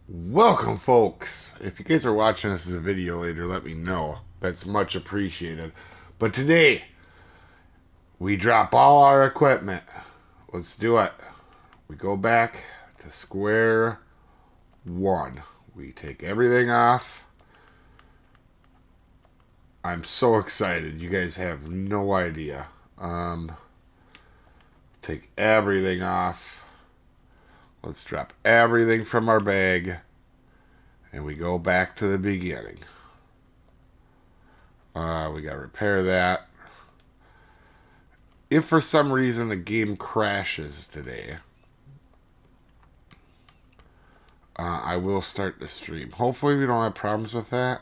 Welcome, folks. If you guys are watching this as a video later, let me know. That's much appreciated. But today, we drop all our equipment. Let's do it. We go back to square one. We take everything off. I'm so excited. You guys have no idea. Take everything off. Let's drop everything from our bag. And we go back to the beginning. We gotta repair that. If for some reason the game crashes today, I will start the stream. Hopefully we don't have problems with that.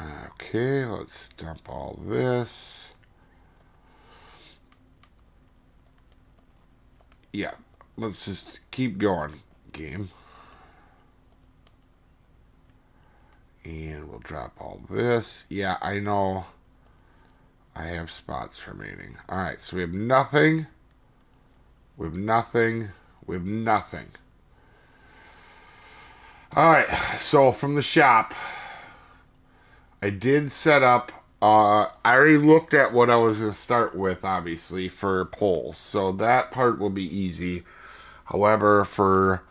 Okay, let's dump all this. Yeah, let's just keep going, game. And we'll drop all this. Yeah, I know I have spots remaining. Alright, so we have nothing. We have nothing. We have nothing. Alright, so from the shop, I did set up. I already looked at what I was going to start with, obviously, for poles. So that part will be easy. However, for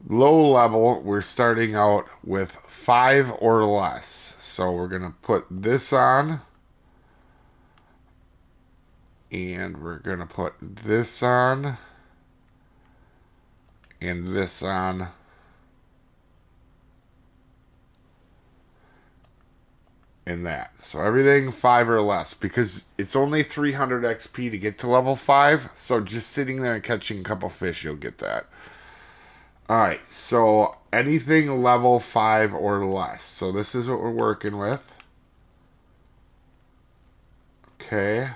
low level, we're starting out with 5 or less. So we're going to put this on. And we're going to put this on. And this on. And that. So everything 5 or less, because it's only 300 XP to get to level 5. So just sitting there and catching a couple fish, you'll get that. Alright, so anything level 5 or less. So this is what we're working with. Okay.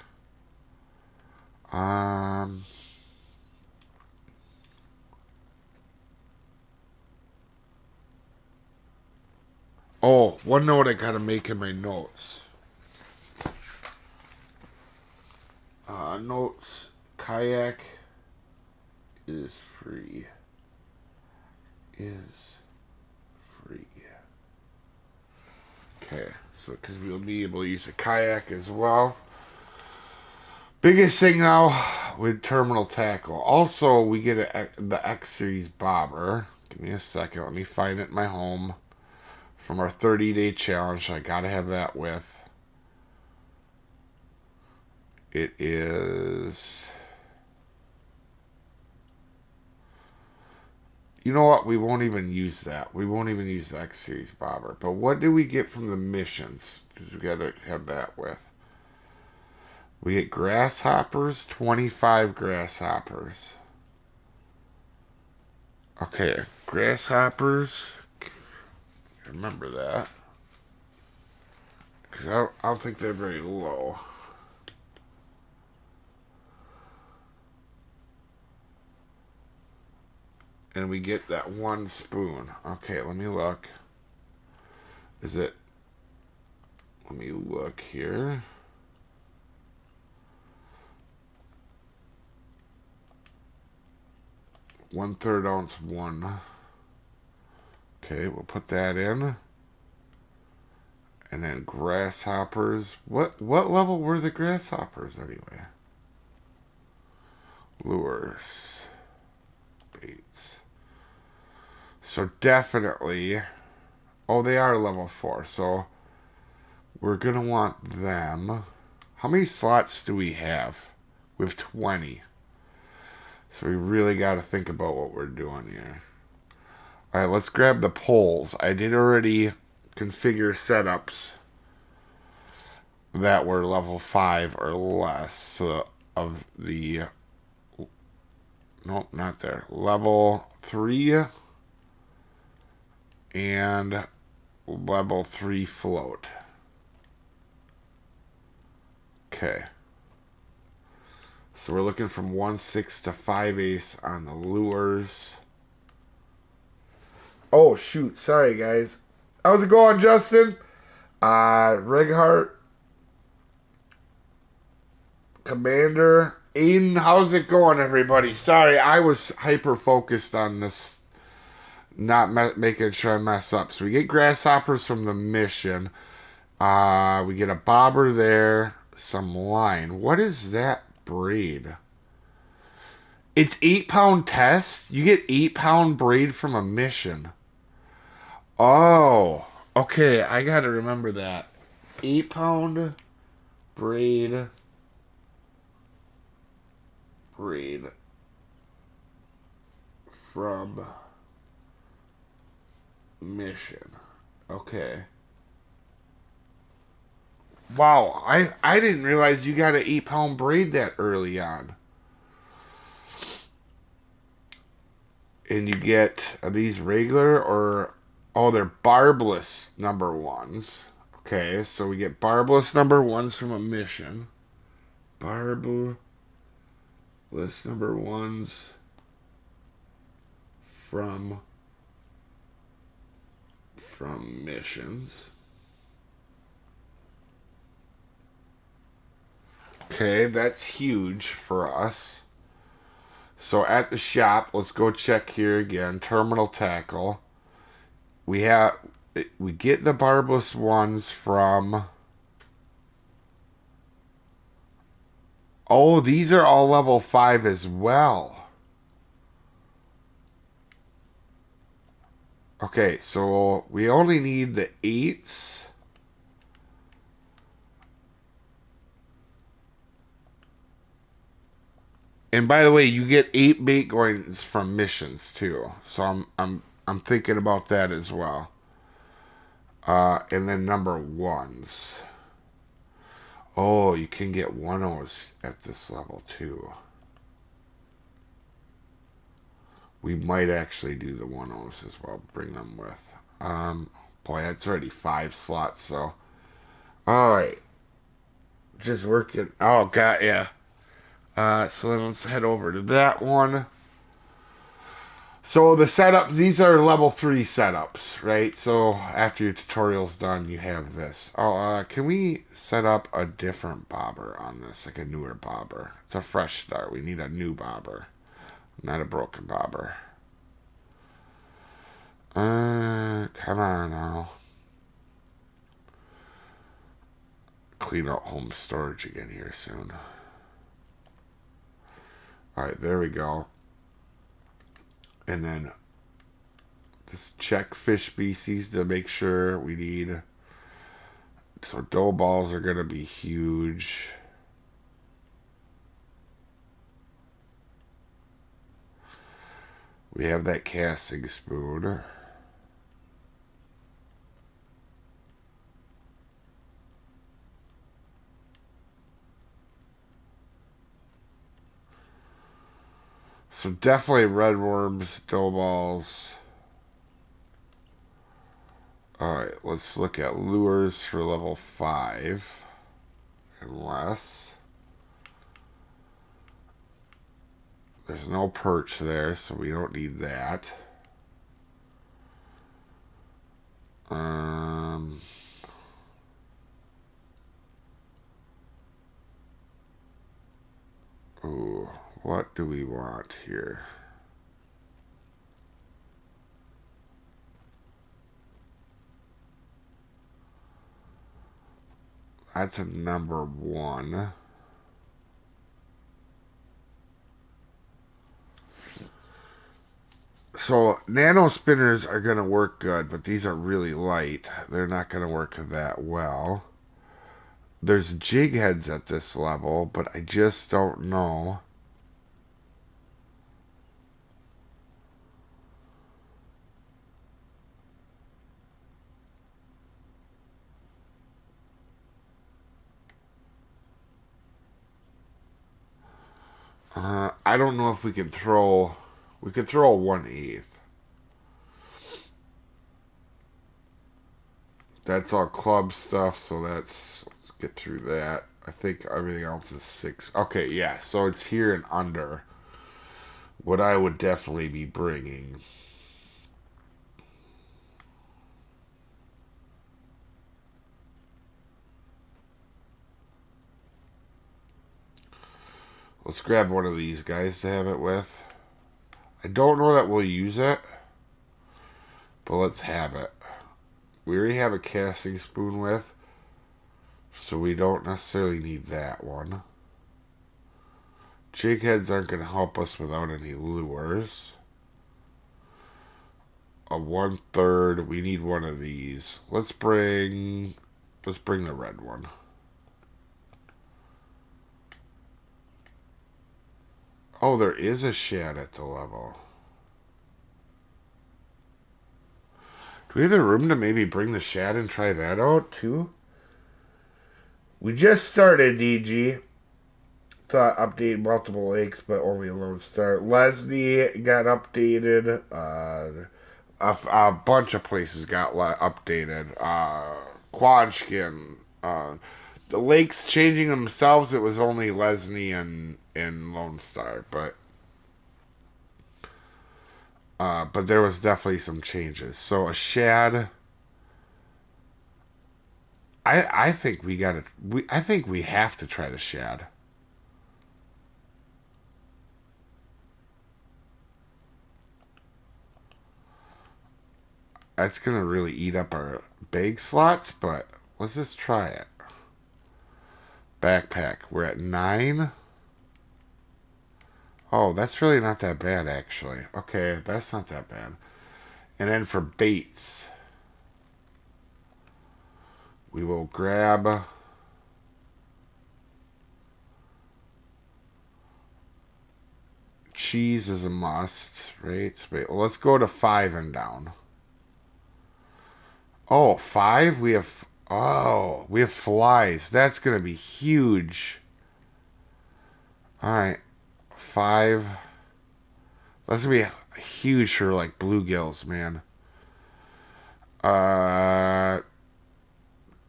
Oh, one note I gotta make in my notes. Notes. Kayak is free. Is free. Okay, so because we'll be able to use a kayak as well. Biggest thing now with terminal tackle. Also, we get the X Series bobber. Give me a second. Let me find it in my home from our 30-day challenge. I gotta have that with. It is. You know what? We won't even use that. We won't even use the X Series bobber. But what do we get from the missions? Because we gotta have that with. We get grasshoppers, 25 grasshoppers. Okay, grasshoppers. Remember that. Because I don't think they're very low. And we get that one spoon. Okay, let me look. Is it... Let me look here. One-third ounce one. Okay, we'll put that in. And then grasshoppers. What level were the grasshoppers anyway? Lures. Baits. So definitely... Oh, they are level 4. So we're going to want them. How many slots do we have? We have 20. So we really got to think about what we're doing here. Alright, let's grab the poles. I did already configure setups that were level 5 or less. So of the... Nope, not there. Level 3 and level 3 float. Okay. So we're looking from 1/6 to 5/8 on the lures. Oh, shoot. Sorry, guys. How's it going, Justin? Righart. Commander Aiden, how's it going, everybody? Sorry, I was hyper focused on this, not making sure I mess up. So we get grasshoppers from the mission. We get a bobber there, some line. What is that braid? It's 8-pound test. You get 8-pound braid from a mission. Oh, okay. I gotta remember that. 8-pound braid. Braid from mission. Okay. Wow, I didn't realize you got an 8-pound braid that early on. And you get, are these regular or, oh, they're barbless number ones. Okay, so we get barbless number ones from a mission. Barbless number ones from missions. Okay, that's huge for us. So at the shop, let's go check here again. Terminal tackle. We get the barbless ones from. Oh, these are all level 5 as well. Okay, so we only need the 8s. And by the way, you get 8 bait coins from missions too. So I'm thinking about that as well. And then number 1s. Oh, you can get 1-0s at this level too. We might actually do the 1-0s as well. Bring them with. Boy, that's already 5 slots. So, all right, just working. Oh, got yeah. So then let's head over to that one. So the setups, these are level 3 setups, right? So after your tutorial's done, you have this. Oh, can we set up a different bobber on this, like a newer bobber? It's a fresh start. We need a new bobber, not a broken bobber. Come on now. Clean out home storage again here soon. Alright, there we go. And then just check fish species to make sure we need. So dough balls are going to be huge. We have that casting spoon. So definitely red worms, dough balls. Alright, let's look at lures for level 5. Unless there's no perch there, so we don't need that. Ooh, what do we want here? That's a number 1. So nano spinners are going to work good, but these are really light. They're not going to work that well. There's jig heads at this level, but I just don't know. I don't know if we can throw. We could throw a 1/8. That's all club stuff, so let's get through that. I think everything else is 6. Okay, yeah, so it's here and under what I would definitely be bringing. Let's grab one of these guys to have it with. I don't know that we'll use it, but let's have it. We already have a casting spoon with, so we don't necessarily need that one. Jig heads aren't going to help us without any lures. A 1/3. We need one of these. Let's bring the red one. Oh, there is a shad at the level. Do we have the room to maybe bring the shad and try that out too? We just started, DG. Thought update multiple lakes, but only a Lone Star. Leslie got updated. A bunch of places got updated. Quanchkin. The lakes changing themselves. It was only Leslie and Lone Star, but there was definitely some changes. So a shad. I think we got to. I think we have to try the shad. That's going to really eat up our bag slots, but let's just try it. Backpack. We're at 9. Oh, that's really not that bad, actually. Okay, that's not that bad. And then for baits, we will grab cheese is a must, right? Wait, well, let's go to 5 and down. Oh, 5? We have flies. That's going to be huge. All right, 5. That's going to be huge for like bluegills, man.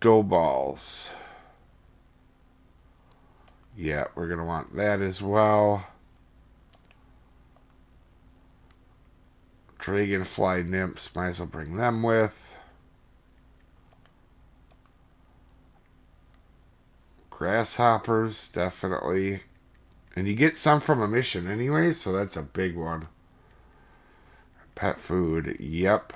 Dough balls. Yeah, we're going to want that as well. Dragonfly nymphs, might as well bring them with. Grasshoppers, definitely. And you get some from a mission anyway, so that's a big one. Pet food, yep.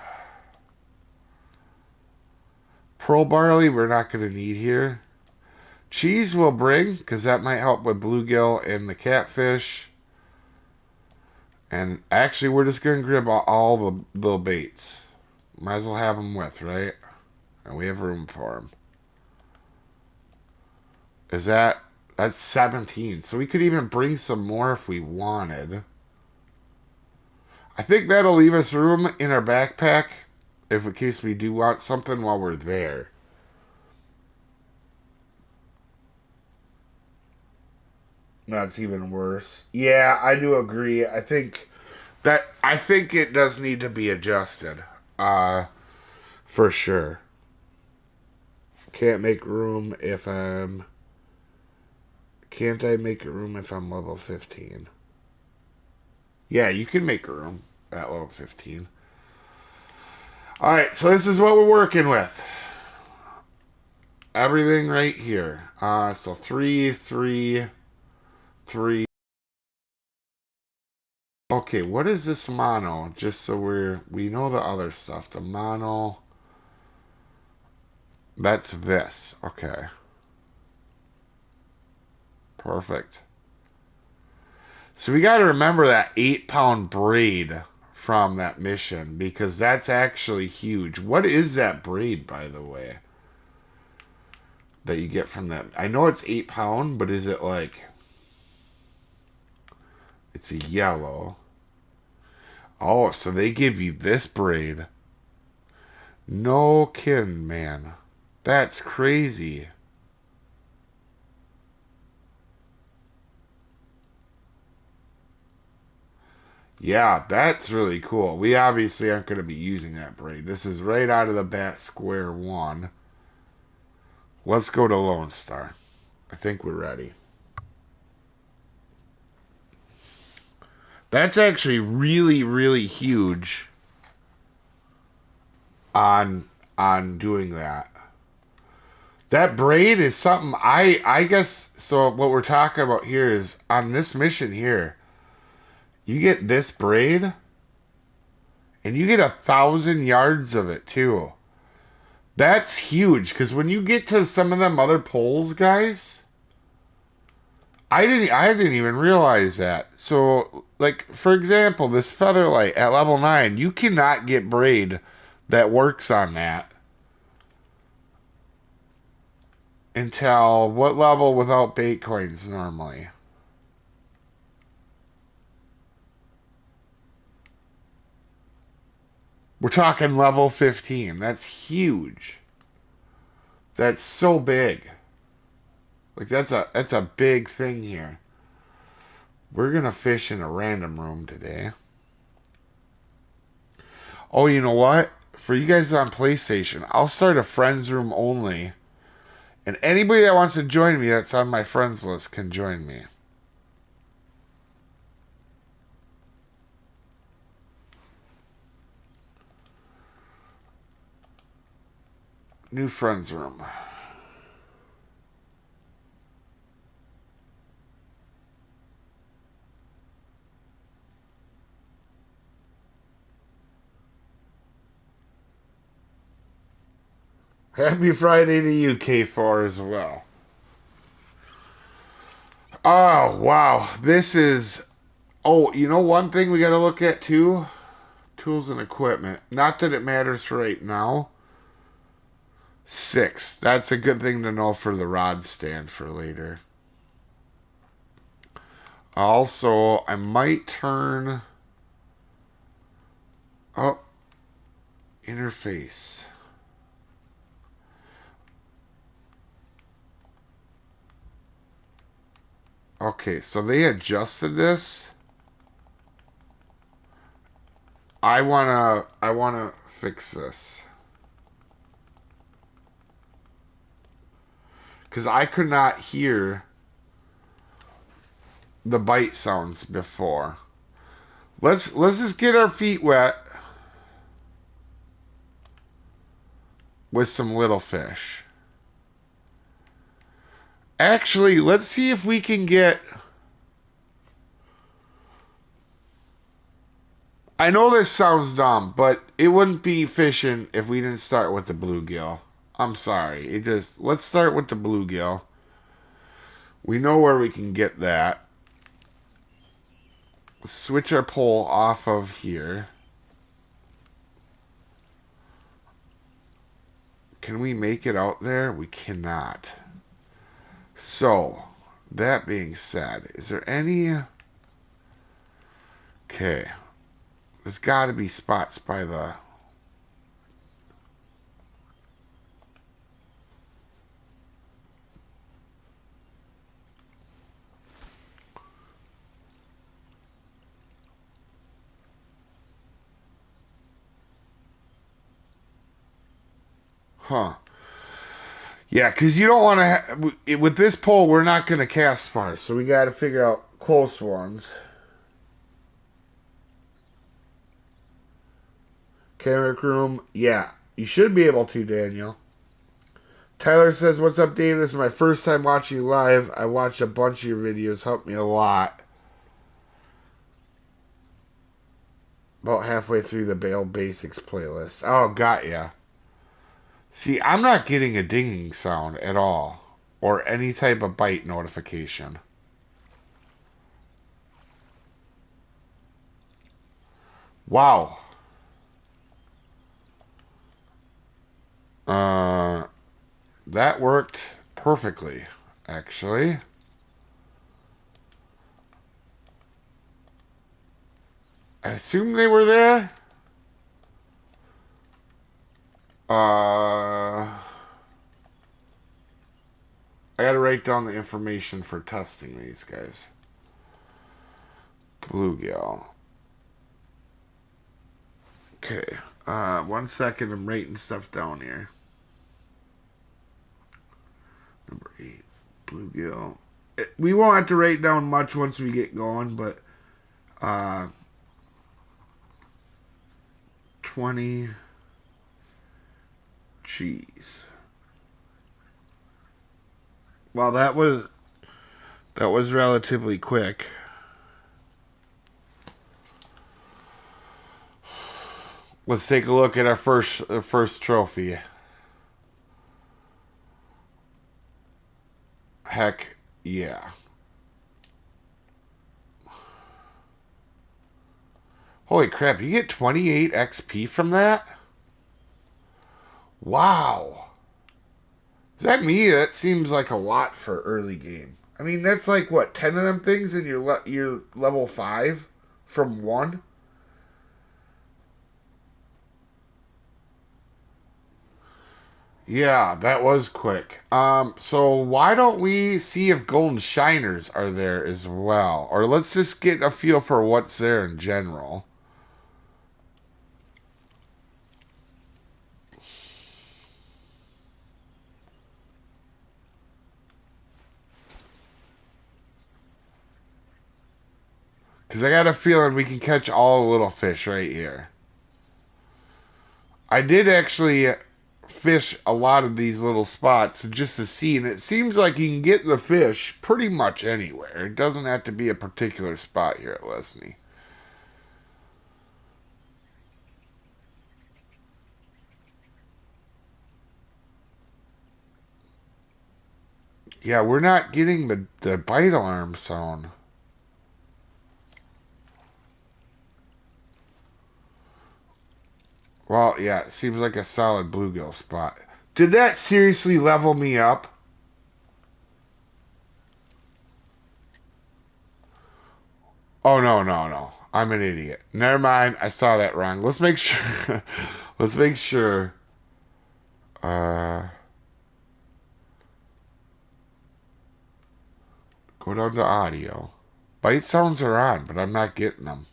Pearl barley, we're not going to need here. Cheese we'll bring, because that might help with bluegill and the catfish. And actually, we're just going to grab all the little baits. Might as well have them with, right? And we have room for them. That's 17. So we could even bring some more if we wanted. I think that'll leave us room in our backpack if in case we do want something while we're there. That's even worse. Yeah, I do agree. I think it does need to be adjusted. For sure. Can't make room if I'm Can't I make room if I'm level 15? Yeah, you can make room at level 15. Alright, so this is what we're working with. Everything right here. So 3, 3, 3. Okay, what is this mono? Just so we know the other stuff. The mono. That's this. Okay. Perfect. So we got to remember that 8-pound braid from that mission because that's actually huge. What is that braid, by the way, that you get from that? I know it's 8-pound, but is it like it's a yellow? Oh, so they give you this braid. No kidding, man. That's crazy. Yeah, that's really cool. We obviously aren't going to be using that braid. This is right out of the bat square one. Let's go to Lone Star. I think we're ready. That's actually really, really huge on doing that. That braid is something I guess so what we're talking about here is on this mission here, you get this braid and you get 1,000 yards of it too. That's huge because when you get to some of them other poles, guys, I didn't even realize that. So like for example, this featherlight at level 9, you cannot get braid that works on that until what level without bait coins normally? We're talking level 15. That's huge. That's so big. Like that's a big thing here. We're gonna fish in a random room today. Oh, you know what? For you guys on PlayStation, I'll start a friends room only. And anybody that wants to join me that's on my friends list can join me. New friends room. Happy Friday to you, K4, as well. Oh, wow. This is. Oh, you know one thing we got to look at too? Tools and equipment. Not that it matters right now. 6. That's a good thing to know for the rod stand for later. Also, I might turn. Oh, interface. Okay, so they adjusted this. I wanna fix this. Cause I could not hear the bite sounds before. Let's just get our feet wet with some little fish. Actually, let's see if we can get. I know this sounds dumb, but it wouldn't be fishing if we didn't start with the bluegill. I'm sorry. Let's start with the bluegill. We know where we can get that. Switch our pole off of here. Can we make it out there? We cannot. So, that being said, is there any... Okay. There's got to be spots by the... Huh. Yeah, because you don't want to... With this pole, we're not going to cast far, so we got to figure out close ones. Camera room, yeah. You should be able to, Daniel. Tyler says, what's up, Dave? This is my first time watching you live. I watched a bunch of your videos. Helped me a lot. About halfway through the Bail Basics playlist. Oh, got ya. See, I'm not getting a dinging sound at all. Or any type of bite notification. Wow. Uh, that worked perfectly, actually. I assume they were there. I gotta write down the information for testing these guys. Bluegill. Okay. 1 second, I'm writing stuff down here. Number 8, bluegill. We won't have to write down much once we get going, but 20 cheese. Well, that was relatively quick. Let's take a look at our first trophy. Heck yeah. Holy crap, you get 28 XP from that? Wow. Is that me? That seems like a lot for early game. I mean, that's like what, 10 of them things and you're level 5 from 1? Yeah, that was quick. So why don't we see if golden shiners are there as well? Or let's just get a feel for what's there in general. Because I got a feeling we can catch all the little fish right here. I did actually fish a lot of these little spots just to see, and it seems like you can get the fish pretty much anywhere. It doesn't have to be a particular spot here at Lesney. Yeah, we're not getting the bite alarm sound. Well, yeah, it seems like a solid bluegill spot. Did that seriously level me up? Oh no, no, no. I'm an idiot. Never mind. I saw that wrong. Let's make sure. Let's make sure. Uh, go down to audio. Bite sounds are on, but I'm not getting them.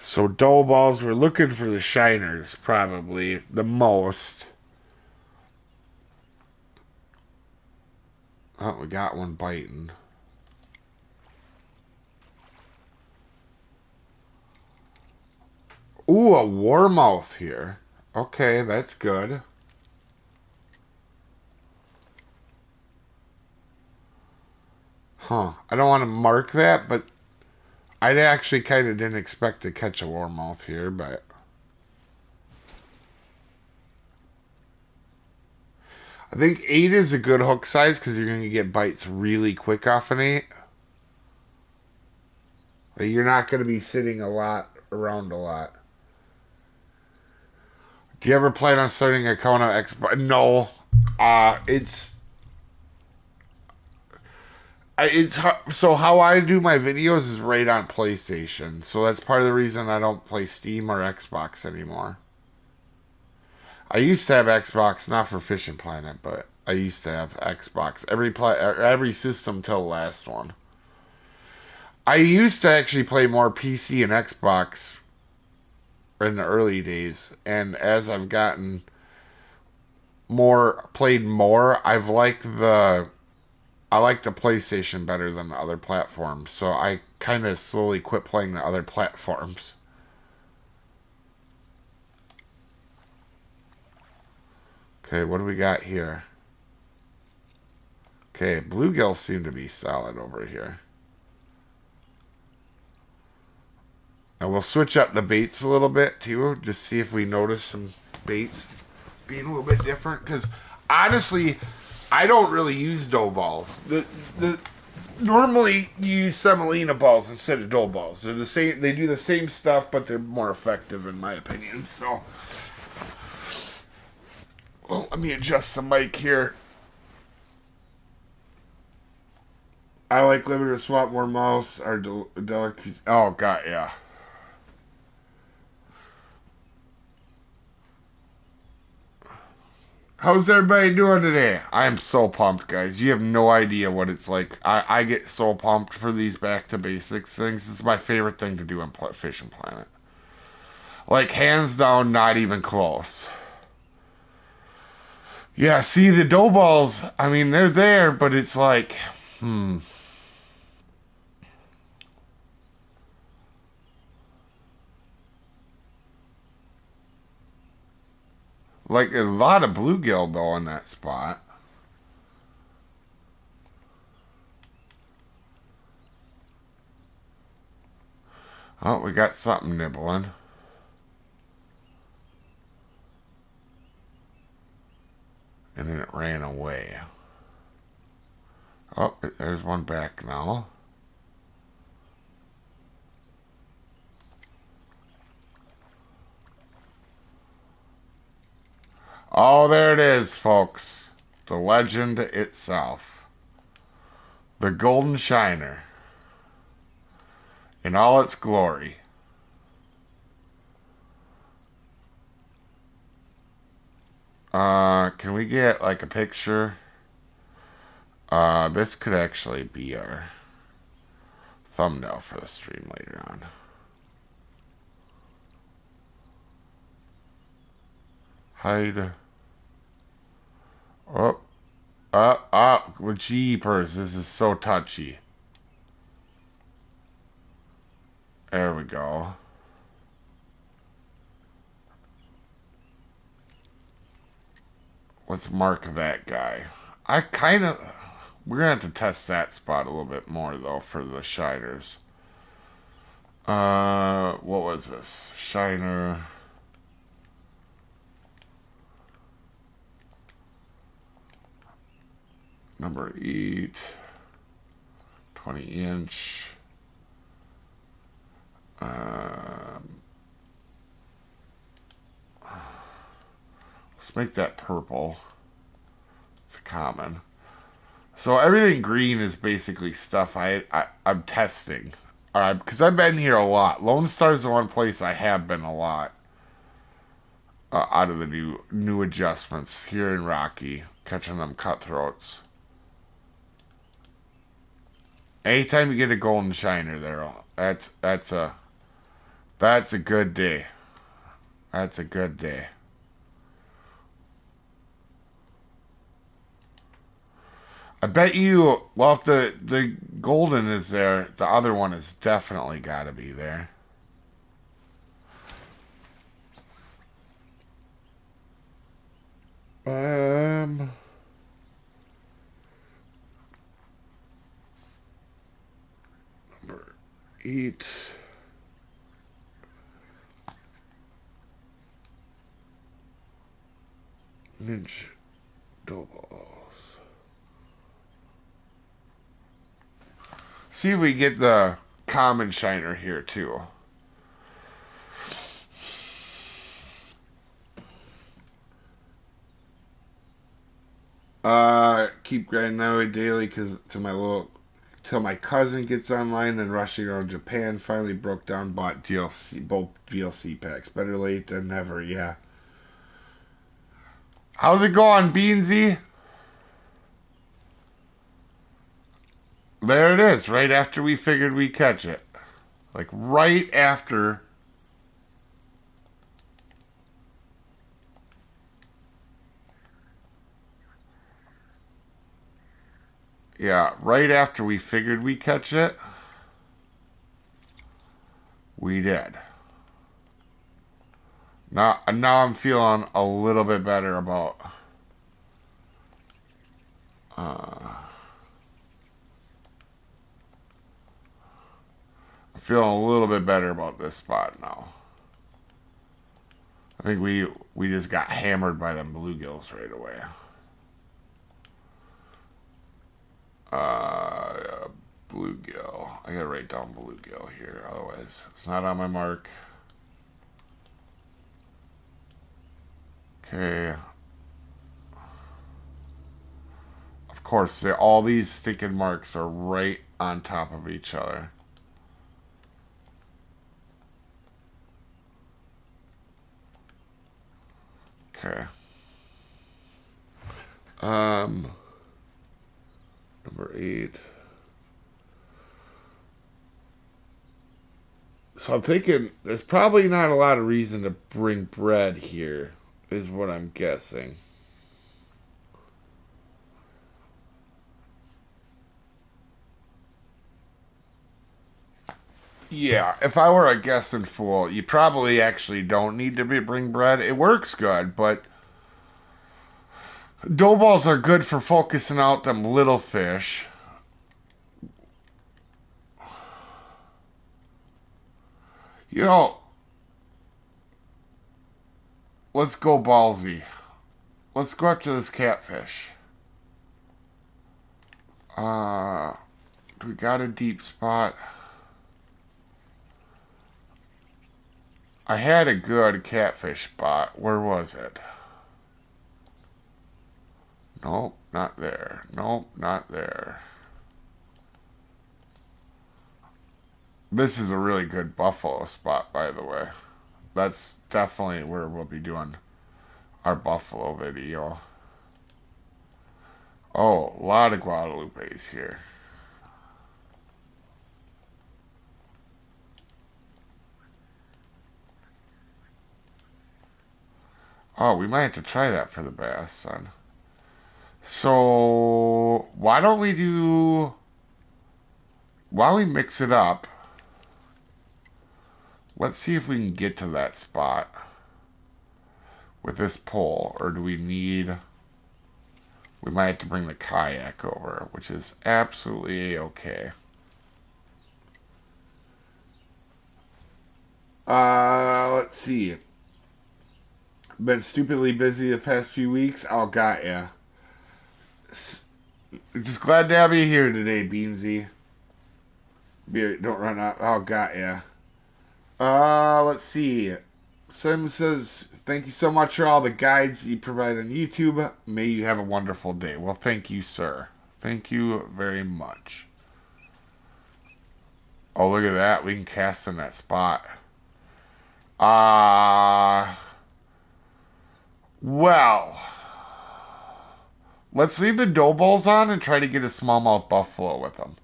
So dough balls, we're looking for the shiners probably the most. Oh, we got one biting. Ooh, a warmouth here. Okay, that's good. Huh. I don't want to mark that, but I actually kind of didn't expect to catch a warmouth here, but I think 8 is a good hook size because you're going to get bites really quick off an 8. Like, you're not going to be sitting around a lot. Do you ever plan on starting a Kona Xbox? No. It's so how I do my videos is right on PlayStation. So that's part of the reason I don't play Steam or Xbox anymore. I used to have Xbox, not for Fishing Planet, but I used to have Xbox every system till the last one. I used to actually play more PC and Xbox in the early days, and as I've gotten played more, I like the PlayStation better than the other platforms, so I kind of slowly quit playing the other platforms. Okay, what do we got here? Okay, bluegills seem to be solid over here. And we'll switch up the baits a little bit too, just see if we notice some baits being a little bit different. Because honestly, I don't really use dough balls. The normally you use semolina balls instead of dough balls. They're the same. They do the same stuff, but they're more effective in my opinion. So, well, let me adjust the mic here. I like limited swap more mouse or delicacies. Oh god, yeah. How's everybody doing today? I am so pumped, guys. You have no idea what it's like. I get so pumped for these back to basics things. It's my favorite thing to do on Fishing Planet. Like, hands down, not even close. Yeah, see the dough balls, I mean, they're there, but it's like, like a lot of bluegill though in that spot. Oh, we got something nibbling. And then it ran away. Oh, there's one back now. Oh, there it is, folks. The legend itself. The golden shiner in all its glory. Can we get like a picture? This could actually be our thumbnail for the stream later on. Hide. Oh, well, jeepers, this is so touchy. There we go. Let's mark that guy. I kind of... We're going to have to test that spot a little bit more, though, for the shiners. What was this? Shiner... Number 8. 20 inch. Let's make that purple. It's a common. So everything green is basically stuff I'm testing. Because I've been here a lot. Lone Star is the one place I have been a lot. Out of the new adjustments here in Rocky, catching them cutthroats. Anytime you get a golden shiner there, that's a good day. That's a good day. I bet you, well, if the golden is there, the other one has definitely got to be there. Number 8. Ninja doubles. See if we get the common shiner here too. Keep grinding that way daily because till my cousin gets online, then rushing around Japan. Finally broke down, bought both DLC packs. Better late than never. Yeah. How's it going, Beansy? There it is. Right after we figured we'd catch it, like right after. Yeah, right after we figured we'd catch it, we did. Now I'm feeling a little bit better about. I'm feeling a little bit better about this spot now. I think we just got hammered by them bluegills right away. Bluegill. I gotta write down bluegill here, otherwise it's not on my mark. Okay. Of course, all these stinking marks are right on top of each other. Okay. Number 8. So I'm thinking there's probably not a lot of reason to bring bread here, is what I'm guessing. Yeah, if I were a guessing fool, you probably actually don't need to bring bread. It works good, but dough balls are good for focusing out them little fish. You know, let's go ballsy. Let's go after this catfish. Uh, we got a deep spot. I had a good catfish spot. Where was it? Nope, not there. Nope, not there. This is a really good buffalo spot, by the way. That's definitely where we'll be doing our buffalo video. Oh, a lot of Guadalupes here. Oh, we might have to try that for the bass, son. So, why don't we do... While we mix it up, let's see if we can get to that spot with this pole, or do we need... We might have to bring the kayak over, which is absolutely okay. Let's see. Been stupidly busy the past few weeks. Oh, got ya. Just glad to have you here today, Beansy. Don't run out. Oh, got ya. Let's see. Sim says, thank you so much for all the guides you provide on YouTube. May you have a wonderful day. Well, thank you, sir. Thank you very much. Oh, look at that. We can cast in that spot. Uh, well, let's leave the dough balls on and try to get a smallmouth buffalo with them.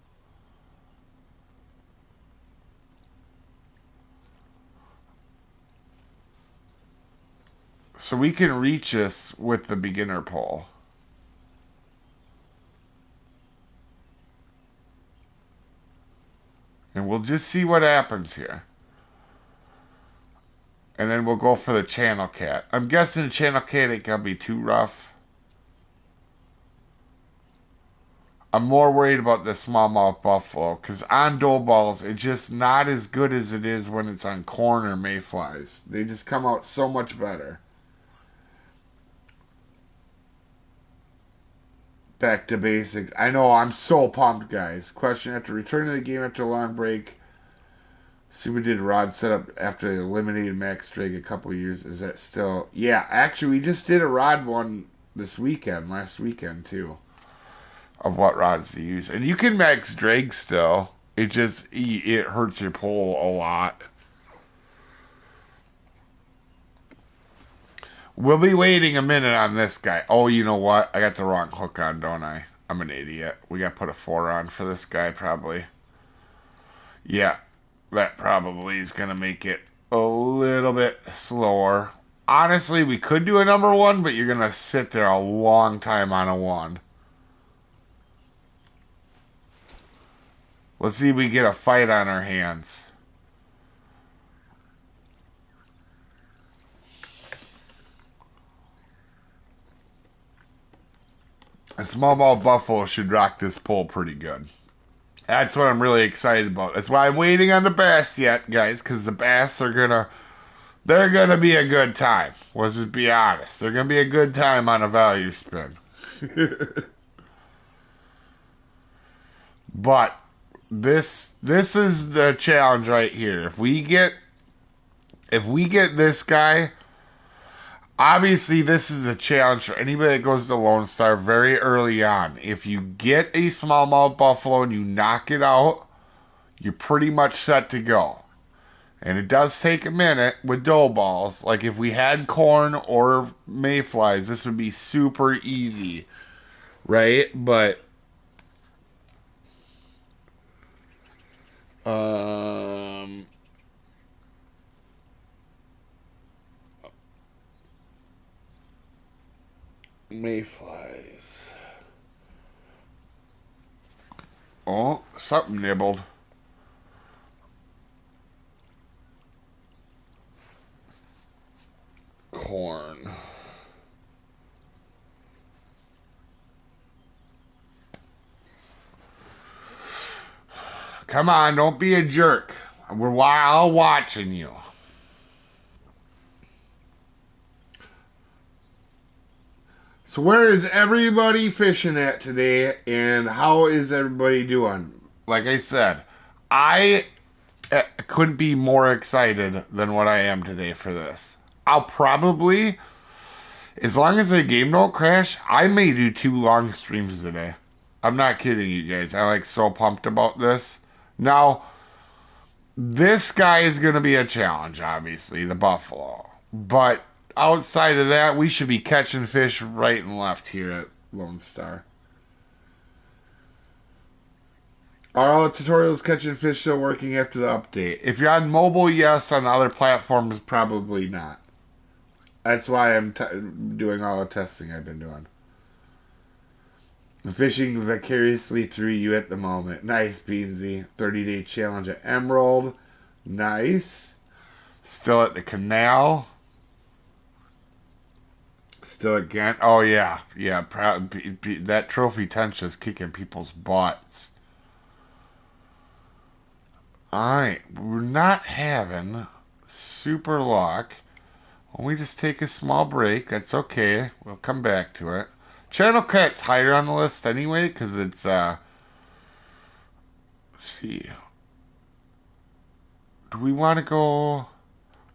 So we can reach this with the beginner pole. And we'll just see what happens here. And then we'll go for the channel cat. I'm guessing the channel cat ain't gonna be too rough. I'm more worried about the smallmouth buffalo, because on dough balls, it's just not as good as it is when it's on corn or mayflies. They just come out so much better. Back to basics. I know, I'm so pumped, guys. Question, after returning to the game after a long break, see, we did rod setup after they eliminated Max Drake a couple years. Is that still... Yeah, actually, we just did a rod one this weekend, last weekend, too, of what rods to use. And you can max drag still. It hurts your pole a lot. We'll be waiting a minute on this guy. Oh, you know what? I got the wrong hook on, don't I? I'm an idiot. We got to put a 4 on for this guy, probably. Yeah, that probably is going to make it a little bit slower. Honestly, we could do a number 1, but you're going to sit there a long time on a 1. Let's see if we get a fight on our hands. A smallmouth buffalo should rock this pole pretty good. That's what I'm really excited about. That's why I'm waiting on the bass yet, guys, because the bass they're gonna be a good time. Let's just be honest. They're gonna be a good time on a value spin. But this is the challenge right here. If we get this guy, obviously this is a challenge for anybody that goes to Lone Star very early on. If you get a smallmouth buffalo and you knock it out, you're pretty much set to go. And it does take a minute with dough balls. Like if we had corn or mayflies, this would be super easy, right? But um, mayflies. Oh, something nibbled. corn. Come on, don't be a jerk. We're all watching you. So where is everybody fishing at today, and how is everybody doing? Like I said, I couldn't be more excited than what I am today for this. I'll probably, as long as the game don't crash, I may do 2 long streams today. I'm not kidding you guys. I'm like so pumped about this. Now, this guy is going to be a challenge, obviously, the buffalo. But outside of that, we should be catching fish right and left here at Lone Star. Are all the tutorials catching fish still working after the update? If you're on mobile, yes. On other platforms, probably not. That's why I'm doing all the testing I've been doing. I'm fishing vicariously through you at the moment. Nice, Beansy. 30-day challenge at Emerald. Nice. Still at the canal. Still again. Oh, yeah. Yeah, that trophy tension is kicking people's butts. Alright, we're not having super luck. When we just take a small break, that's okay. We'll come back to it. Channel Cat's higher on the list anyway, because it's, let's see. Do we want to go...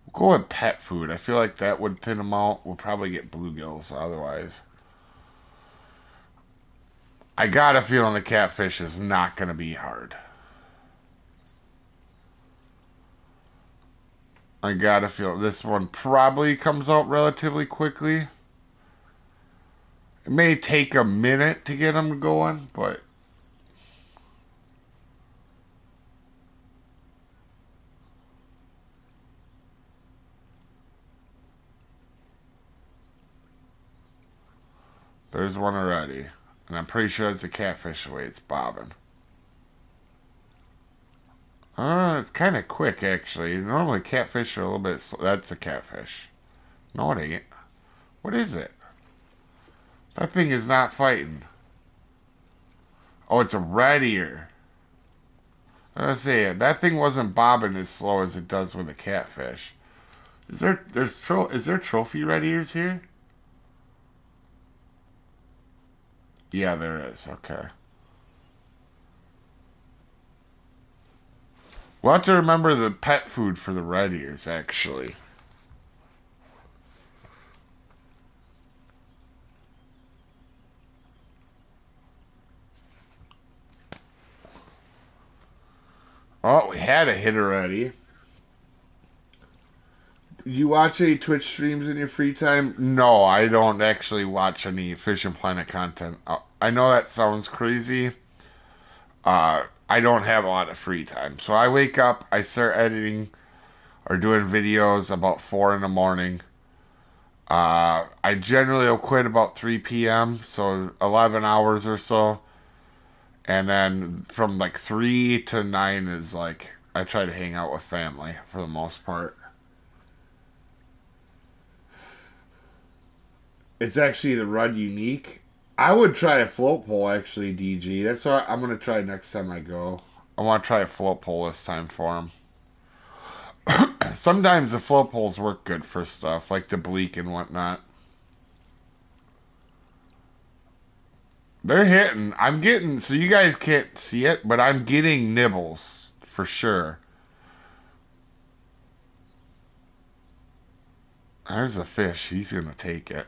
We'll go with pet food. I feel like that would thin them out. We'll probably get bluegills otherwise. I got a feeling the catfish is not going to be hard. I got a feel this one probably comes out relatively quickly. It may take a minute to get them going, but there's one already. And I'm pretty sure it's a catfish the way it's bobbing. It's kind of quick, actually. Normally catfish are a little bit slow. That's a catfish. No, it ain't. What is it? That thing is not fighting. Oh, it's a red ear. I was gonna say, that thing wasn't bobbing as slow as it does with a catfish. Is there trophy red ears here? Yeah, there is. Okay. We'll have to remember the pet food for the red ears, actually. Oh, we had a hit already. You watch any Twitch streams in your free time? No, I don't actually watch any FishingPlanet content. I know that sounds crazy. I don't have a lot of free time. So I wake up, I start editing or doing videos about 4 in the morning. I generally will quit about 3 p.m., so 11 hours or so. And then from like 3 to 9 is like, I try to hang out with family for the most part. It's actually the Rudd Unique. I would try a float pole, actually, DG. That's what I'm going to try next time I go. I want to try a float pole this time for him. Sometimes the float poles work good for stuff, like the bleak and whatnot. They're hitting. I'm getting, so you guys can't see it, but I'm getting nibbles, for sure. There's a fish. He's going to take it.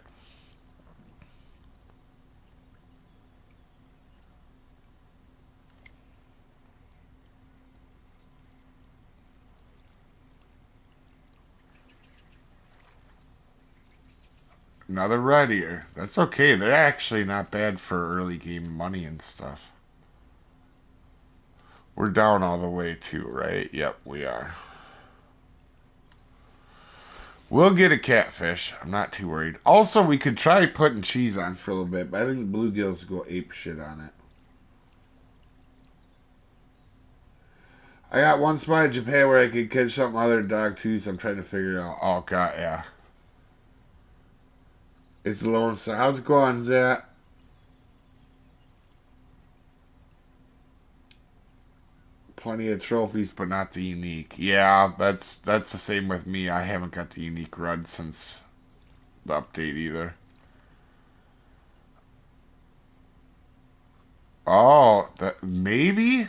Another red ear. That's okay. They're actually not bad for early game money and stuff. We're down all the way too, right? Yep, we are. We'll get a catfish. I'm not too worried. Also, we could try putting cheese on for a little bit, but I think bluegills go ape shit on it. I got one spot in Japan where I could catch something other than dog too, so I'm trying to figure it out. Oh, God, yeah. It's Lone Star. How's it going, Zach? Plenty of trophies, but not the unique. Yeah, that's the same with me. I haven't got the unique run since the update either. Oh, that maybe,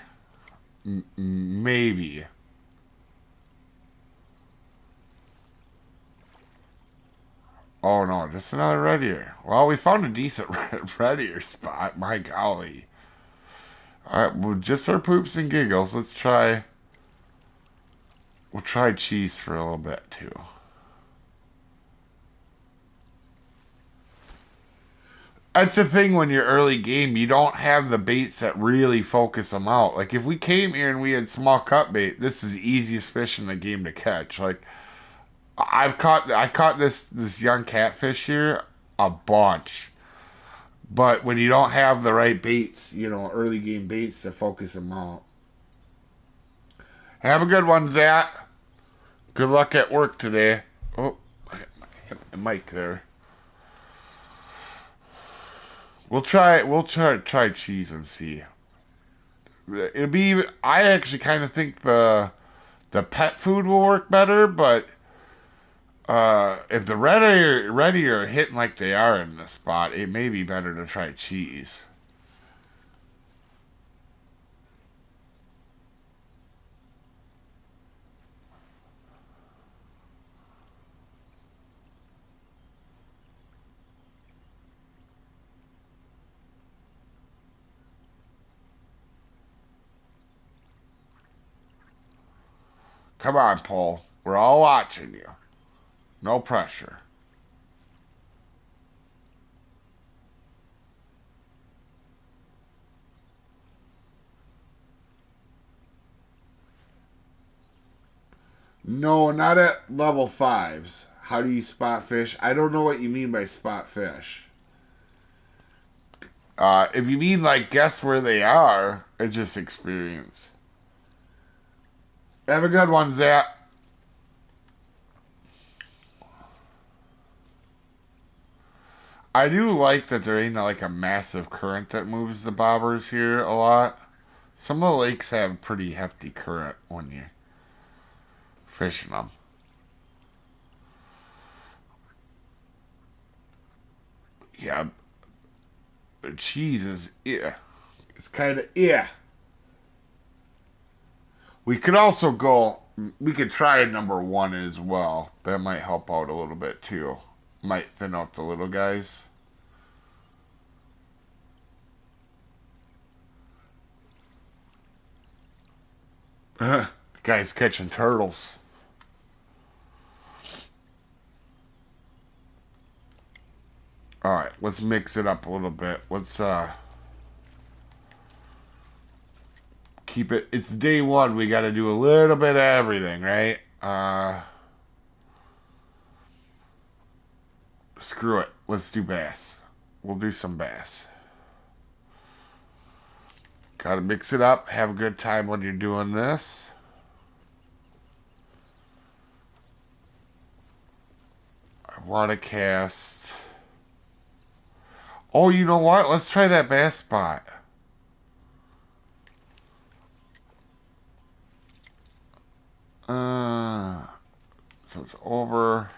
maybe. Oh no, just another red ear. Well, we found a decent red ear spot. My golly. All right, well, just our poops and giggles. Let's try. We'll try cheese for a little bit too. That's the thing when you're early game, you don't have the baits that really focus them out. Like if we came here and we had small cut bait, this is the easiest fish in the game to catch. Like I caught this young catfish here a bunch. But when you don't have the right baits, early game baits to focus them out. Have a good one, Zach. Good luck at work today. Oh, I hit my mic there. We'll try cheese and see. It'll be. I actually kind of think the pet food will work better, but if the ready are hitting like they are in the spot, it may be better to try cheese. Come on, Paul. We're all watching you. No pressure. No, not at level fives. How do you spot fish? I don't know what you mean by spot fish. If you mean like guess where they are, it's just experience. Have a good one, Zach. I do like that there ain't like a massive current that moves the bobbers here a lot. Some of the lakes have pretty hefty current when you're fishing them. Yeah, the cheese is yeah. It's kind of yeah. We could also go. We could try number one as well. That might help out a little bit too. Might thin out the little guys. Guys catching turtles. All right, let's mix it up a little bit. Let's keep it. It's day one. We got to do a little bit of everything, right? Screw it. Let's do bass. We'll do some bass. Got to mix it up. Have a good time when you're doing this. I want to cast. Oh, you know what? Let's try that bass spot. So it's over.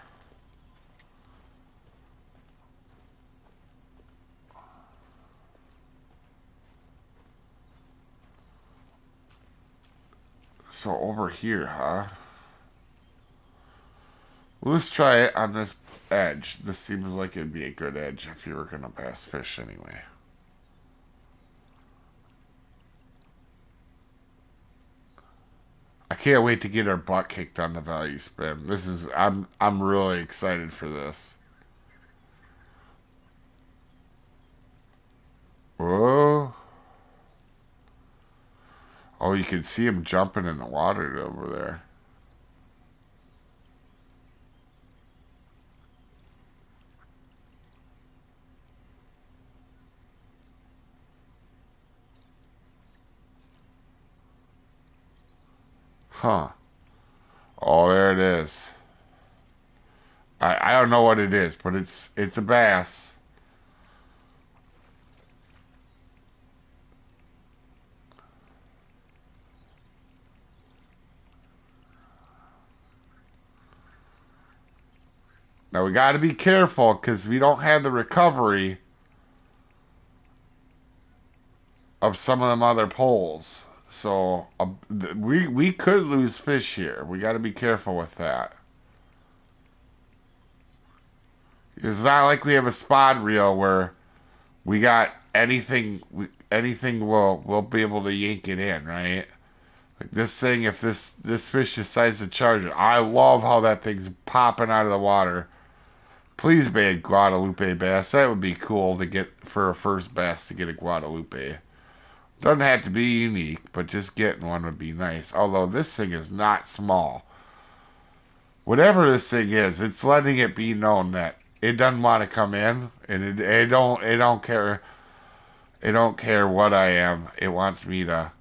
So over here, huh? Well, let's try it on this edge. This seems like it'd be a good edge if you were gonna bass fish anyway. I can't wait to get our butt kicked on the value spin. I'm really excited for this. Whoa. Oh, you can see him jumping in the water over there. Huh. Oh, there it is. I don't know what it is, but it's a bass. Now we got to be careful because we don't have the recovery of some of them other poles. So we could lose fish here. We got to be careful with that. It's not like we have a spot reel where we got anything. Anything will be able to yank it in, right? Like this thing, if this fish decides to charge it, I love how that thing's popping out of the water. Please be a Guadalupe bass. That would be cool to get for a first bass to get a Guadalupe. Doesn't have to be unique, but just getting one would be nice. Although this thing is not small. Whatever this thing is, it's letting it be known that it doesn't want to come in, and it don't care. It don't care what I am. It wants me to.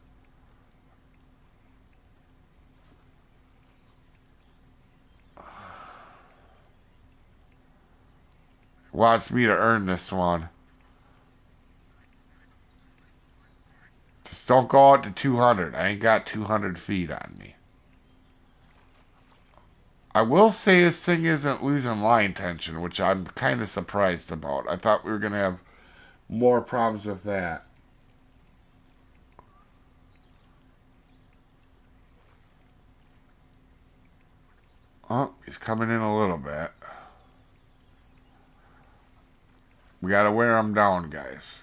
Wants me to earn this one. Just don't go out to 200. I ain't got 200 feet on me. I will say this thing isn't losing line tension, which I'm kind of surprised about. I thought we were going to have more problems with that. Oh, he's coming in a little bit. We got to wear him down, guys.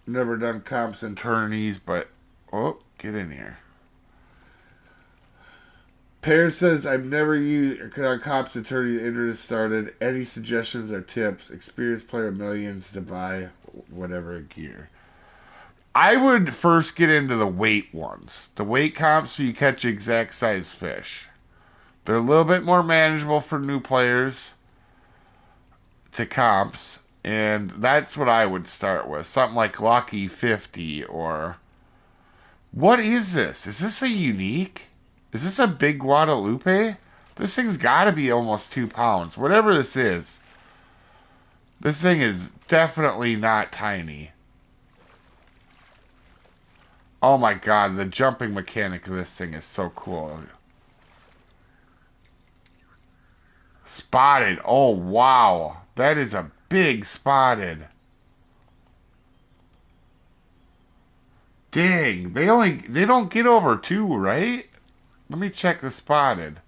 Never done comps and tourneys, but oh, get in here. Pear says, I've never used comps and tourneys. Interest started. Any suggestions or tips? Experienced player millions to buy whatever gear. I would first get into the weight ones. The weight comps where you catch exact size fish. They're a little bit more manageable for new players to comps, and that's what I would start with. Something like Lucky 50 or what is this? Is this a unique? Is this a big Guadalupe? This thing's got to be almost 2 pounds. Whatever this thing is definitely not tiny. Oh my god, the jumping mechanic of this thing is so cool. Spotted. Oh wow. That is a big spotted. Dang. They don't get over 2, right? Let me check the spotted.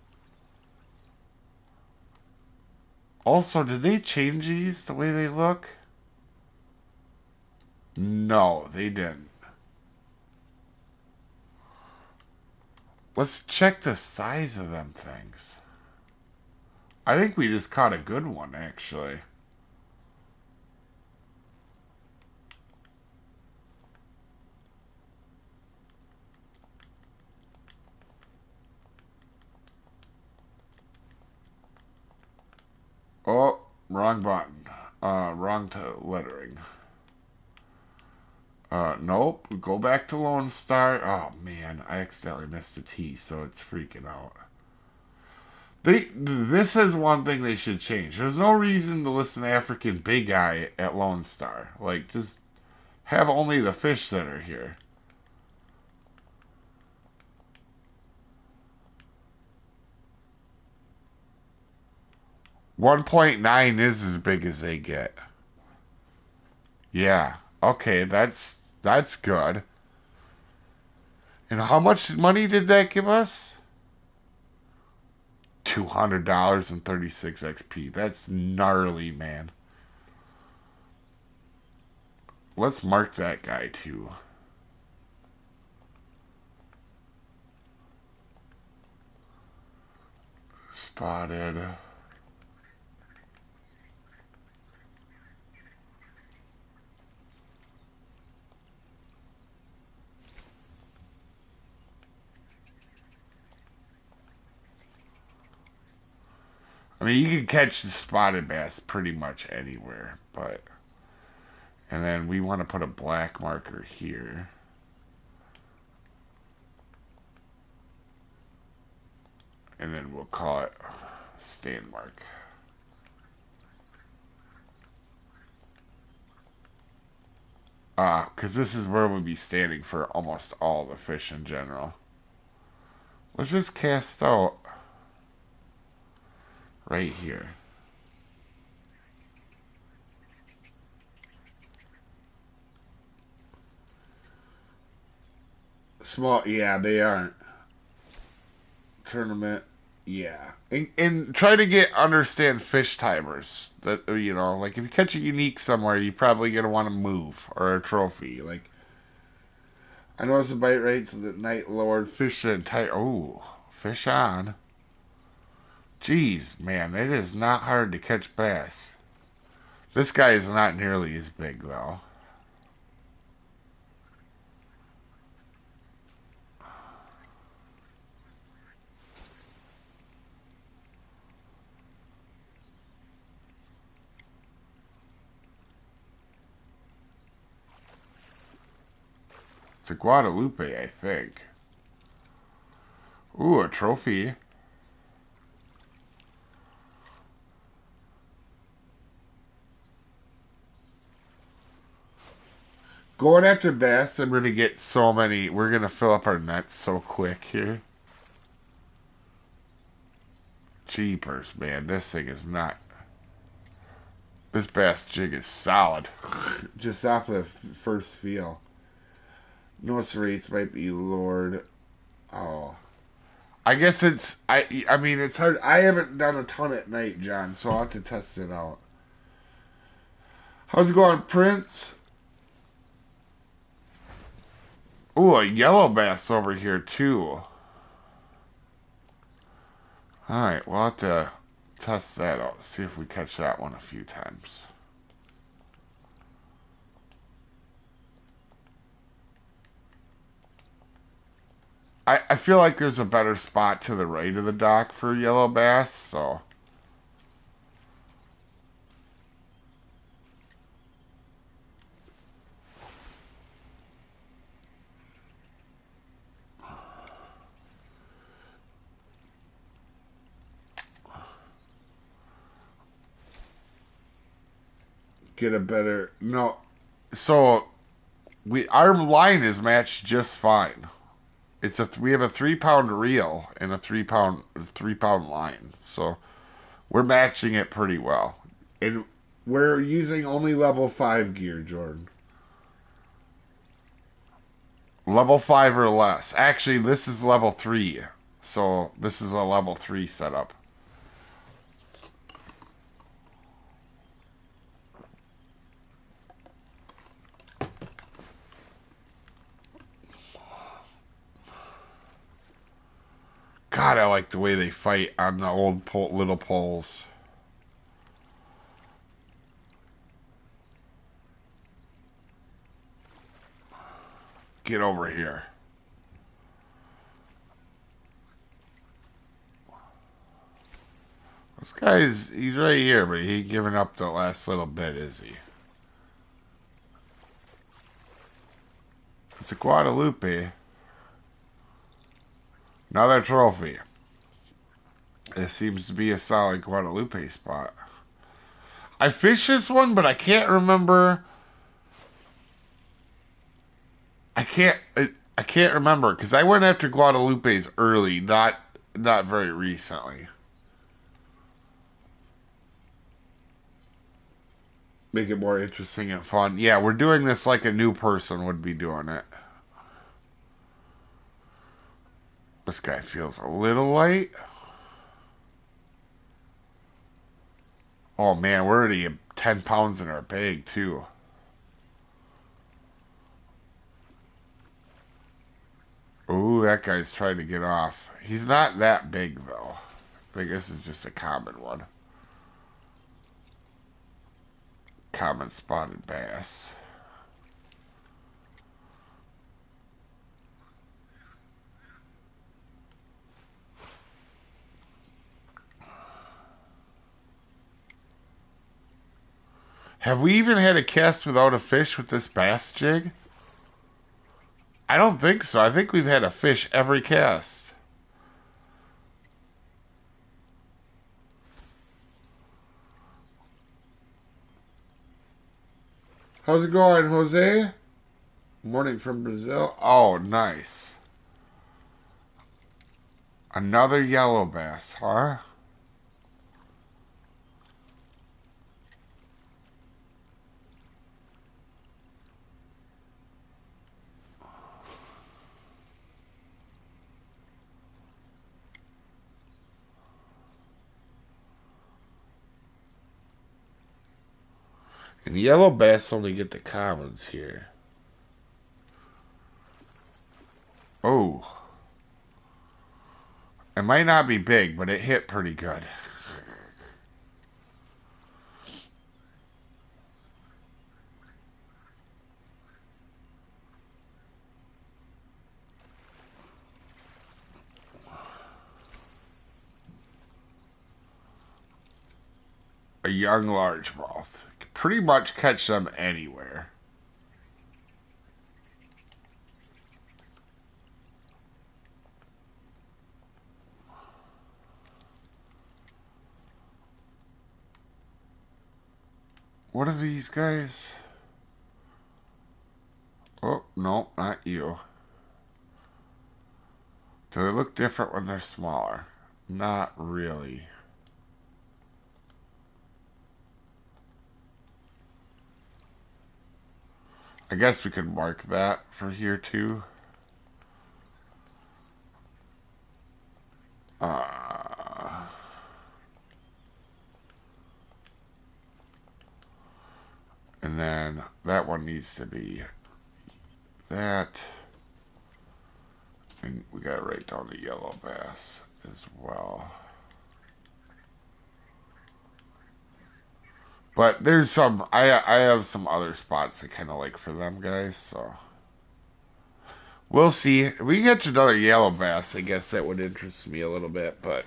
Also, did they change these the way they look? No, they didn't. Let's check the size of them things. I think we just caught a good one, actually. Oh, wrong button. Wrong to lettering. Nope. Go back to Lone Star. Oh man, I accidentally missed a T, so it's freaking out. This is one thing they should change. There's no reason to listen to African Big Eye at Lone Star. Like, just have only the fish that are here. 1.9 is as big as they get. Yeah. Okay, that's good. And how much money did that give us? $200 and 36 XP. That's gnarly, man. Let's mark that guy too. Spotted. I mean, you can catch the spotted bass pretty much anywhere, but... And then we want to put a black marker here. and then we'll call it stand mark. Because this is where we'll be standing for almost all the fish in general. Let's just cast out right here. Small, yeah, they aren't. Tournament, yeah. And try to understand fish timers. That, you know, like if you catch a unique somewhere, you're probably gonna want to move or a trophy. Like I noticed the bite rates of the night lowered fish and tight. Oh, fish on. Jeez, man, it is not hard to catch bass. This guy is not nearly as big though. It's a Guadalupe, I think. Ooh, a trophy. Going after bass, I'm going to get so many. We're going to fill up our nets so quick here. Jeepers, man. This thing is not. This bass jig is solid. Just off the first feel. Notice rates might be lowered. Oh. I guess it's. I mean, it's hard. I haven't done a ton at night, John, so I'll have to test it out. How's it going, Prince? Ooh, a yellow bass over here, too. Alright, we'll have to test that out. See if we catch that one a few times. I feel like there's a better spot to the right of the dock for yellow bass, so. Get a better. No. So, our line is matched just fine. We have a 3-pound reel and a 3-pound line, so we're matching it pretty well. And we're using only level 5 gear, Jordan. Level 5 or less. Actually, this is level 3, so this is a level 3 setup. God, I like the way they fight on the old little poles. Get over here. This he's right here, but he ain't giving up the last little bit, is he? It's a Guadalupe. Another trophy. It seems to be a solid Guadalupe spot. I fished this one, but I can't remember. I can't remember because I went after Guadalupes early, not very recently. Make it more interesting and fun. Yeah, we're doing this like a new person would be doing it. This guy feels a little light. Oh man, we're already 10 pounds in our bag too. Ooh, that guy's trying to get off. He's not that big though. I think this is just a common one. Common spotted bass. Have we even had a cast without a fish with this bass jig? I don't think so. I think we've had a fish every cast. How's it going, Jose? Morning from Brazil. Oh, nice. Another yellow bass, huh? And yellow bass only get the commons here. Oh. It might not be big, but it hit pretty good. A young largemouth. Pretty much catch them anywhere. What are these guys? Oh, no, not you. Do they look different when they're smaller? Not really. I guess we could mark that for here too. Uh, and then that one needs to be that. And we gotta write down the yellow bass as well. But there's some, I have some other spots I kind of like for them guys, so we'll see. If we get another yellow bass, I guess that would interest me a little bit, but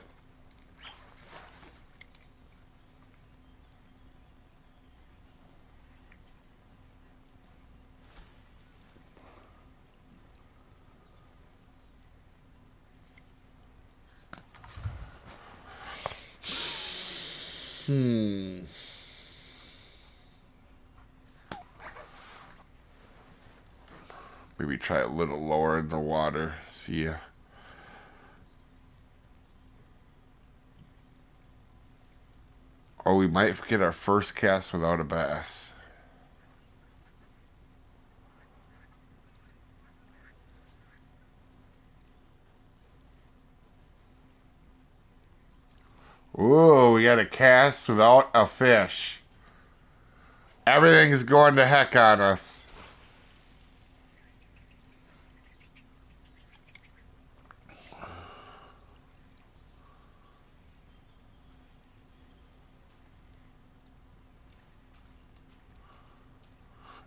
maybe try a little lower in the water. See ya. Oh, we might get our first cast without a bass. Ooh, we got a cast without a fish. Everything is going to heck on us.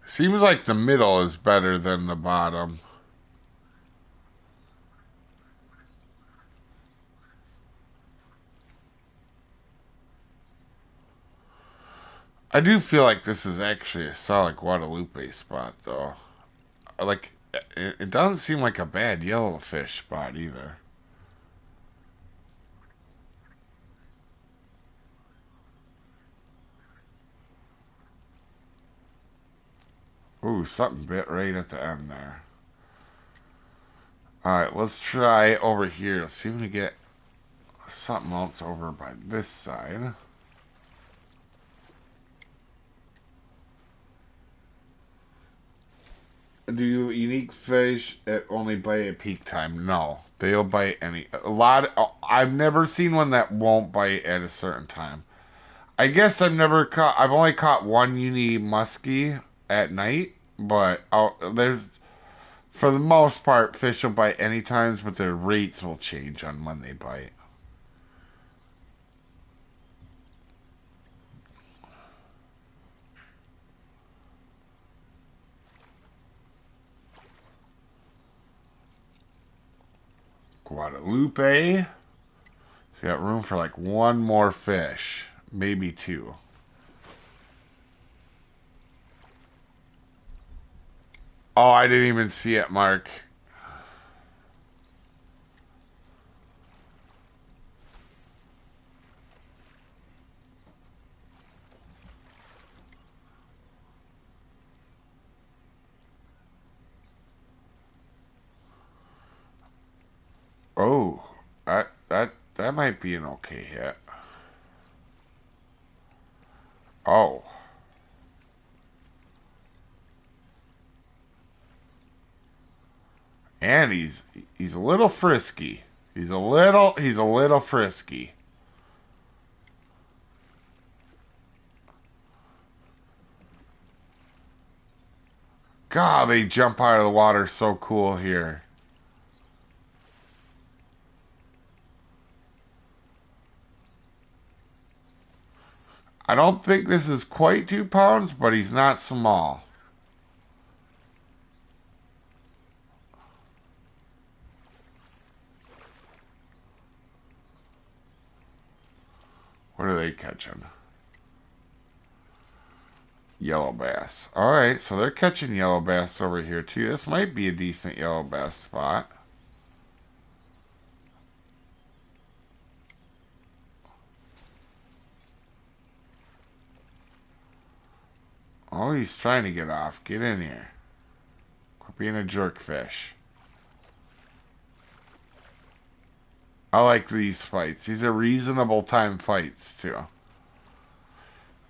Seems like the middle is better than the bottom. I do feel like this is actually a solid Guadalupe spot, though. Like, it doesn't seem like a bad yellowfish spot either. Ooh, something bit right at the end there. Alright, let's try over here. Let's see if we can get something else over by this side. Do you unique fish only bite at peak time? No, they'll bite a lot. I've never seen one that won't bite at a certain time. I guess I've only caught one uni muskie at night, but there's for the most part fish will bite any times, but their rates will change on when they bite. Guadalupe. So you got room for like one more fish, maybe two. Oh, I didn't even see it, Mark. That might be an okay hit. Oh. And he's a little frisky. He's a little frisky. God, they jump out of the water so cool here. I don't think this is quite 2 pounds, but he's not small. What are they catching? Yellow bass. All right, so they're catching yellow bass over here too. This might be a decent yellow bass spot. Oh, he's trying to get off. Get in here. Quit being a jerk fish. I like these fights. These are reasonable time fights too.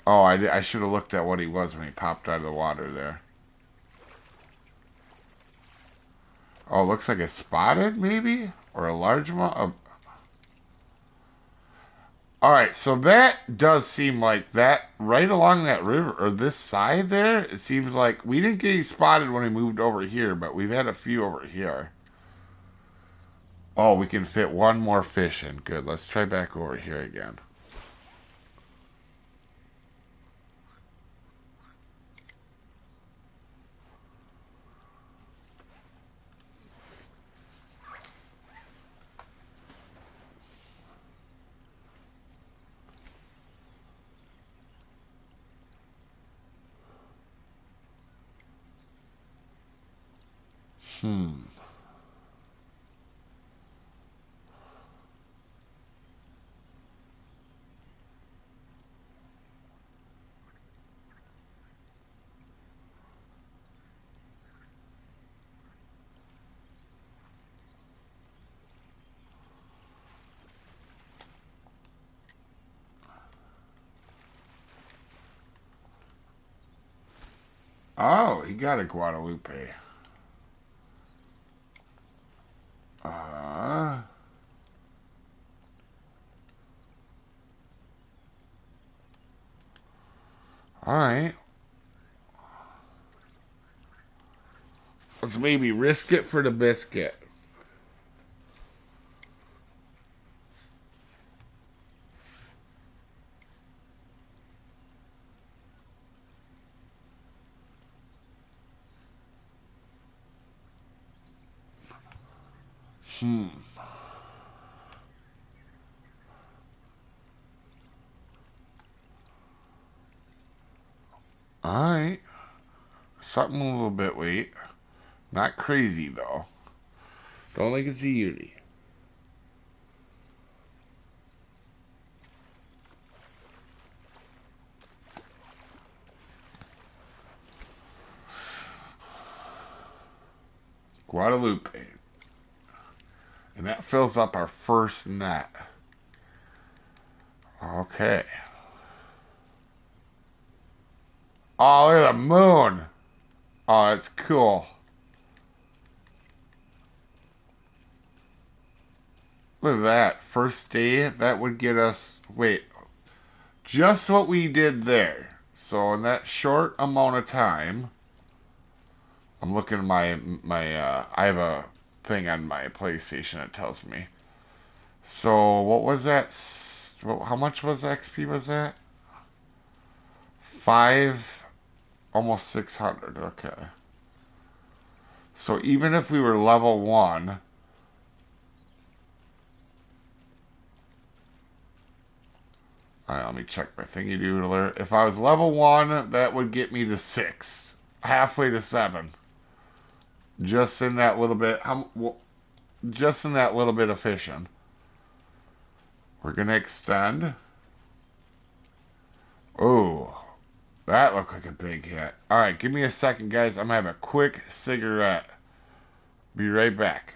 Oh, I should have looked at what he was when he popped out of the water there. Oh, looks like a spotted maybe? Or a large one? Alright, so that does seem like that right along that river, or this side there, it seems like we didn't get spotted when we moved over here, but we've had a few over here. Oh, we can fit one more fish in. Good, let's try back over here again. Hmm. Oh, he got a Guadalupe. Uh, alright. Let's maybe risk it for the biscuit. Hmm. Alright. Something a little bit weight. Not crazy though. Don't think it's a Yeti. Guadalupe. And that fills up our first net. Okay. Oh, look at the moon. Oh, that's cool. Look at that. First day, that would get us, wait, just what we did there. So in that short amount of time, I'm looking at I have a thing on my PlayStation that tells me. So what was that? How much was XP was that? Five, almost 600. Okay. So even if we were level 1, all right, let me check my thingy doodler. If I was level 1, that would get me to 6, halfway to 7. Just in that little bit, just in that little bit of fishing. We're gonna extend. Oh, that looked like a big hit. All right, give me a second, guys. I'm gonna have a quick cigarette. Be right back.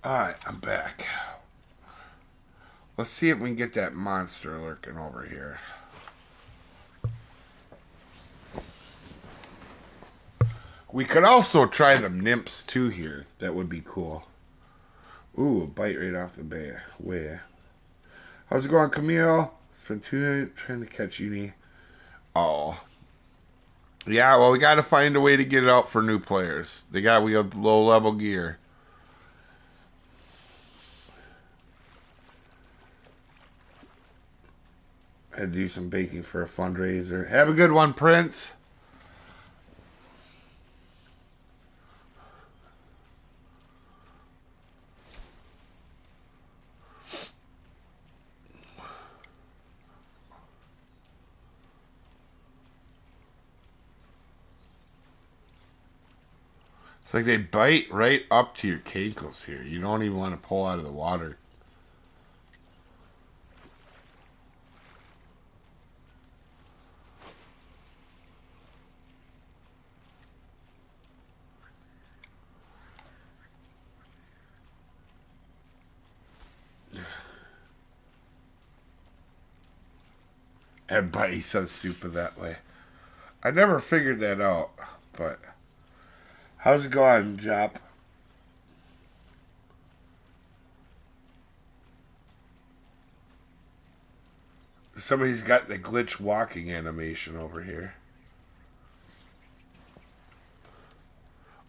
Alright, I'm back. Let's see if we can get that monster lurking over here. We could also try the nymphs too here. That would be cool. Ooh, a bite right off the bat. Where? How's it going, Camille? It's been 2 minutes trying to catch Uni. Oh. Yeah, well, we got to find a way to get it out for new players. We got low level gear. Had to do some baking for a fundraiser. Have a good one, Prince. It's like they bite right up to your cankles here. You don't even want to pull out of the water. Everybody says Soopa that way. I never figured that out, but how's it going, Jop? Somebody's got the glitch walking animation over here.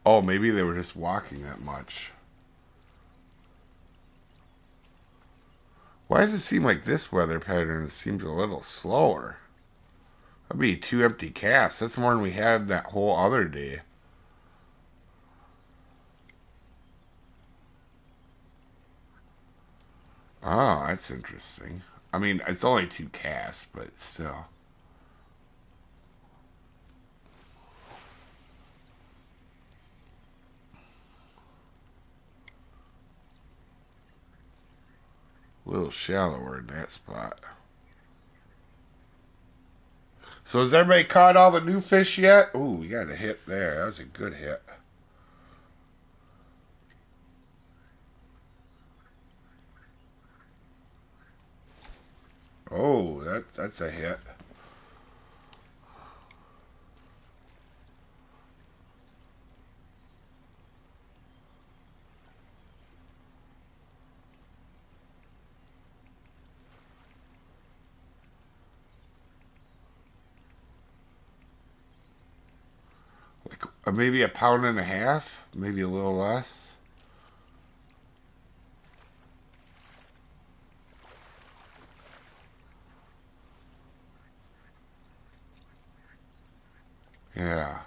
Oh, maybe they were just walking that much. Why does it seem like this weather pattern seems a little slower? That'd be 2 empty casts. That's more than we had that whole other day. Oh, that's interesting. I mean, it's only 2 casts, but still. A little shallower in that spot. So has everybody caught all the new fish yet? Ooh, we got a hit there. That was a good hit. Oh, that's a hit. Like maybe a pound and a half, maybe a little less. Yeah.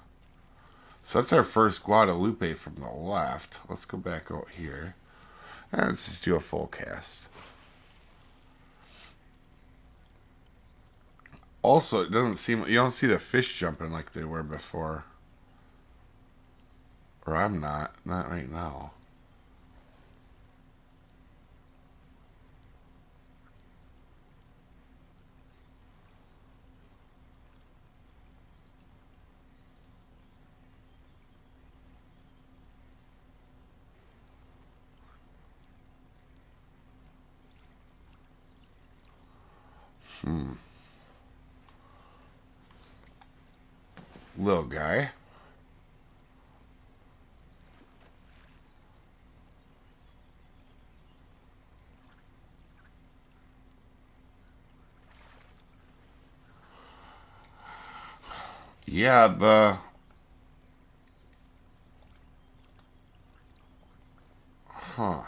So that's our first Guadalupe from the left. Let's go back out here. And let's just do a full cast. Also, it doesn't seem you don't see the fish jumping like they were before. Or I'm not right now. Hmm. Little guy. Yeah, the huh.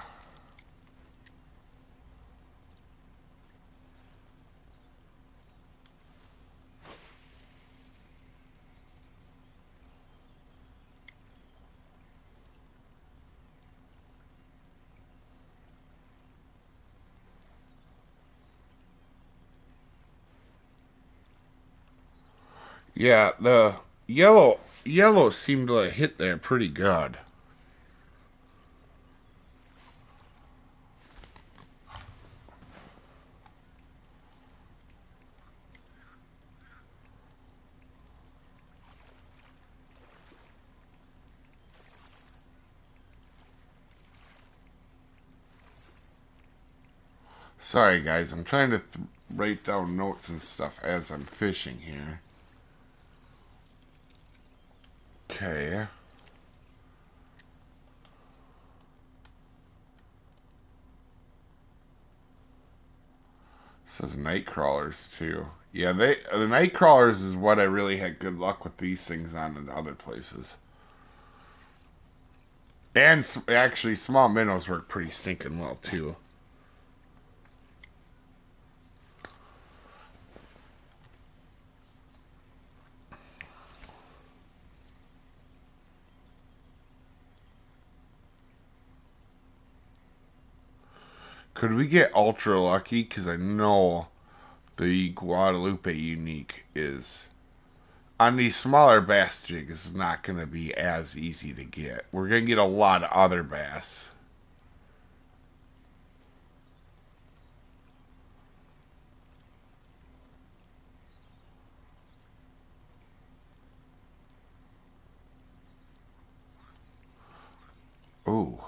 Yeah, the yellow seemed to hit there pretty good. Sorry, guys. I'm trying to write down notes and stuff as I'm fishing here. Okay. Says night crawlers too. Yeah, the night crawlers is what I really had good luck with these things on in other places. And actually, small minnows work pretty stinking well too. Could we get ultra lucky? Because I know the Guadalupe unique is on these smaller bass jigs is not going to be as easy to get. We're going to get a lot of other bass. Oh,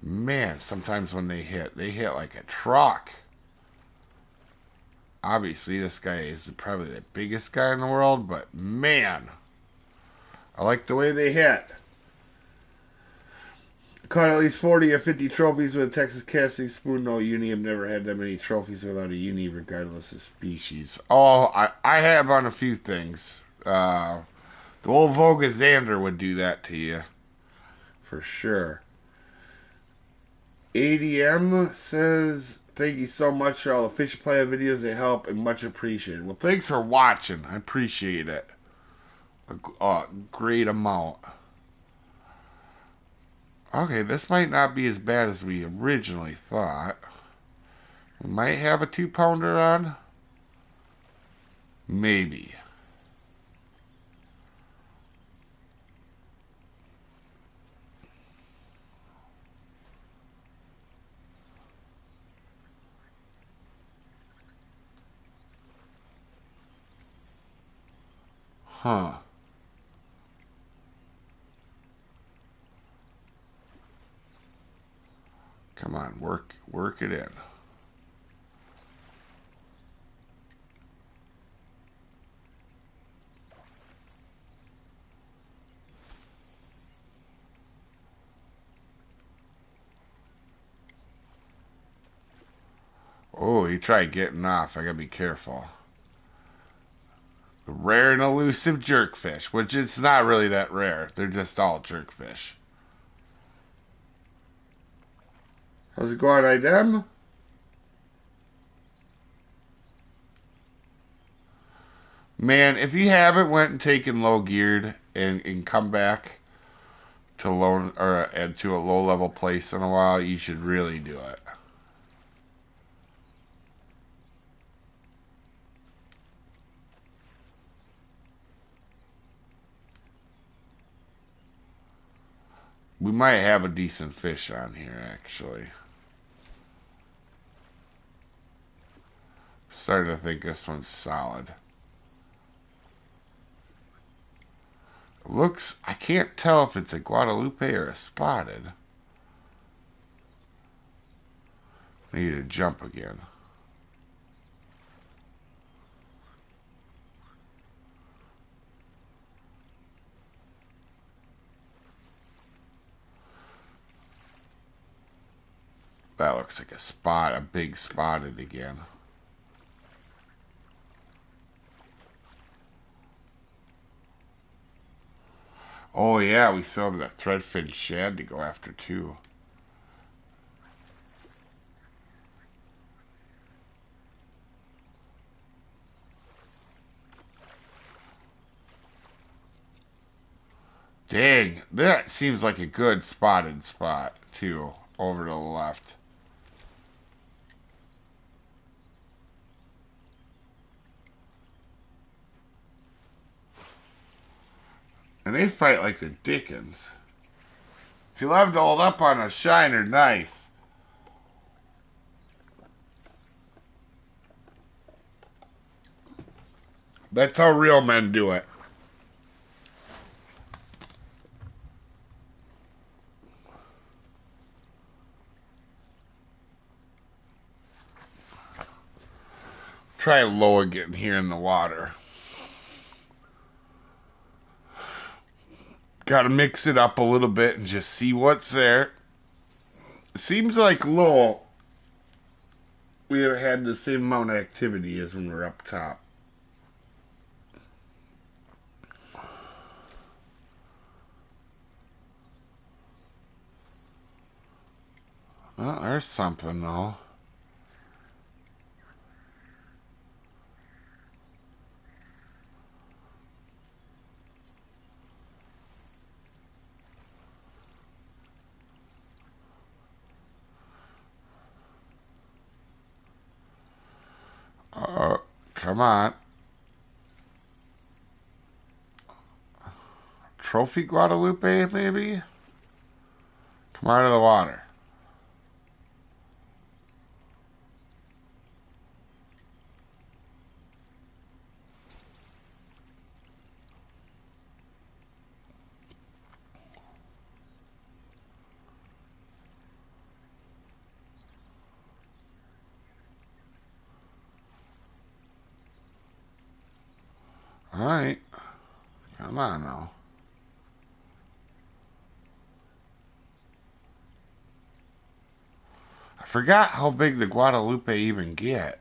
man, sometimes when they hit like a truck. Obviously, this guy is probably the biggest guy in the world, but man, I like the way they hit. Caught at least 40 or 50 trophies with a Texas casting spoon. No uni. I've never had that many trophies without a uni, regardless of species. Oh, I have on a few things. The old Voga Xander would do that to you. For sure. ADM says, thank you so much for all the FishingPlanet videos. They help and much appreciated. Well, thanks for watching. I appreciate it. A great amount. Okay, this might not be as bad as we originally thought. We might have a 2-pounder on. Maybe. Huh. Come on, work it in. Oh, he tried getting off. I gotta be careful. Rare and elusive jerkfish, which it's not really that rare. They're just all jerkfish. How's it going, Idem? Man, if you haven't went and taken low geared and come back to low or to a low level place in a while, you should really do it. We might have a decent fish on here, actually. Starting to think this one's solid. Looks, I can't tell if it's a Guadalupe or a spotted. I need to jump again. That looks like a big spotted again. Oh yeah, we still have that threadfin shad to go after too. Dang, that seems like a good spotted spot too, over to the left. And they fight like the Dickens. If you love to hold up on a shiner, nice. That's how real men do it. Try low again here in the water. Got to mix it up a little bit and just see what's there. It seems like low, we have had the same amount of activity as when we're up top. Well, there's something though. Come on. Trophy Guadalupe, maybe? Come out of the water. Alright. Come on now. I forgot how big the Guadalupe even get.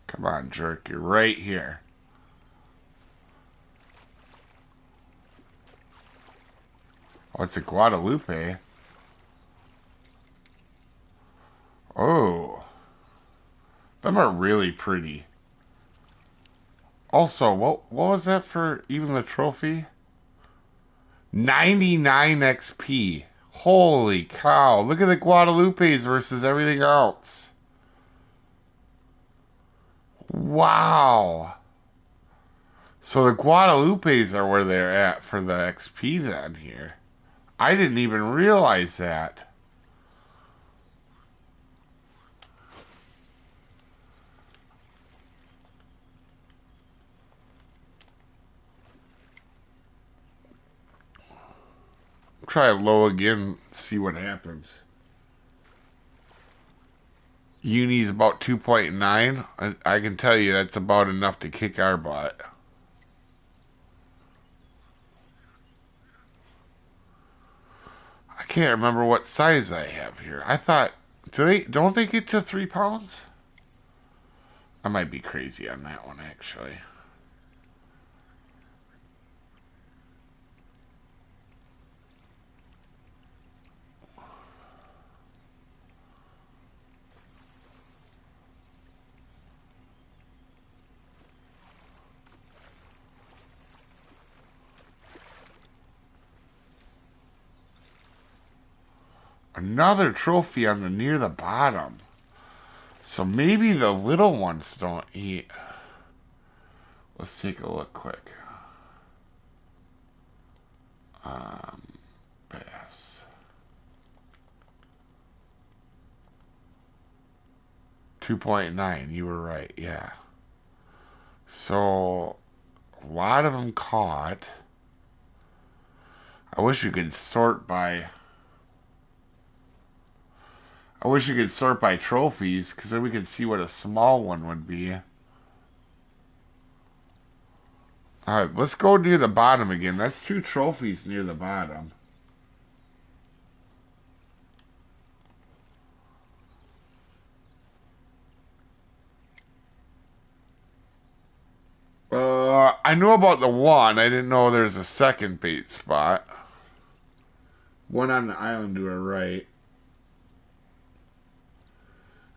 Come on, jerk. You're right here. Oh, it's a Guadalupe. Oh. Them are really pretty. Also, what was that for even the trophy? 99 XP. Holy cow. Look at the Guadalupes versus everything else. Wow. So the Guadalupes are where they're at for the XP then here. I didn't even realize that. Try low again, see what happens. Uni's about 2.9. I can tell you that's about enough to kick our butt. I can't remember what size I have here. I thought, don't they get to 3 pounds? I might be crazy on that one, actually. Another trophy on the near the bottom. So maybe the little ones don't eat. Let's take a look quick. Bass. 2.9, you were right, yeah. So, a lot of them caught. I wish you could sort by... I wish you could sort by trophies, because then we could see what a small one would be. Alright, let's go near the bottom again. That's 2 trophies near the bottom. I knew about the one. I didn't know there's a second bait spot. One on the island to our right.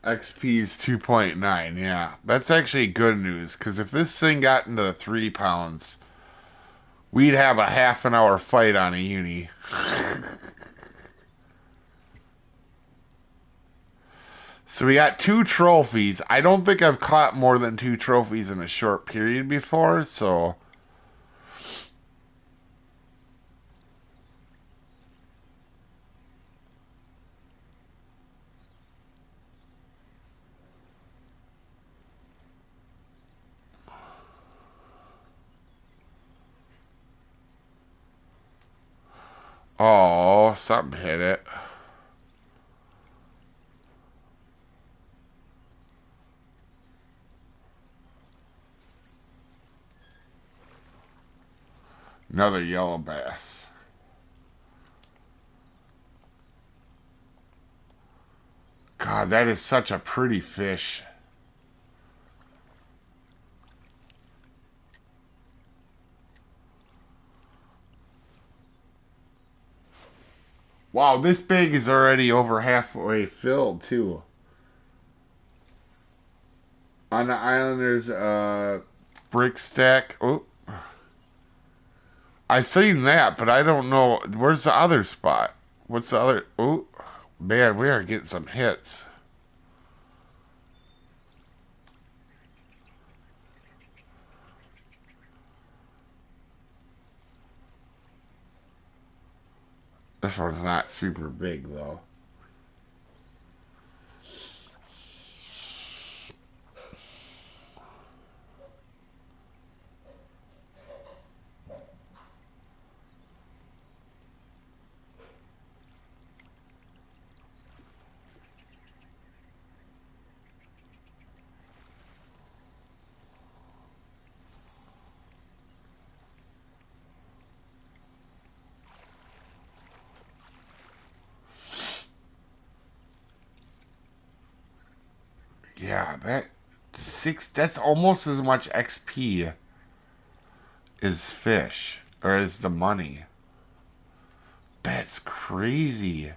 XP is 2.9, yeah. That's actually good news, because if this thing got into the 3 pounds, we'd have a half an hour fight on a uni. So we got 2 trophies. I don't think I've caught more than 2 trophies in a short period before, so... something hit it. Another yellow bass. God, that is such a pretty fish. Wow, this bag is already over halfway filled, too. On the island, there's a brick stack. Oh, I seen that, but I don't know. Where's the other spot? What's the other? Oh, man, we are getting some hits. This one's not super big, though. Yeah, that's almost as much XP as fish, or as the money. That's crazy.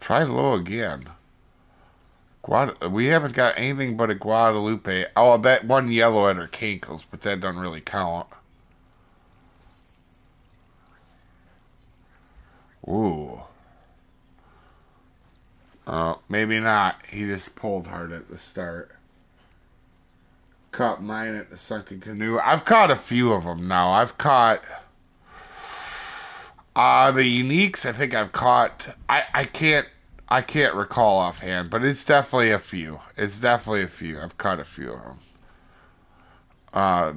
Try low again. We haven't got anything but a Guadalupe. Oh, that one yellow at her cankles, but that doesn't really count. Ooh. Maybe not. He just pulled hard at the start. Caught mine at the sunken canoe. I've caught a few of them now. I've caught the uniques. I think I've caught. I can't recall offhand, but it's definitely a few. It's definitely a few. I've caught a few of them.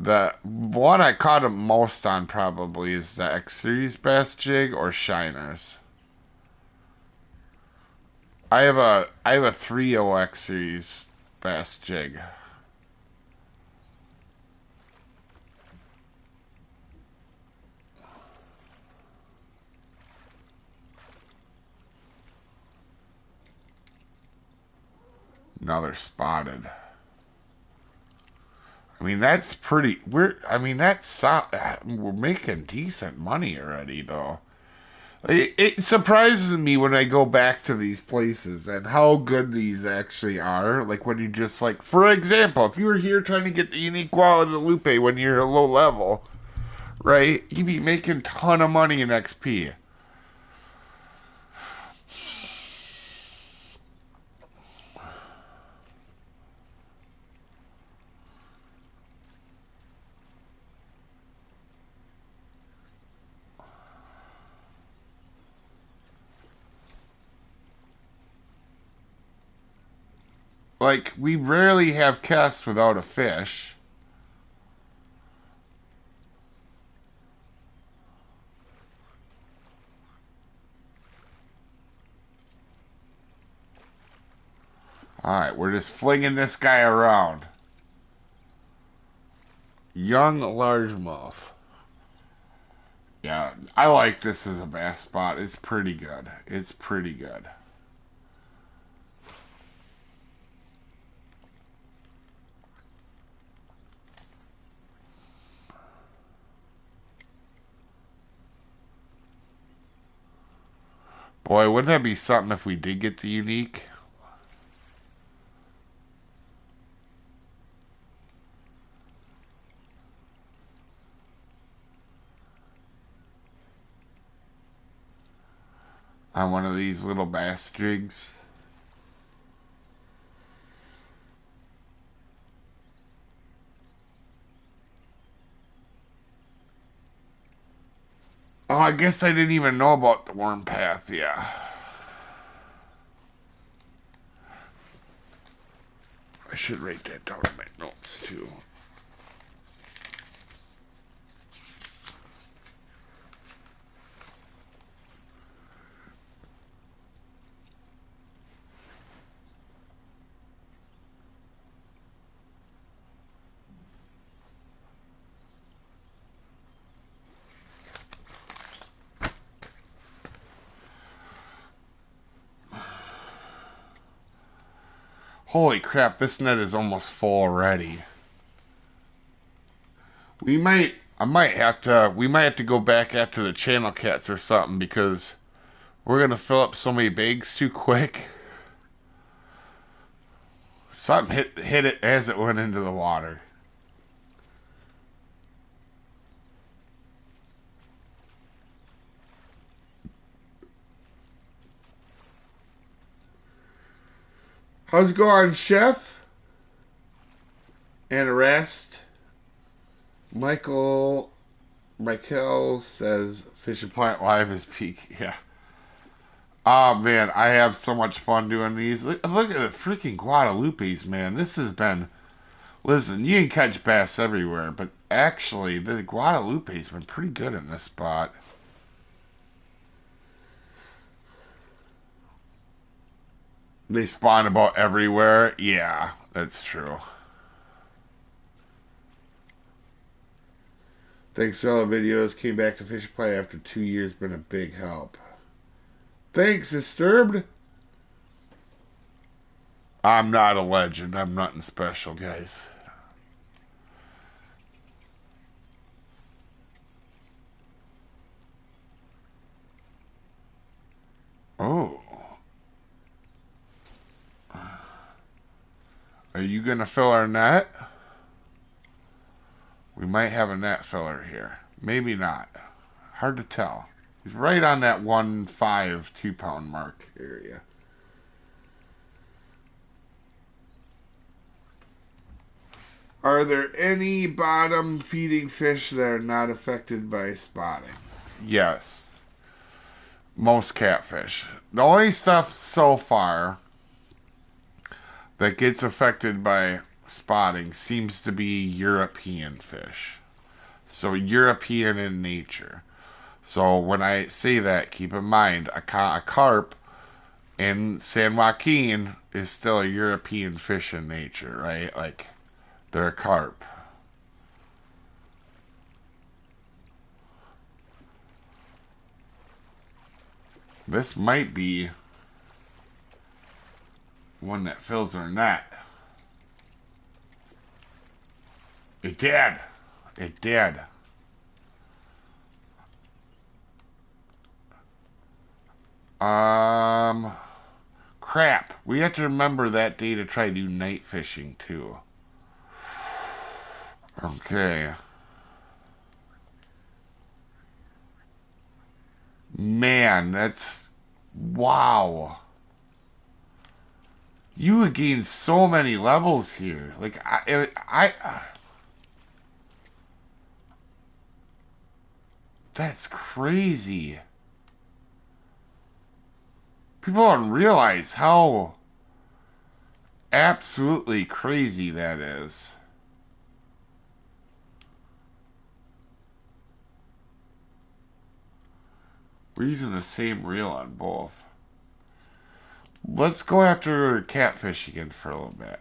The one I caught them most on probably is the X Series bass jig or shiners. I have a 3.0 X Series bass jig. Another spotted. I mean, that's pretty. We're making decent money already, though. It surprises me when I go back to these places and how good these actually are. Like when you just like, for example, if you were here trying to get the unique Guadalupe when you're a low level, right? You'd be making a ton of money in XP. Like we rarely have casts without a fish. Alright, we're just flinging this guy around. Young largemouth. Yeah, I like this as a bass spot. It's pretty good. It's pretty good. Boy, wouldn't that be something if we did get the unique? On one of these little bass jigs. Oh, I guess I didn't even know about the worm path, yeah. should write that down in my notes too. Holy crap, this net is almost full already. We might have to go back after the channel cats or something because we're gonna fill up so many bags too quick. Something hit it as it went into the water. How's it going, Chef? And arrest. Michael says FishingPlanet Live is peak. Yeah. Oh man, I have so much fun doing these. Look at the freaking Guadalupes, man. This has been. Listen, you can catch bass everywhere, but actually, the Guadalupe's been pretty good in this spot. They spawn about everywhere. Yeah, that's true. Thanks for all the videos. Came back to FishingPlanet after 2 years. Been a big help. Thanks, Disturbed. I'm not a legend. I'm nothing special, guys. Oh. Are you going to fill our net? We might have a net filler here. Maybe not. Hard to tell. He's right on that 1.5, 2-pound mark area. Are there any bottom feeding fish that are not affected by spotting? Yes. Most catfish. The only stuff so far that gets affected by spotting seems to be European fish. So European in nature. So when I say that, keep in mind a carp in San Joaquin is still a European fish in nature, right? Like they're a carp. This might be one that fills our net. It did. It did. Crap. We have to remember that day to try to do night fishing too. Okay. Man, that's wow. You would gain so many levels here. Like that's crazy. People don't realize how absolutely crazy that is. We're using the same reel on both. Let's go after catfish again for a little bit.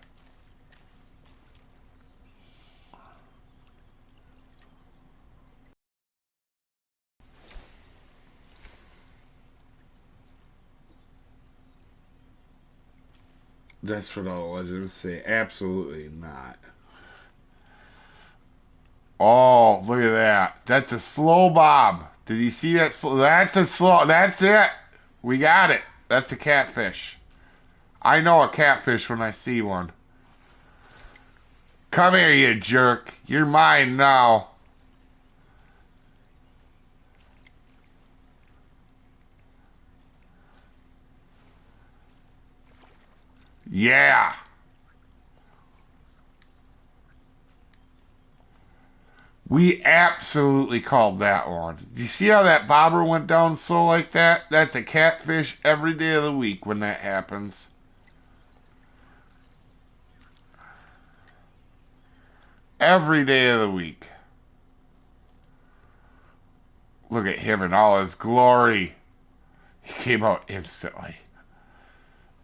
That's what all legends say. Absolutely not. Oh, look at that. That's a slow bob. Did you see that? That's a slow. That's it. We got it. That's a catfish. I know a catfish when I see one. Come here, you jerk. You're mine now. Yeah. We absolutely called that one. Do you see how that bobber went down slow like that? That's a catfish every day of the week when that happens. every day of the week. Look at him in all his glory. He came out instantly.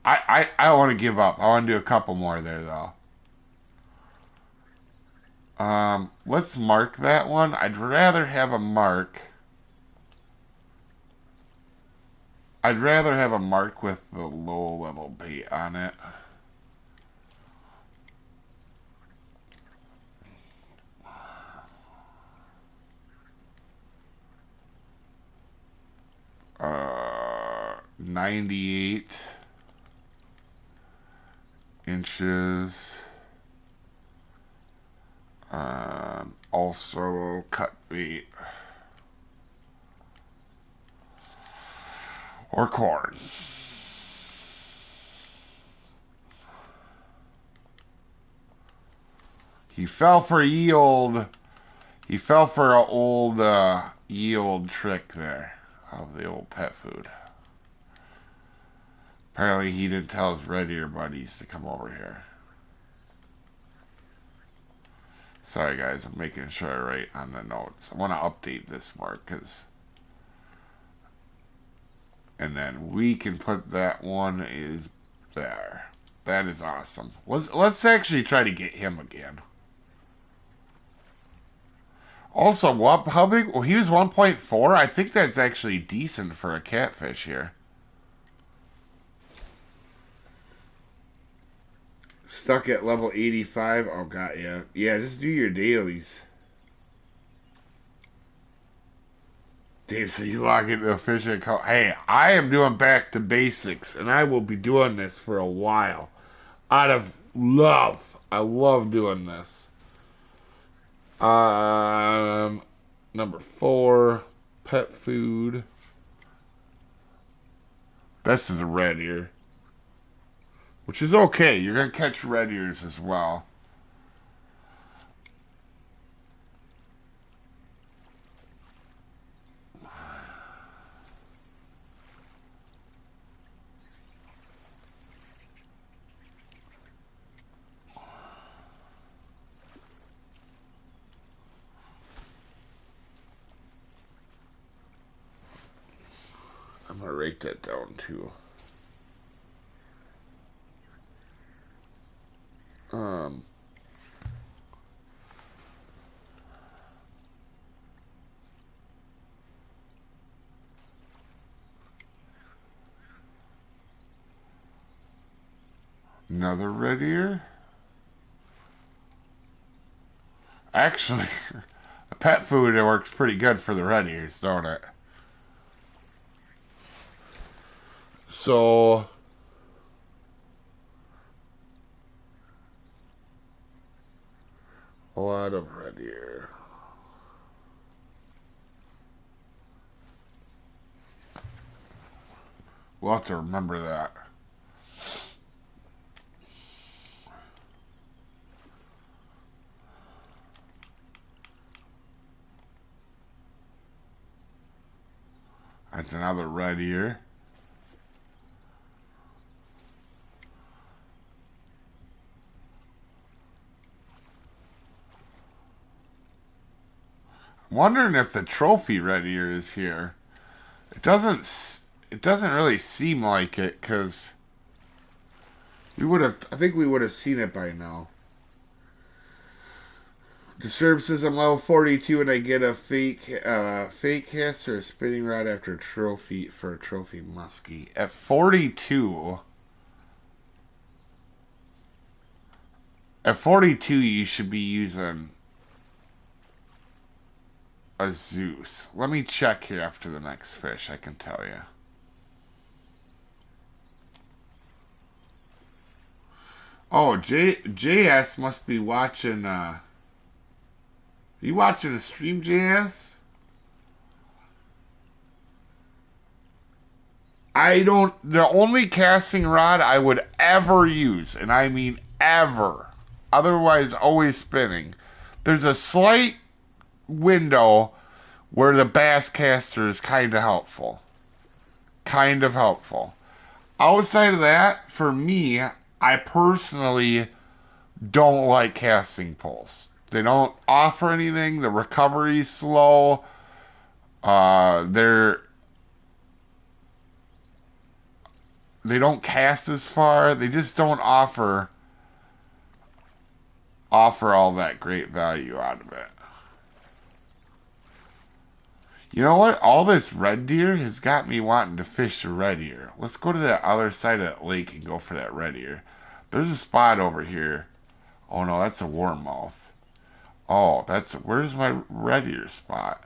I want to give up. I want to do a couple more there, though. Let's mark that one. I'd rather have a mark. I'd rather have a mark with the low level bait on it. Uh, 98 inches. Also cut bait. Or corn. He fell for ye old. He fell for an old ye old trick there of the old pet food. Apparently he didn't tell his red ear buddies to come over here. Sorry guys, I'm making sure I write on the notes. I want to update this more and then we can put that one is there. That is awesome. Let's actually try to get him again. Also, how big? Well, he was 1.4. I think that's actually decent for a catfish here. Stuck at level 85. Oh, God, yeah. Yeah, just do your dailies. Dave, so you log into the fishing account. Hey, I am doing back to basics, and I will be doing this for a while. Out of love. I love doing this. Number 4, pet food. This is a red ear. Which is okay. You're going to catch red ears as well. I'm going to write that down too. Another red ear. Actually, the pet food, it works pretty good for the red ears, don't it? So, a lot of red ear. We'll have to remember that. That's another red ear. I'm wondering if the trophy red ear is here. It doesn't really seem like it because I think we would have seen it by now. Disturb says I'm level 42 and I get a fake cast or a spinning rod after a trophy for a trophy muskie. At 42, you should be using a Zeus. Let me check here after the next fish, I can tell you. Oh, JS must be watching, you watching a stream, JS? The only casting rod I would ever use, and I mean ever, otherwise always spinning, there's a slight window where the bass caster is kind of helpful. Kind of helpful. Outside of that, for me, I personally don't like casting poles. They don't offer anything. The recovery's slow. They're they don't cast as far. They just don't offer all that great value out of it. You know what? All this red deer has got me wanting to fish a red deer. Let's go to the other side of that lake and go for that red deer. There's a spot over here. Oh no, that's a warmouth. Oh, where's my red deer spot?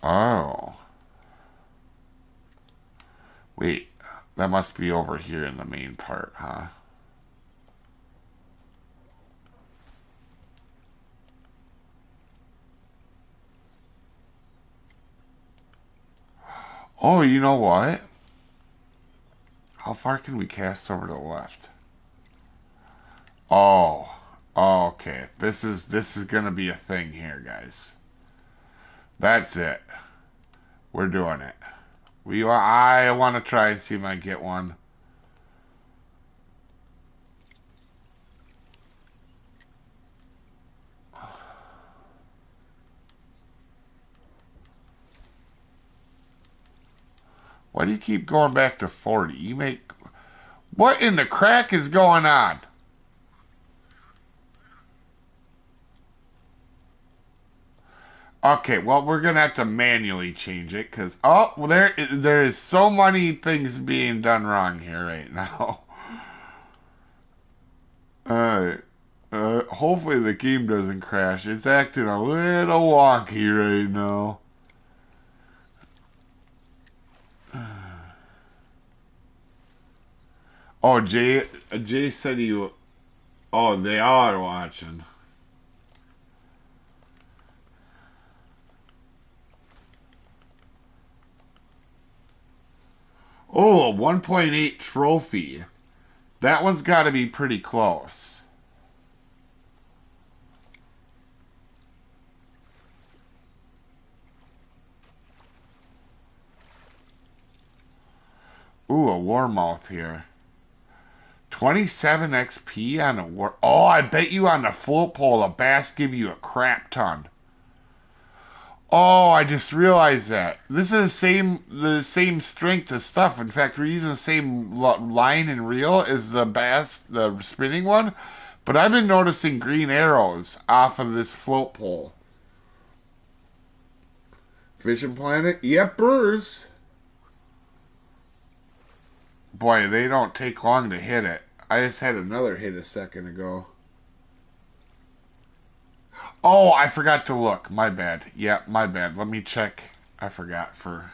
Oh. Wait, that must be over here in the main part, huh? Oh, you know what? How far can we cast over to the left? Oh, oh, okay. This is gonna be a thing here, guys. That's it. We're doing it. I want to try and see if I get one. Why do you keep going back to 40? What in the crack is going on? Okay, well, we're gonna have to manually change it because well, there is so many things being done wrong here right now. Alright. Hopefully the game doesn't crash. It's acting a little wonky right now. Oh, Jay said he. Oh, they are watching. Oh, a 1.8 trophy. That one's got to be pretty close. Ooh, a warmouth here. 27 XP on a war. Oh, I bet you on the float pole, a bass give you a crap ton. Oh, I just realized that. This is the same strength of stuff. In fact, we're using the same line and reel as the bass, the spinning one. But I've been noticing green arrows off of this float pole. FishingPlanet? Yepers. Boy, they don't take long to hit it. I just had another hit a second ago. Oh, I forgot to look. My bad. Yeah, my bad. Let me check. I forgot for.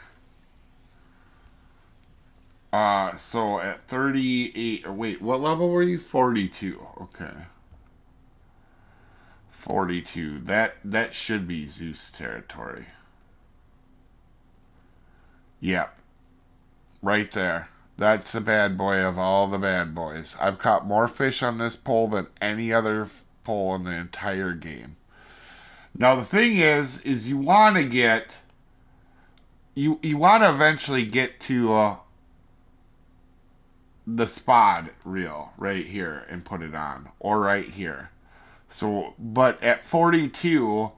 So at 38, or wait, what level were you? 42. Okay. 42. That should be Zeus territory. Yep, right there. That's the bad boy of all the bad boys. I've caught more fish on this pole than any other pole in the entire game. Now the thing is you want to eventually get to the spot reel right here and put it on, or right here. So, but at 42,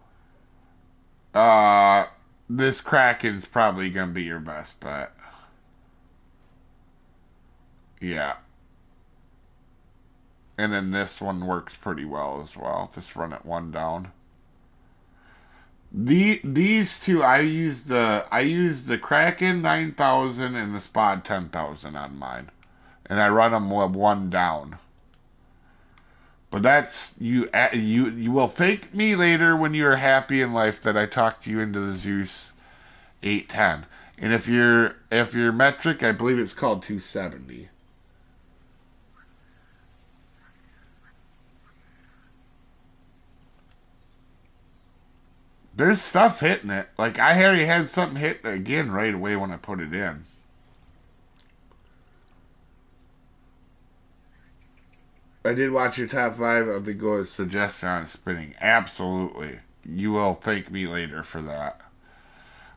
uh, this Kraken's probably gonna be your best bet. Yeah, and then this one works pretty well as well. Just run it one down. These two I use the Kraken 9,000 and the Spot 10,000 on mine, and I run them one down. But that's you will thank me later when you are happy in life that I talked you into the Zeus 810. And if you're metric, I believe it's called 270. There's stuff hitting it. Like I already had something hit again right away when I put it in. I did watch your top five of the goals suggested on spinning. Absolutely. You will thank me later for that.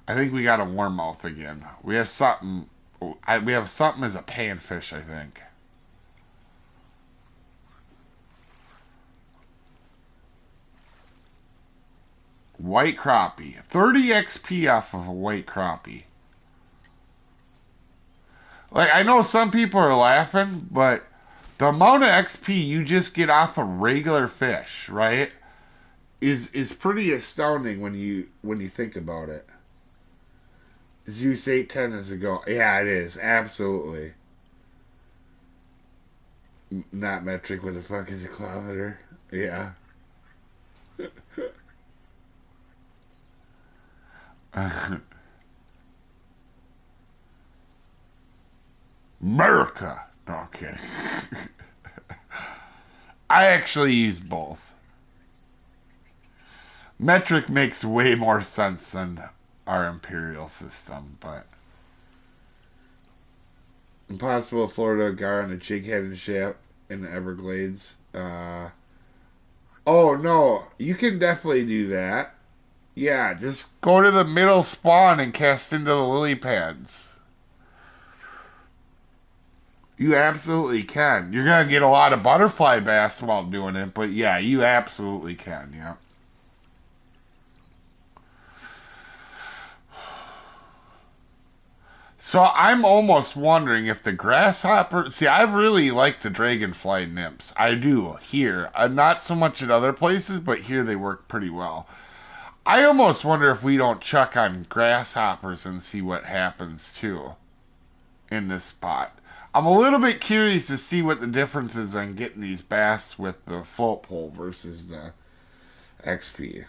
I think we got a warmouth again. We have something. We have something as a panfish, I think. White crappie. 30 XP off of a white crappie. Like, I know some people are laughing, but the amount of XP you just get off a regular fish, right, is pretty astounding when you think about it. Zeus 810 is a go. Yeah, it is. Absolutely. Not metric. What the fuck is a kilometer? Yeah. America. No, kidding. I actually use both. Metric makes way more sense than our imperial system, but impossible Florida gar on a jighead and ship in the Everglades. Oh no, you can definitely do that. Yeah, just go to the middle spawn and cast into the lily pads. You absolutely can. You're gonna get a lot of butterfly bass while doing it, but yeah, you absolutely can. Yeah. So I'm almost wondering if the grasshopper. See, I really like the dragonfly nymphs. I do here. Not so much at other places, but here they work pretty well. I almost wonder if we don't chuck on grasshoppers and see what happens too in this spot. I'm a little bit curious to see what the difference is on getting these bass with the float pole versus the XP.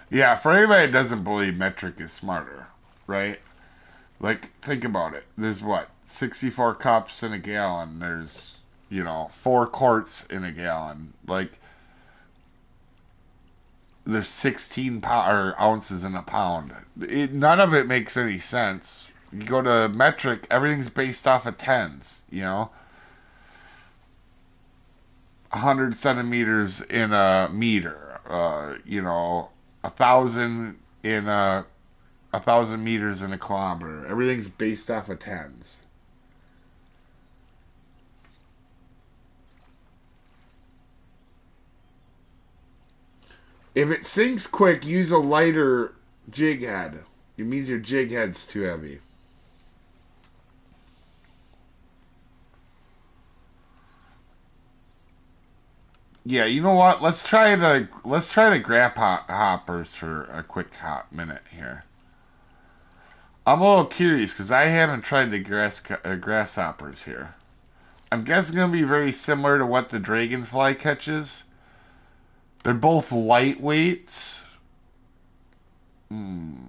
Yeah, for anybody that doesn't believe metric is smarter, right? Like, think about it. There's what? 64 cups in a gallon. There's, 4 quarts in a gallon. Like, there's 16 ounces in a pound. None of it makes any sense. You go to metric, everything's based off of tens, 100 centimeters in a meter, 1,000 in a 1,000 meters in a kilometer. Everything's based off of tens. If it sinks quick, use a lighter jig head. It means your jig head's too heavy. Yeah, you know what? Let's try the grasshoppers for a quick hot minute here. I'm a little curious because I haven't tried the grasshoppers here. I'm guessing gonna be very similar to what the dragonfly catches. They're both lightweights. Hmm.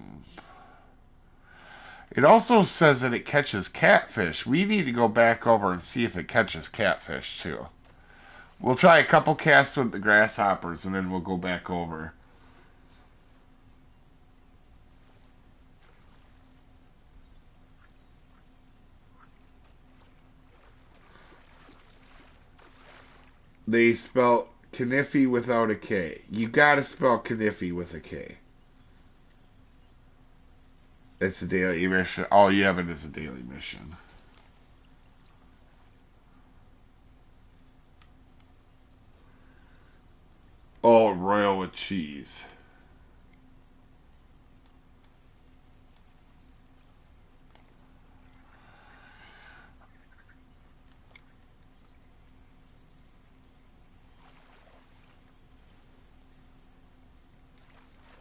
It also says that it catches catfish. We need to go back over and see if it catches catfish too. We'll try a couple casts with the grasshoppers and then we'll go back over. They spell Kniffy without a K. You gotta spell Kniffy with a K. It's a daily mission. All you have it is a daily mission. Oh, royal with cheese.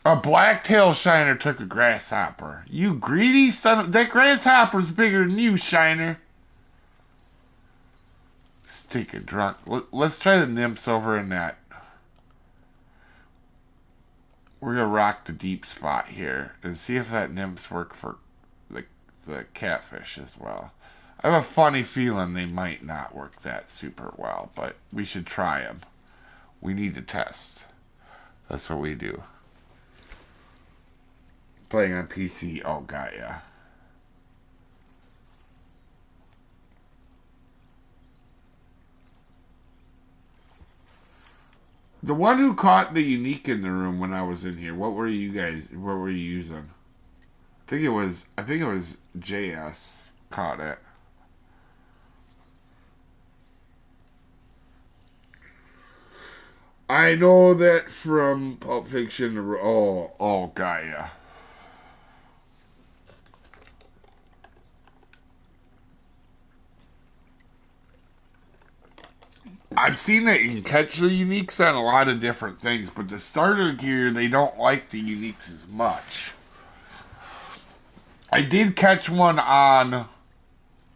A blacktail shiner took a grasshopper. You greedy son of... That grasshopper's bigger than you, Shiner. Let's take a drunk... Let's try the nymphs over in that. We're gonna rock the deep spot here and see if that nymphs work for the, the catfish as well. I have a funny feeling they might not work that super well, but we should try them. We need to test. That's what we do. Playing on PC. Oh, got ya. The one who caught the unique in the room when I was in here. What were you guys? What were you using? I think it was JS caught it. I know that from Pulp Fiction. Oh, Gaia. I've seen that you can catch the uniques on a lot of different things, but the starter gear, they don't like the uniques as much. I did catch one on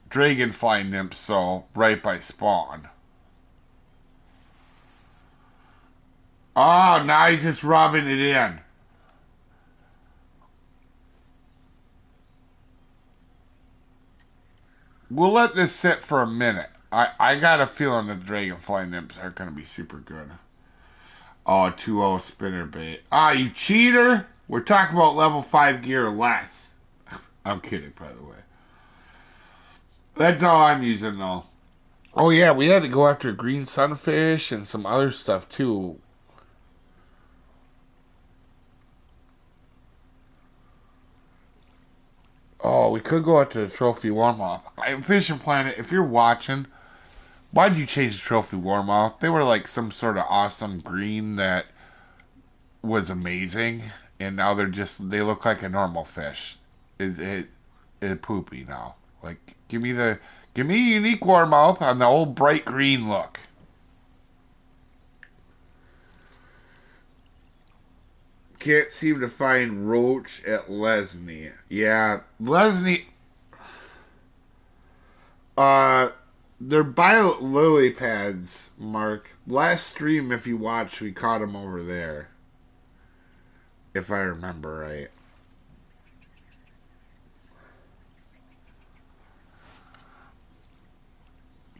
Dragonfly Nymph, so right by spawn. Oh, now he's just rubbing it in. We'll let this sit for a minute. I got a feeling the Dragonfly Nymphs are going to be super good. Oh, 2-0 spinner bait. Ah, you cheater! We're talking about level 5 gear or less. I'm kidding, by the way. That's all I'm using, though. Oh, yeah, we had to go after green sunfish and some other stuff, too. Oh, we could go after the trophy warm-off. FishingPlanet, if you're watching, why'd you change the trophy warm-off? They were like some sort of awesome green that was amazing, and now they look like a normal fish. It poopy now. Like, give me a unique warmouth on the old bright green look. Can't seem to find roach at Lesney. Yeah, Lesney. Uh, they're by lily pads, Mark. Last stream, if you watched, we caught them over there. If I remember right.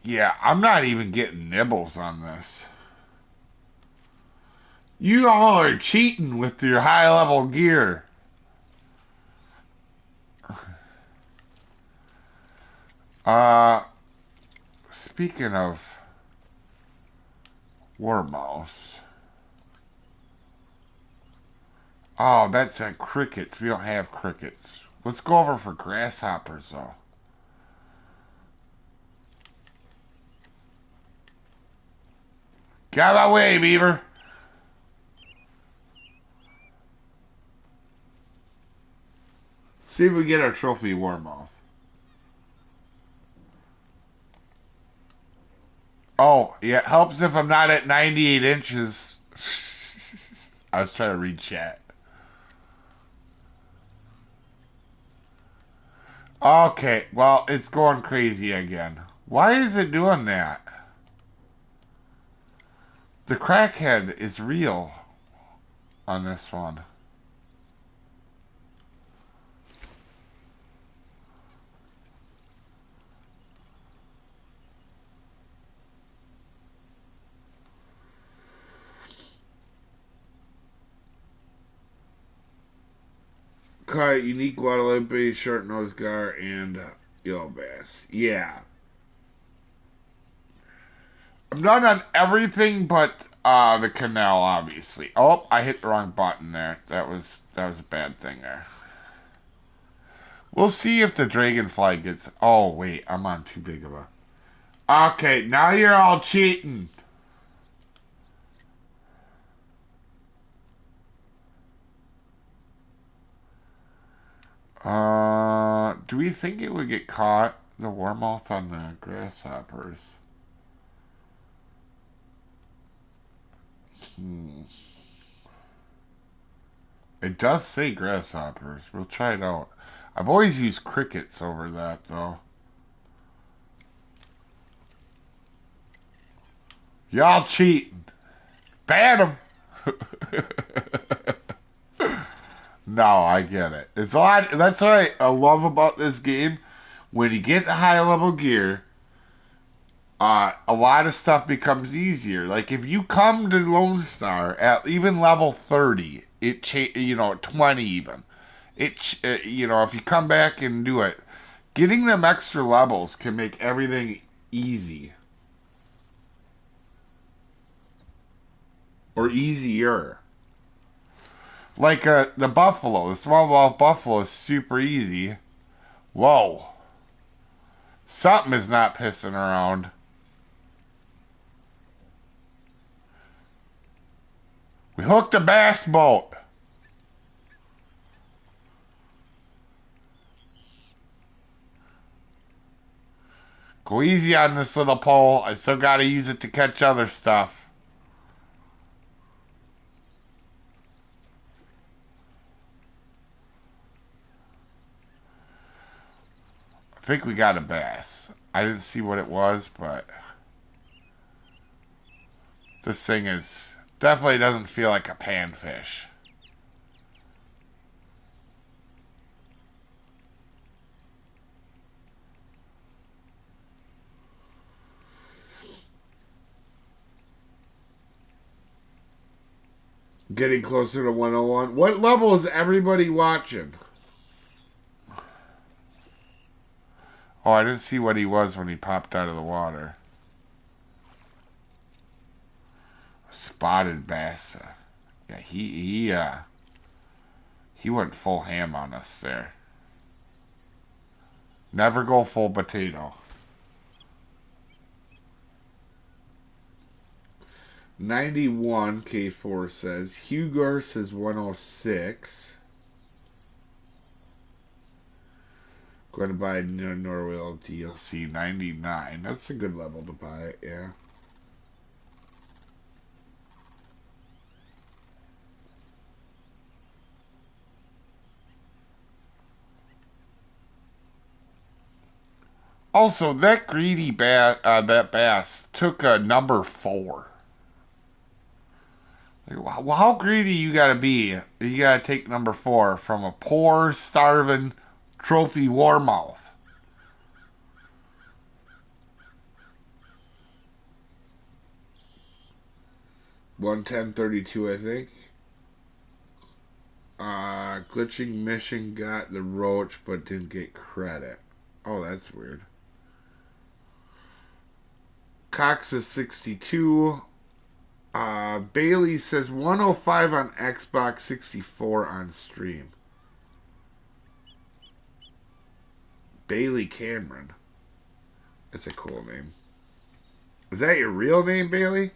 Yeah, I'm not even getting nibbles on this. You all are cheating with your high level gear. Uh, Speaking of warmouse. Oh, that's a crickets. We don't have crickets. Let's go over for grasshoppers, though. Get out of my way, beaver. See if we get our trophy warmouse. Oh, yeah, it helps if I'm not at 98 inches. I was trying to read chat. Okay, well, it's going crazy again. Why is it doing that? The crackhead is real on this one. Caught unique Guadalupe, short-nosed gar, and yellow bass. Yeah. I'm done on everything but the canal, obviously. Oh, I hit the wrong button there. That was a bad thing there. We'll see if the dragonfly gets. Oh wait, I'm on too big of a. Okay, now you're all cheating. Do we think it would get caught? The warmouth on the grasshoppers. Hmm. It does say grasshoppers. We'll try it out. I've always used crickets over that, though. Y'all cheating. Ban them. No, I get it. It's a lot. That's what I love about this game. When you get high level gear, a lot of stuff becomes easier. Like if you come to Lone Star at even level 30, 20 even. If you come back and do it, getting them extra levels can make everything easy or easier. Like the buffalo, the small ball buffalo is super easy. Whoa, something is not pissing around. We hooked a bass boat. Go easy on this little pole. I still got to use it to catch other stuff. I think we got a bass. I didn't see what it was, but this thing is definitely doesn't feel like a panfish. Getting closer to 101. What level is everybody watching? Oh, I didn't see what he was when he popped out of the water. Spotted bass. Yeah, he went full ham on us there. Never go full potato. 91 K4 says. Hugar says 106. Going to buy Norwell DLC 99. That's a good level to buy it, yeah. Also, that greedy bass, that bass took a number 4. Well, how greedy you gotta be? You gotta take number 4 from a poor, starving trophy warmouth. 110.32, I think. Glitching mission got the roach but didn't get credit. Oh, that's weird. Cox is 62. Bailey says 105 on Xbox, 64 on stream. Bailey Cameron. That's a cool name. Is that your real name, Bailey?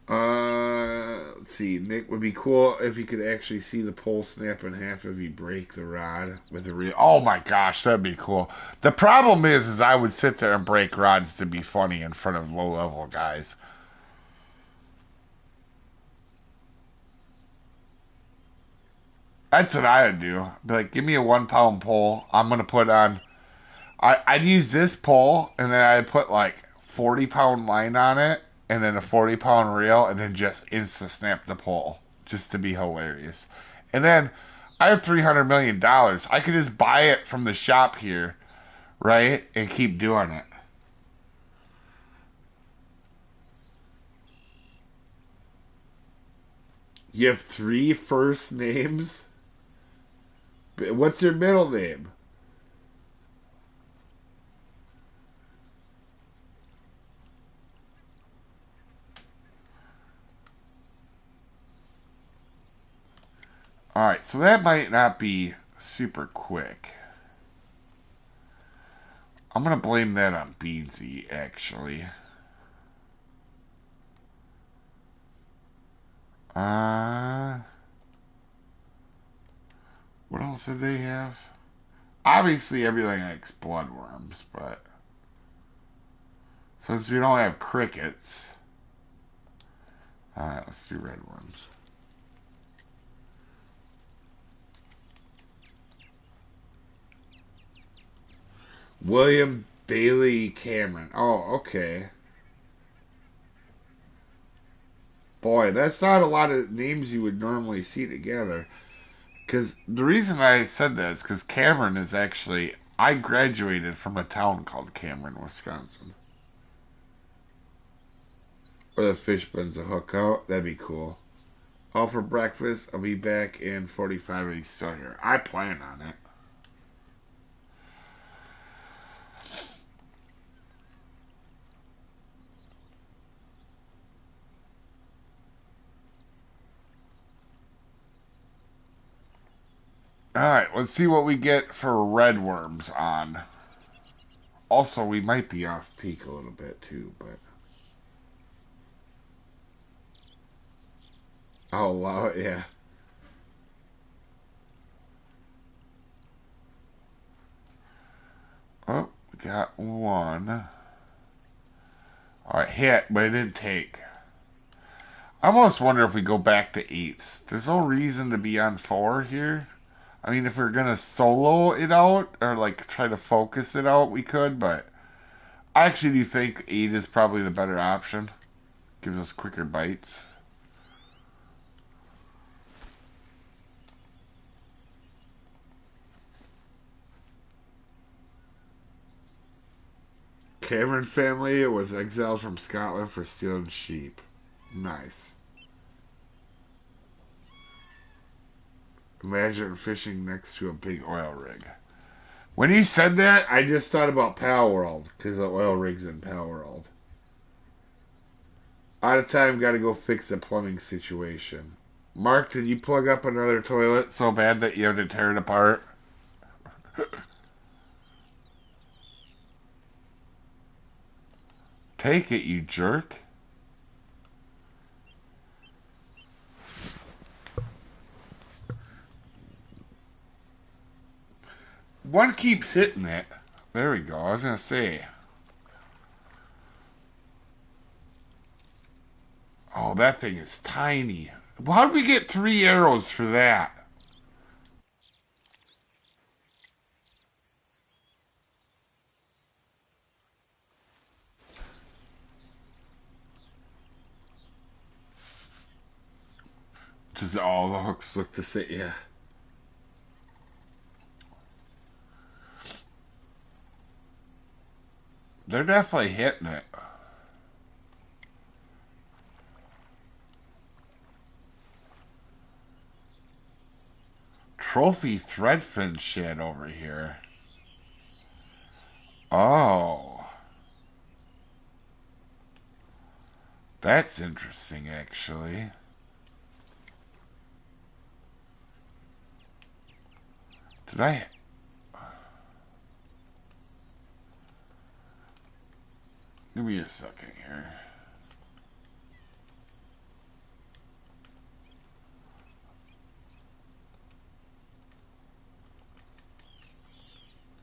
Let's see. Nick, would be cool if you could actually see the pole snap in half if you break the rod with a real. Oh my gosh, that'd be cool. The problem is I would sit there and break rods to be funny in front of low level guys. That's what I would do. Be like, give me a 1 pound pole. I'm gonna put on. I'd use this pole and then I'd put like 40 pound line on it and then a 40 pound reel and then just insta snap the pole just to be hilarious. And then I have $300 million. I could just buy it from the shop here, right, and keep doing it. You have 3 first names. What's your middle name? All right, so that might not be super quick. I'm gonna blame that on Beansy, actually. Uh, what else did they have? Obviously, everything likes bloodworms, but since we don't have crickets, alright, let's do redworms. William Bailey Cameron. Oh, okay. Boy, that's not a lot of names you would normally see together. Because the reason I said that is because Cameron is actually. I graduated from a town called Cameron, Wisconsin. Or the fish buns a hook out. That'd be cool. All for breakfast. I'll be back in 45 if he's still here. I plan on it. Alright, let's see what we get for redworms on. Also, we might be off peak a little bit too, but. Oh, wow, yeah. Oh, we got one. All right, hit, but it didn't take. I almost wonder if we go back to eights. There's no reason to be on four here. I mean, if we're gonna solo it out or like try to focus it out, we could, but I actually do think eight is probably the better option. Gives us quicker bites. Cameron family was exiled from Scotland for stealing sheep. Nice. Imagine fishing next to a big oil rig. When he said that, I just thought about Pal World because the oil rig's in Pal World. Out of time, got to go fix the plumbing situation. Mark, did you plug up another toilet so bad that you had to tear it apart? Take it, you jerk. One keeps hitting it. There we go. I was going to say. Oh, that thing is tiny. How did we get 3 arrows for that? Just all the hooks look the same. Yeah. They're definitely hitting it. Trophy threadfin shit over here. Oh. That's interesting, actually. Did I... Give me a second here.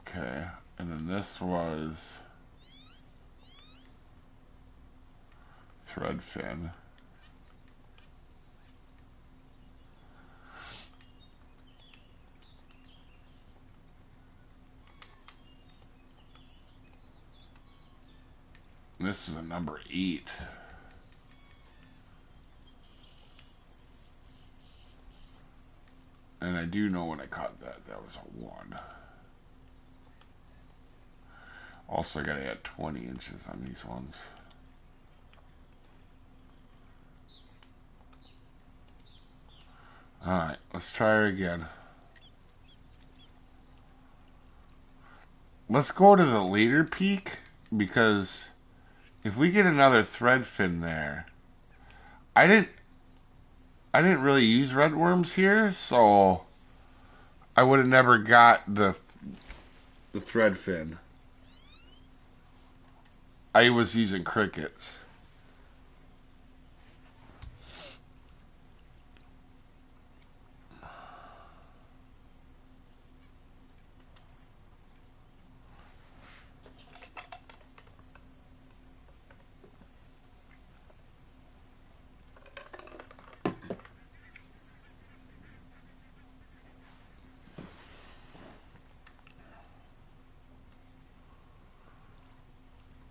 Okay. And then this was... Threadfin. This is a number 8. And I do know when I caught that, that was a 1. Also, I gotta add 20 inches on these ones. Alright, let's try her again. Let's go to the later peak, because if we get another threadfin there, I didn't really use red worms here, so I would have never got the threadfin. I was using crickets.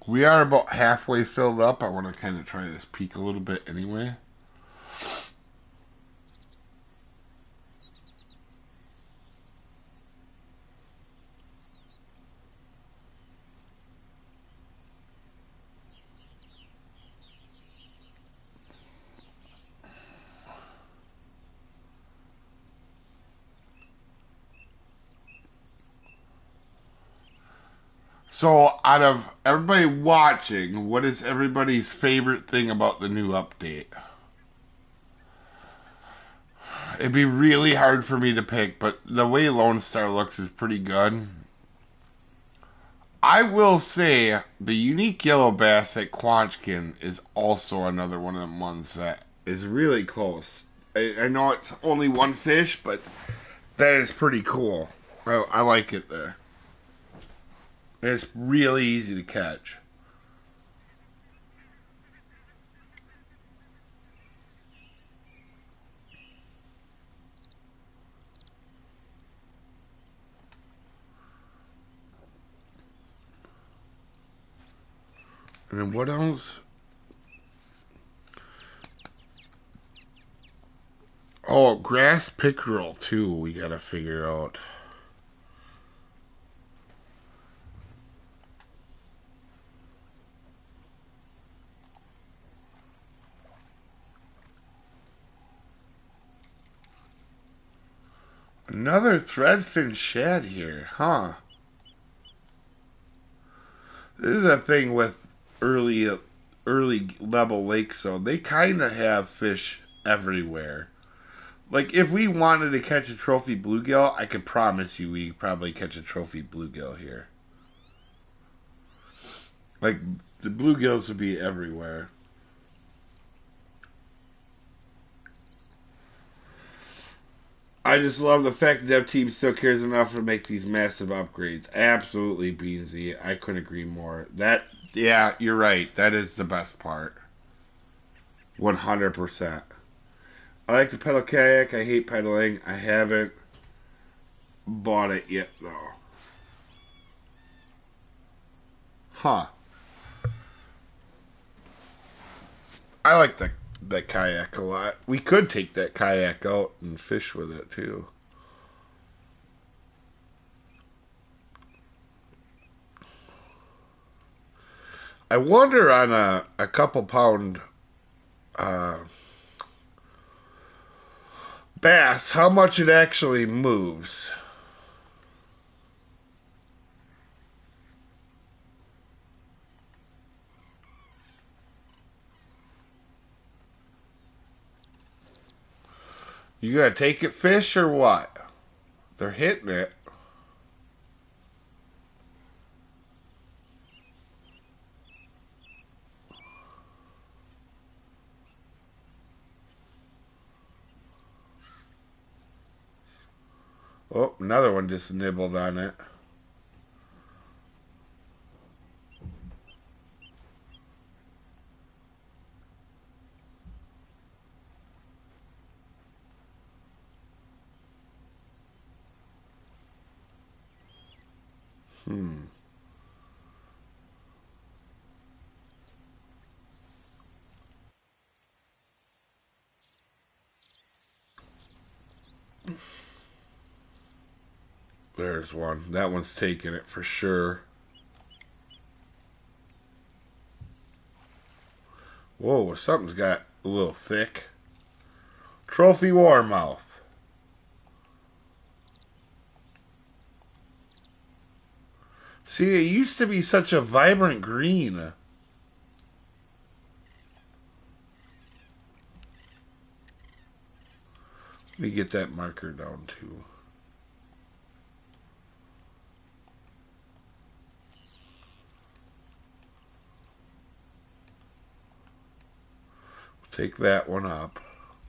We are about halfway filled up. I want to kind of try this peak a little bit anyway. So, out of everybody watching, what is everybody's favorite thing about the new update? It'd be really hard for me to pick, but the way Lone Star looks is pretty good. I will say the unique yellow bass at Quanchkin is also another one of them ones that is really close. I know it's only one fish, but that is pretty cool. I like it there. It's really easy to catch. And then what else? Oh, grass pickerel too. We gotta figure out. Another threadfin shad here, huh? This is a thing with early level lakes, though. They kind of have fish everywhere. Like if we wanted to catch a trophy bluegill, I could promise you we probably catch a trophy bluegill here. Like the bluegills would be everywhere. I just love the fact that Dev Team still cares enough to make these massive upgrades. Absolutely, Beansy. I couldn't agree more. Yeah, you're right. That is the best part. 100%. I like to pedal kayak. I hate pedaling. I haven't bought it yet, though. Huh. I like that kayak a lot. We could take that kayak out and fish with it, too. I wonder on a couple pound uh, bass how much it actually moves. You gonna take it fish or what? They're hitting it. Oh, another one just nibbled on it. Hmm. There's one. That one's taking it for sure. Whoa, something's got a little thick. Trophy warmouth. See, it used to be such a vibrant green. Let me get that marker down too. Take that one up.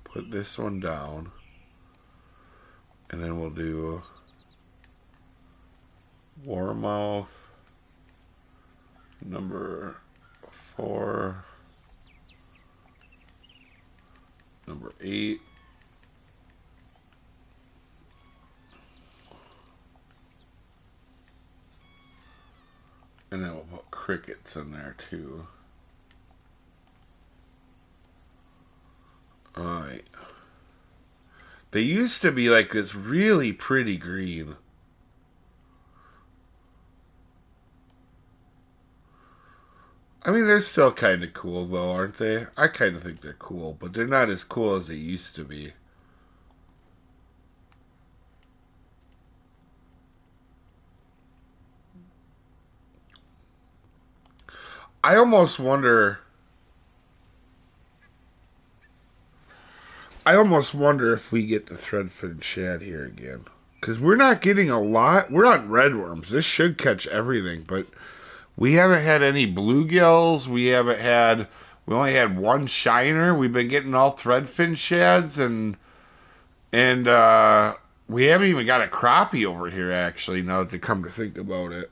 Put this one down. And then we'll do warmouth number 4, number 8. And then we'll put crickets in there too. Alright. They used to be like this really pretty green. I mean, they're still kind of cool though, aren't they? I kind of think they're cool, but they're not as cool as they used to be. I almost wonder if we get the threadfin shad here again. Because we're not getting a lot. We're on redworms. This should catch everything, but we haven't had any bluegills. We haven't had We only had one shiner. We've been getting all threadfin shads and we haven't even got a crappie over here actually, now to come to think about it.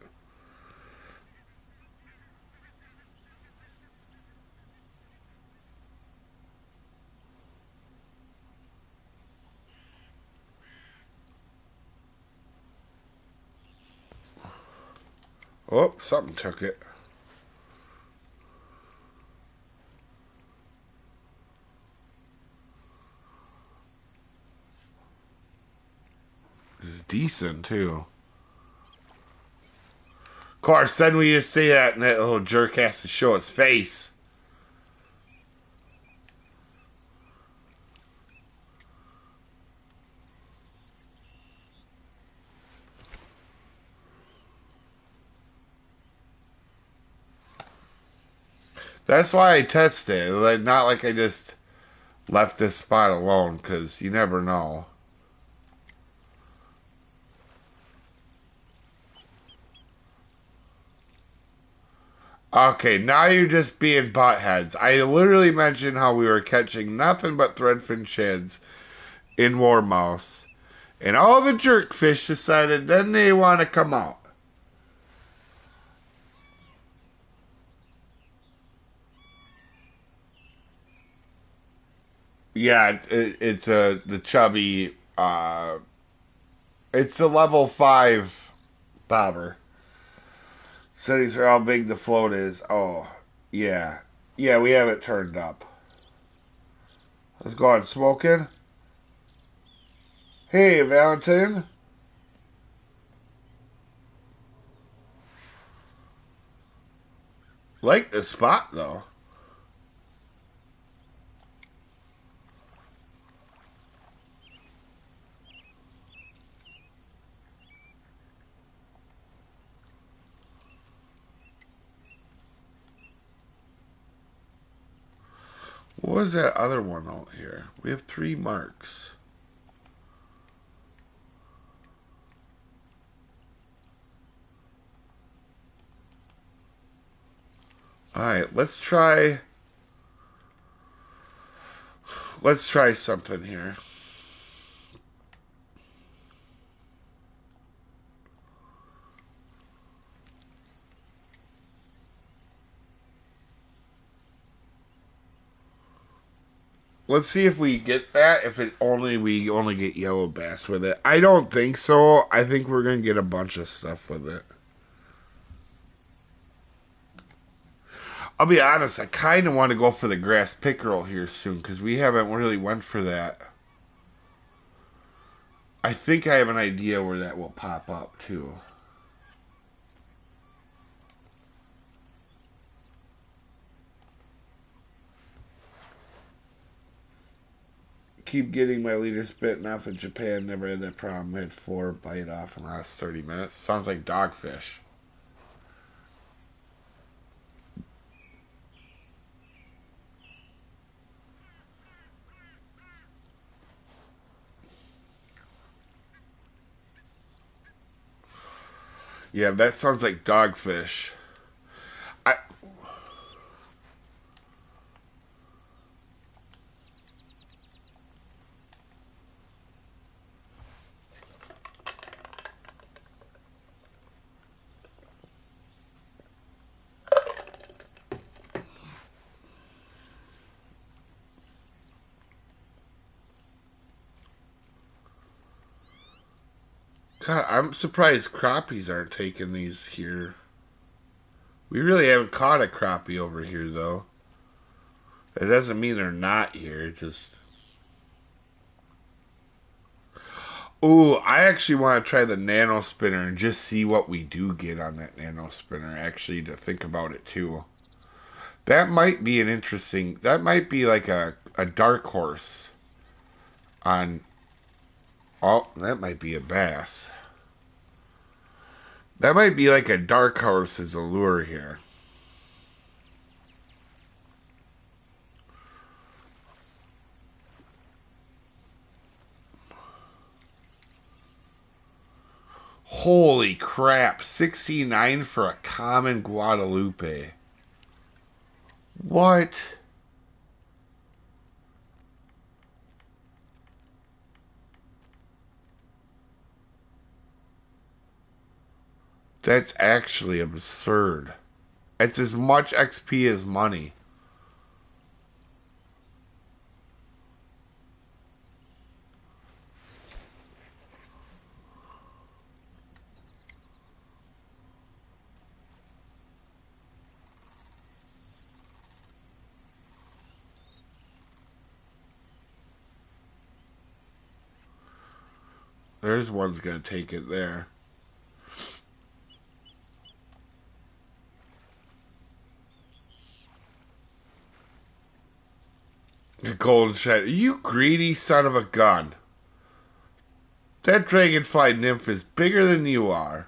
Oh, something took it. This is decent too. Of course, then we just say that and that little jerk has to show his face. That's why I tested. Like, not like I just left this spot alone, because you never know. Okay, now you're just being buttheads. I literally mentioned how we were catching nothing but threadfin shads in Warmouse. And all the jerkfish decided then they want to come out. Yeah, it's the chubby. It's a level 5 bobber. Settings are how big the float is. Oh, yeah. Yeah, we have it turned up. Let's go on smoking. Hey, Valentine. Like the spot, though. What was that other one out here? We have 3 marks. Alright, let's try something here. Let's see if we get that. If we only get yellow bass with it. I don't think so. I think we're gonna get a bunch of stuff with it. I'll be honest. I kind of want to go for the grass pickerel here soon because we haven't really went for that. I think I have an idea where that will pop up too. Keep getting my leaders bitten off in Japan. Never had that problem. I had 4 bite off in the last 30 minutes. Sounds like dogfish. Yeah, that sounds like dogfish. I God, I'm surprised crappies aren't taking these here. We really haven't caught a crappie over here though. It doesn't mean they're not here. Just ooh, I actually want to try the nano spinner and just see what we do get on that nano spinner. Actually, to think about it too. That might be an interesting. That might be like a dark horse on. Oh, that might be a bass. That might be like a dark horse as a lure here. Holy crap, 69 for a common Guadalupe. What? That's actually absurd. It's as much XP as money. There's one's gonna take it there. The golden shiner. You greedy son of a gun. That dragonfly nymph is bigger than you are.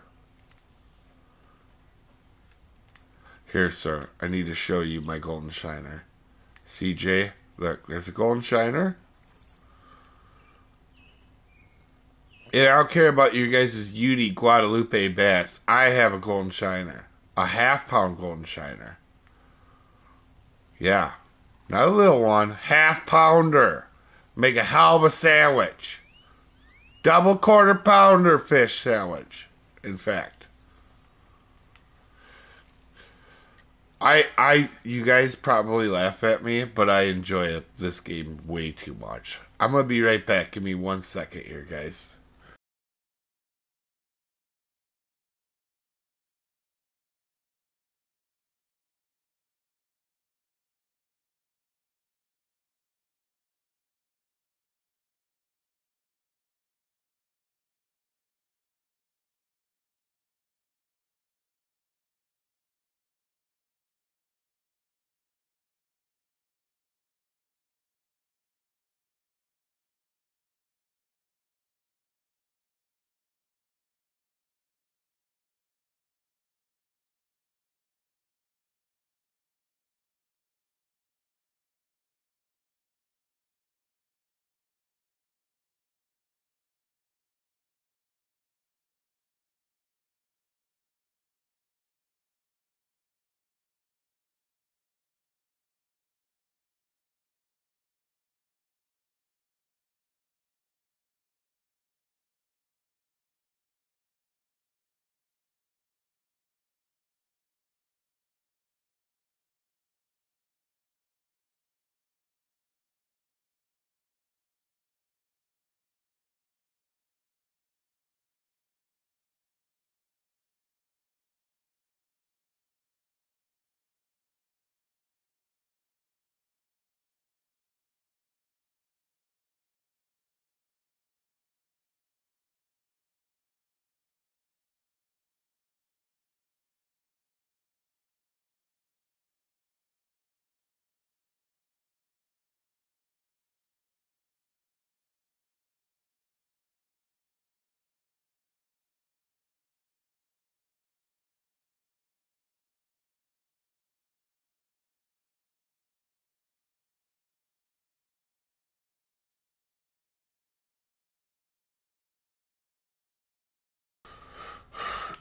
Here, sir, I need to show you my golden shiner. CJ, look, there's a golden shiner. And I don't care about you guys' Uni Guadalupe bass. I have a golden shiner. A half-pound golden shiner. Yeah. Not a little one. Half-pounder. Make a hell of a sandwich. Double quarter-pounder fish sandwich, in fact. You guys probably laugh at me, but I enjoy this game way too much. I'm gonna be right back. Give me 1 second here, guys.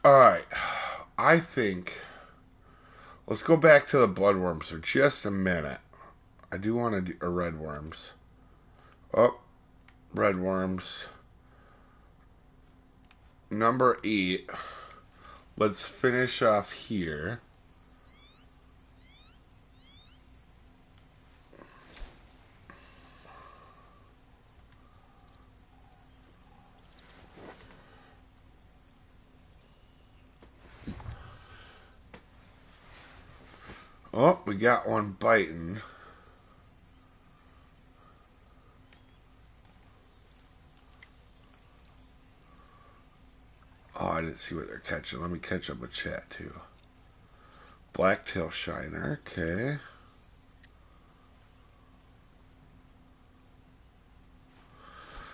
Alright. I think. Let's go back to the bloodworms for just a minute. I do want to do red worms. Oh, red worms. Number 8. Let's finish off here. Oh, we got one biting. Oh, I didn't see what they're catching. Let me catch up with chat, too. Blacktail shiner, okay.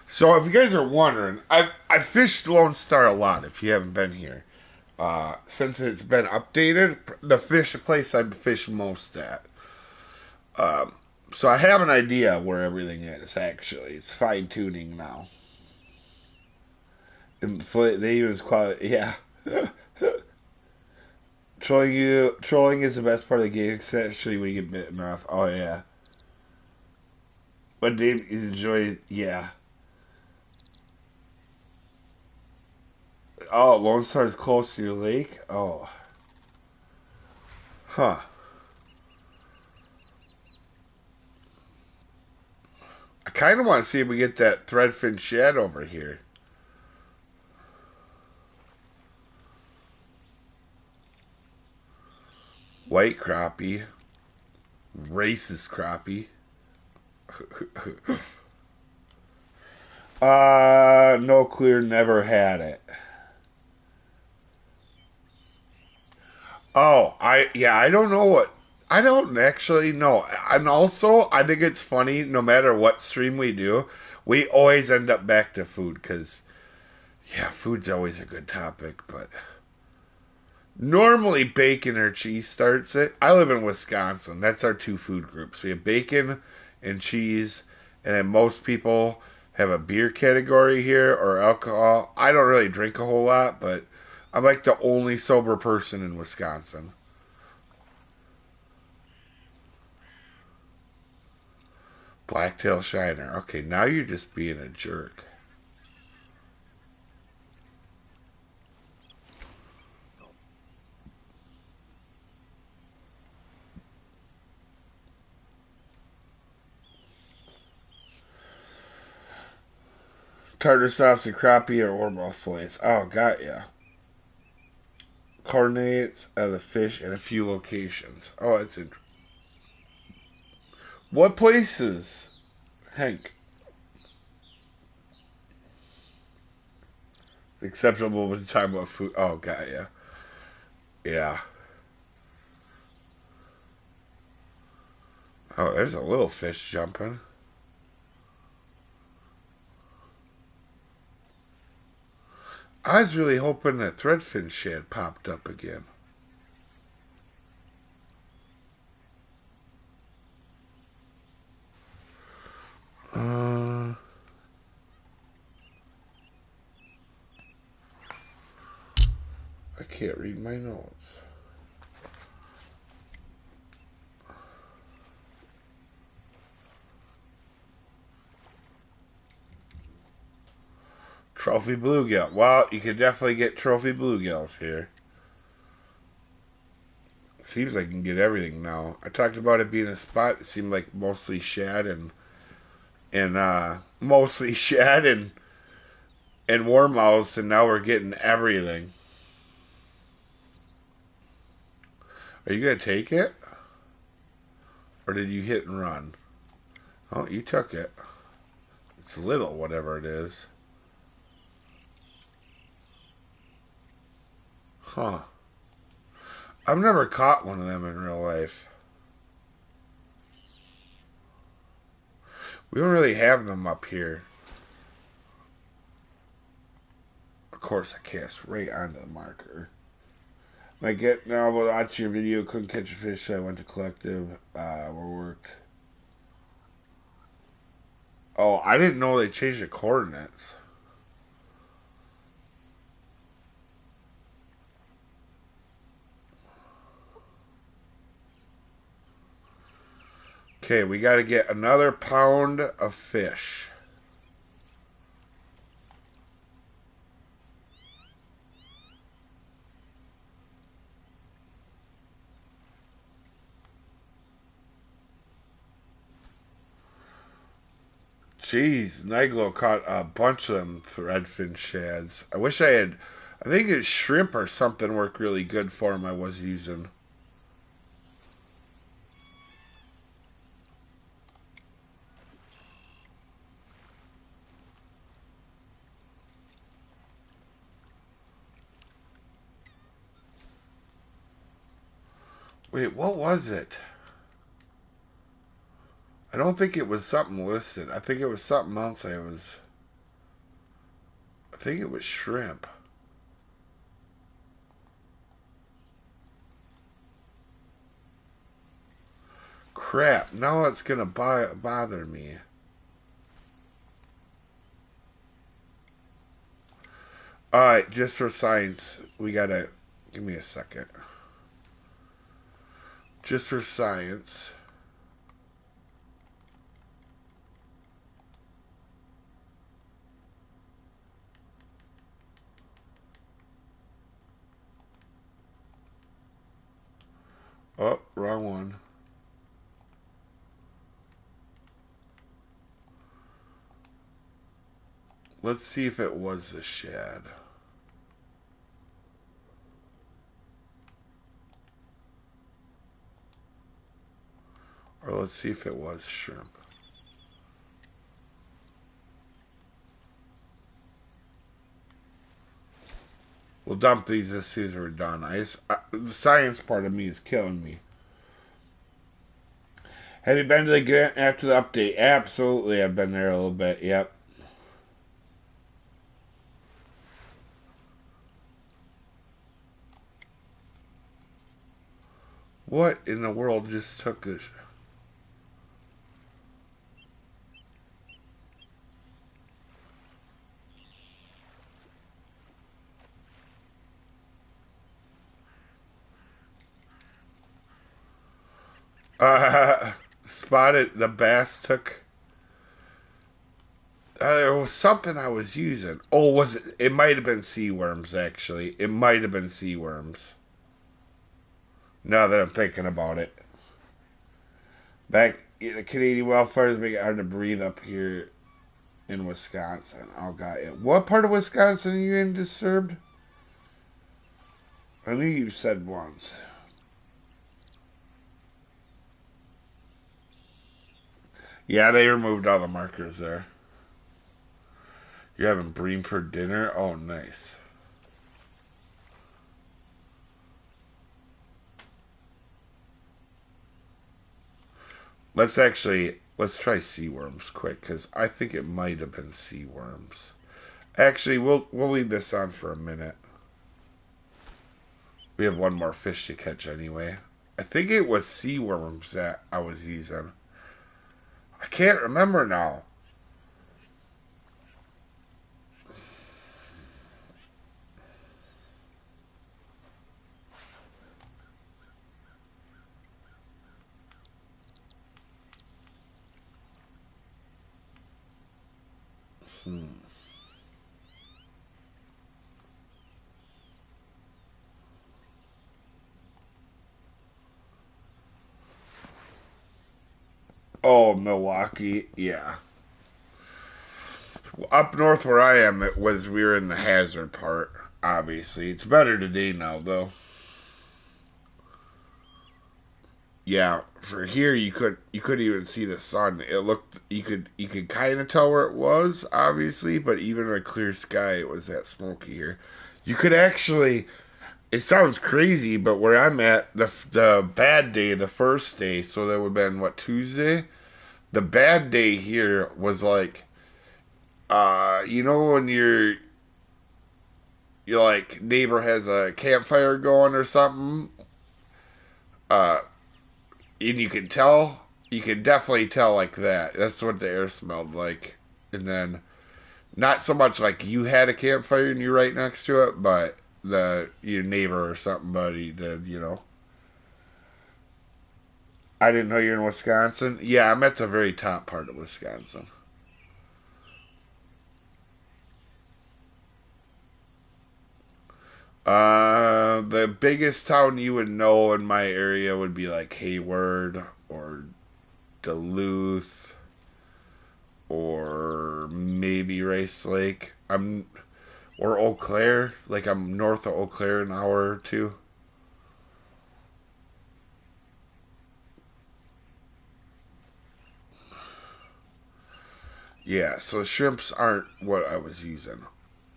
So if you guys are wondering, I've fished Lone Star a lot if you haven't been here. Since it's been updated, the place I've fished most at. So I have an idea where everything is, actually. It's fine-tuning now. They use quality, yeah. Trolling is the best part of the game, especially when you get bitten off. Oh yeah. But they enjoy, yeah. Oh, Lone Star is close to your lake? Oh. Huh. I kind of want to see if we get that threadfin shad over here. White crappie. Racist crappie. No clear, never had it. Oh, I don't know what. I don't actually know. And also, I think it's funny, no matter what stream we do, we always end up back to food, because, yeah, food's always a good topic, but normally bacon or cheese starts it. I live in Wisconsin. That's our two food groups. We have bacon and cheese, and then most people have a beer category here or alcohol. I don't really drink a whole lot, but I'm like the only sober person in Wisconsin. Blacktail Shiner. Okay, now you're just being a jerk. Tartar sauce and crappie or ormont fillets. Oh, got ya. Coordinates of the fish in a few locations. Oh, that's interesting. What places, Hank? Acceptable with the time about food. Oh, got ya. Yeah. Oh, there's a little fish jumping. I was really hoping that threadfin shad popped up again. Uh, I can't read my notes. Trophy bluegill. Well, you can definitely get trophy bluegills here. Seems like you can get everything now. I talked about it being a spot. It seemed like mostly shad and mostly shad and warmouths, and now we're getting everything. Are you gonna take it, or did you hit and run? Oh, you took it. It's little, whatever it is. Huh. I've never caught one of them in real life. We don't really have them up here. Of course, I cast right onto the marker. I get now, but watch your video. Couldn't catch a fish, so I went to collective. Where worked. Oh, I didn't know they changed the coordinates. Okay, we got to get another pound of fish. Jeez, Niglo caught a bunch of them threadfin shads. I wish I had. I think it's shrimp or something worked really good for him I was using. Wait, what was it? I don't think it was something listed. I think it was something else I think it was shrimp. Crap, now it's gonna bother me. Alright, just for science, we gotta. Give me a second. Just for science. Oh, wrong one. Let's see if it was a shad. Or let's see if it was shrimp. We'll dump these as soon as we're done. The science part of me is killing me. Have you been to the Grant after the update? Absolutely, I've been there a little bit. Yep. What in the world just took this? Spotted the bass took. There was something I was using. Oh, was it? It might have been sea worms. Actually, it might have been sea worms. Now that I'm thinking about it, back the Canadian wildfires make it hard to breathe up here in Wisconsin. Oh God, what part of Wisconsin are you in disturbed? I knew you said once. Yeah, they removed all the markers there. You're having bream for dinner? Oh, nice. Let's try sea worms quick, because I think it might have been sea worms. Actually, we'll leave this on for a minute. We have one more fish to catch anyway. I think it was sea worms that I was using. I can't remember now. Hmm. Oh, Milwaukee, yeah. Up north where I am, we were in the hazard part. Obviously, it's better today now, though. Yeah, for here you couldn't even see the sun. It looked you could kind of tell where it was, obviously, but even in a clear sky, it was that smoky here. You could actually. It sounds crazy, but where I'm at, the bad day, the first day, so that would have been what, Tuesday. The bad day here was like, you know when your like neighbor has a campfire going or something, uh, and you can definitely tell like that. That's what the air smelled like. And then not so much like you had a campfire and you're right next to it, but your neighbor or something, buddy, did, you know. I didn't know you're in Wisconsin. Yeah, I'm at the very top part of Wisconsin. The biggest town you would know in my area would be like Hayward or Duluth or maybe Rice Lake. Or Eau Claire. Like I'm north of Eau Claire an hour or two. Yeah, so the shrimps aren't what I was using.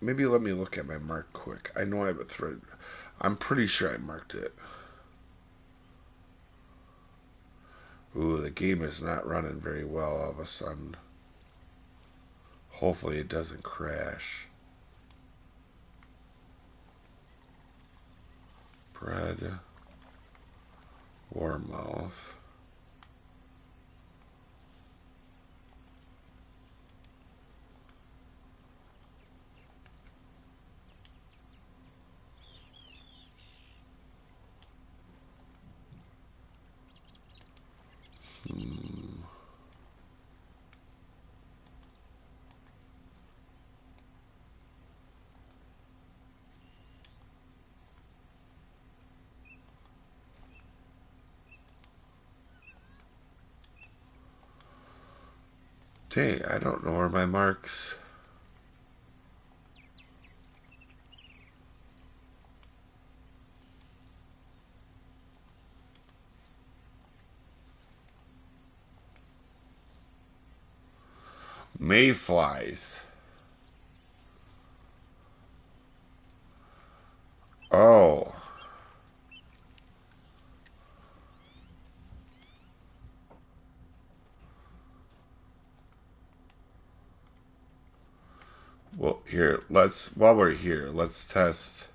Maybe let me look at my mark quick. I know I have a thread. I'm pretty sure I marked it. Ooh, the game is not running very well all of a sudden. Hopefully it doesn't crash. Bread. Warmouth. Hmm. Dang, I don't know where my marks. Mayflies. Oh. Well, here, while we're here, let's test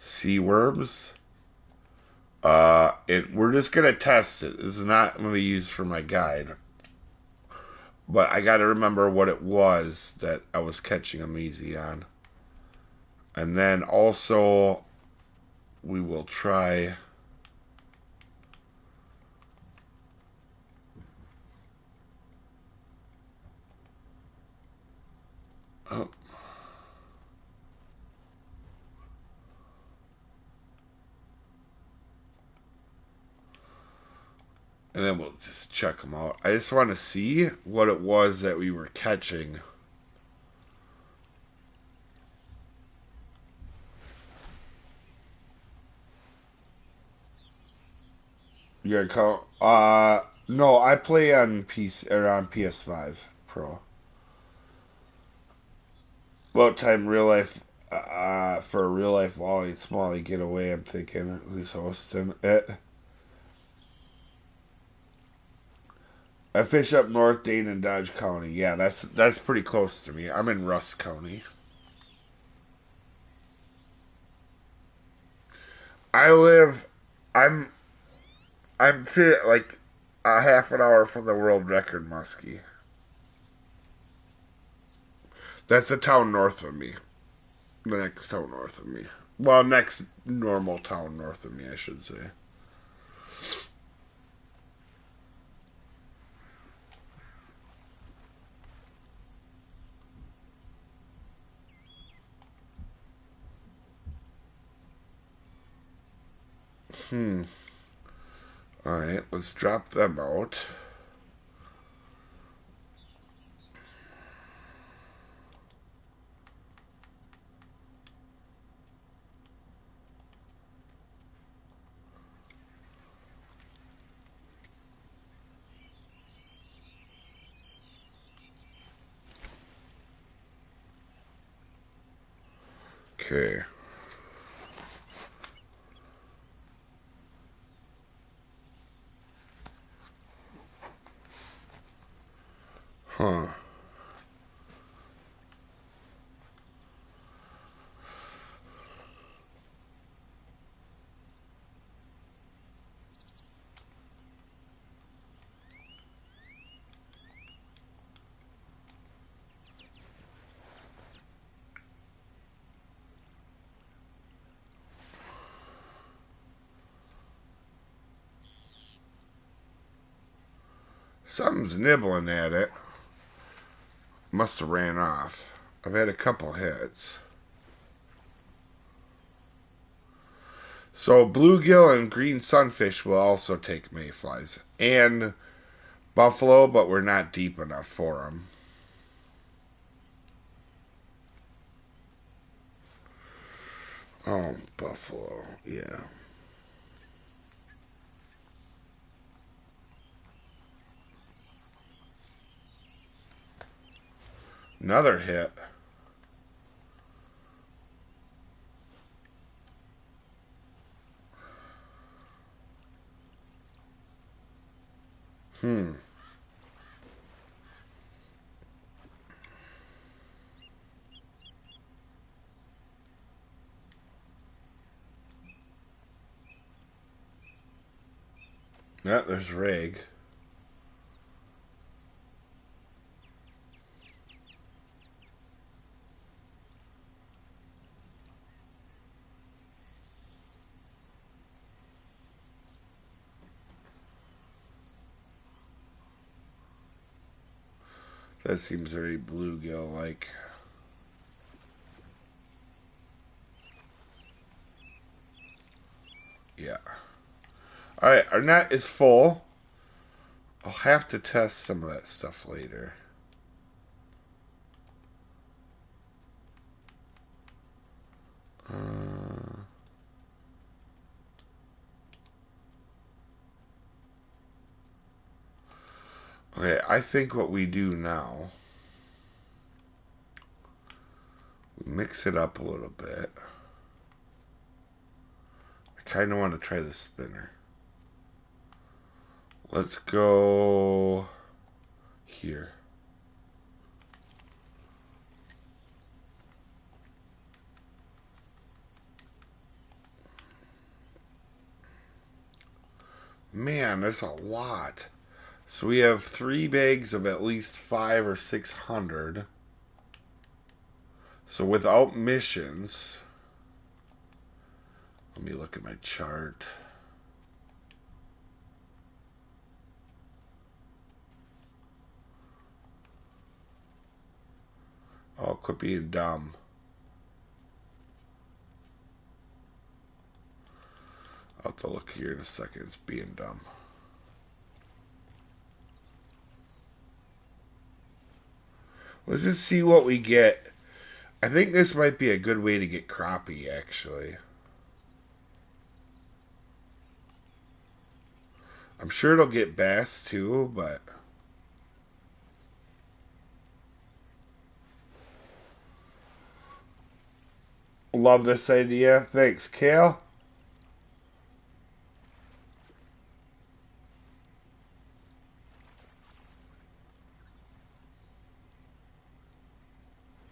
sea worms. We're just gonna test it. This is not gonna be used for my guide. But I gotta remember what it was that I was catching them easy on. And then also, we will try. Oh. And then we'll just check them out. I just want to see what it was that we were catching. You gonna call? No, I play on PC or on PS5 Pro. About time real life, for a real life Wally Smalley getaway. I'm thinking who's hosting it. I fish up North Dane and Dodge County. Yeah, that's pretty close to me. I'm in Russ County. I live. I'm. I'm like a half an hour from the world record muskie. That's a town north of me. The next town north of me. Well, next normal town north of me, I should say. Hmm. All right, let's drop them out. Okay. Huh. Something's nibbling at it. Must have ran off. I've had a couple hits. So bluegill and green sunfish will also take mayflies. And buffalo, but we're not deep enough for them. Oh, buffalo. Yeah. Another hit. Hmm. Yeah, there's Reg. That seems very bluegill like. Yeah. Alright, our net is full. I'll have to test some of that stuff later. Okay, I think what we do now, we mix it up a little bit. I kind of want to try the spinner. Let's go here. Man, there's a lot. So we have 3 bags of at least 5 or 600. So without missions, let me look at my chart. Oh, quit being dumb. I'll have to look here in a second. It's being dumb. Let's just see what we get. I think this might be a good way to get crappie, actually. I'm sure it'll get bass too, but love this idea. Thanks, Kale.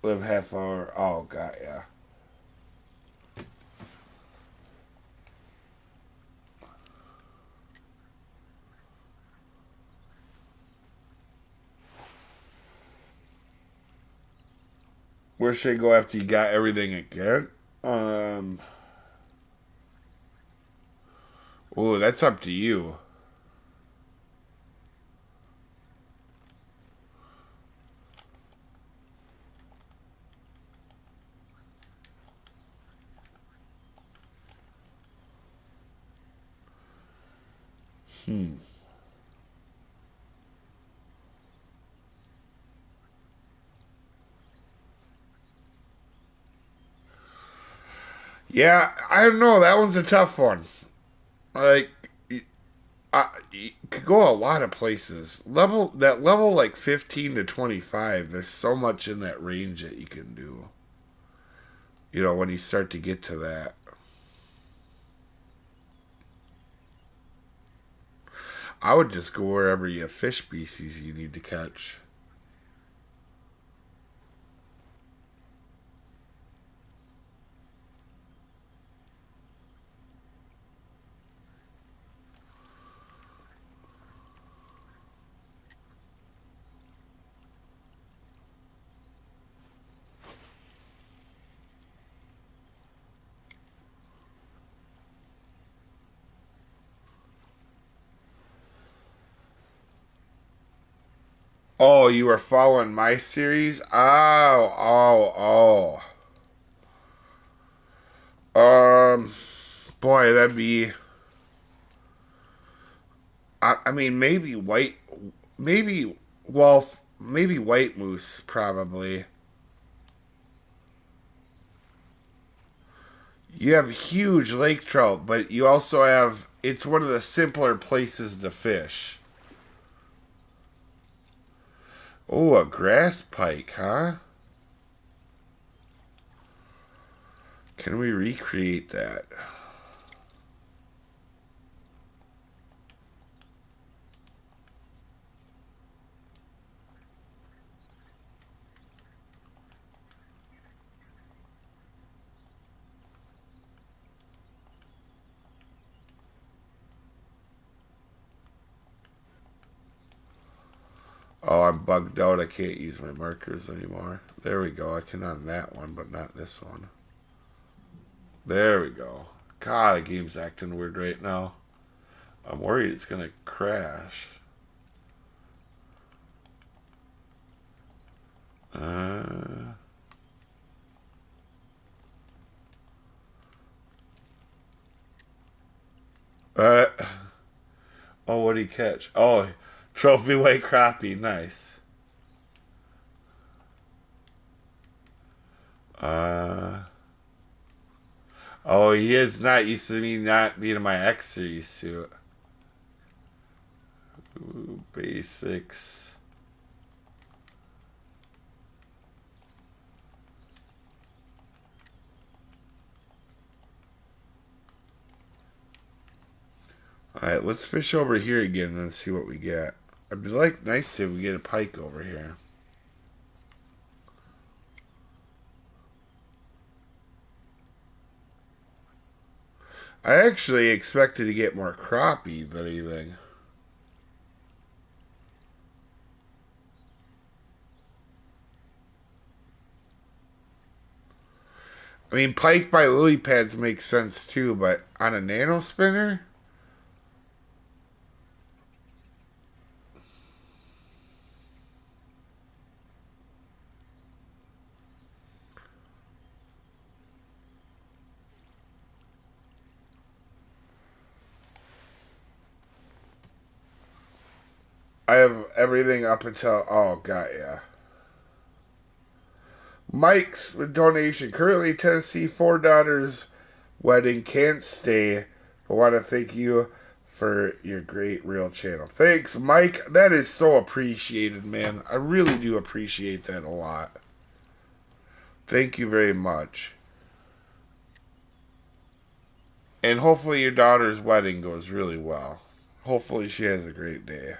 Live half hour. Oh, God, yeah. Where should I go after you got everything again? Oh, that's up to you. Hmm. Yeah, I don't know. That one's a tough one. Like, you could go a lot of places. Level like 15 to 25. There's so much in that range that you can do. You know, when you start to get to that. I would just go wherever you have fish species you need to catch. Oh, you were following my series? Boy, that'd be. I mean, maybe, well, maybe white moose, probably. You have huge lake trout, but you also have. It's one of the simpler places to fish. Oh, a grass pike, huh? Can we recreate that? Oh, I'm bugged out. I can't use my markers anymore. There we go. I can on that one, but not this one. There we go. God, the game's acting weird right now. I'm worried it's gonna crash. Uh, uh, oh, what did he catch? Oh, Trophy white crappie, nice. Uh, oh, he is not used to me not being in my X-Series suit. Ooh, basics. Alright, let's fish over here again and see what we get. It'd be like nice if we get a pike over here. I actually expected to get more crappie than anything. I mean, pike by lily pads makes sense too, but on a nano spinner? I have everything up until, oh, got ya. Mike's donation. Currently, Tennessee, 4 daughters' wedding. Can't stay. I want to thank you for your great real channel. Thanks, Mike. That is so appreciated, man. I really do appreciate that a lot. Thank you very much. And hopefully your daughter's wedding goes really well. Hopefully she has a great day.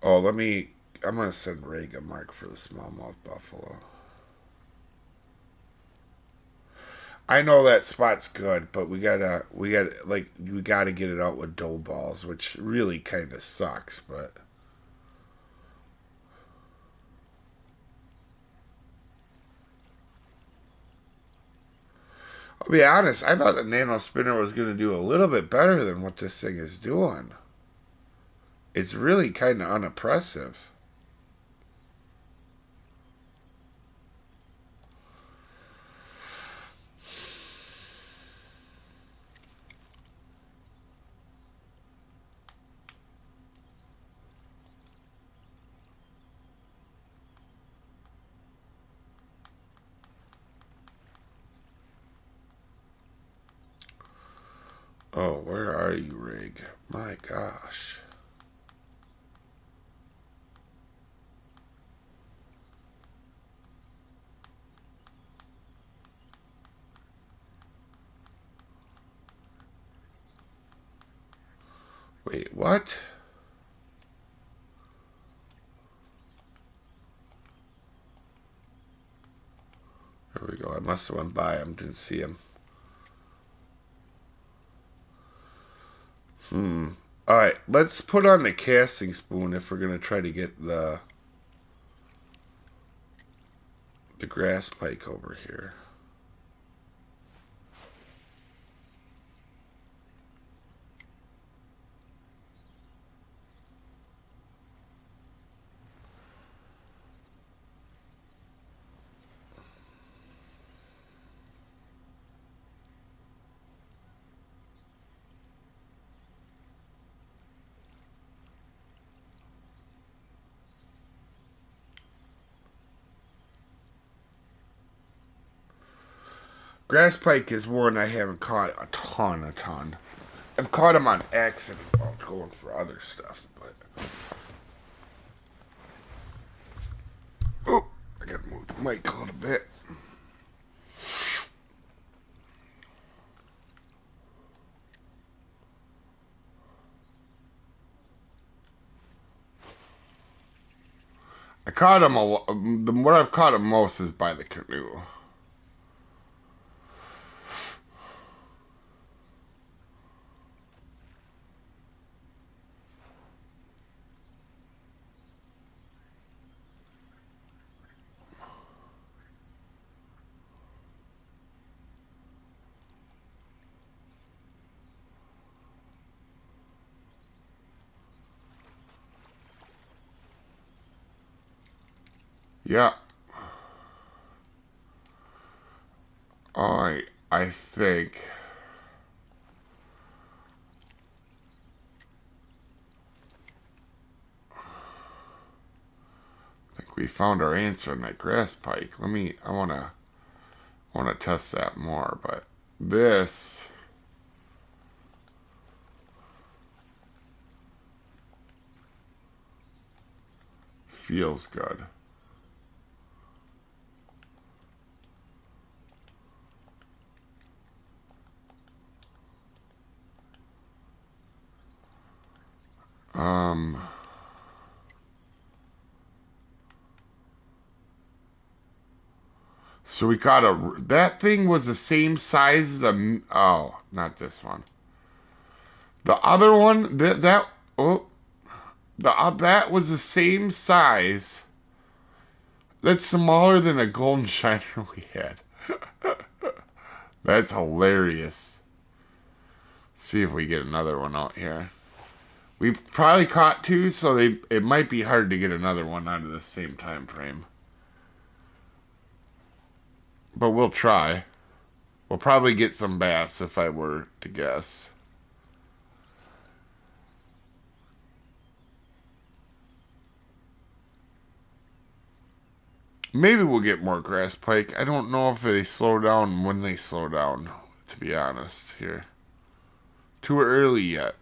Oh, I'm going to send Rig a mark for the smallmouth buffalo. I know that spot's good, but we gotta get it out with dough balls, which really kind of sucks. But I'll be honest, I thought the nano spinner was gonna do a little bit better than what this thing is doing. It's really kind of unimpressive. Oh, where are you, Rig? My gosh. Wait, what? There we go. I must have went by him, didn't see him. Alright, let's put on the casting spoon if we're gonna try to get the grass pike over here. Grass pike is one I haven't caught a ton. I've caught them on accident while going for other stuff, but oh, I gotta move the mic a little bit. I caught them what I've caught them most is by the canoe. Yeah. I think. I think we found our answer in that grass pike. I wanna test that more, but this feels good. Um, so we got that thing was the same size as oh, not this one. The other one, oh, that was the same size. That's smaller than a golden shiner we had. That's hilarious. See if we get another one out here. We probably caught two, so it might be hard to get another one out of the same time frame. But we'll try. We'll probably get some bass if I were to guess. Maybe we'll get more grass pike. I don't know if they slow down when they slow down, to be honest here. Too early yet.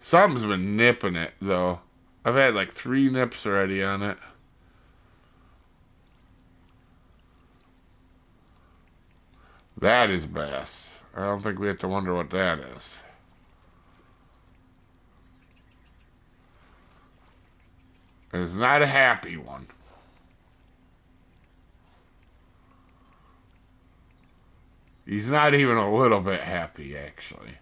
Something's been nipping it, though. I've had like 3 nips already on it. That is bass. I don't think we have to wonder what that is. It's not a happy one. He's not even a little bit happy, actually.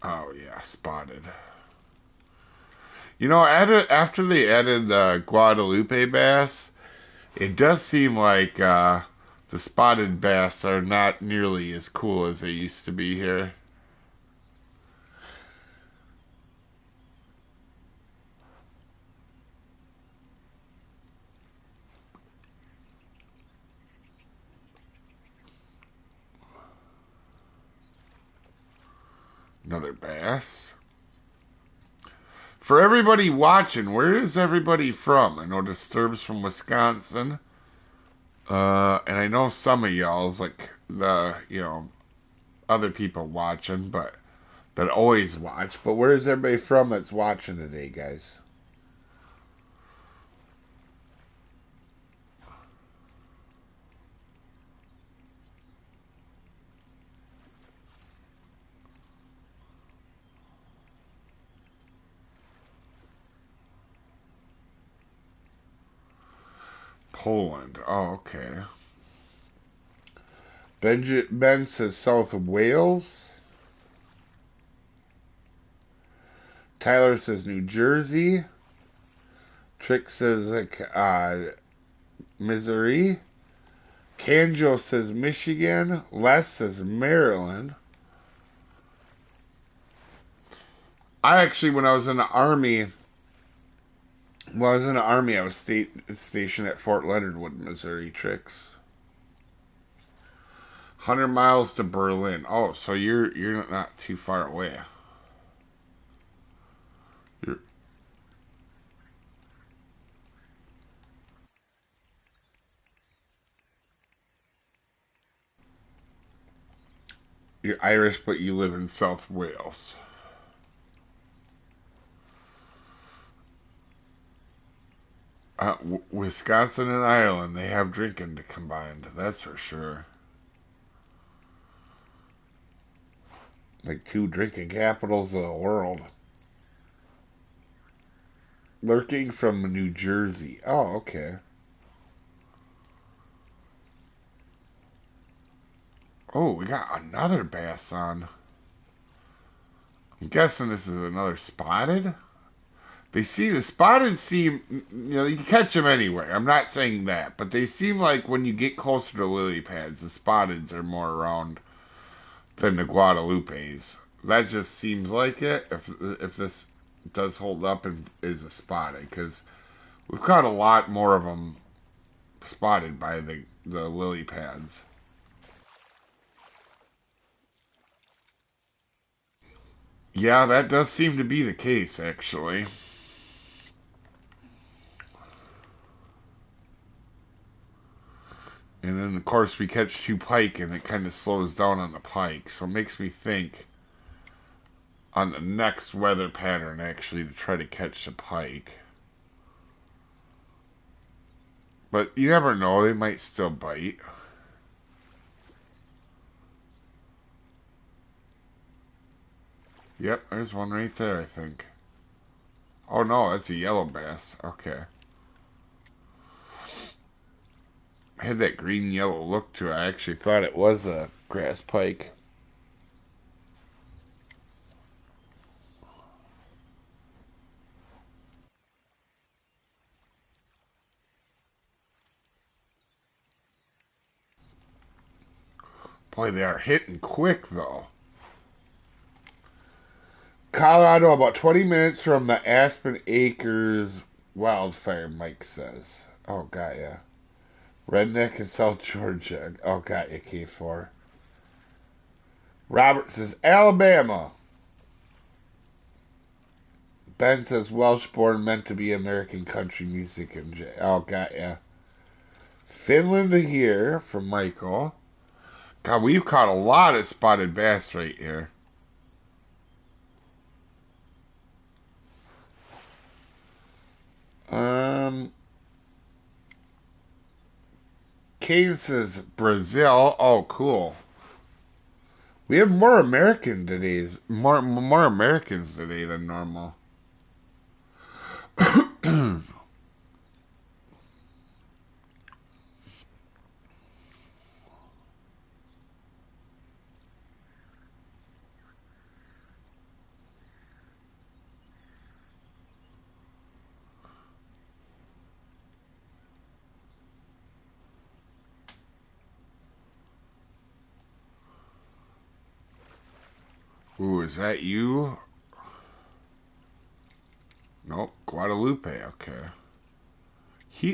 Oh, yeah, spotted. You know, after they added the Guadalupe bass, it does seem like the spotted bass are not nearly as cool as they used to be here. Another bass. For everybody watching, where is everybody from? I know Disturb's from Wisconsin. And I know some of y'all's like other people watching, but that always watch. But where is everybody from that's watching today, guys? Poland. Oh, okay. Ben says south of Wales. Tyler says New Jersey. Trick says Missouri. Kanjo says Michigan. Les says Maryland. I actually, when I was in the army, I was stationed at Fort Leonard Wood, Missouri. Tricks. 100 miles to Berlin. Oh, so you're not too far away. You're you're Irish, but you live in South Wales. Wisconsin and Ireland, they have drinking combined. That's for sure. Like 2 drinking capitals of the world. Lurking from New Jersey. Oh, okay. Oh, we got another bass on. I'm guessing this is another spotted. The spotted seem, you can catch them anywhere. I'm not saying that, but they seem like when you get closer to lily pads, the spotteds are more around than the Guadalupes. That just seems like it. If this does hold up and is a spotted, because we've caught a lot more of them spotted by the lily pads. Yeah, that does seem to be the case, actually. And then, of course, we catch two pike, and it kind of slows down on the pike. So it makes me think on the next weather pattern, actually, to try to catch the pike. But you never know, they might still bite. Yep, there's one right there, I think. Oh no, that's a yellow bass. Okay. Had that green yellow look to it. I actually thought it was a grass pike. Boy, they are hitting quick though. Colorado, about 20 minutes from the Aspen Acres wildfire, Mike says. Oh, got ya. Redneck in South Georgia. Oh, got ya, K4. Robert says Alabama. Ben says Welshborn meant to be American country music. Oh, got ya. Finland here from Michael. God, we've caught a lot of spotted bass right here. Um, Kane says Brazil. Oh, cool. We have more more Americans today than normal. Ooh, is that you? Nope, Guadalupe. Okay.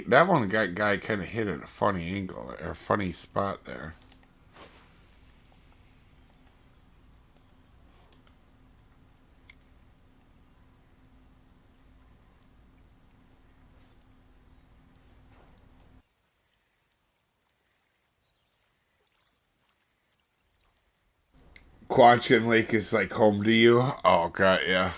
That one guy kind of hit at a funny angle or a funny spot there. Quanchen Lake is like home to you. Oh, God, yeah.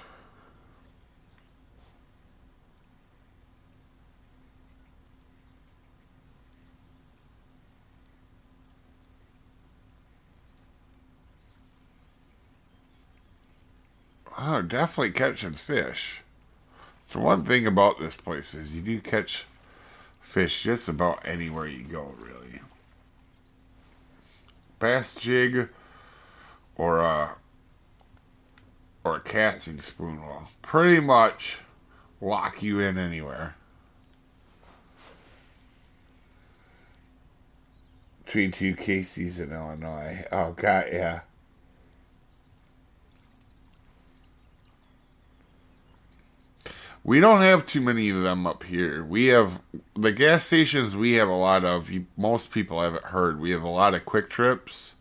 Oh, definitely catching fish. So one thing about this place is you do catch fish just about anywhere you go, really. Bass jig or a casting spoon will pretty much lock you in anywhere. Between two Casey's in Illinois. Oh, God, yeah. We don't have too many of them up here. We have the gas stations we have a lot of. Most people haven't heard. We have a lot of quick trips,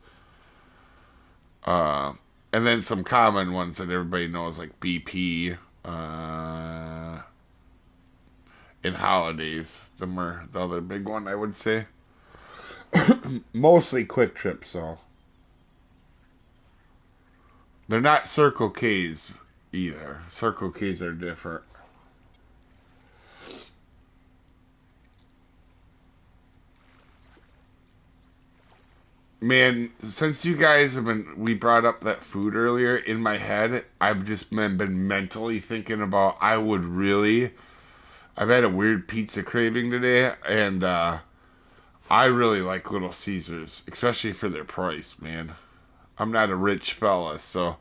uh, and then some common ones that everybody knows, like BP and Holidays. Them are the other big one, I would say. Mostly quick trips, though. They're not Circle K's either. Circle K's are different. Man, since you guys we brought up that food earlier, in my head, I've just been mentally thinking about, I would really I've had a weird pizza craving today, and I really like Little Caesars, especially for their price, man. I'm not a rich fella, so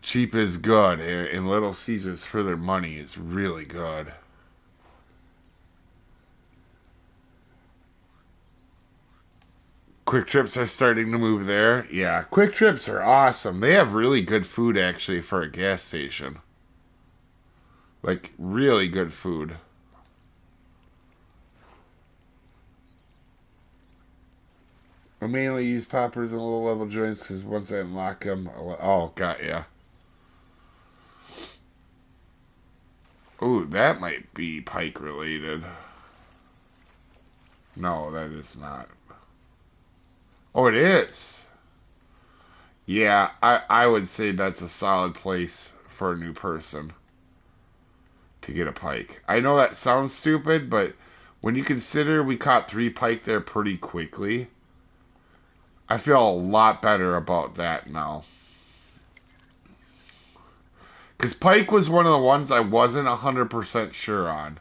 cheap is good, and Little Caesars for their money is really good. Quick Trips are starting to move there. Yeah, Quick Trips are awesome. They have really good food actually for a gas station. Like really good food. I mainly use poppers and low level joints because once I unlock them, oh, got ya. Ooh, that might be pike related. No, that is not. Oh, it is. Yeah, I would say that's a solid place for a new person to get a pike. I know that sounds stupid, but when you consider we caught 3 pike there pretty quickly, I feel a lot better about that now. Because pike was one of the ones I wasn't 100% sure on.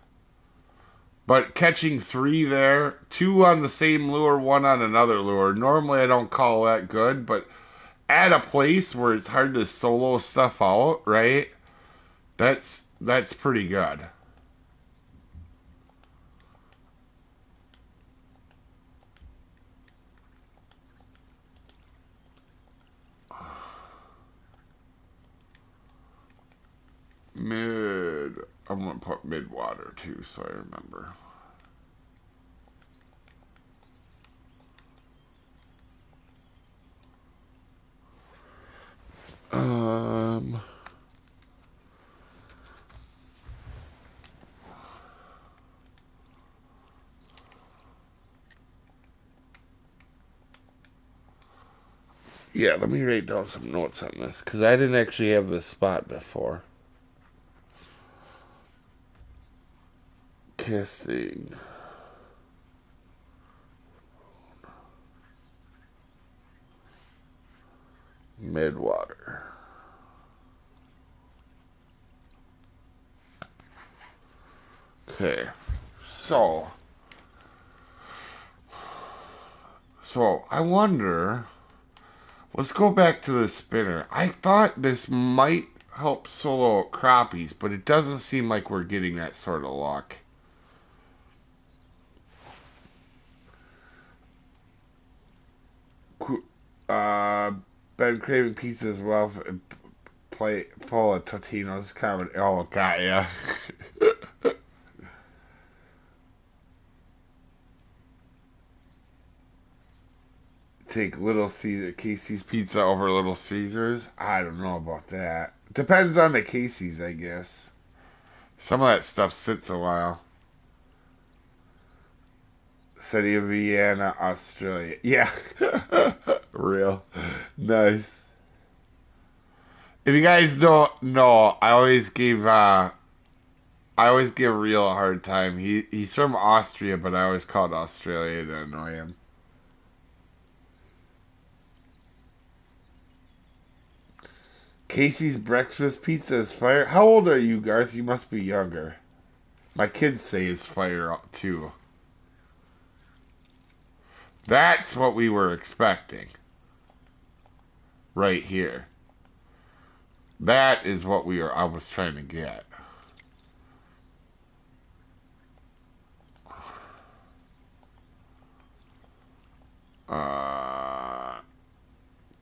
But catching 3 there, 2 on the same lure, 1 on another lure, normally I don't call that good, but at a place where it's hard to solo stuff out, right? That's pretty good. Mid. I'm gonna put mid water too, so I remember. Um. Yeah, let me write down some notes on this because I didn't actually have this spot before. Kissing. Midwater. Okay. So I wonder, let's go back to the spinner. I thought this might help solo crappies, but it doesn't seem like we're getting that sort of luck. Uh, been craving pizza as well. Plate full of Totino's coming. Oh, got ya. Take Little Caesar Casey's pizza over Little Caesars. I don't know about that. Depends on the Casey's, I guess. Some of that stuff sits a while. City of Vienna, Australia. Yeah. Real. Nice. If you guys don't know, I always give Real a hard time. He's from Austria, but I always called Australia to annoy him. Casey's breakfast pizza is fire. How old are you, Garth? You must be younger. My kids say it's fire too. That's what we were expecting. Right here. That is what I was trying to get.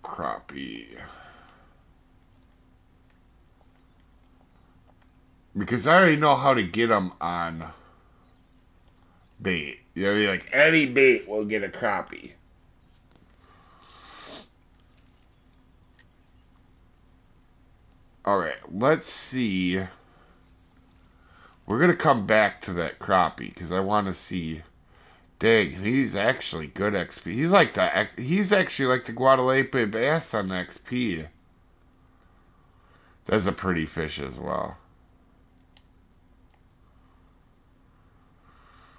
Crappie. Because I already know how to get them on bait. You know, like any bait will get a crappie. Alright, let's see. We're going to come back to that crappie because I want to see. Dang, he's actually good XP. He's actually like the Guadalupe bass on XP. That's a pretty fish as well.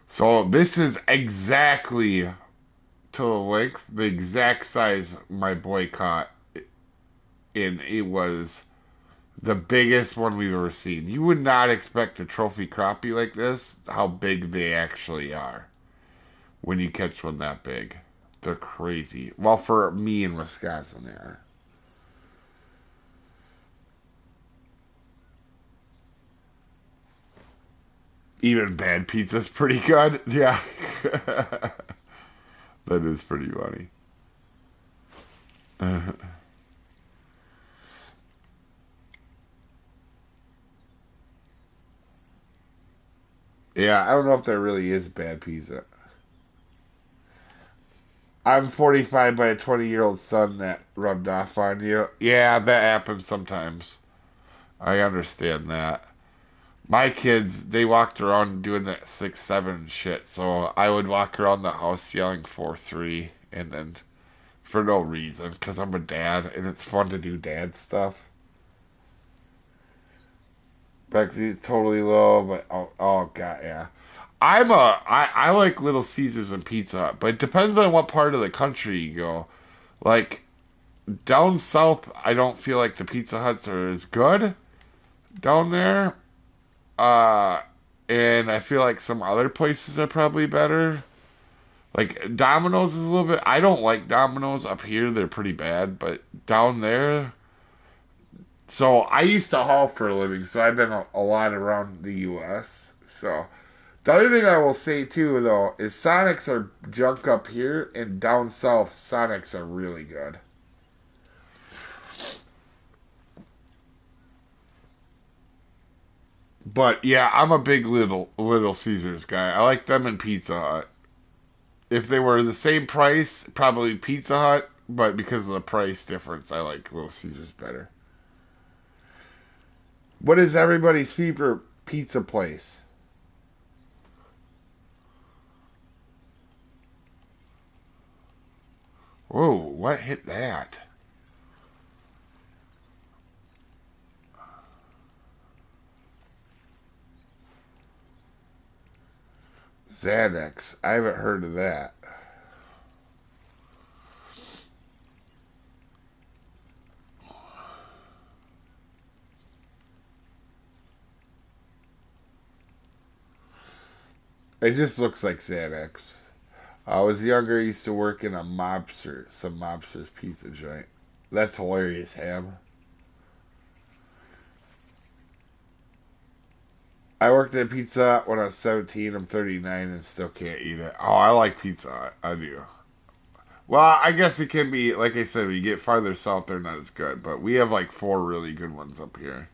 So this is exactly to the length, the exact size my boy caught, and it was The biggest one we've ever seen. You would not expect a trophy crappie like this, how big they actually are when you catch one that big. They're crazy. Well, for me in Wisconsin, they are. Even bad pizza's pretty good. Yeah. That is pretty funny. Yeah, I don't know if there really is bad pizza. I'm 45 by a 20-year-old son that rubbed off on you. Yeah, that happens sometimes. I understand that. My kids, they walked around doing that 6-7 shit, so I would walk around the house yelling 4-3, and then for no reason, because I'm a dad, and it's fun to do dad stuff. Becky's totally low, but oh god, yeah. I like Little Caesars and Pizza Hut, but it depends on what part of the country you go. Like down south, I don't feel like the Pizza Huts are as good down there. Uh, and I feel like some other places are probably better. Like Domino's is a little bit. I don't like Domino's up here; they're pretty bad. But down there, so I used to haul for a living, so I've been a lot around the U.S. So the other thing I will say too, though, is Sonics are junk up here, and down south, Sonics are really good. But yeah, I'm a big Little Caesars guy. I like them in Pizza Hut. If they were the same price, probably Pizza Hut, but because of the price difference, I like Little Caesars better. What is everybody's favorite pizza place? Whoa, what hit that? Xanax. I haven't heard of that. It just looks like Xanax. I was younger, I used to work in some mobster's pizza joint. That's hilarious, Ham. I worked at Pizza Hut when I was 17. I'm 39 and still can't eat it. Oh, I like Pizza Hut. I do. Well, I guess it can be, like I said, when you get farther south, they're not as good. But we have like four really good ones up here.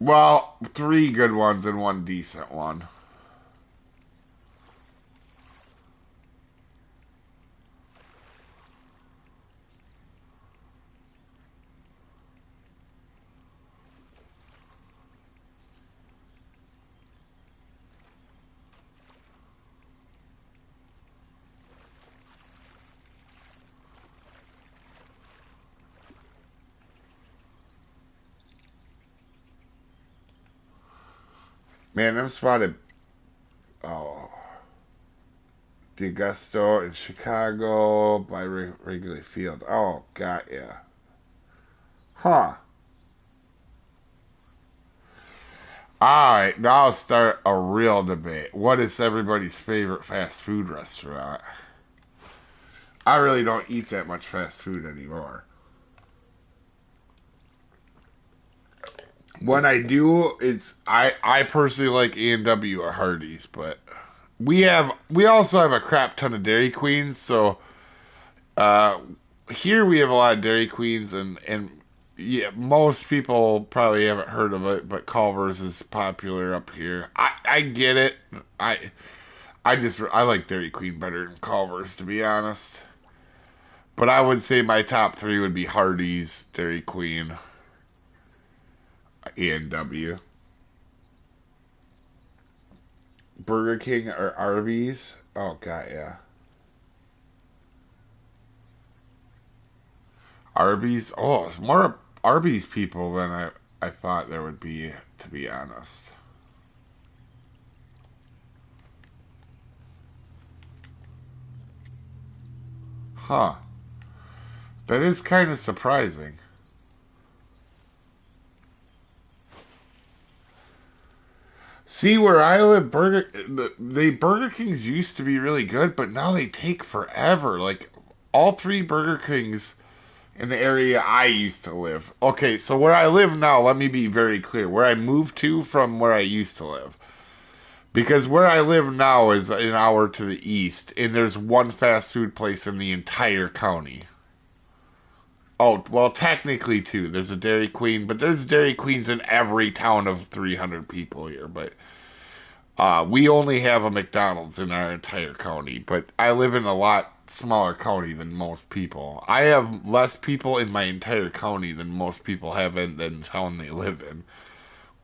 Well, three good ones and one decent one. Man, I'm spotted. Oh, the Augusto in Chicago by Wrigley Field. Oh, got ya. Huh. All right, now I'll start a real debate. What is everybody's favorite fast food restaurant? I really don't eat that much fast food anymore. When I do, I personally like A&W or Hardee's, but we also have a crap ton of Dairy Queens, so uh here we have a lot of Dairy Queens and yeah, most people probably haven't heard of it, but Culver's is popular up here. I get it. I like Dairy Queen better than Culver's to be honest. But I would say my top three would be Hardee's, Dairy Queen, A&W. Burger King or Arby's. Oh god, yeah. Arby's. Oh, it's more Arby's people than I thought there would be, to be honest. Huh. That is kind of surprising. See, where I live, Burger Kings used to be really good, but now they take forever. Like all three Burger Kings in the area I used to live. Okay, so where I live now, let me be very clear. Where I moved to from where I used to live. Because where I live now is an hour to the east, and there's one fast food place in the entire county. Oh, well, technically two. There's a Dairy Queen, but there's Dairy Queens in every town of 300 people here. But we only have a McDonald's in our entire county. But I live in a lot smaller county than most people. I have less people in my entire county than most people have in the town they live in.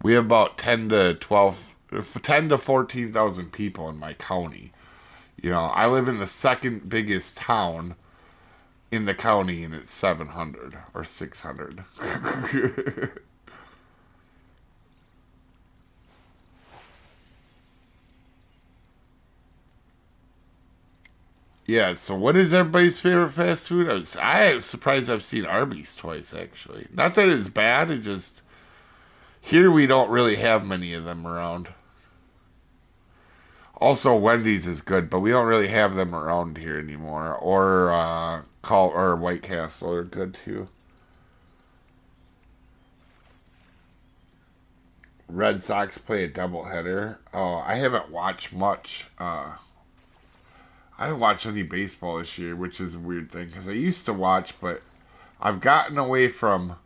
We have about 10 to 14,000 people in my county. You know, I live in the second biggest town in the county, and it's 700 or 600. Yeah, so what is everybody's favorite fast food? I'm surprised I've seen Arby's twice, actually. Not that it's bad, it just. Here we don't really have many of them around. Also, Wendy's is good, but we don't really have them around here anymore. Or White Castle are good too. Red Sox play a doubleheader. Oh, I haven't watched much. I haven't watched any baseball this year, which is a weird thing because I used to watch, but I've gotten away from.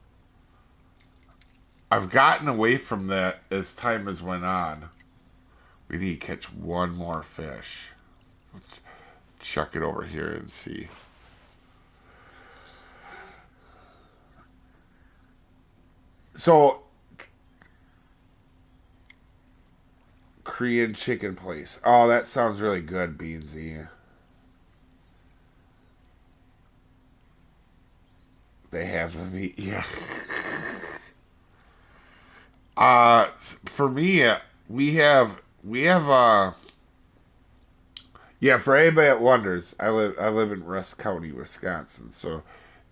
I've gotten away from that as time has went on. We need to catch one more fish. Let's chuck it over here and see. So, Korean chicken place. Oh, that sounds really good, Beansy. They have the meat. Yeah. For me, we have yeah, for anybody that wonders, I live in Rusk County, Wisconsin, so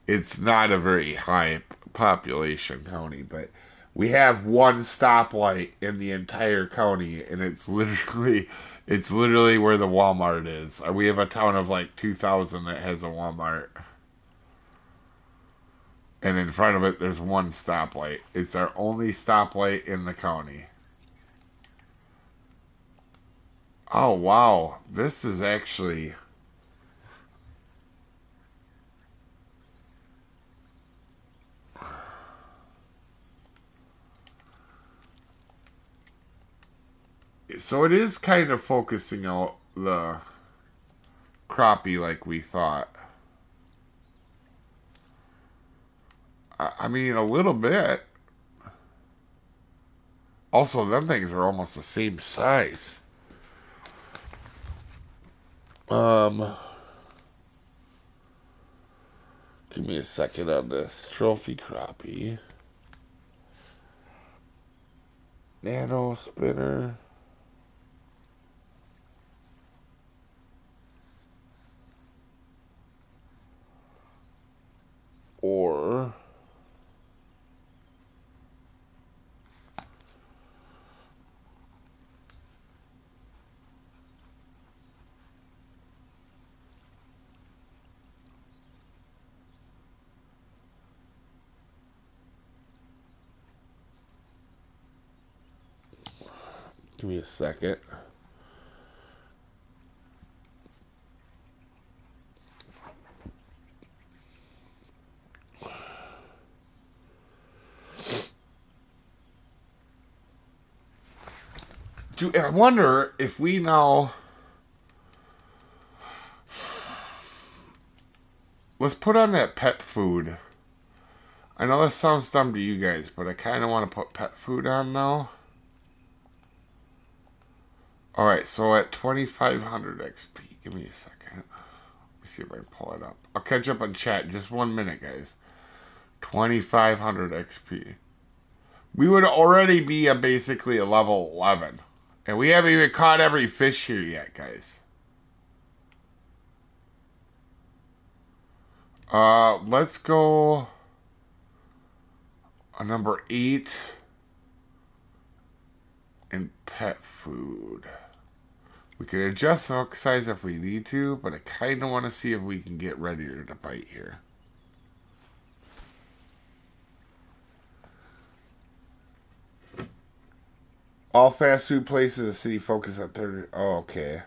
it's not a very high population county, but we have one stoplight in the entire county, and it's literally where the Walmart is. We have a town of like 2,000 that has a Walmart, and in front of it there's one stoplight. It's our only stoplight in the county. Oh wow, this is actually. So it is kind of focusing out the crappie like we thought. I mean, a little bit. Also, them things are almost the same size. Um, Give me a second on this. Trophy crappie. Nano spinner. Or give me a second. I wonder if we now. Let's put on that pet food. I know that sounds dumb to you guys, but I kind of want to put pet food on now. Alright, so at 2,500 XP, give me a second. Let me see if I can pull it up. I'll catch up on chat in just 1 minute, guys. 2,500 XP. We would already be basically a level 11. And we haven't even caught every fish here yet, guys. Let's go number 8 in pet food. We can adjust the hook size if we need to, but I kind of want to see if we can get readier to bite here. All fast food places in the city focus on third. Oh, okay.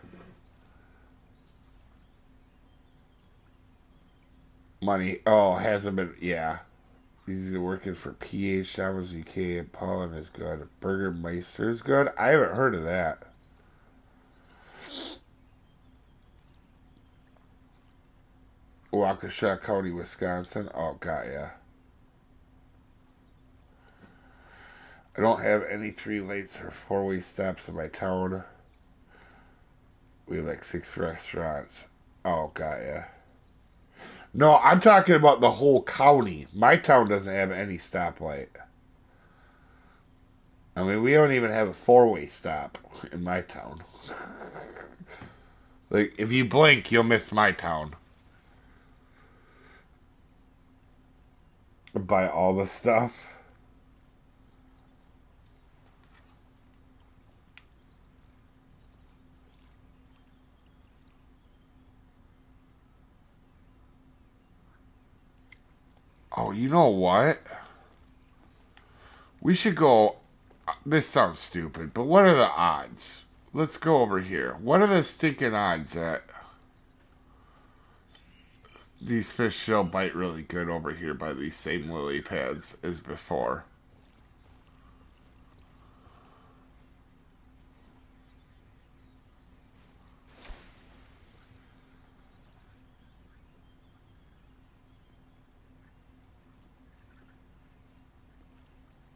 Money. Oh, hasn't been. Yeah. He's working for PH, Domino's UK, and Pollen is good. Burger Meister is good. I haven't heard of that. Waukesha County, Wisconsin. Oh, got ya. I don't have any 3 lanes or 4-way stops in my town. We have like 6 restaurants. Oh, got ya. No, I'm talking about the whole county. My town doesn't have any stoplight. I mean, we don't even have a 4-way stop in my town. Like, if you blink, you'll miss my town. Buy all the stuff. Oh, you know what? We should go. This sounds stupid, but what are the odds? Let's go over here. What are the stinking odds that these fish shall bite really good over here by these same lily pads as before?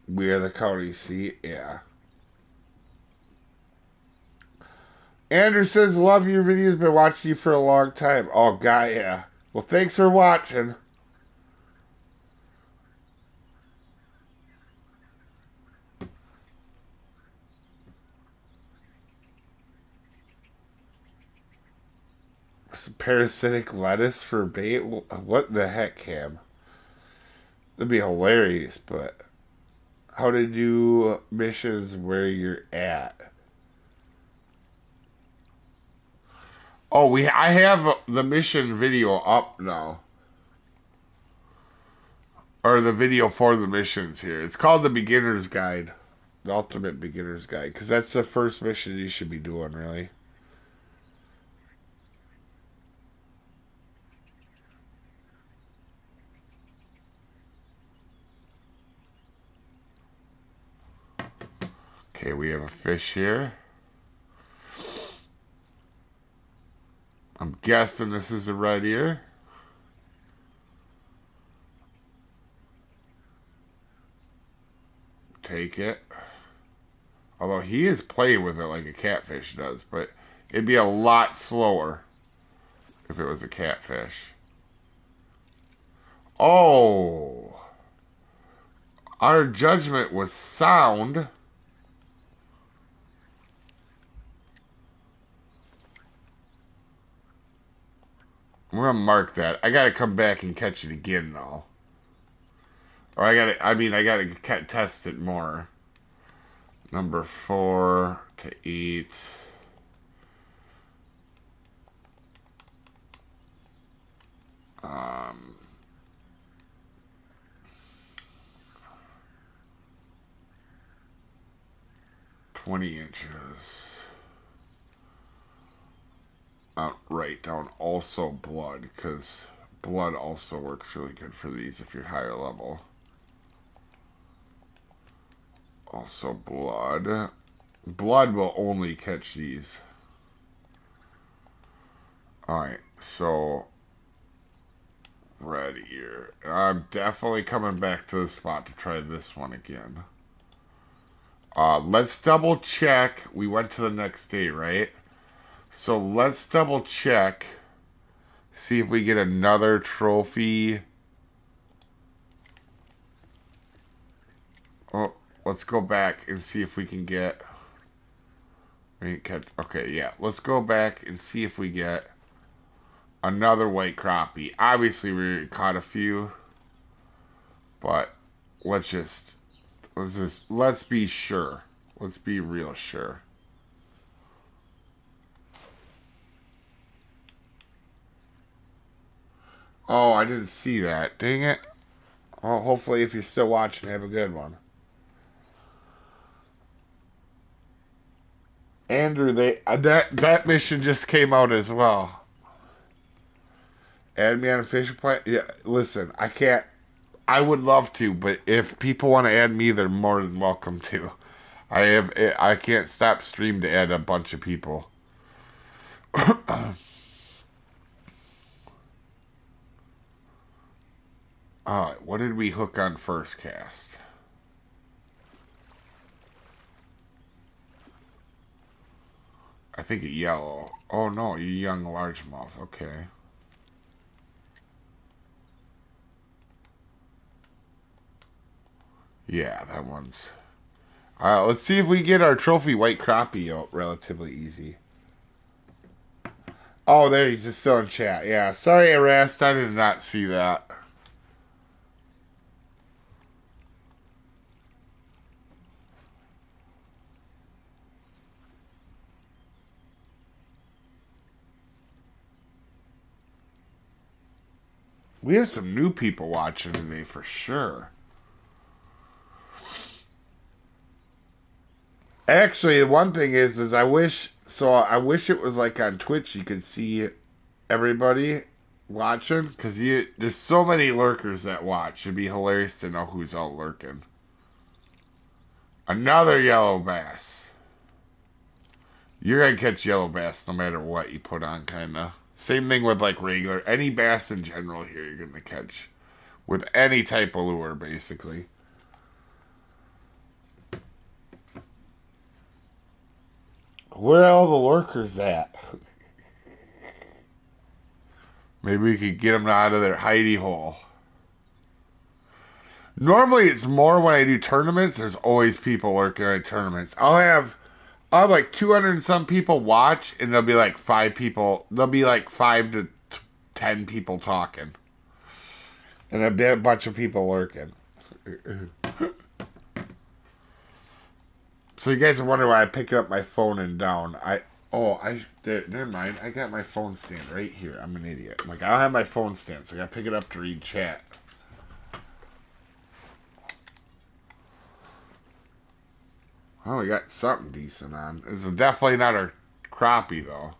We are the county seat, yeah. Andrew says, love your videos, been watching you for a long time. Oh, God, yeah. Well, thanks for watching. Some parasitic lettuce for bait? What the heck, Cam? That'd be hilarious, but how to do missions where you're at. Oh, I have the mission video up now. Or the video for the missions here. It's called the Beginner's Guide. The Ultimate Beginner's Guide. Because that's the first mission you should be doing, really. Okay, we have a fish here. I'm guessing this is a red ear. Take it. Although he is playing with it like a catfish does, but it'd be a lot slower if it was a catfish. Oh, our judgment was sound. I'm gonna mark that. I gotta come back and catch it again though. Or I gotta test it more. Number 4 to eat. Um, 20 inches. Write down also blood, because blood also works really good for these if you're higher level. Also blood. Blood will only catch these. Alright, so red ear. I'm definitely coming back to the spot to try this one again. Let's double check. We went to the next day, right? So let's double check. See if we get another trophy. Oh, let's go back and see if we can get. Okay, yeah. Let's go back and see if we get Another white crappie. Obviously, we caught a few, but let's be sure. Let's be real sure. Oh, I didn't see that. Dang it. Well, hopefully, if you're still watching, have a good one. Andrew, that mission just came out as well. Add me on a fishing planet. Yeah, listen, I can't. I would love to, but if people want to add me, they're more than welcome to. I can't stop stream to add a bunch of people. What did we hook on first cast? I think a yellow. Oh no, you young largemouth. Okay. Yeah, that one's. Let's see if we get our trophy white crappie out relatively easy. Oh, there he's just still in chat. Yeah, sorry, Arrest. I did not see that. We have some new people watching today for sure. Actually, one thing is I wish it was like on Twitch you could see everybody watching because there's so many lurkers that watch. It'd be hilarious to know who's all lurking. Another yellow bass. You're gonna catch yellow bass no matter what you put on, kinda. Same thing with like regular any bass in general here you're gonna catch with any type of lure basically. Where are all the lurkers at? Maybe we could get them out of their hidey hole. Normally, it's more when I do tournaments. There's always people lurking at tournaments. I'll have like 200 and some people watch, and there'll be like five people. There'll be like 5 to 10 people talking, and there'll be a bunch of people lurking. So you guys are wondering why I pick up my phone and down. Never mind. I got my phone stand right here. I'm an idiot. Like I don't have my phone stand, so I gotta pick it up to read chat. Oh, we got something decent on. It's definitely not our crappie, though.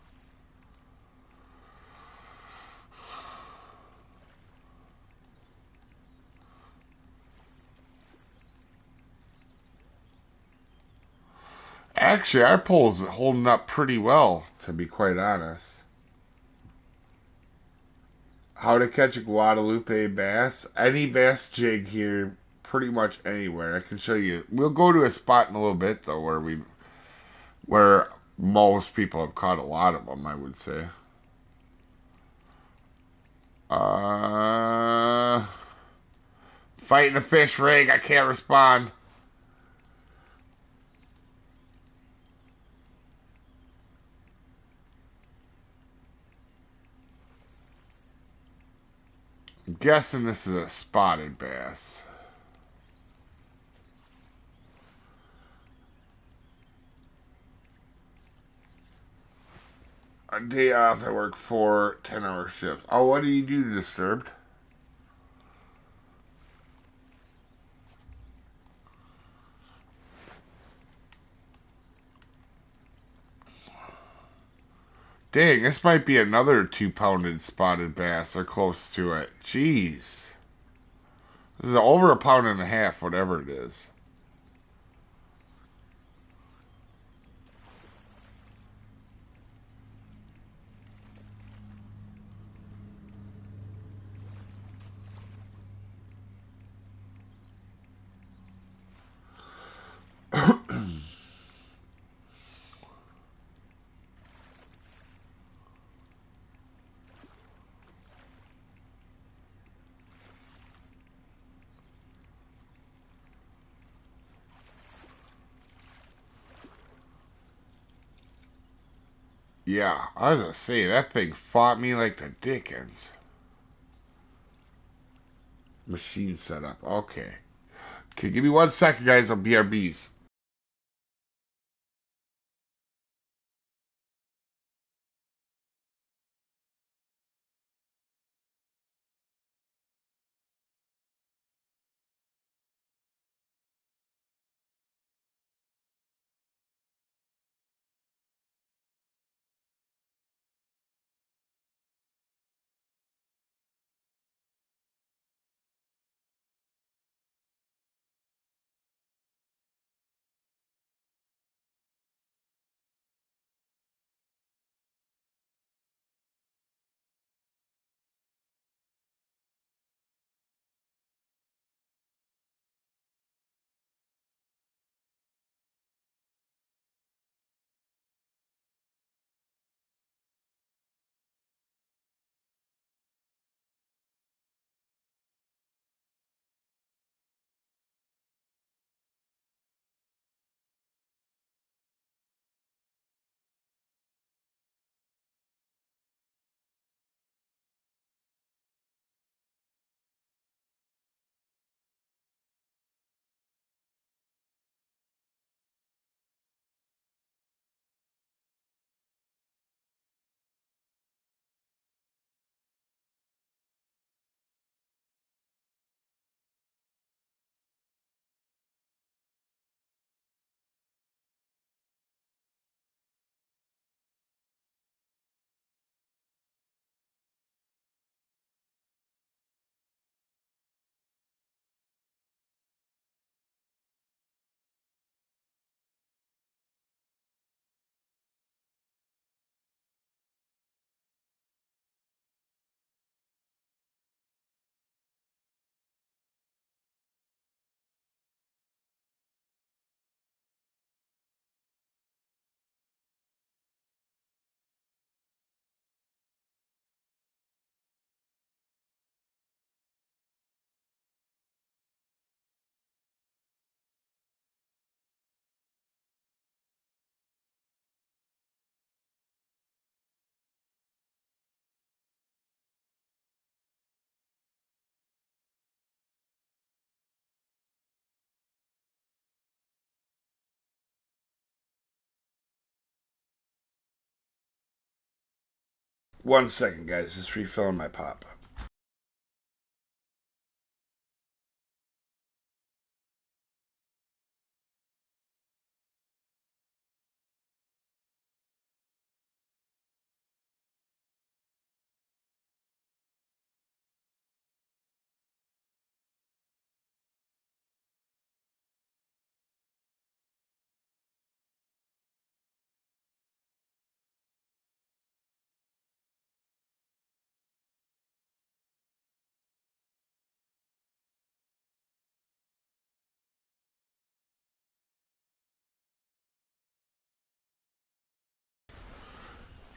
Actually, our pole's holding up pretty well, to be quite honest. How to catch a Guadalupe bass? Any bass jig here, pretty much anywhere. I can show you. We'll go to a spot in a little bit, though, where most people have caught a lot of them, I would say. Uh, Fighting a fish rig. I can't respond. I'm guessing this is a spotted bass. A day off, I work 4 10-hour shifts. Oh, what do you do, Disturbed? Dang, this might be another 2-pounded spotted bass, or close to it. Jeez. This is over a pound and a half, whatever it is. Yeah, I was gonna say that thing fought me like the Dickens. Machine setup. Okay. Okay, give me 1 second, guys. I'll BRBs. One second, guys. Just refilling my pop.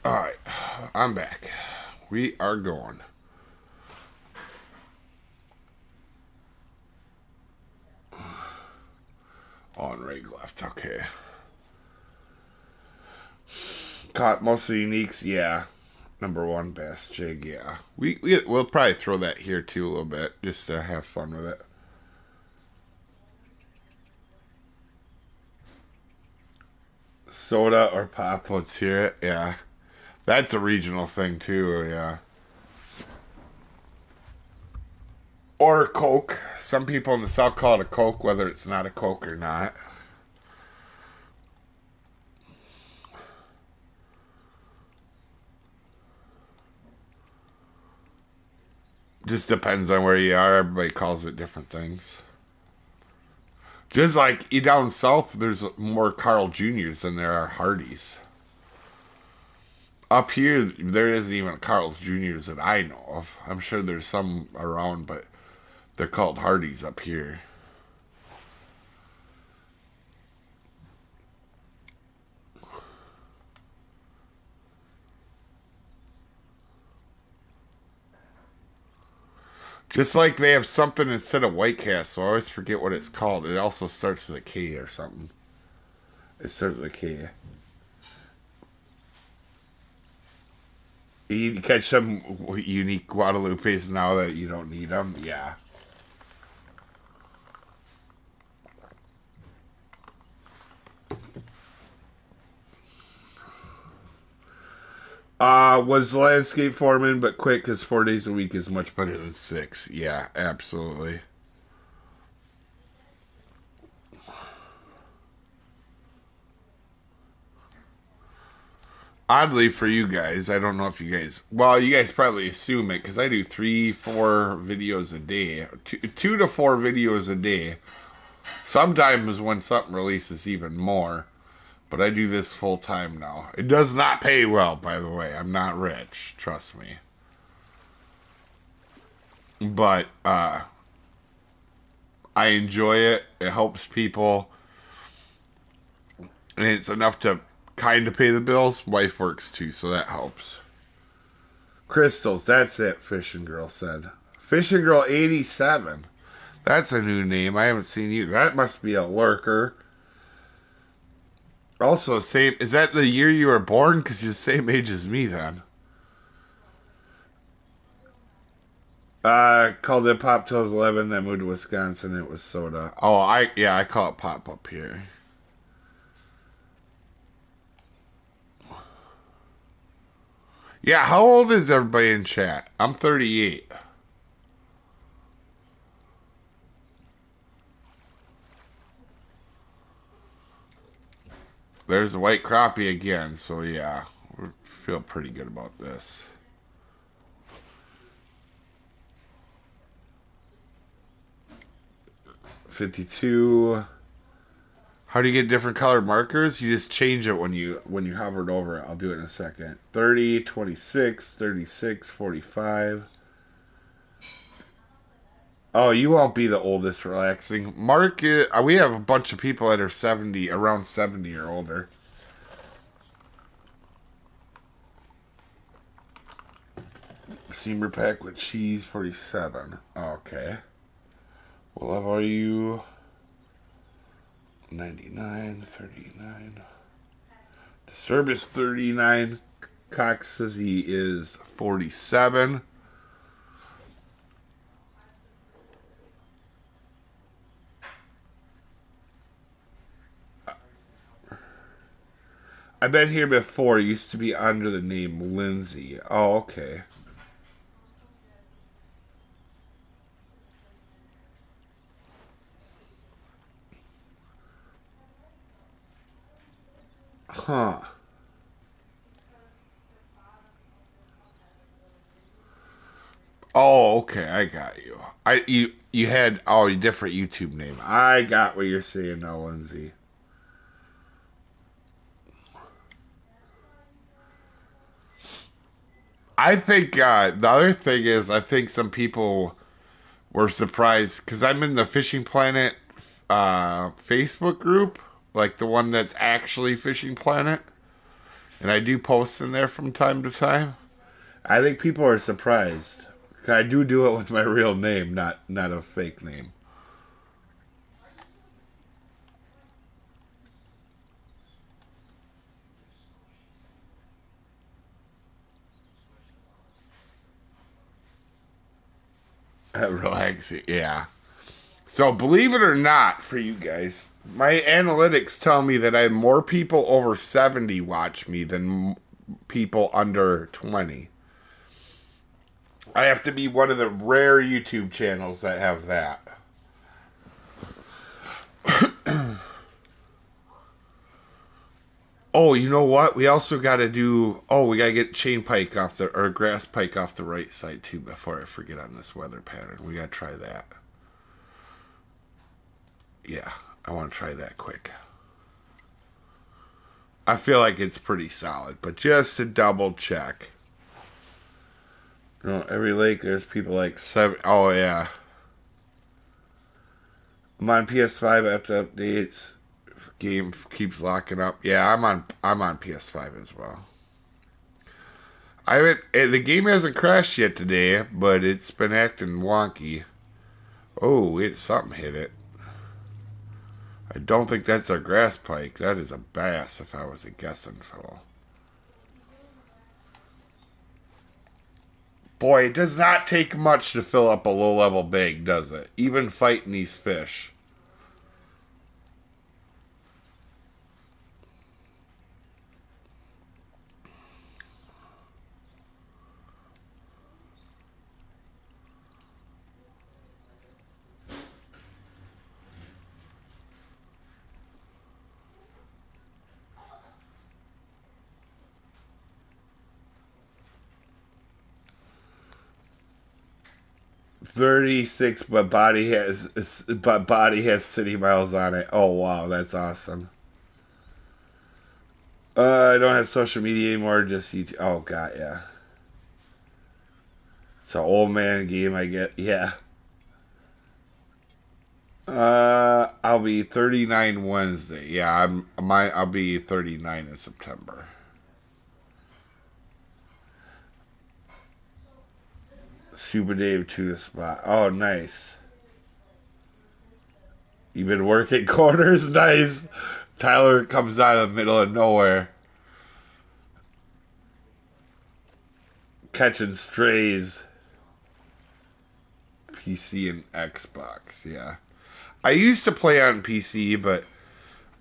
All right, I'm back. We are going. On rig left. Okay. Caught most of the uniques. Yeah. Number one best jig. Yeah. We'll probably throw that here too a little bit just to have fun with it. Soda or pop. Let's hear it. Yeah. That's a regional thing too. Yeah. Or Coke. Some people in the South call it a Coke, whether it's not a Coke or not. Just depends on where you are. Everybody calls it different things. Just like down south, there's more Carl Juniors than there are Hardys. Up here, there isn't even Carl's Juniors that I know of. I'm sure there's some around, but they're called Hardys up here. Just like they have something instead of White Castle. I always forget what it's called. It also starts with a K or something. It starts with a K. You catch some unique Guadalupes now that you don't need them. Yeah. Was landscape foreman, but quit because 4 days a week is much better than 6. Yeah, absolutely. Oddly for you guys, I don't know if you guys. Well, you guys probably assume it because I do 3, 4 videos a day, 2 to 4 videos a day. Sometimes when something releases, even more. But I do this full time now. It does not pay well, by the way. I'm not rich, trust me. But I enjoy it. It helps people, and it's enough to kind of pay the bills. Wife works too, so that helps. Crystals, that's it, Fishing Girl said. Fishing Girl 87. That's a new name. I haven't seen you. That must be a lurker. Also, same. Is that the year you were born? Because you're the same age as me then. Called it Pop till I was 11. Then moved to Wisconsin. It was soda. Oh, I call it Pop up here. Yeah, how old is everybody in chat? I'm 38. There's a white crappie again, so yeah, we feel pretty good about this. 52. How do you get different colored markers? You just change it when you hovered over it. I'll do it in a second. 30, 26, 36, 45. Oh, you won't be the oldest relaxing. Mark, we have a bunch of people that are 70, around 70 or older. Steamer pack with cheese, 47. Okay. What level are you? 99, 39. Disturbance 39. Cox says he is 47. I've been here before. It used to be under the name Lindsay. Oh, okay. Huh. Oh, okay. I got you. You had a different YouTube name. I got what you're saying now, Lindsay. I think the other thing is I think some people were surprised because I'm in the Fishing Planet Facebook group, like the one that's actually Fishing Planet, and I do post in there from time to time. I think people are surprised. I do it with my real name, not a fake name. Relaxing, yeah. So believe it or not, for you guys, my analytics tell me that I have more people over 70 watch me than people under 20. I have to be one of the rare YouTube channels that have that. Oh, you know what? We also got to do. Oh, we got to get chain pike off the or grass pike off the right side too. Before I forget on this weather pattern, we got to try that. Yeah, I want to try that quick. I feel like it's pretty solid, but just to double check. You know, every lake there's people like 7. Oh yeah, I'm on PS5 after updates. Game keeps locking up. Yeah, I'm on PS5 as well. I haven't. The game hasn't crashed yet today, but it's been acting wonky. Oh, something hit it. I don't think that's a grass pike. That is a bass. If I was a guessing fellow. Boy, it does not take much to fill up a low-level bag, does it? Even fighting these fish. $36, but body has city miles on it. Oh wow, that's awesome. I don't have social media anymore, just YouTube. Oh god, yeah. It's an old man game, I get. Yeah. I'll be 39 Wednesday. Yeah, I'll be 39 in September. Soopa-Dave to the spot. Oh, nice. You've been working corners, nice. Tyler comes out of the middle of nowhere, catching strays. PC and Xbox, yeah. I used to play on PC, but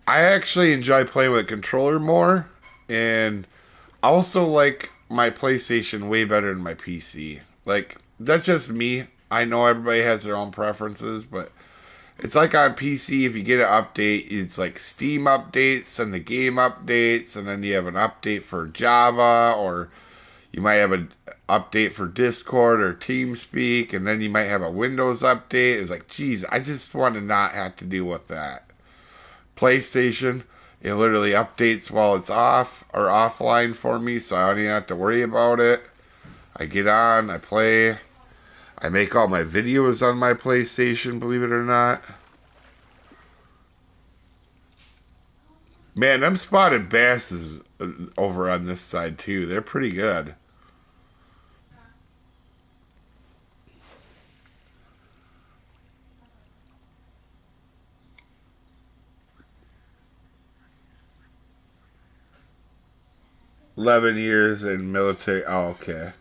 I actually enjoy playing with a controller more, and I also like my PlayStation way better than my PC. Like, that's just me. I know everybody has their own preferences, but it's like on PC, if you get an update, it's like Steam updates and the game updates, and then you have an update for Java, or you might have an update for Discord or TeamSpeak, and then you might have a Windows update. It's like, geez, I just want to not have to deal with that. PlayStation, it literally updates while it's off or offline for me, so I don't even have to worry about it. I get on, I play, I make all my videos on my PlayStation, believe it or not. Man, them spotted basses over on this side too. They're pretty good. 11 years in military. Oh, okay.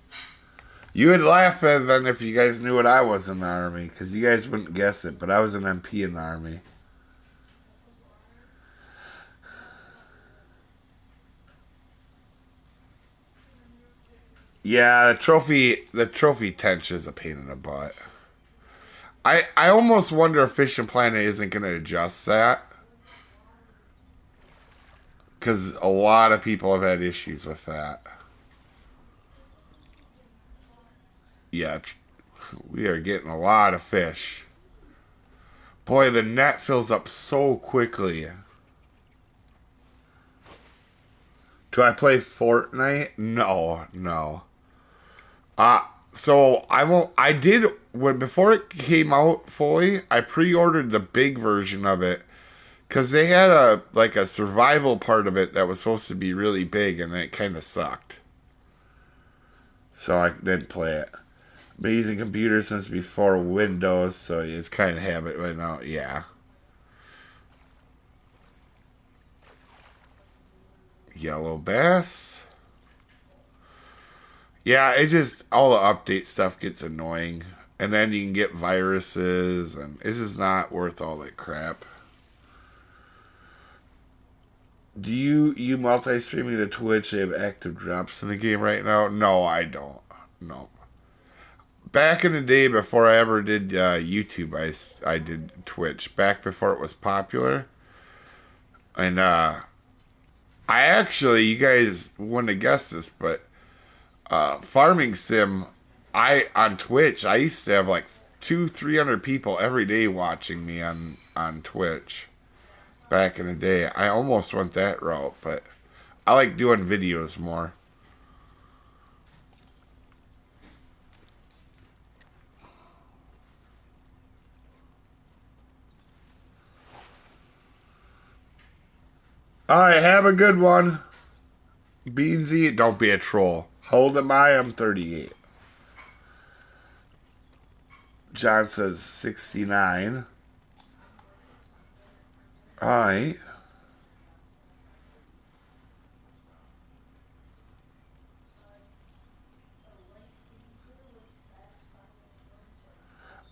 You would laugh at then if you guys knew what I was in the army, because you guys wouldn't guess it, but I was an MP in the army. Yeah, the trophy tench is a pain in the butt. I almost wonder if FishingPlanet isn't going to adjust that, because a lot of people have had issues with that. Yeah, we are getting a lot of fish. Boy, the net fills up so quickly. Do I play Fortnite? No, no. Uh so I won't. I did when before it came out fully. I pre-ordered the big version of it because they had a survival part of it that was supposed to be really big, and it kind of sucked. So I didn't play it. Been using computers since before Windows, so it's kind of habit right now. Yeah, yellow bass. Yeah, it just all the update stuff gets annoying, and then you can get viruses, and it's just not worth all that crap. Do you multi-streaming to Twitch? They have active drops in the game right now? No, I don't. No. Back in the day, before I ever did YouTube, I did Twitch. Back before it was popular, and I actually, you guys wouldn't have guessed this, but farming sim, I on Twitch, I used to have like 300 people every day watching me on Twitch. Back in the day, I almost went that route, but I like doing videos more. All right, have a good one, Beansy. Don't be a troll. How old am I? I'm 38. John says 69. All right.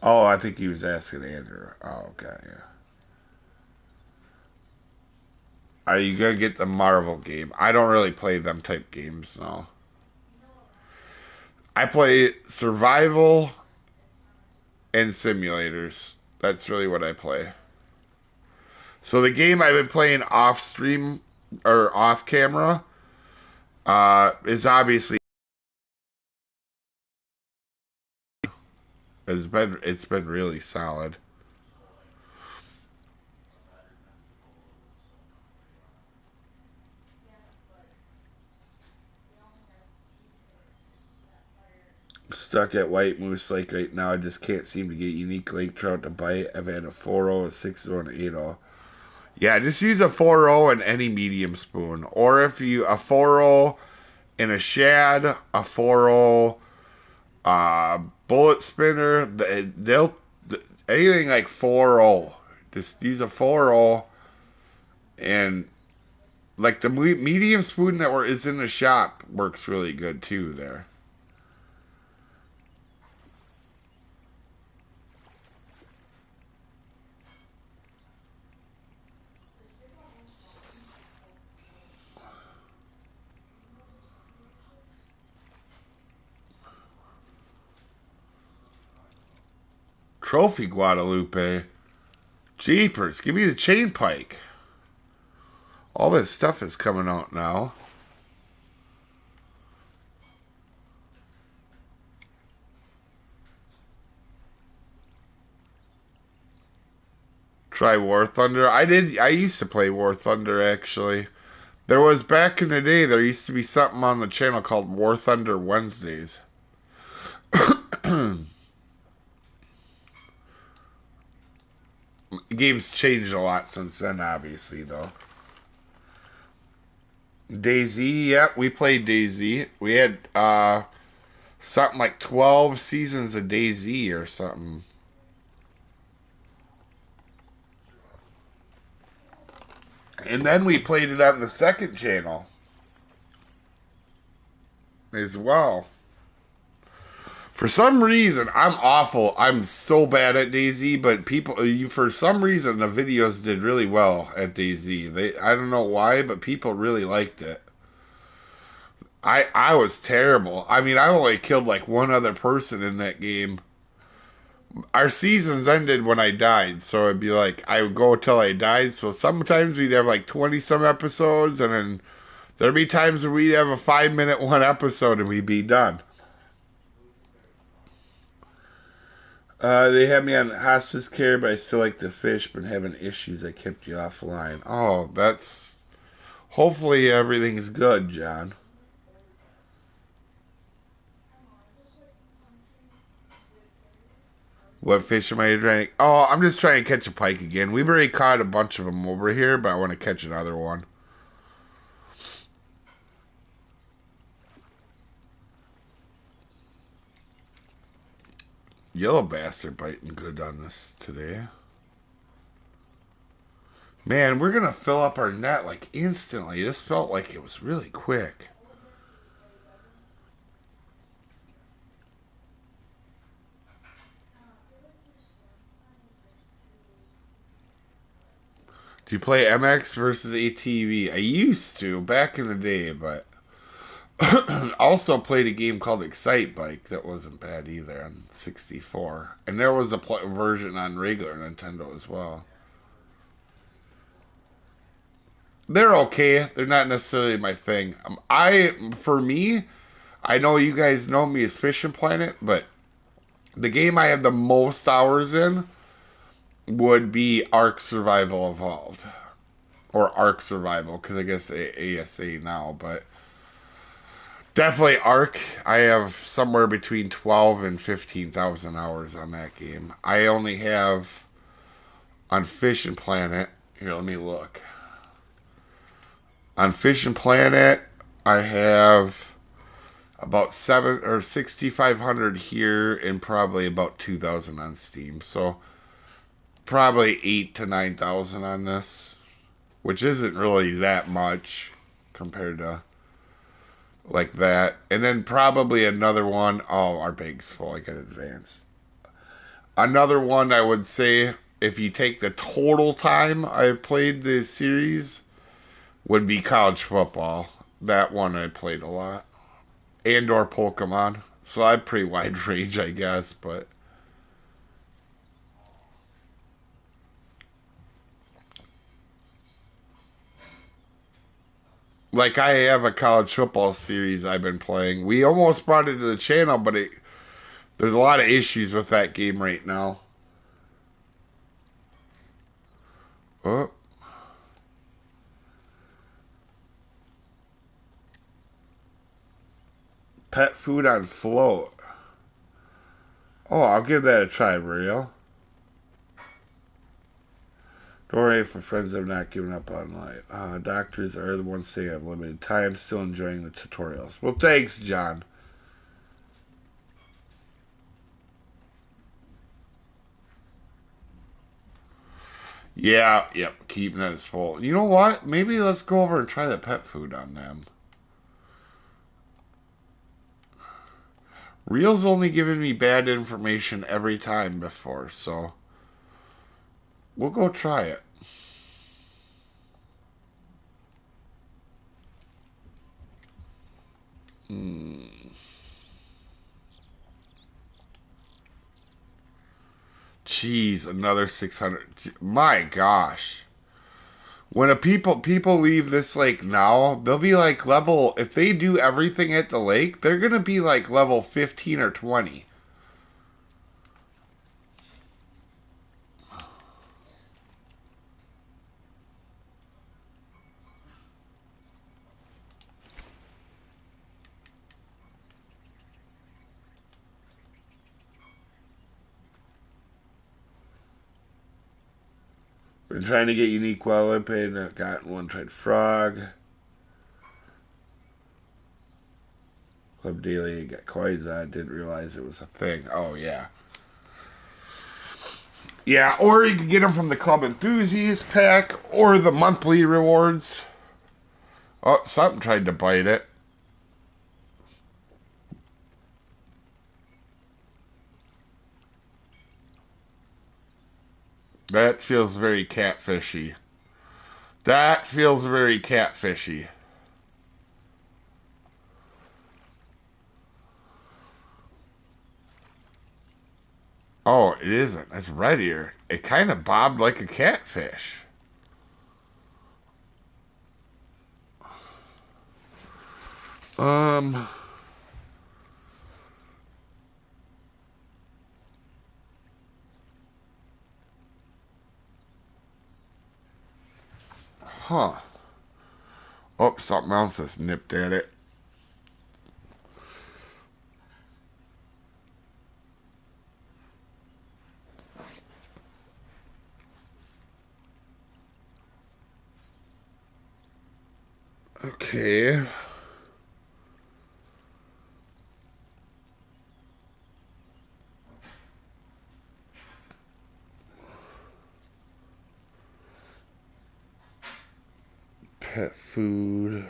Oh, I think he was asking Andrew. Oh, okay, yeah. Are you gonna get the Marvel game? I don't really play them type games, no. I play survival and simulators. That's really what I play. So the game I've been playing off stream or off camera is obviously it's been really solid. Stuck at White Moose Lake right now. I just can't seem to get unique lake trout to bite. I've had a 4.0, a 6.0, and an 8.0. Yeah, just use a 4.0 and any medium spoon. Or if you, a 4.0 and a shad, a 4.0 bullet spinner, they'll, anything like 4.0. Just use a 4.0 and like the medium spoon that is in the shop works really good too there. Trophy Guadalupe. Jeepers, give me the chain pike. All this stuff is coming out now. Try War Thunder. I used to play War Thunder actually. There was back in the day there used to be something on the channel called War Thunder Wednesdays. Game's changed a lot since then, obviously, though. DayZ, yep, we played DayZ. We had something like 12 seasons of DayZ or something. And then we played it on the second channel as well. For some reason, I'm awful. I'm so bad at DayZ, but for some reason, the videos did really well at DayZ. I don't know why, but people really liked it. I was terrible. I mean, I only killed like one other person in that game. Our seasons ended when I died, so it'd be like I would go till I died. So sometimes we'd have like 20 some episodes, and then there'd be times where we'd have a 5 minute one episode and we'd be done. They had me on hospice care, but I still like to fish, but having issues. I kept you offline. Oh, that's. Hopefully everything's good, John. What fish am I trying? Oh, I'm just trying to catch a pike again. We've already caught a bunch of them over here, but I want to catch another one. Yellow bass are biting good on this today. Man, we're gonna fill up our net like instantly. This felt like it was really quick. Do you play MX versus ATV? I used to back in the day, but also played a game called Excite Bike that wasn't bad either on 64. And there was a version on regular Nintendo as well. They're okay. They're not necessarily my thing. For me, I know you guys know me as FishingPlanet, but the game I have the most hours in would be Ark Survival Evolved. Or Ark Survival, because I guess ASA now, but definitely Ark. I have somewhere between 12 and 15,000 hours on that game. I only have on FishingPlanet. Here, let me look. On FishingPlanet, I have about 6,500 here and probably about 2,000 on Steam. So probably 8 to 9,000 on this, which isn't really that much compared to like that. And then probably another one. Oh, our bag's full. I got advanced. Another one I would say, if you take the total time I played the series, would be college football. That one I played a lot. And or Pokemon. So I have pretty wide range, I guess, but like I have a college football series I've been playing. We almost brought it to the channel, but there's a lot of issues with that game right now. Oh, pet food on float. Oh, I'll give that a try, Mario. Don't worry if my friends have not given up on life. Doctors are the ones saying I have limited time. Still enjoying the tutorials. Well, thanks, John. Yeah, yep, keeping it as full. You know what? Maybe let's go over and try the pet food on them. Real's only given me bad information every time before, so we'll go try it. Hmm. Jeez, another 600. My gosh. When a people leave this lake now, they'll be like level if they do everything at the lake, they're going to be like level 15 or 20. Been trying to get unique wild and I've gotten one tried frog. Club Daily got Quasar, didn't realize it was a thing. Oh yeah. Yeah, or you can get them from the Club Enthusiast pack or the monthly rewards. Oh, something tried to bite it. That feels very catfishy. That feels very catfishy. Oh, it isn't. It's red ear. It kind of bobbed like a catfish. Um, huh. Oh, something else has nipped at it. Okay. Pet food.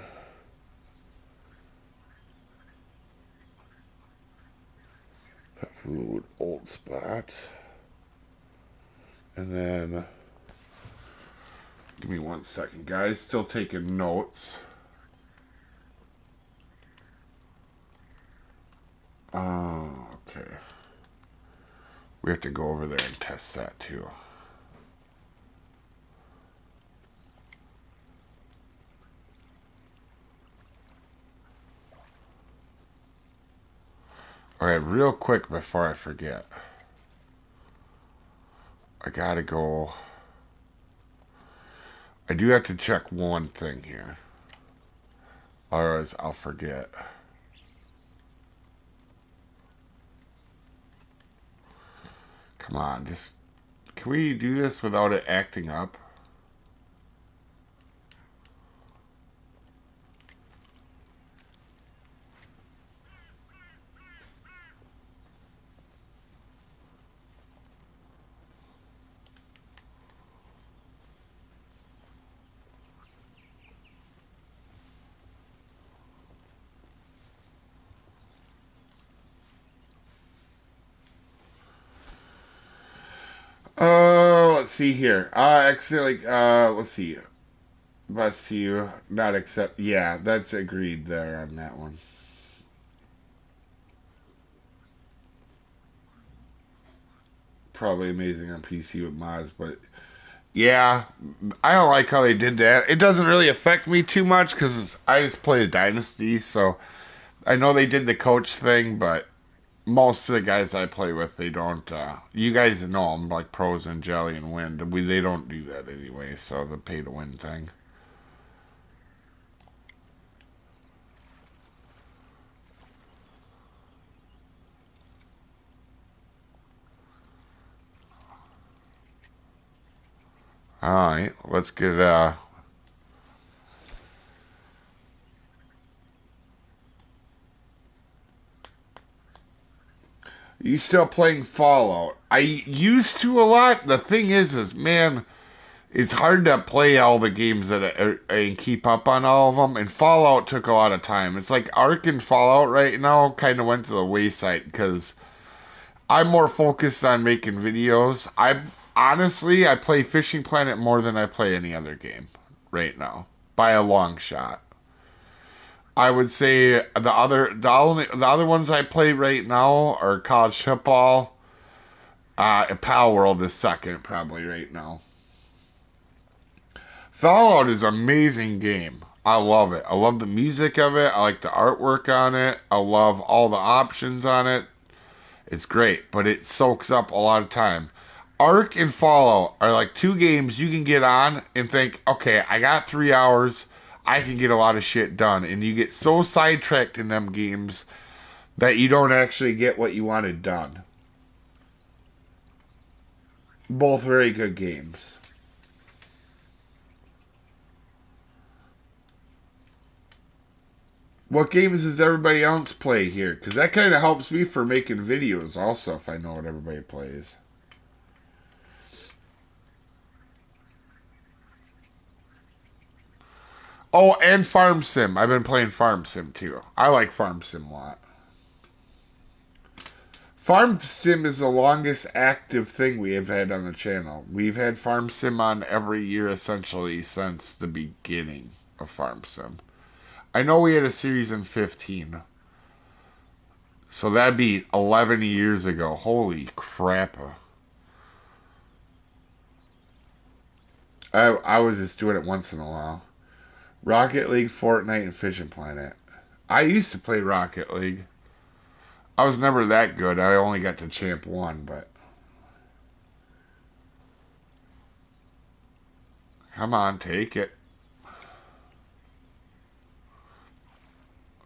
Pet food. Old spot. And then, give me 1 second, guys. Still taking notes. Oh, okay. We have to go over there and test that too. All right, real quick before I forget. I gotta go. I do have to check one thing here. Otherwise, I'll forget. Come on, just. Can we do this without it acting up? see here. Accidentally, let's see. Best to you, not accept. Yeah, that's agreed there on that one. Probably amazing on PC with mods, but yeah, I don't like how they did that. It doesn't really affect me too much because I just play the Dynasty, so I know they did the coach thing, but most of the guys I play with, they don't. You guys know them, like Pros and Jelly and Wind. They don't do that anyway, so the pay to win thing. All right, let's get. You still playing Fallout? I used to a lot. The thing is, man, it's hard to play all the games and keep up on all of them. And Fallout took a lot of time. It's like Ark and Fallout right now kind of went to the wayside because I'm more focused on making videos. I play Fishing Planet more than I play any other game right now by a long shot. I would say the other ones I play right now are college football. Pal World is second probably right now. Fallout is an amazing game. I love it. I love the music of it. I like the artwork on it. I love all the options on it. It's great, but it soaks up a lot of time. Ark and Fallout are like two games you can get on and think, okay, I got 3 hours. I can get a lot of shit done. And you get so sidetracked in them games that you don't actually get what you wanted done. Both very good games. What games does everybody else play here? Because that kind of helps me for making videos also if I know what everybody plays. Oh, and Farm Sim. I've been playing Farm Sim too. I like Farm Sim a lot. Farm Sim is the longest active thing we have had on the channel. We've had Farm Sim on every year essentially since the beginning of Farm Sim. I know we had a series in 15. So that'd be 11 years ago. Holy crap. I was just doing it once in a while. Rocket League, Fortnite, and Fishing Planet. I used to play Rocket League. I was never that good. I only got to Champ 1, but come on, take it.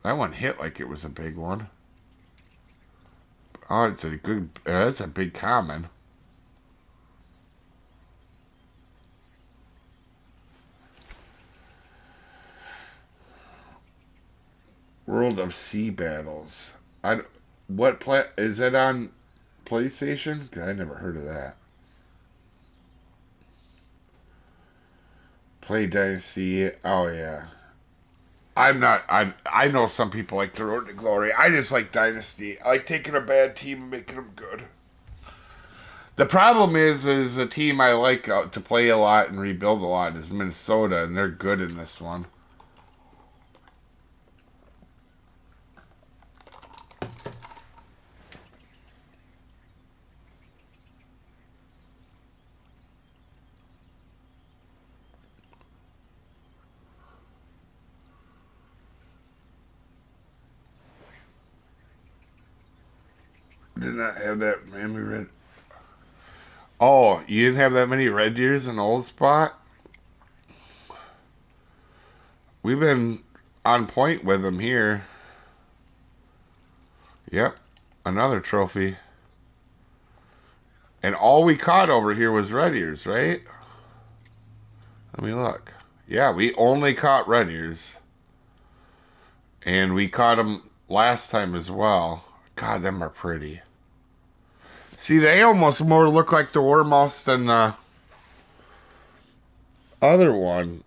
That one hit like it was a big one. Oh, it's a good. That's a big common. World of Sea Battles. I what play is that on PlayStation? 'Cause I never heard of that. Play Dynasty. Oh yeah. I'm not. I know some people like the Road to Glory. I just like Dynasty. I like taking a bad team and making them good. The problem is a team I like to play a lot and rebuild a lot is Minnesota, and they're good in this one. Did not have that Miami Red. Oh, you didn't have that many Red Deers in Old Spot? We've been on point with them here. Yep, another trophy. And all we caught over here was red ears, right? Let me look. Yeah, we only caught red ears. And we caught them last time as well. God, them are pretty. See, they almost more look like the Warmouse than the other one.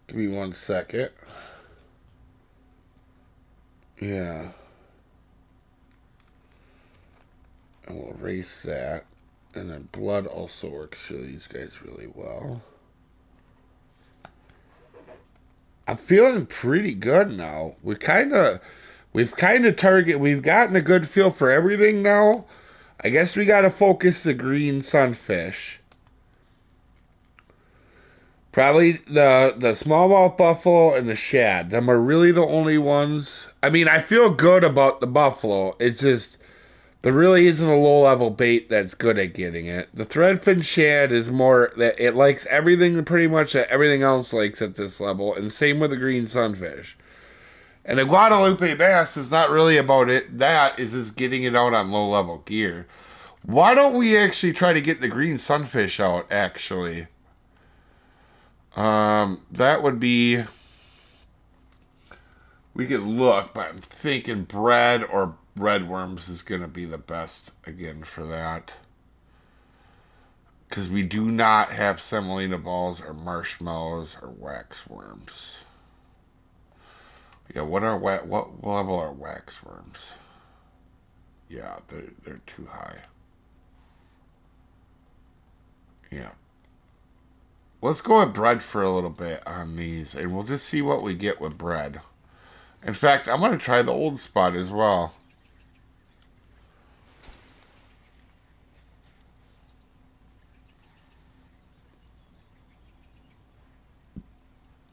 Give me 1 second. Yeah. And we'll erase that. And then blood also works for these guys really well. I'm feeling pretty good now. We've kind of we've gotten a good feel for everything now. I guess we got to focus the green sunfish. Probably the smallmouth buffalo and the shad. Them are really the only ones. I mean, I feel good about the buffalo. It's just there really isn't a low level bait that's good at getting it. The threadfin shad is more that it likes everything pretty much that everything else likes at this level, and same with the green sunfish. And the Guadalupe bass is not really about it. That is just getting it out on low level gear. Why don't we actually try to get the green sunfish out? Actually, that would be. We could look, but I'm thinking bread or red worms is going to be the best again for that. Because we do not have semolina balls or marshmallows or wax worms. Yeah, what level are wax worms? Yeah, they're too high. Yeah. Let's go with bread for a little bit on these, and we'll just see what we get with bread. In fact, I'm going to try the old spot as well.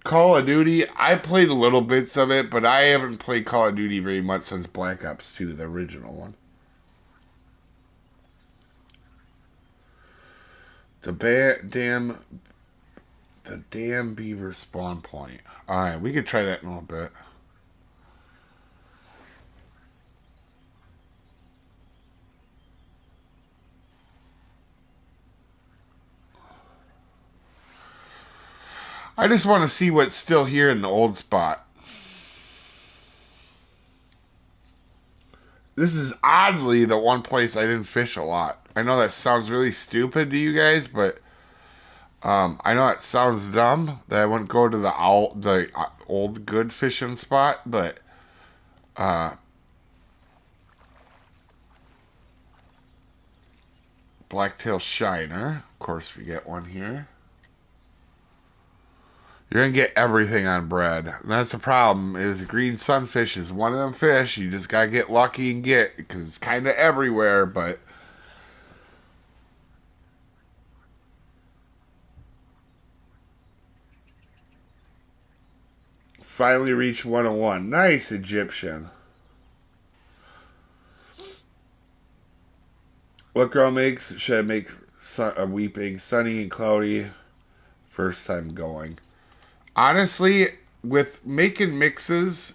Call of Duty, I played a little bits of it, but I haven't played Call of Duty very much since Black Ops 2, the original one. The damn beaver spawn point. Alright, we could try that in a little bit. I just want to see what's still here in the old spot. This is oddly the one place I didn't fish a lot. I know that sounds really stupid to you guys, but I know it sounds dumb that I wouldn't go to the old good fishing spot, but uh, blacktail shiner, of course, we get one here. You're gonna get everything on bread. And that's the problem. Is green sunfish is one of them fish you just gotta get lucky and get because it's kind of everywhere. But finally reached 101. Nice Egyptian. What girl makes should I make weeping sunny and cloudy first time going? Honestly, with making mixes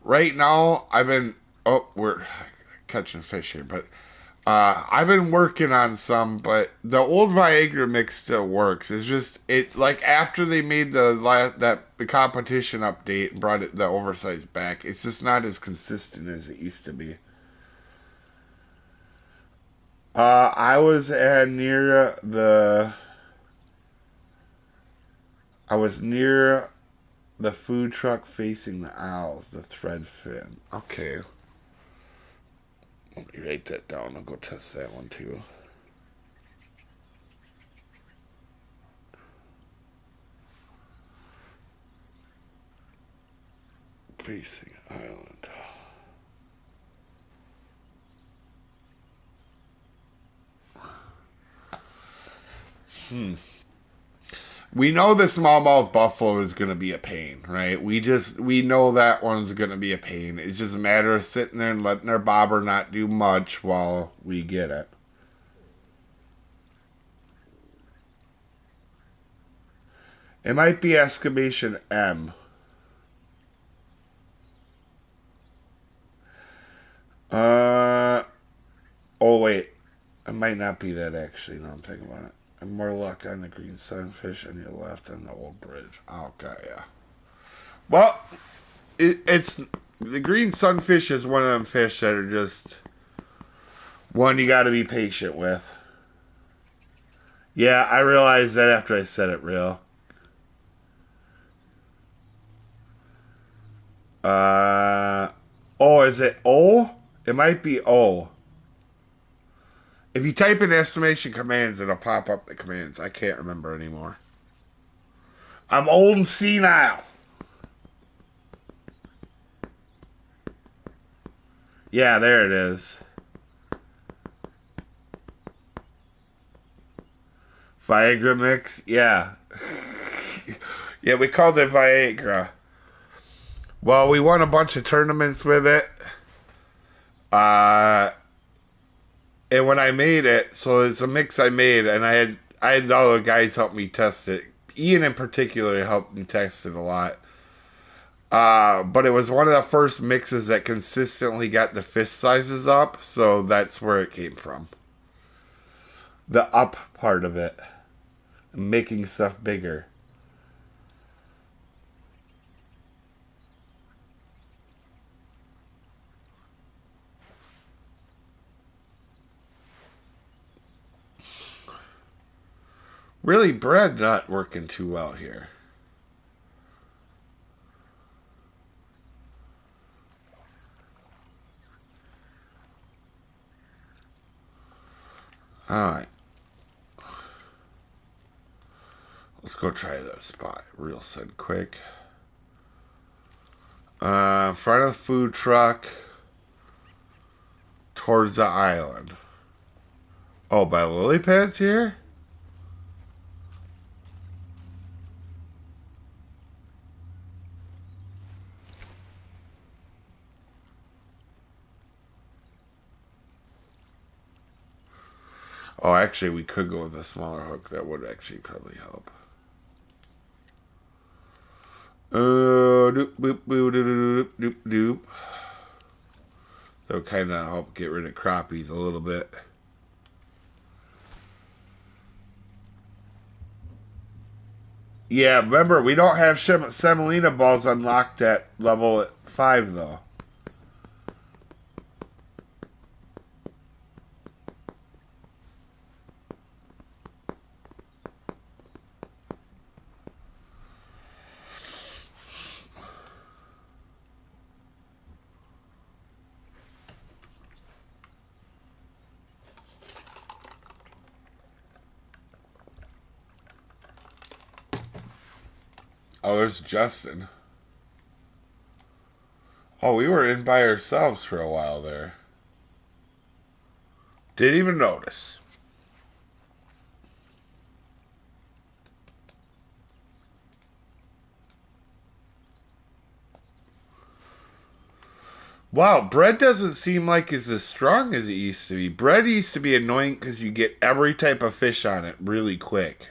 right now, I've been we're catching fish here, but I've been working on some, but the old Viagra mix still works. It's just it like after they made the competition update and brought the oversized back, it's just not as consistent as it used to be. I was at near the I was near the food truck facing the owls, the threadfin. Okay, let me write that down. I'll go test that one too. Facing island. Hmm. We know the smallmouth buffalo is going to be a pain, right? We know that one's going to be a pain. It's just a matter of sitting there and letting our bobber not do much while we get it. It might be exclamation M. Uh oh wait, it might not be that actually. No, I'm thinking about it. And more luck on the green sunfish on your left on the old bridge. Okay, yeah. Well, it's the green sunfish is one of them fish that are just one you got to be patient with. Yeah, I realized that after I said it real. Uh oh, is it O? It might be O. If you type in estimation commands, it'll pop up the commands. I can't remember anymore. I'm old and senile. Yeah, there it is. Viagra mix? Yeah. Yeah, we called it Viagra. Well, we won a bunch of tournaments with it. Uh, and when I made it, so it's a mix I made, and I had other guys help me test it. Ian in particular helped me test it a lot. But it was one of the first mixes that consistently got the fish sizes up, so that's where it came from. The up part of it, making stuff bigger. Really, bread not working too well here. Alright. Let's go try that spot real quick. Front of the food truck towards the island. Oh, by lily pads here? Oh, actually, we could go with a smaller hook. That would actually probably help. Doop, boop, boop, doop, doop, doop, doop. That would kind of help get rid of crappies a little bit. Yeah, remember, we don't have semolina balls unlocked at level 5, though. Oh, there's Justin. Oh, we were in by ourselves for a while there. Didn't even notice. Wow, bread doesn't seem like it's as strong as it used to be. Bread used to be annoying because you get every type of fish on it really quick.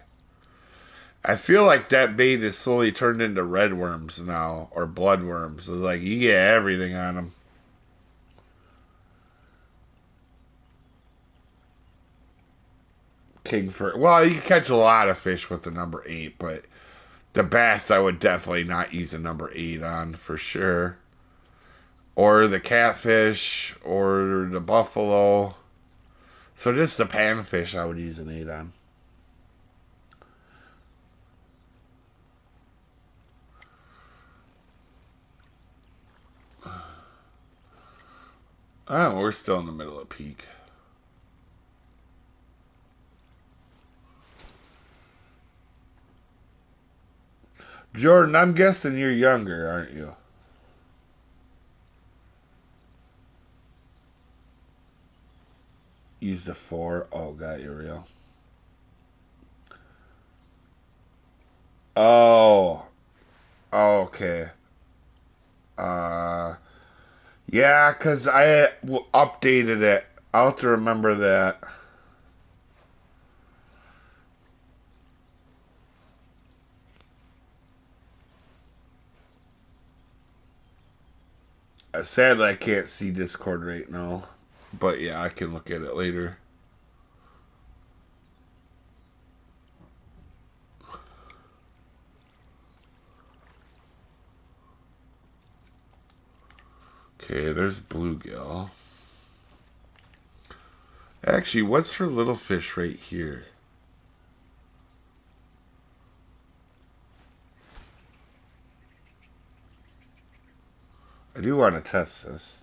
I feel like that bait is slowly turned into red worms now, or blood worms. It's like you get everything on them. Kingford. Well, you can catch a lot of fish with the number 8, but the bass I would definitely not use a number 8 on for sure. Or the catfish, or the buffalo. So just the panfish I would use an 8 on. Oh, we're still in the middle of peak. Jordan, I'm guessing you're younger, aren't you? Use the 4. Oh, got you real. Oh, okay. Uh, yeah, because I updated it. I'll have to remember that. Sadly, I can't see Discord right now. But yeah, I can look at it later. Okay, there's bluegill. Actually, what's for little fish right here? I do want to test this.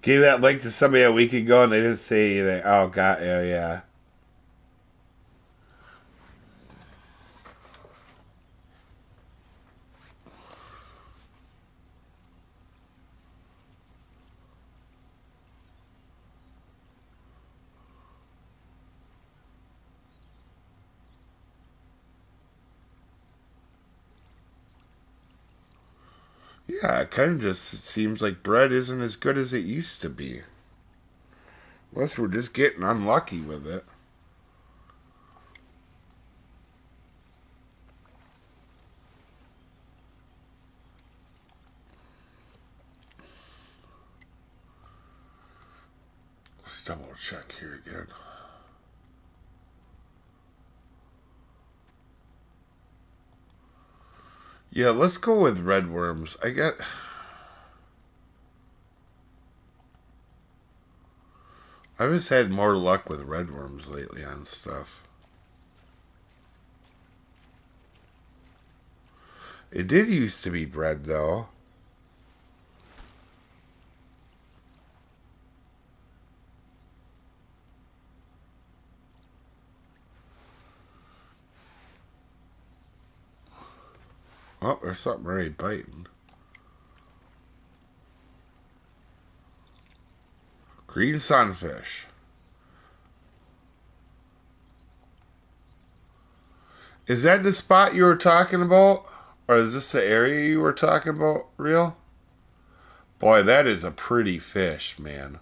Gave that link to somebody a week ago and they didn't say anything. Oh, God, yeah. Yeah, it kind of just seems like bread isn't as good as it used to be. Unless we're just getting unlucky with it. Let's double check here again. Yeah, let's go with red worms. I've just had more luck with red worms lately on stuff. It did used to be bread, though. Oh, there's something already biting. Green sunfish. Is that the spot you were talking about? Or is this the area you were talking about, real? Boy, that is a pretty fish, man.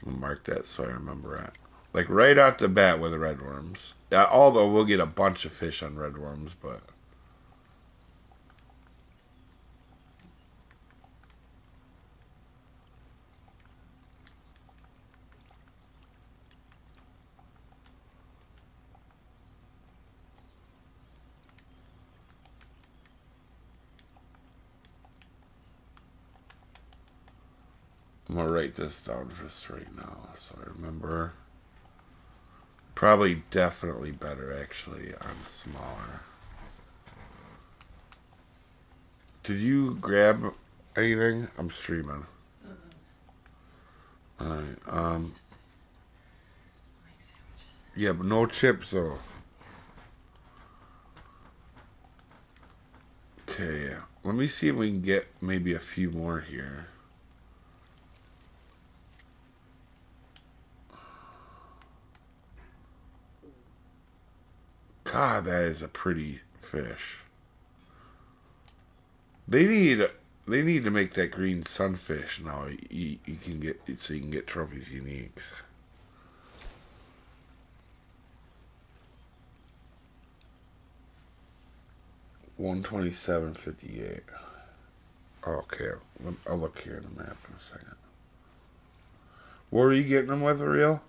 I'll mark that so I remember it. Like right out the bat with the red worms. Yeah, although we'll get a bunch of fish on red worms, but I'm gonna write this down just right now so I remember. Probably definitely better actually on smaller. Did you grab anything? I'm streaming. Alright, yeah, but no chips though. Okay, let me see if we can get maybe a few more here. God, that is a pretty fish. They need they need to make that green sunfish now. You can get so you can get trophies uniques. 127.58. Okay, I'll look here in the map in a second. What are you getting them with, real?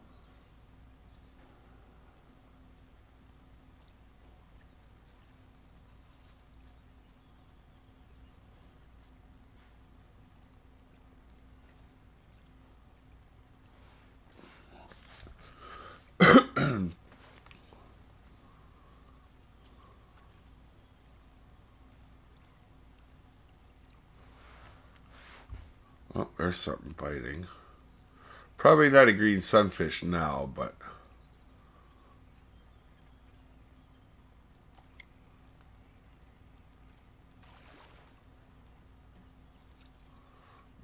Oh, there's something biting. Probably not a green sunfish now, but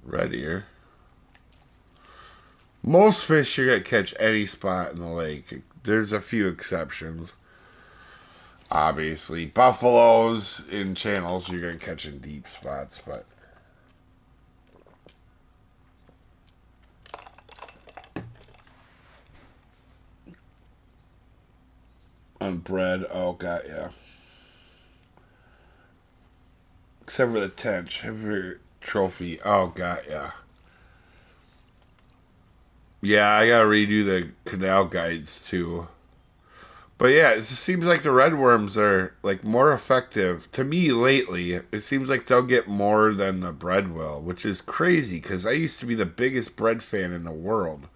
red ear. Most fish you're gonna catch any spot in the lake. There's a few exceptions. Obviously, buffaloes in channels you're gonna catch in deep spots, but on bread, oh god, yeah. Except for the tench, every trophy, oh god, yeah. Yeah, I gotta redo the canal guides too. But yeah, it just seems like the red worms are like more effective to me lately. It seems like they'll get more than the bread will, which is crazy because I used to be the biggest bread fan in the world.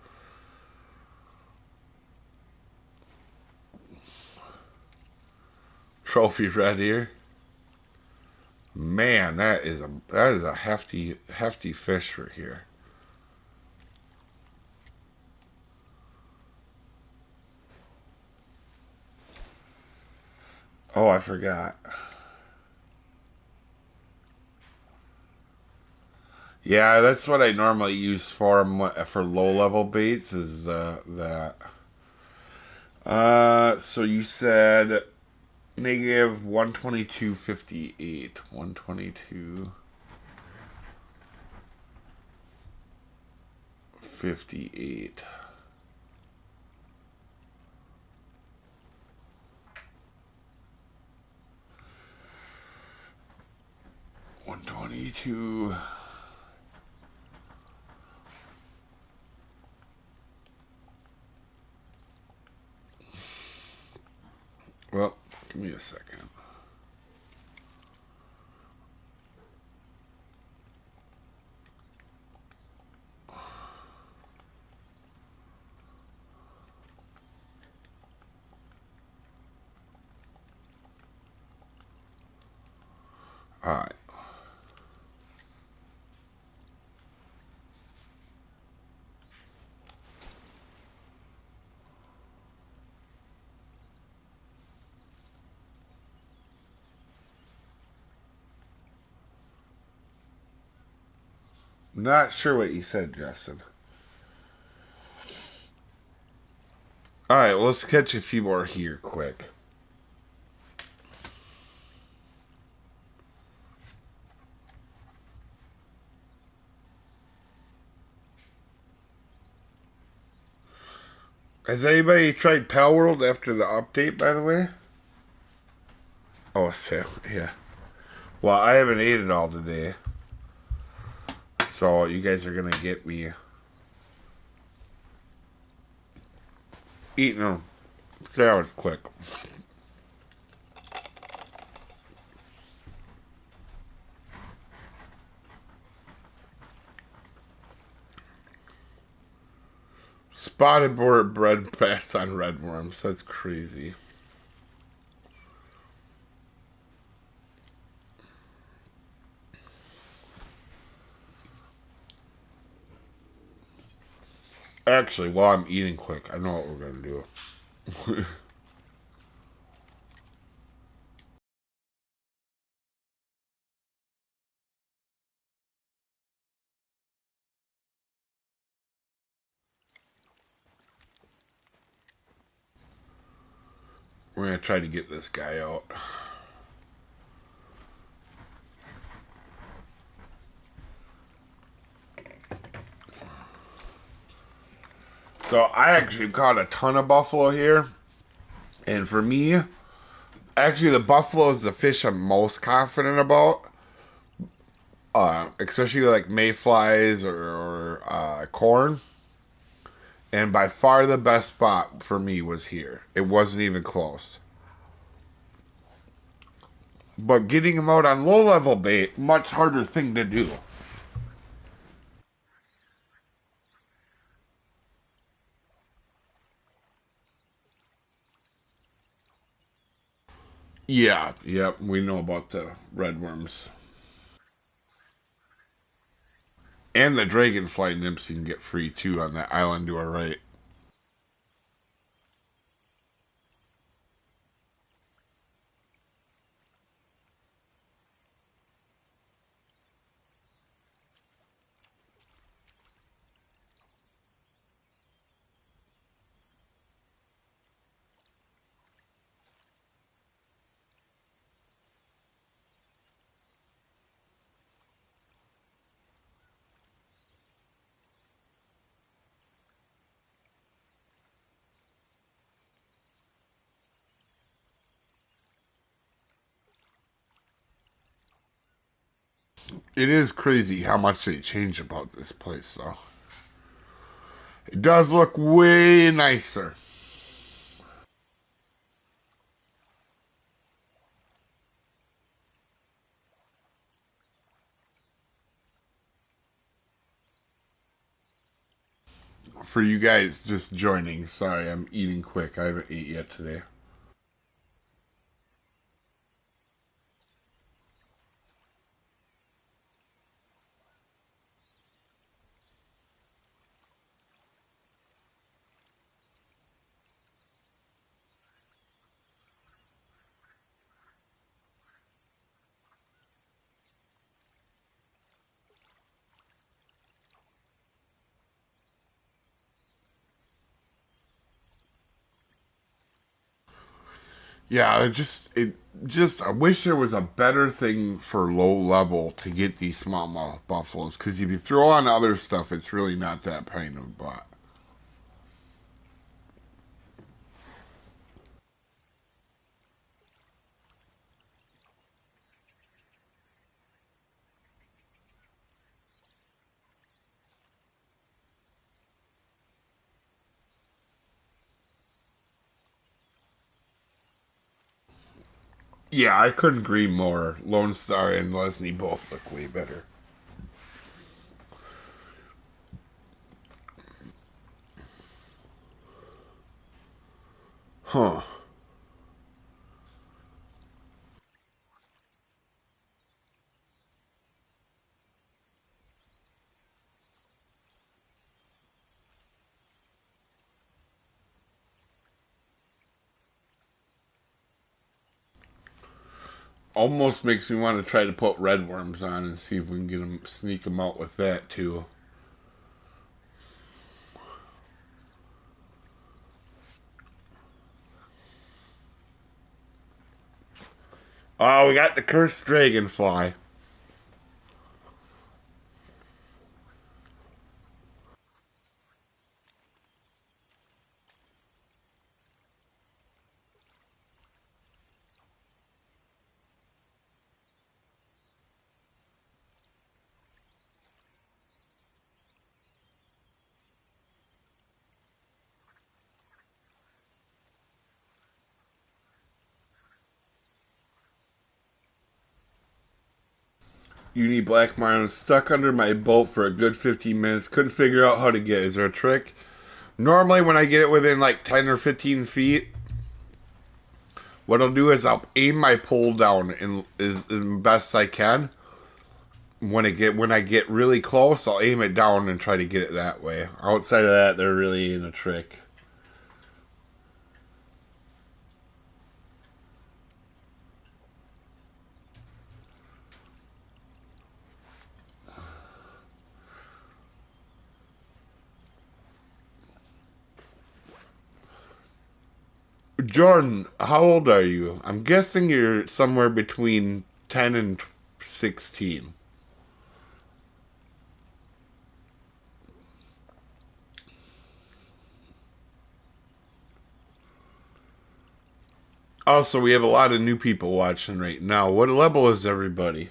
Trophy red here, man, that is a hefty fish for here. Oh, I forgot. Yeah, that's what I normally use for 'em for low level baits is that. So you said negative 122.58. 122.58. 122. Well, give me a second. All right. Not sure what you said, Justin. All right, well, let's catch a few more here quick. Has anybody tried Pal World after the update, by the way? Oh, so, yeah. Well, I haven't ate it all today. So you guys are going to get me eating a salad quick. Spotted board bread fast on red worms. That's crazy. Actually, while I'm eating quick, I know what we're going to do. We're going to try to get this guy out. So I actually caught a ton of buffalo here. And for me, actually the buffalo is the fish I'm most confident about. Especially like mayflies or corn. And by far the best spot for me was here. It wasn't even close. But getting them out on low level bait, much harder thing to do. Yeah, yep, we know about the red worms. And the dragonfly nymphs you can get free too on that island to our right. It is crazy how much they change about this place, though. It does look way nicer. For you guys just joining, sorry, I'm eating quick. I haven't ate yet today. Yeah, it just I wish there was a better thing for low level to get these smallmouth buffaloes, because if you throw on other stuff, it's really not that pain in the butt. Yeah, I couldn't agree more. Lone Star and Leslie both look way better. Huh. Almost makes me want to try to put red worms on and see if we can get them, sneak them out with that too. Oh, we got the cursed dragonfly. Uni Black Marlin stuck under my boat for a good 15 minutes. Couldn't figure out how to get it. Is there a trick? Normally, when I get it within like 10 or 15 feet, what I'll do is I'll aim my pole down in best I can. When I get really close, I'll aim it down and try to get it that way. Outside of that, there really ain't a trick. Jordan, how old are you? I'm guessing you're somewhere between 10 and 16. Also, we have a lot of new people watching right now. What level is everybody?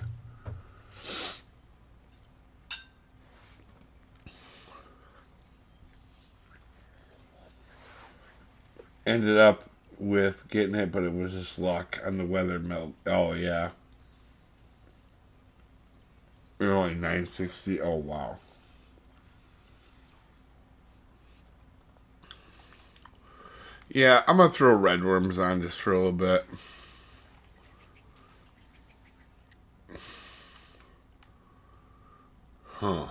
Ended up with getting it, but it was just luck on the weather melt. Oh, yeah. We're only 960. Oh, wow. Yeah, I'm going to throw red worms on just for a little bit. Huh.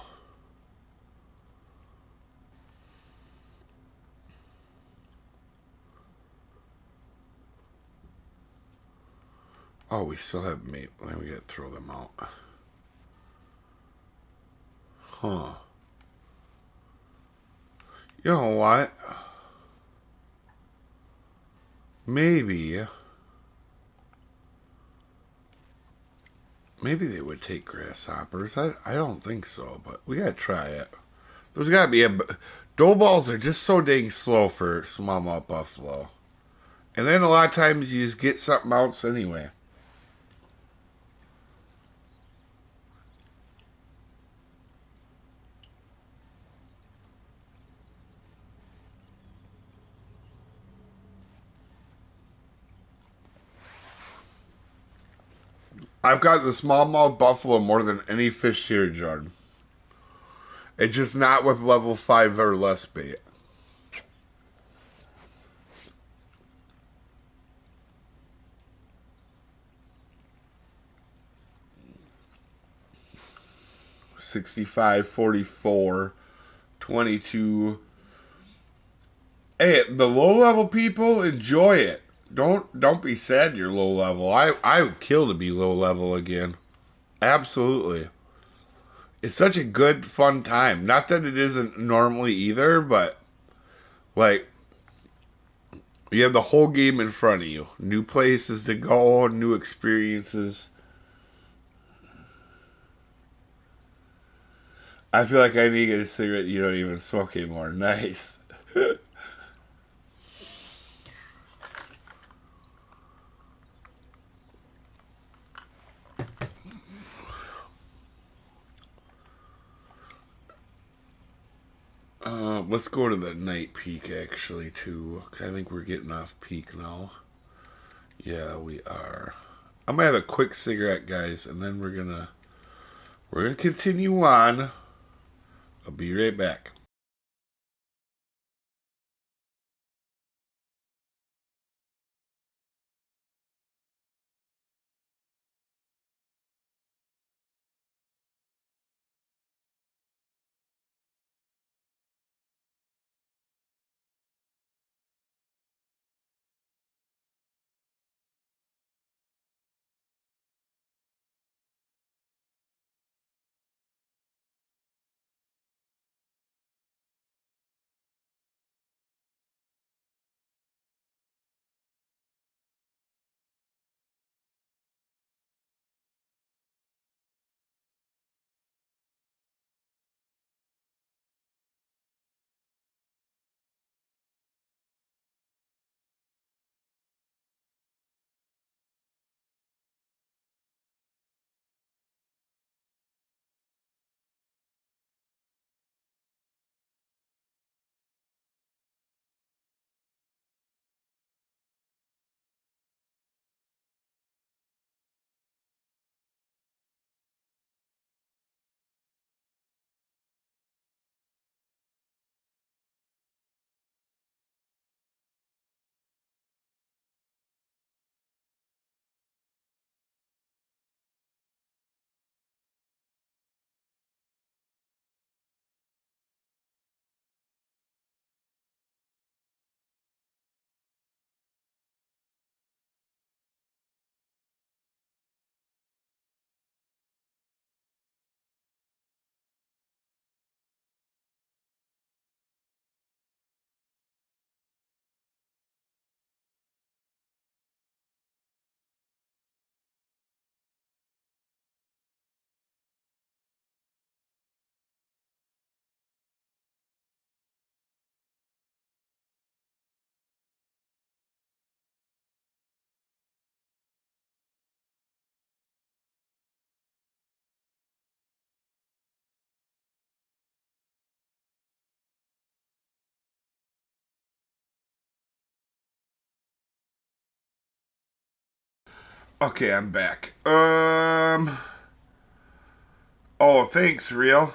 Oh, we still have meat. Let me get throw them out. Huh. You know what? Maybe. Maybe they would take grasshoppers. I don't think so, but we gotta try it. There's gotta be a. Dough balls are just so dang slow for smallmouth buffalo. And then a lot of times you just get something else anyway. I've got the smallmouth buffalo more than any fish here, Jordan. It's just not with level 5 or less bait. 65, 44, 22. Hey, the low level people enjoy it. Don't be sad you're low level. I would kill to be low level again. Absolutely. It's such a good fun time. Not that it isn't normally either, but like You have the whole game in front of you. New places to go, new experiences. I feel like I need to get a cigarette. You don't even smoke anymore. Nice. Let's go to the night peak actually too. I think we're getting off peak now. Yeah, we are. I'm gonna have a quick cigarette, guys, and then we're gonna continue on. I'll be right back. Okay, I'm back. Oh, thanks, Real.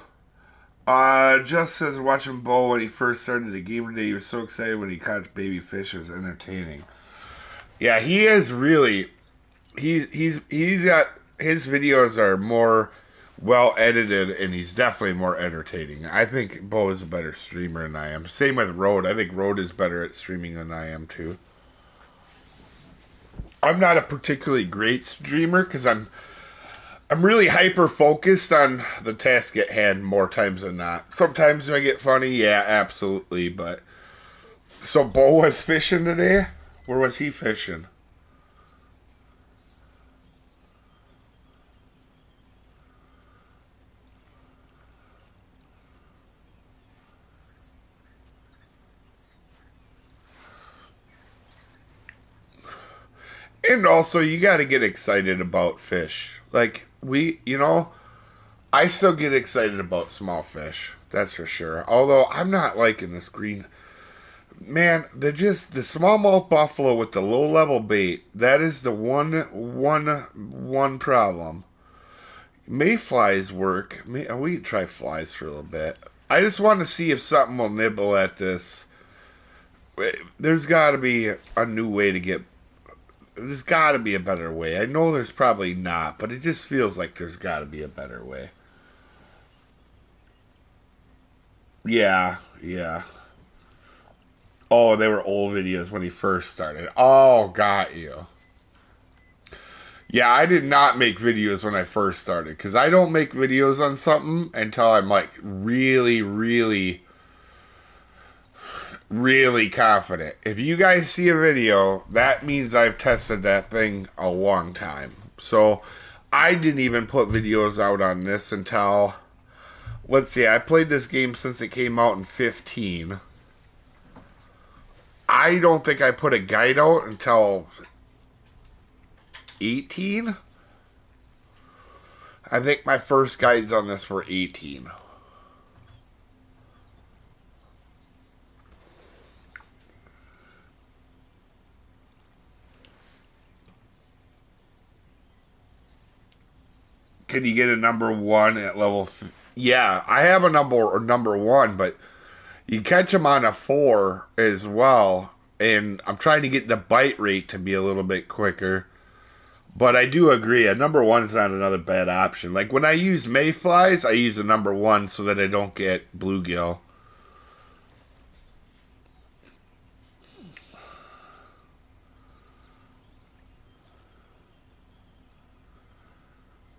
Just says watching Bo when he first started the game today. He was so excited when he caught baby fish. It was entertaining. Yeah, he is really. He's got his videos are more well edited, and he's definitely more entertaining. I think Bo is a better streamer than I am. Same with Road. I think Road is better at streaming than I am too. I'm not a particularly great streamer because I'm really hyper focused on the task at hand more times than not. Sometimes I get funny, yeah, absolutely. But so Bo was fishing today. Where was he fishing? And also, you got to get excited about fish. Like I still get excited about small fish. That's for sure. Although I'm not liking this green. Man, the smallmouth buffalo with the low level bait. That is the one problem. Mayflies work. We can try flies for a little bit. I just want to see if something will nibble at this. There's got to be a new way to get. There's got to be a better way. I know there's probably not, but it just feels like there's got to be a better way. Yeah, yeah. Oh, they were old videos when he first started. Oh, got you. Yeah, I did not make videos when I first started because I don't make videos on something until I'm like really, really really confident. If you guys see a video, that means I've tested that thing a long time. So I didn't even put videos out on this until, let's see, I played this game since it came out in 15. I don't think I put a guide out until 18. I think my first guides on this were 18. Can you get a number one at level? Yeah, I have a number one, but you catch them on a 4 as well. And I'm trying to get the bite rate to be a little bit quicker. But I do agree, a number one is not another bad option. Like when I use mayflies, I use a number one so that I don't get bluegill.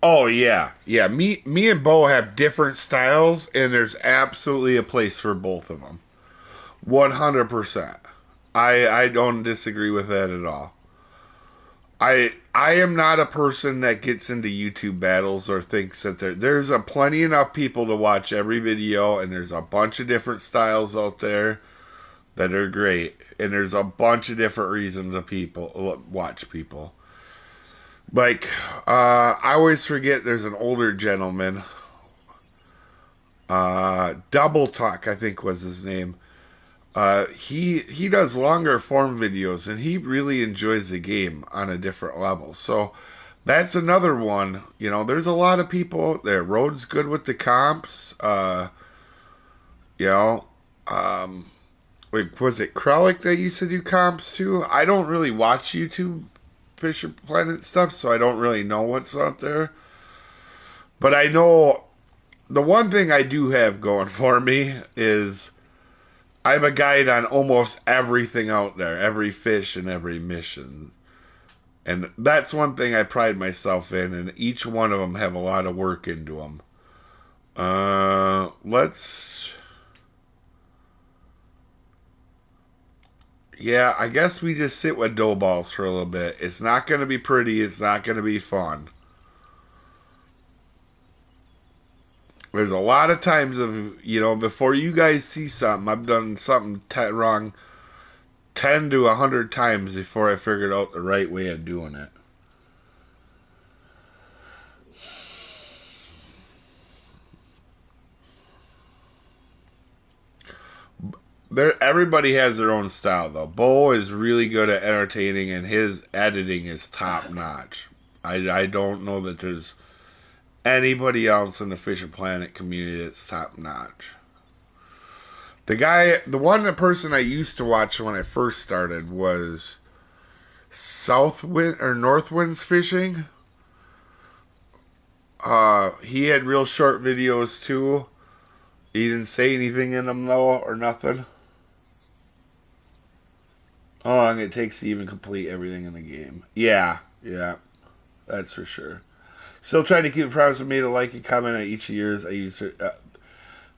Oh yeah, yeah. Me and Bo have different styles, and there's absolutely a place for both of them. 100%. I don't disagree with that at all. I am not a person that gets into YouTube battles or thinks that there's a plenty enough people to watch every video, and there's a bunch of different styles out there that are great, and there's a bunch of different reasons to people watch people. Like, I always forget there's an older gentleman, Double Talk, I think was his name. He does longer form videos, and he really enjoys the game on a different level. So that's another one. You know, there's a lot of people out there. Road's good with the comps. You know, like was it Krellick that used to do comps too? I don't really watch YouTube FishingPlanet stuff, so I don't really know what's out there. But I know the one thing I do have going for me is I have a guide on almost everything out there, every fish and every mission. And that's one thing I pride myself in, and each one of them have a lot of work into them. Let's... Yeah, I guess we just sit with dough balls for a little bit. It's not going to be pretty. It's not going to be fun. There's a lot of times of, you know, before you guys see something, I've done something wrong 10 to 100 times before I figured out the right way of doing it. Everybody has their own style, though. Bo is really good at entertaining, and his editing is top notch. I don't know that there's anybody else in the FishingPlanet community that's top notch. The person I used to watch when I first started was Southwind or Northwinds Fishing. He had real short videos too. He didn't say anything in them though, or nothing. How long it takes to even complete everything in the game. Yeah, that's for sure. Still trying to keep the promise I made to like and comment on each of yours. I use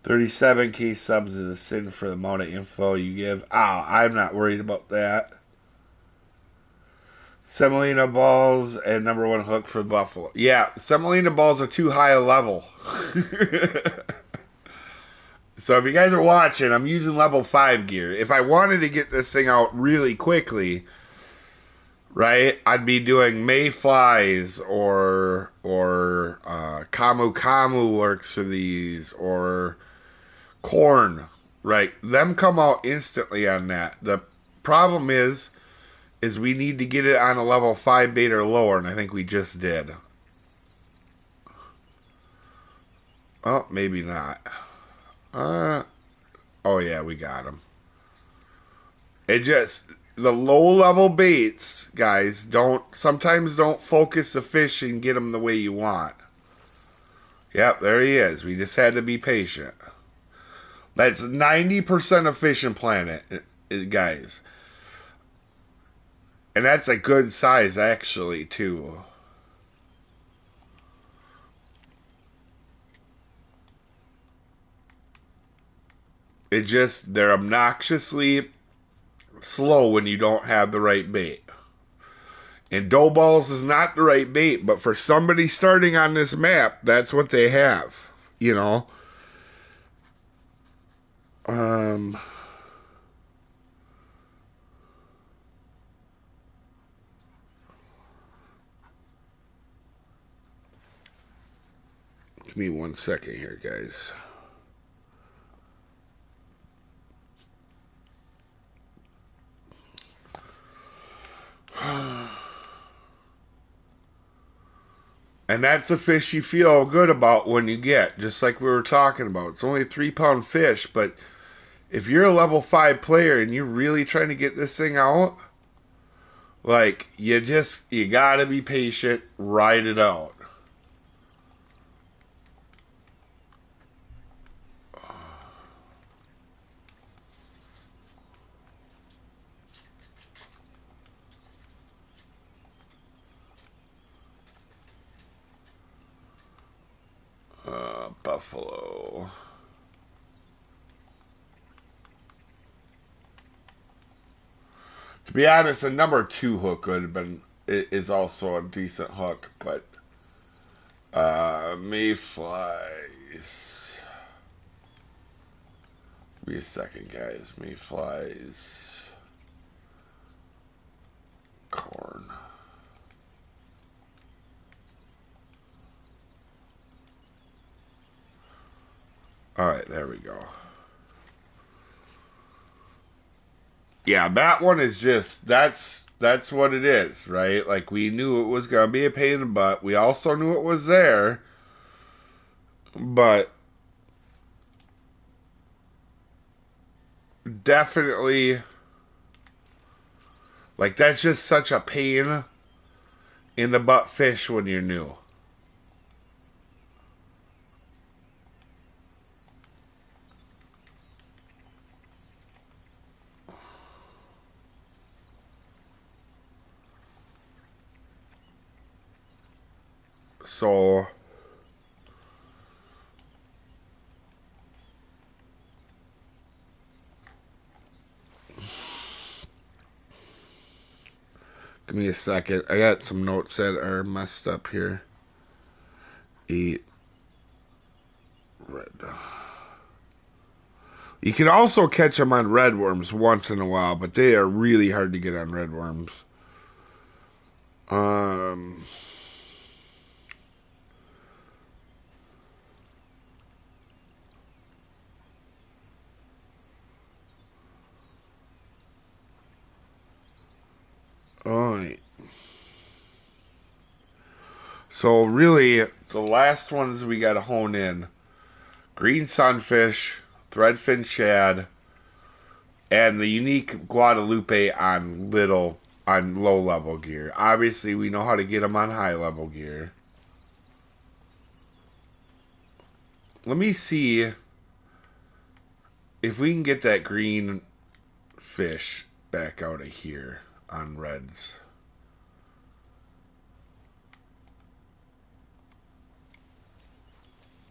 37K subs is a sin for the amount of info you give. I'm not worried about that. Semolina balls and number one hook for the buffalo. Yeah, semolina balls are too high a level. So if you guys are watching, I'm using level 5 gear. If I wanted to get this thing out really quickly, right, I'd be doing mayflies or Camu Camu works for these, or corn, right? Them come out instantly on that. The problem is we need to get it on a level 5 bait or lower, and I think we just did. Oh, maybe not. Oh yeah, we got him. It just, the low level baits, guys, sometimes don't focus the fish and get them the way you want. Yep, there he is. We just had to be patient. That's 90% of FishingPlanet, guys. And that's a good size, actually, too. They're obnoxiously slow when you don't have the right bait. And dough balls is not the right bait, but for somebody starting on this map, that's what they have. You know? Um, give me 1 second here, guys. And that's the fish you feel good about when you get, just like we were talking about. It's only a 3 pound fish, but if you're a level 5 player and you're really trying to get this thing out, like, you gotta be patient, ride it out. Buffalo. To be honest, a number 2 hook would have been is also a decent hook, but mayflies. Give me a second, guys. Mayflies. Corn. Alright, there we go. Yeah, that one is just that's what it is, right? Like we knew it was gonna be a pain in the butt. We also knew it was there, but definitely like that's just such a pain in the butt fish when you're new. So give me a second. I got some notes that are messed up here. Eat red. You can also catch them on redworms once in a while, but they are really hard to get on redworms. Um, Alright. So really, the last ones we got to hone in: green sunfish, threadfin shad, and the unique Guadalupe on low level gear. Obviously, we know how to get them on high level gear. Let me see if we can get that green fish back out of here on reds.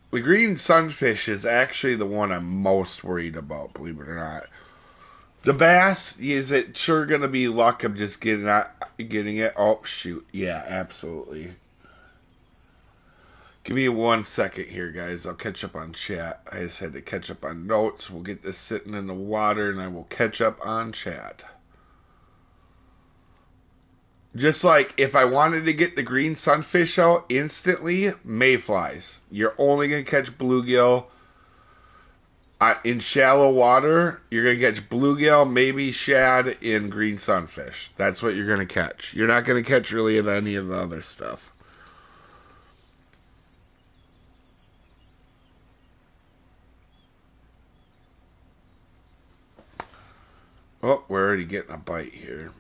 The green sunfish is actually the one I'm most worried about, believe it or not. The bass, is it sure going to be luck of just getting it? Oh, shoot. Yeah, absolutely. Give me 1 second here, guys. I'll catch up on chat. I just had to catch up on notes. We'll get this sitting in the water, and I will catch up on chat. Just like if I wanted to get the green sunfish out instantly, mayflies. You're only going to catch bluegill. In shallow water, you're going to catch bluegill, maybe shad, in green sunfish. That's what you're going to catch. You're not going to catch really any of the other stuff. Oh, we're already getting a bite here.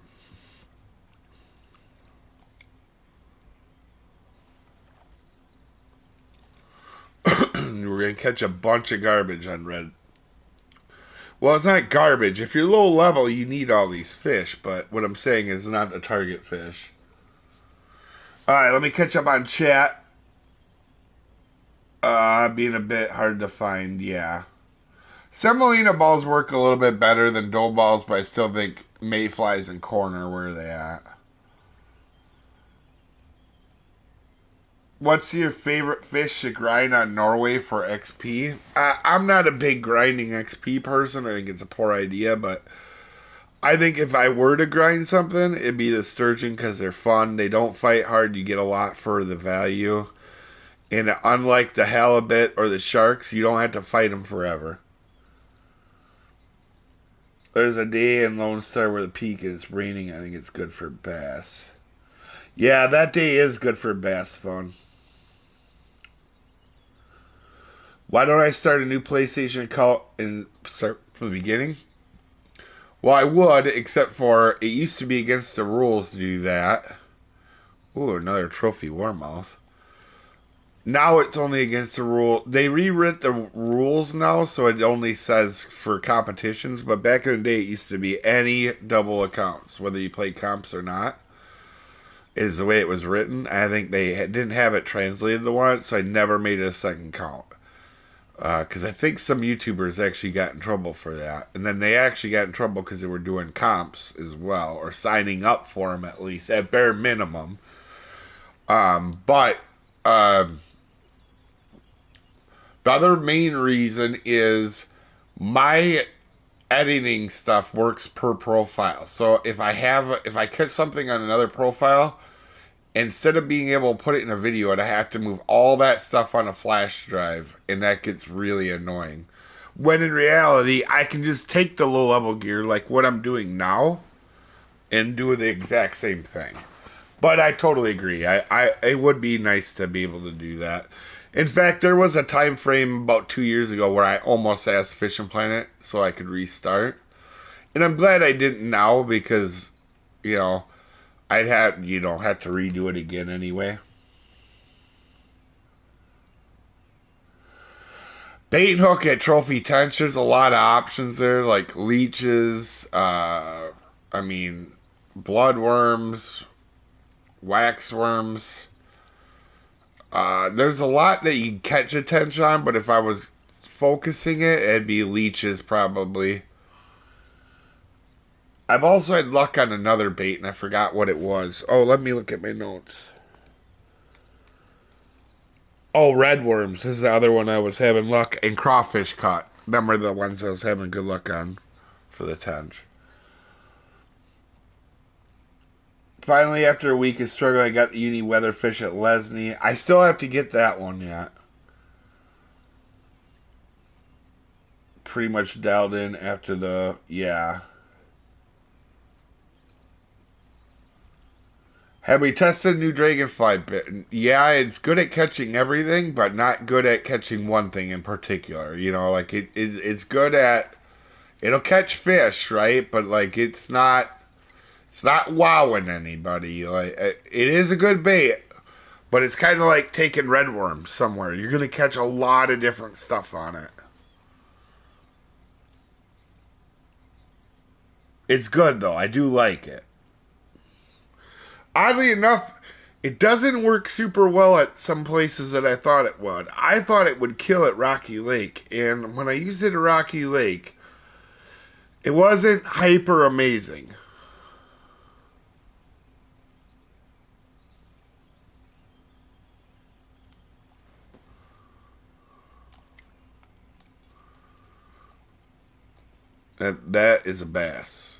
We're going to catch a bunch of garbage on red. Well, it's not garbage. If you're low level, you need all these fish, but what I'm saying is not a target fish. Alright, let me catch up on chat. Being a bit hard to find, yeah. Semolina balls work a little bit better than dough balls, but I still think mayflies and corn are where they at. What's your favorite fish to grind on Norway for XP? I'm not a big grinding XP person. I think it's a poor idea, but I think if I were to grind something, it'd be the sturgeon because they're fun. They don't fight hard. You get a lot for the value. And unlike the halibut or the sharks, you don't have to fight them forever. There's a day in Lone Star where the peak is raining. I think it's good for bass. Yeah, that day is good for bass fun. Why don't I start a new PlayStation account and start from the beginning? Well, I would, except for it used to be against the rules to do that. Ooh, another trophy warmouth. Now it's only against the rule. They rewrote the rules now, so it only says for competitions. But back in the day, it used to be any double accounts, whether you play comps or not, is the way it was written. I think they didn't have it translated to one, so I never made it a second count. Because I think some YouTubers actually got in trouble for that. And then they actually got in trouble because they were doing comps as well, or signing up for them at least, at bare minimum. But the other main reason is my editing stuff works per profile. So if I catch something on another profile, instead of being able to put it in a video, I'd have to move all that stuff on a flash drive, and that gets really annoying. When in reality, I can just take the low level gear, like what I'm doing now, and do the exact same thing. But I totally agree. It would be nice to be able to do that. In fact, there was a time frame about 2 years ago where I almost asked FishingPlanet so I could restart. And I'm glad I didn't now because, I'd have to redo it again anyway. Bait and hook at Trophy Tench, there's a lot of options there, like leeches, bloodworms, waxworms. There's a lot that you can catch a tench on, but if I was focusing it, it'd be leeches probably. I've also had luck on another bait, and I forgot what it was. Oh, let me look at my notes. Oh, redworms. This is the other one I was having luck. And crawfish caught. Them are the ones I was having good luck on for the tench. Finally, after a week of struggle, I got the uni weatherfish at Lesney. I still have to get that one yet. Pretty much dialed in after yeah. Have we tested new dragonfly bit? Yeah, it's good at catching everything, but not good at catching one thing in particular. It's good at, it'll catch fish, right? But it's not wowing anybody. It is a good bait, but it's kind of like taking redworms somewhere. You're gonna catch a lot of different stuff on it. It's good though. I do like it. Oddly enough, it doesn't work super well at some places that I thought it would. I thought it would kill at Rocky Lake, and when I used it at Rocky Lake, it wasn't hyper amazing. That is a bass.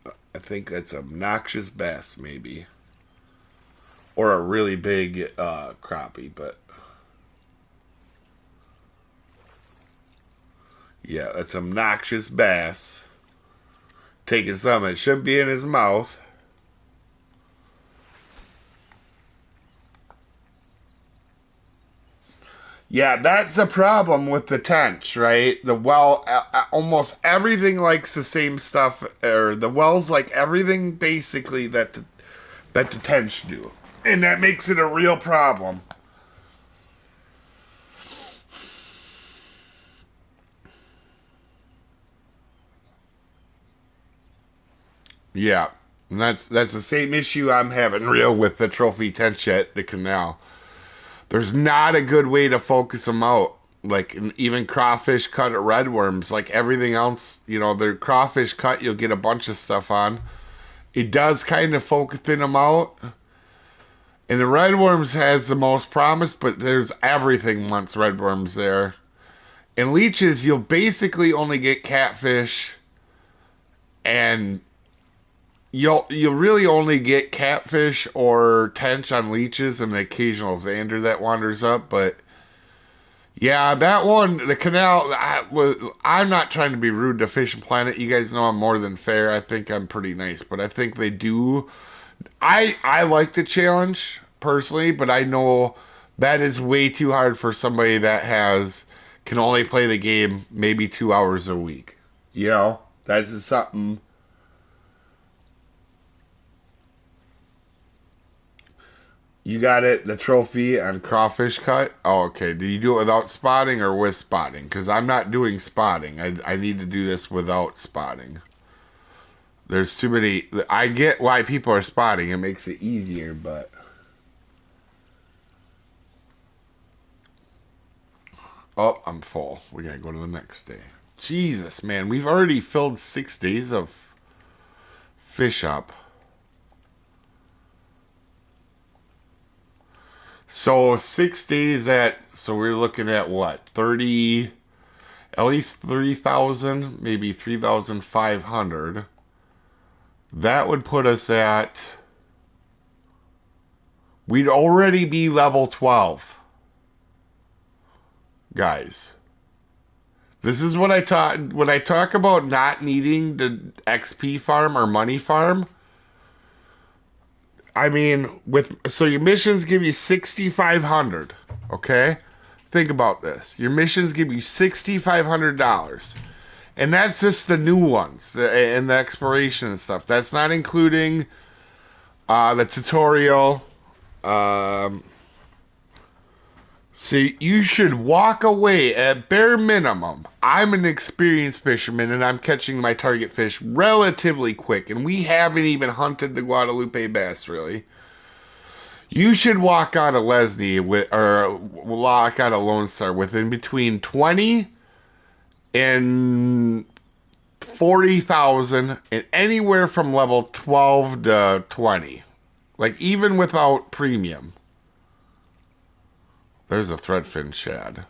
I think that's a noxious bass, maybe. Or a really big crappie, but yeah, that's a noxious bass. Taking something that shouldn't be in his mouth. Yeah, that's the problem with the tench, right? Almost everything likes the same stuff, or the wells like everything basically that the tench do. And that makes it a real problem. Yeah, and that's the same issue I'm having real with the trophy tench at the canal. There's not a good way to focus them out. Like even crawfish cut at redworms, like everything else, the crawfish cut, you'll get a bunch of stuff on. It does kind of focus thin them out. And the redworms has the most promise, but there's everything once redworms there. And leeches, you'll basically only get catfish, and you'll really only get catfish or tench on leeches and the occasional zander that wanders up. But yeah, that one, the canal. I'm not trying to be rude to FishingPlanet. You guys know I'm more than fair. I think I'm pretty nice, but I think they do. I like the challenge personally, but I know that is way too hard for somebody that can only play the game maybe 2 hours a week. That's just something. You got it, the trophy on crawfish cut. Oh, okay. Did you do it without spotting or with spotting? Because I'm not doing spotting. I need to do this without spotting. There's too many. I get why people are spotting. It makes it easier, but. Oh, I'm full. We gotta go to the next day. Jesus, man. We've already filled 6 days of fish up. So 6 days so we're looking at what? 30, at least 3,000, maybe 3,500. That would put us we'd already be level 12. Guys. This is what when I talk about not needing the XP farm or money farm. I mean, so your missions give you 6,500, okay? Think about this. Your missions give you $6,500. And that's just the new ones and the exploration and stuff. That's not including the tutorial. So you should walk away at bare minimum. I'm an experienced fisherman and I'm catching my target fish relatively quick. And we haven't even hunted the Guadalupe bass, really. You should walk out of Lesney or walk out of Lone Star within between 20 and 40,000 and anywhere from level 12 to 20. Like even without premium. There's a threadfin shad.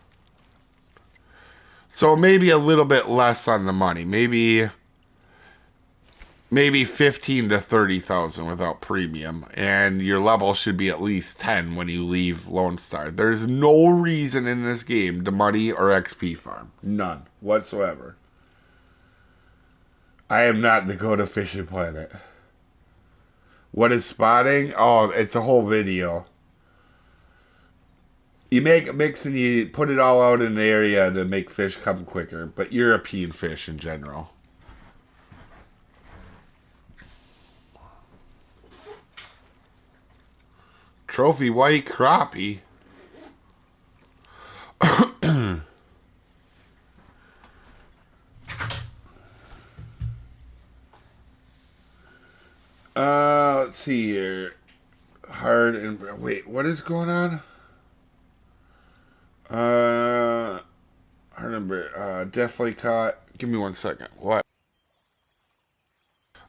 So maybe a little bit less on the money. Maybe 15 to 30,000 without premium, and your level should be at least 10 when you leave Lone Star. There's no reason in this game to money or XP farm. None whatsoever. I am not the go to FishingPlanet. What is spotting? Oh, it's a whole video. You make a mix and you put it all out in the area to make fish come quicker, but European fish in general. Trophy white crappie. Let's see here. Hard and wait, what is going on? I remember. Definitely caught. Give me 1 second. What?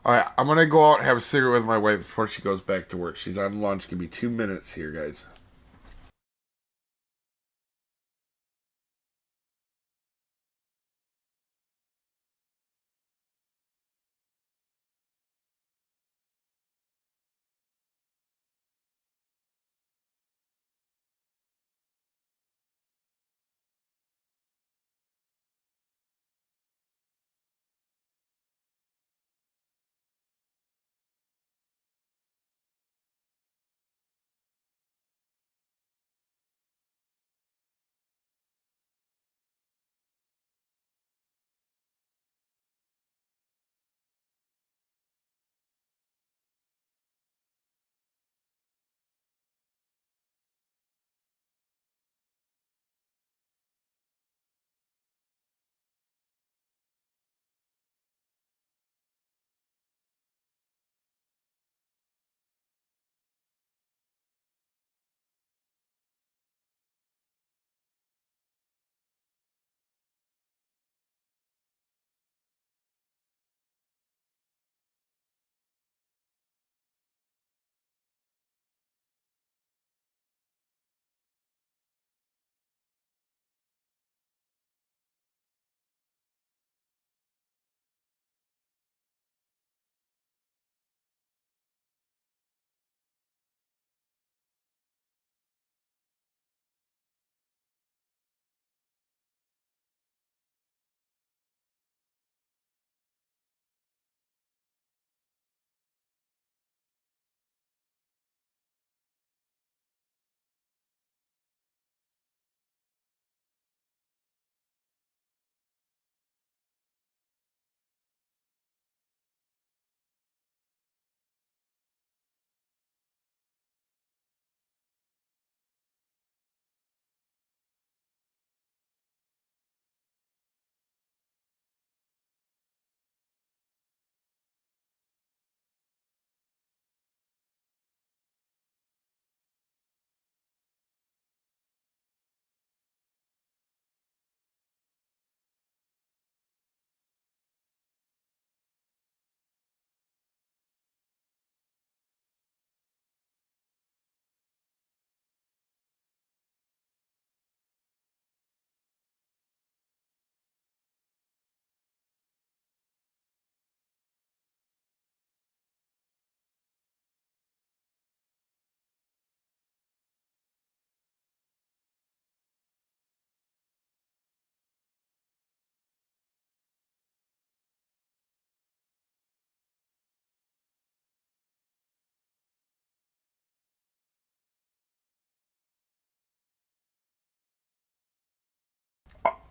All right, I'm gonna go out and have a cigarette with my wife before she goes back to work. She's on lunch. Give me 2 minutes here, guys.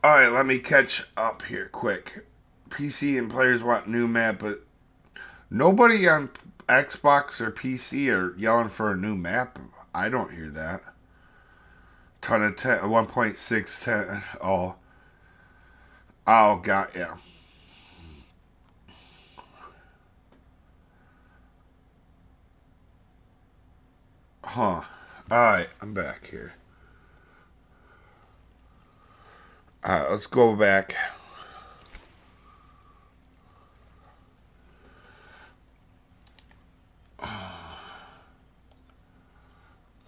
Alright, let me catch up here quick. PC and players want new map, but nobody on Xbox or PC are yelling for a new map. I don't hear that. Ton of 1.610. Oh. Oh, God, yeah. Huh. Alright, I'm back here. Alright, let's go back.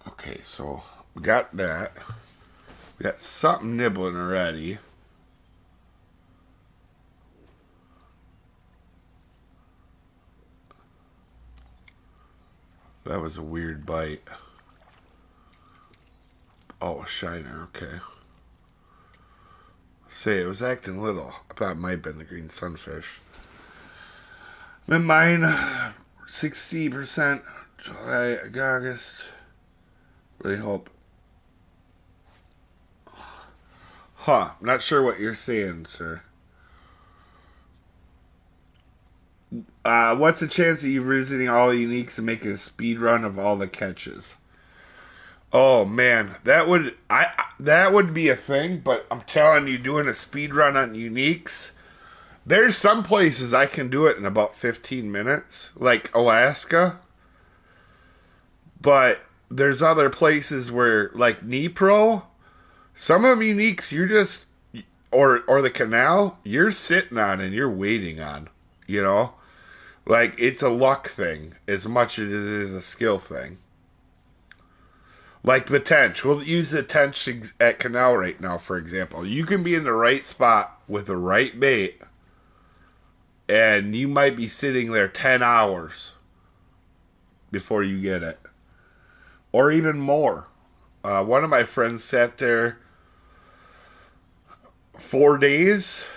Okay, so we got that. We got something nibbling already. That was a weird bite. Oh, a shiner, okay. Say, it was acting little. I thought it might have been the green sunfish. Then mine, 60%, July, August. Really hope. Huh, not sure what you're saying, sir. What's the chance of you visiting all the uniques and making a speed run of all the catches? Oh man, that would be a thing, but I'm telling you, doing a speed run on uniques, there's some places I can do it in about 15 minutes, like Alaska, but there's other places where, like Nipro, some of them uniques you're just or the canal you're sitting on and you're waiting on, you know, like it's a luck thing as much as it is a skill thing. Like the tench. We'll use the tench at Canal right now, for example. You can be in the right spot with the right bait, and you might be sitting there 10 hours before you get it. Or even more. One of my friends sat there 4 days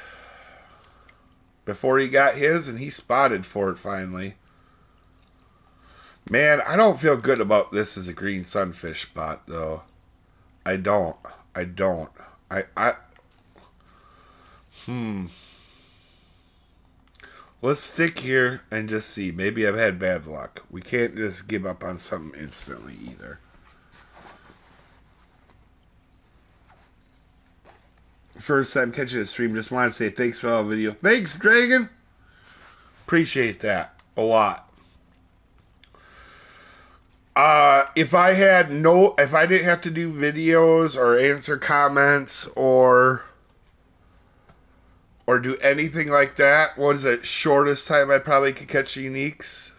before he got his, and he spotted for it finally. Man, I don't feel good about this as a green sunfish spot, though. I don't. I don't. I Let's stick here and just see. Maybe I've had bad luck. We can't just give up on something instantly either. First time catching a stream. Just want to say thanks for all the video. Thanks, Dragon. Appreciate that a lot. If I didn't have to do videos or answer comments or do anything like that, what is it? Shortest time I probably could catch uniques?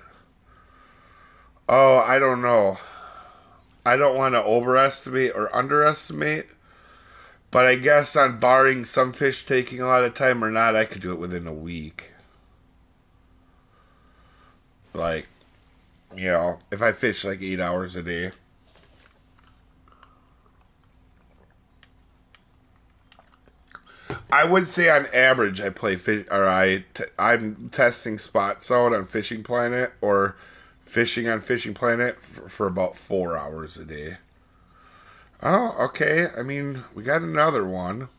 Oh, I don't know. I don't want to overestimate or underestimate, but I guess on barring some fish taking a lot of time or not, I could do it within a week. Like, you know, if I fish like 8 hours a day. I would say on average I play fish, or I'm testing spots out on FishingPlanet or fishing on FishingPlanet for about 4 hours a day. Oh, okay. I mean, we got another one.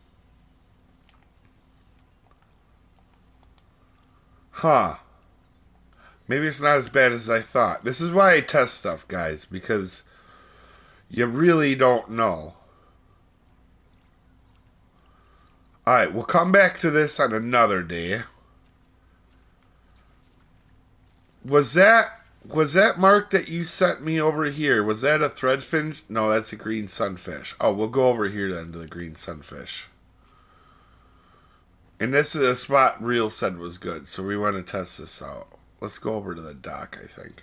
Huh. Maybe it's not as bad as I thought. This is why I test stuff, guys, because you really don't know. Alright, we'll come back to this on another day. Was that mark that you sent me over here? Was that a threadfin? No, that's a green sunfish. Oh, we'll go over here then to the green sunfish. And this is a spot Real said was good, so we want to test this out. Let's go over to the dock, I think.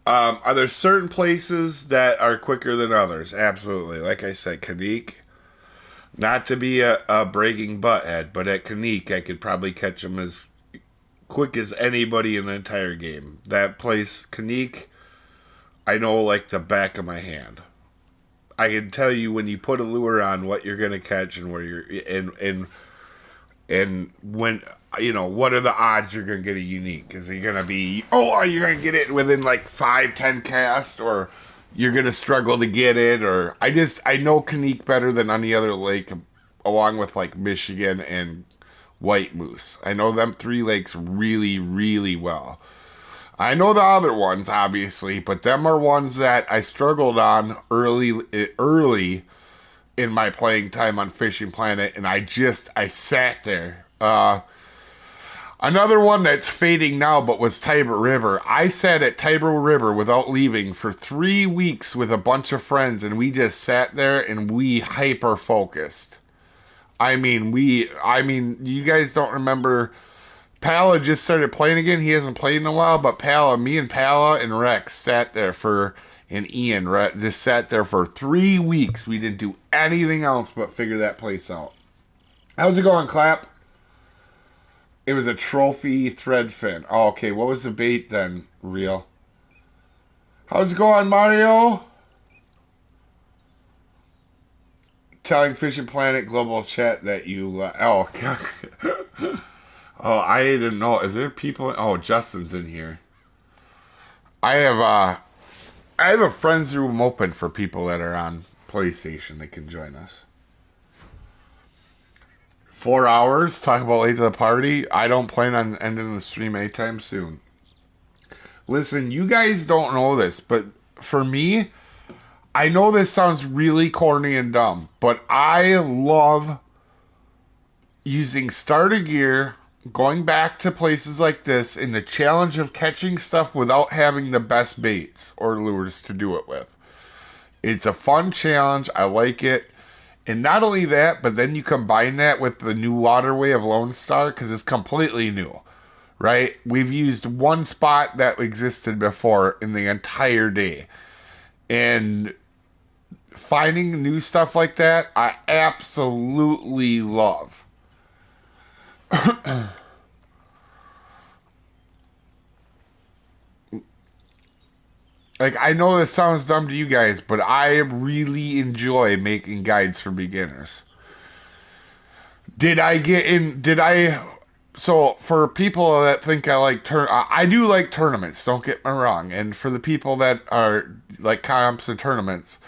Are there certain places that are quicker than others? Absolutely. Like I said, Kanik. Not to be a bragging butthead, but at Kanik, I could probably catch them as quick as anybody in the entire game. That place, Kanik, I know like the back of my hand. I can tell you when you put a lure on what you're going to catch and where you're And when, what are the odds you're going to get a unique? Is it going to be, oh, are you going to get it within like 5, 10 casts, or you're going to struggle to get it? Or I know Kanique better than any other lake, along with like Michigan and White Moose. I know them 3 lakes really, really well. I know the other ones, obviously, but them are ones that I struggled on early in my playing time on Fishing Planet, and I sat there. Another one that's fading now, but was Tiber River. I sat at Tiber River without leaving for 3 weeks with a bunch of friends, and we just sat there and we hyper focused. You guys don't remember. Pala just started playing again. He hasn't played in a while, but me and Pala and Rex sat there and Ian just sat there for 3 weeks. We didn't do anything else but figure that place out. How's it going, Clap? It was a trophy threadfin. Oh, okay. What was the bait then, Real? How's it going, Mario? Telling Fishing Planet Global Chat that you... oh, God. Oh, I didn't know. Is there people... Oh, Justin's in here. I have a friends room open for people that are on PlayStation that can join us. 4 hours, talk about late to the party. I don't plan on ending the stream anytime soon. Listen, you guys don't know this, but for me, I know this sounds really corny and dumb, but I love using starter gear, going back to places like this, in the challenge of catching stuff without having the best baits or lures to do it with. It's a fun challenge. I like it. And not only that, but then you combine that with the new waterway of Lone Star, because it's completely new, right? We've used one spot that existed before in the entire day. And finding new stuff like that, I absolutely love. Like, I know this sounds dumb to you guys, but I really enjoy making guides for beginners. So for people that think I do like tournaments, don't get me wrong. And for the people that are like comps and tournaments,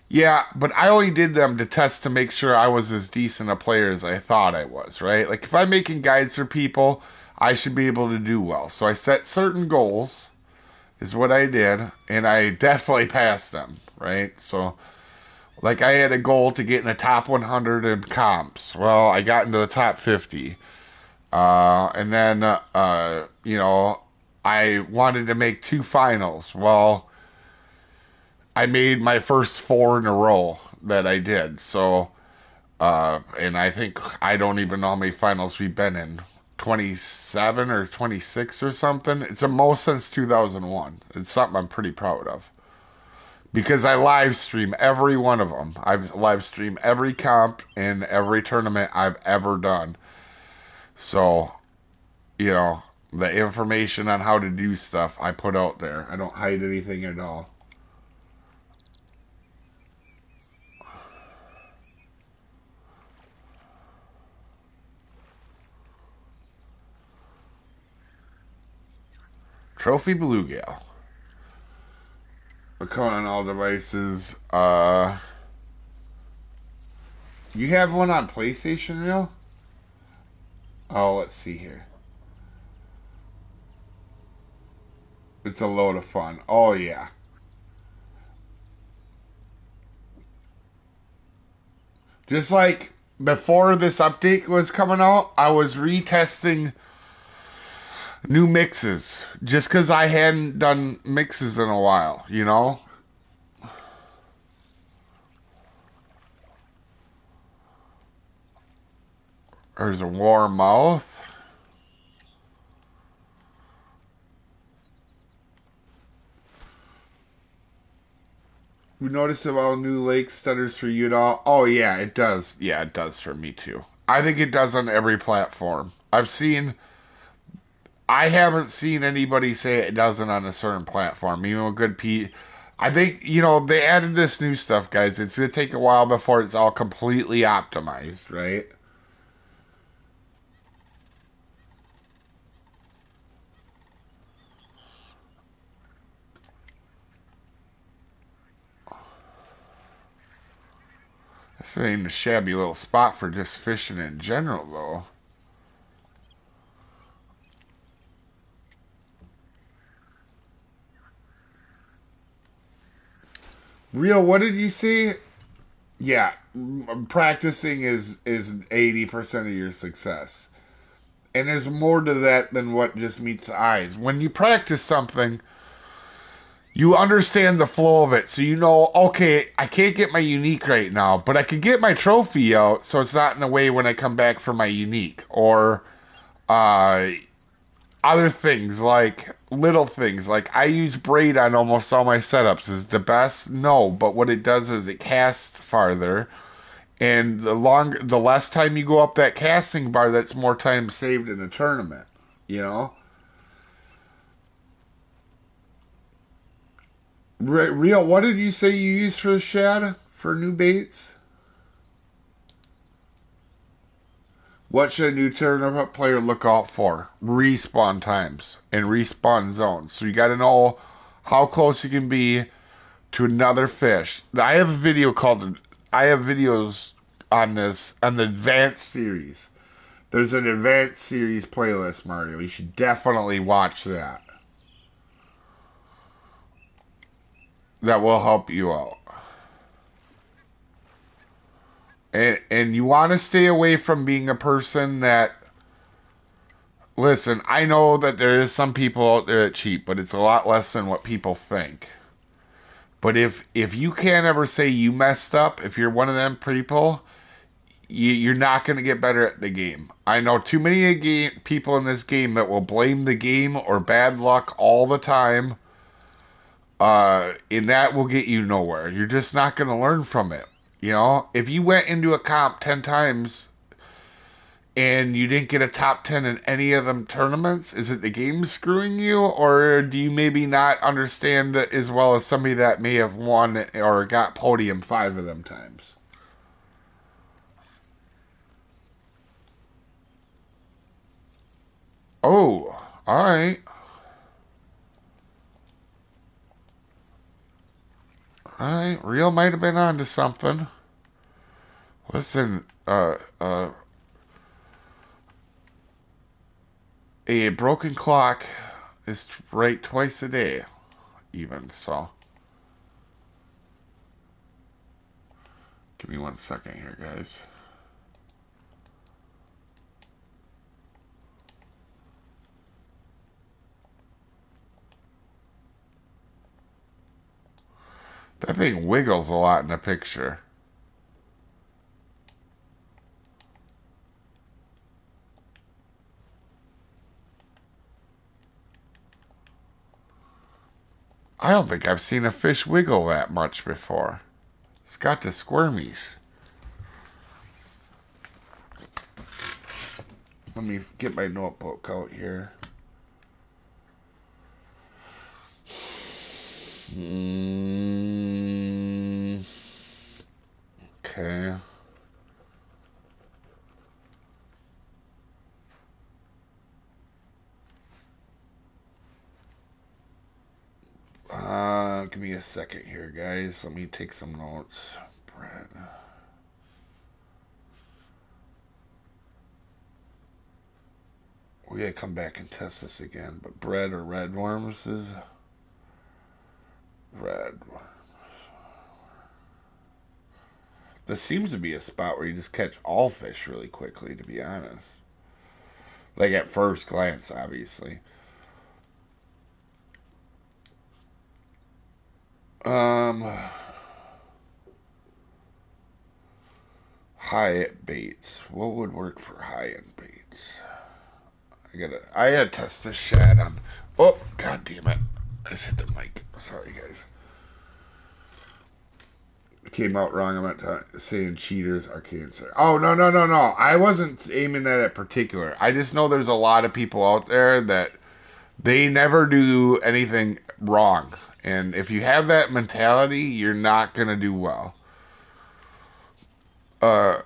yeah, but I only did them to test to make sure I was as decent a player as I thought I was, right? Like, if I'm making guides for people, I should be able to do well. So I set certain goals, is what I did, and I definitely passed them, right? So, like, I had a goal to get in the top 100 in comps. Well, I got into the top 50. And then, I wanted to make 2 finals. Well, I made my first 4 in a row that I did. So, and I don't even know how many finals we've been in. 27 or 26 or something. It's the most since 2001. It's something I'm pretty proud of. Because I live stream every one of them. I've live streamed every comp and every tournament I've ever done. So, the information on how to do stuff I put out there. I don't hide anything at all. Trophy Bluegill. Account on all devices. You have one on PlayStation, Real? Oh, let's see here. It's a load of fun. Oh, yeah. Just like before this update was coming out, I was retesting new mixes. Just because I hadn't done mixes in a while, There's a warm mouth. You notice about new lake stutters for you at all? Oh, yeah, it does. Yeah, it does for me, too. I think it does on every platform. I haven't seen anybody say it doesn't on a certain platform. Even a good I think, they added this new stuff, guys. It's going to take a while before it's all completely optimized, right? This ain't a shabby little spot for just fishing in general, though. Real, what did you say? Yeah, practicing is 80% of your success. And there's more to that than what just meets the eyes. When you practice something, you understand the flow of it. So you know, okay, I can't get my unique right now, but I could get my trophy out so it's not in the way when I come back for my unique. Or uh, other things like little things like I use braid on almost all my setups. Is the best? No, but what it does is it casts farther. And the less time you go up that casting bar, that's more time saved in a tournament. You know, real. What did you say you use for the shad for new baits? What should a new tournament player look out for? Respawn times and respawn zones. So you got to know how close you can be to another fish. I have a video called. I have videos on this on the advanced series. There's an advanced series playlist, Mario. You should definitely watch that. That will help you out. And you want to stay away from being a person that listen, I know that there is some people out there that cheat, but it's a lot less than what people think. But if you can't ever say you messed up, if you're one of them people, you're not going to get better at the game. I know too many people in this game that will blame the game or bad luck all the time, and that will get you nowhere. You're just not going to learn from it. You know, if you went into a comp 10 times and you didn't get a top 10 in any of them tournaments, is it the game screwing you, or do you maybe not understand as well as somebody that may have won or got podium 5 of them times? Oh, all right. All right, Real might have been onto something. Listen, a broken clock is right twice a day, even. So, give me 1 second here, guys. That thing wiggles a lot in the picture. I don't think I've seen a fish wiggle that much before. It's got the squirmies. Let me get my notebook out here. Okay. Give me a second here, guys. Let me take some notes. Bread. We gotta come back and test this again. But bread or red worms is red. This seems to be a spot where you just catch all fish really quickly, to be honest. Like at first glance, obviously. High baits. What would work for high-end baits? I gotta test this shad on. Oh, god damn it. I just hit the mic. Sorry, guys. It came out wrong. I'm not saying cheaters are cancer. Oh, no, no, no, no. I wasn't aiming that at particular. I just know there's a lot of people out there that they never do anything wrong. And if you have that mentality, you're not going to do well. Uh,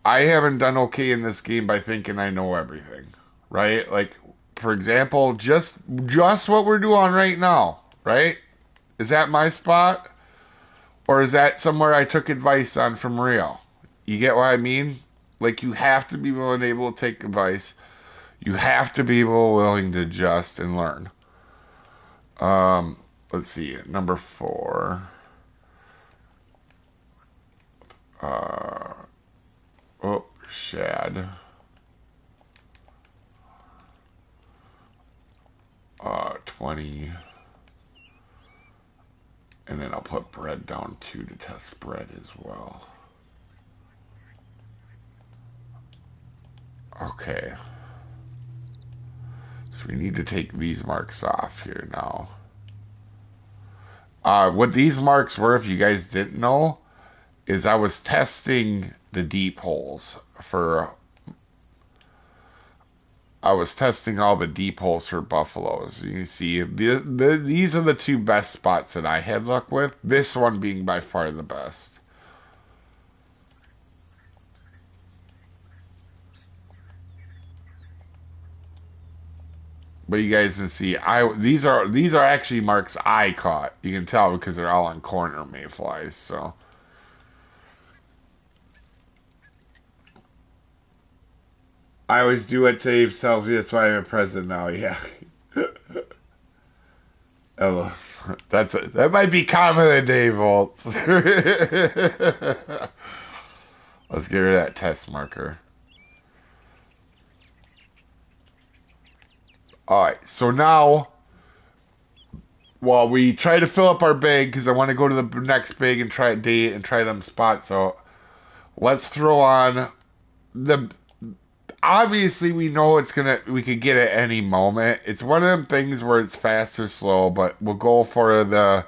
I haven't done okay in this game by thinking I know everything, right? Like, for example, just what we're doing right now, right? Is that my spot, or is that somewhere I took advice on from Rio? You get what I mean? Like, you have to be willing and able to take advice. You have to be willing to adjust and learn. Um, let's see. Number 4. Uh, oh, shad. 20. And then I'll put bread down too to test bread as well. Okay. So we need to take these marks off here now. What these marks were, if you guys didn't know, is I was testing the deep holes for. I was testing all the deep holes for buffaloes. You can see these are the 2 best spots that I had luck with. This one being by far the best. But you guys can see, these are actually marks I caught. You can tell because they're all on corner mayflies. So I always do what Dave tells me. That's why I'm a president now. Yeah. Hello. That might be common in Dave Volts. Let's get rid of that test marker. Alright, so now while we try to fill up our bag, because I want to go to the next bag and try date and try them spots out, let's throw on the. Obviously, we know we could get it any moment. It's one of them things where it's fast or slow, but we'll go for the.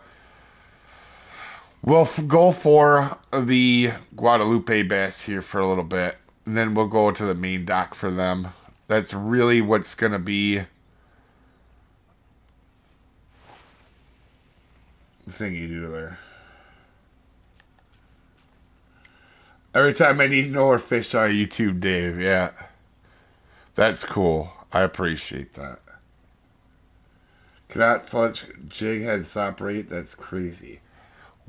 We'll go for the Guadalupe bass here for a little bit, and then we'll go to the main dock for them. That's really what's going to be the thing you do there. Every time I need to know where fish are, YouTube Dave, yeah. That's cool. I appreciate that. Cannot flinch jig head stop rate. That's crazy.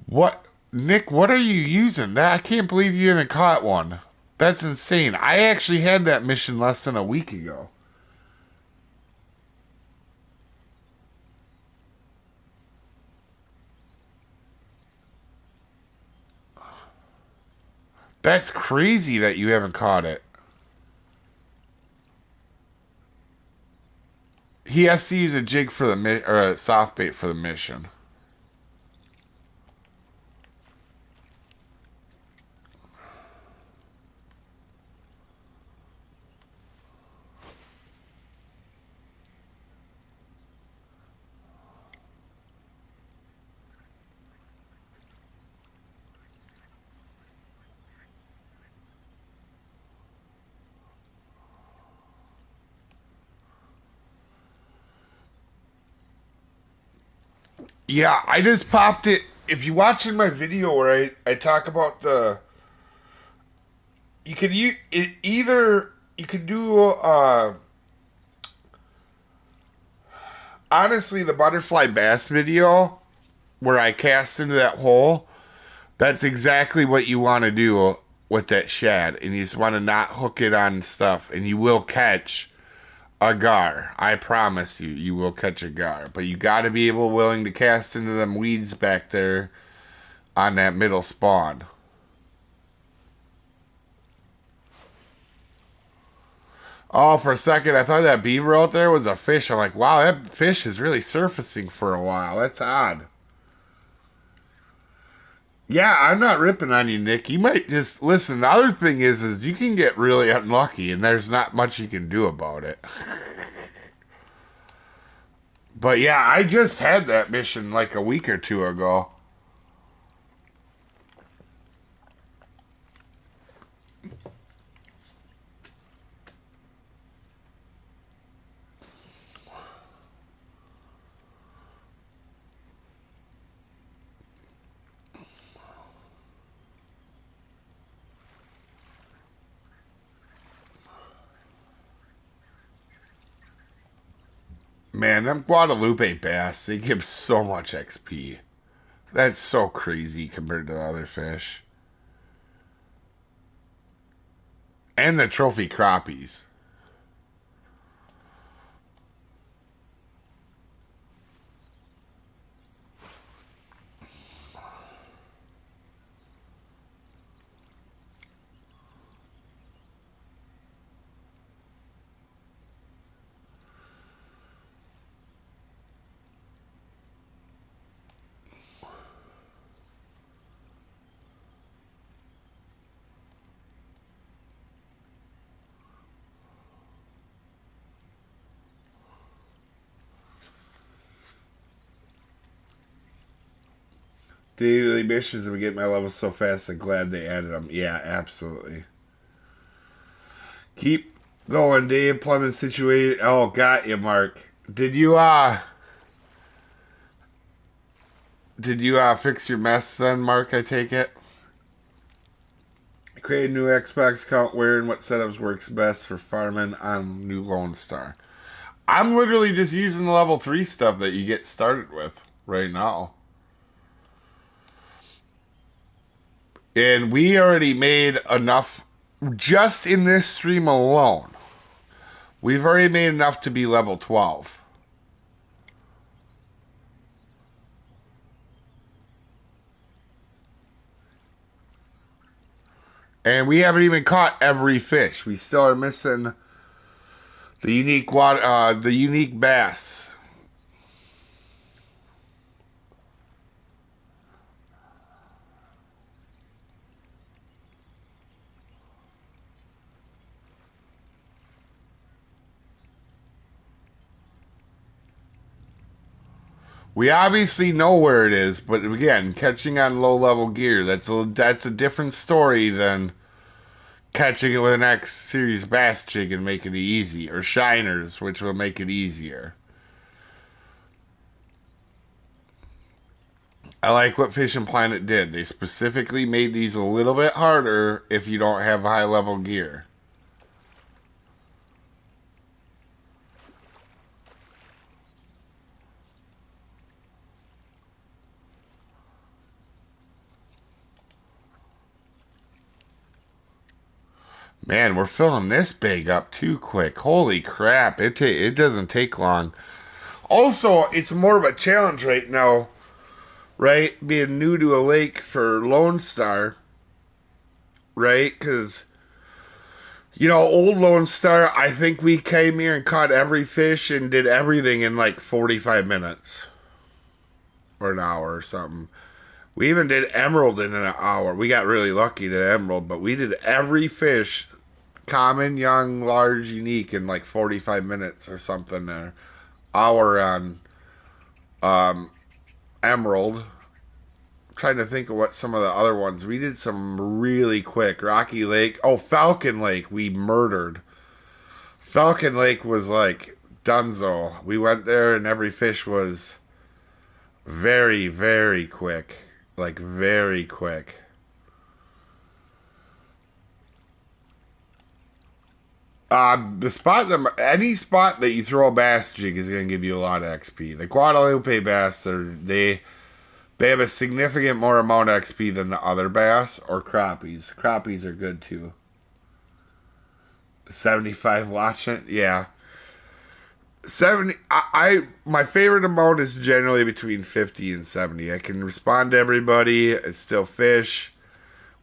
What, Nick? What are you using? That I can't believe you haven't caught one. That's insane. I actually had that mission less than a week ago. That's crazy that you haven't caught it. He has to use a jig for the or a soft bait for the mission. Yeah, I just popped it. If you watching my video where I talk about you could use it either you could do honestly the butterfly bass video where I cast into that hole. That's exactly what you want to do with that shad, and you just want to not hook it on stuff, and you will catch a gar. I promise you, you will catch a gar. But you got to be willing to cast into them weeds back there on that middle spawn. Oh, for a second, I thought that beaver out there was a fish. I'm like, wow, that fish is really surfacing for a while. That's odd. Yeah, I'm not ripping on you, Nick. You might just listen. The other thing is you can get really unlucky, and there's not much you can do about it. But yeah, I just had that mission like a week or two ago. Man, them Guadalupe bass, they give so much XP. That's so crazy compared to the other fish. And the trophy crappies. Daily missions and we get my levels so fast. I'm glad they added them. Yeah, absolutely. Keep going, Dave. Employment situation. Oh, got you, Mark. Did you fix your mess then, Mark? I take it. Create a new Xbox account. Where and what setups works best for farming on new Lone Star? I'm literally just using the level 3 stuff that you get started with right now. And we already made enough, just in this stream alone, we've already made enough to be level 12. And we haven't even caught every fish. We still are missing the unique bass. We obviously know where it is, but again, catching on low level gear, that's a different story than catching it with an X series bass jig and making it easy, or shiners, which will make it easier. I like what FishingPlanet did. They specifically made these a little bit harder if you don't have high level gear. Man, we're filling this bag up too quick. Holy crap! It doesn't take long. Also, it's more of a challenge right now, right? Being new to a lake for Lone Star, right? Because old Lone Star, I think we came here and caught every fish and did everything in like 45 minutes or an hour or something. We even did emerald in an hour. We got really lucky to emerald, but we did every fish, common, young, large, unique, in like 45 minutes or something there. Hour on emerald. I'm trying to think of what some of the other ones. We did some really quick. Rocky Lake. Oh, Falcon Lake. We murdered. Falcon Lake was like dunzo. We went there and every fish was very, very quick. Like, very quick. Any spot that you throw a bass jig is going to give you a lot of XP. The Guadalupe bass they have a significant more amount of XP than the other bass or crappies. Crappies are good too. 75 watching, yeah. 70. My favorite amount is generally between 50 and 70. I can respond to everybody. It's still fish.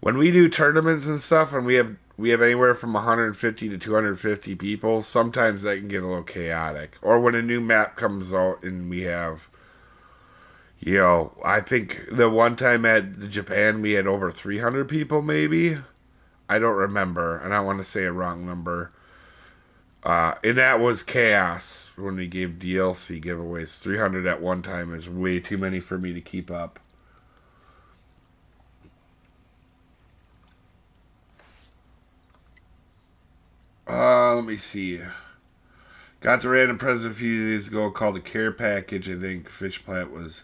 When we do tournaments and stuff, and we have anywhere from 150 to 250 people, sometimes that can get a little chaotic. Or when a new map comes out and we have, I think the one time at Japan we had over 300 people, maybe. I don't remember, and I don't want to say a wrong number. And that was chaos when we gave DLC giveaways. 300 at one time is way too many for me to keep up. Let me see. Got the random present a few days ago called a care package. I think FishPlanet was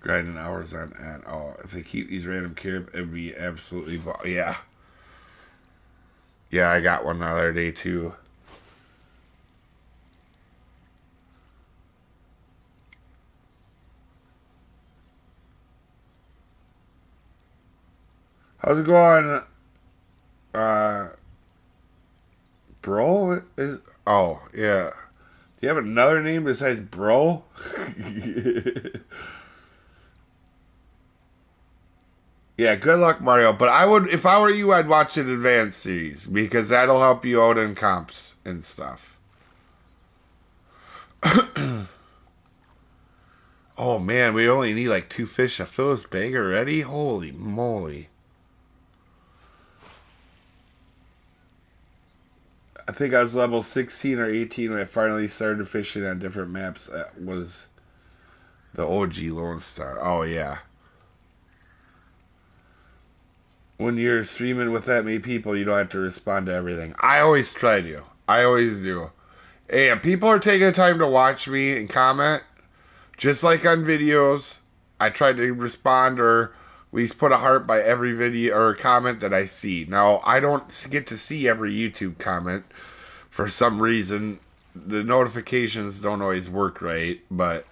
grinding hours on. And if they keep these random care, it'd be absolutely yeah. Yeah, I got one the other day too. How's it going? Bro? Oh, yeah. Do you have another name besides Bro? Yeah, good luck, Mario. But I would, if I were you, I'd watch an advanced series because that'll help you out in comps and stuff. Oh man, we only need like 2 fish to fill this bag already? Holy moly. I think I was level 16 or 18 when I finally started fishing on different maps. That was the OG Lone Star. Oh yeah. When you're streaming with that many people, you don't have to respond to everything. I always try to. I always do. Hey, if people are taking the time to watch me and comment, just like on videos, I try to respond or at least put a heart by every video or comment that I see. Now, I don't get to see every YouTube comment for some reason. The notifications don't always work right, but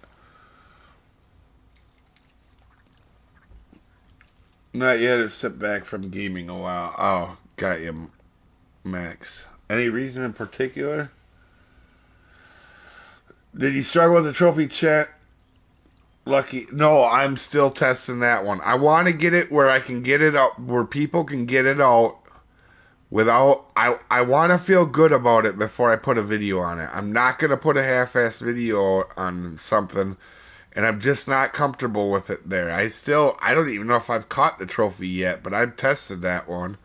not yet. I've stepped back from gaming a while. Oh, got you, Max. Any reason in particular? Did you struggle with the trophy chat? Lucky. No, I'm still testing that one. I want to get it where I can get it out, where people can get it out without. I want to feel good about it before I put a video on it. I'm not going to put a half-assed video on something, and I'm just not comfortable with it there. I don't even know if I've caught the trophy yet, but I've tested that one.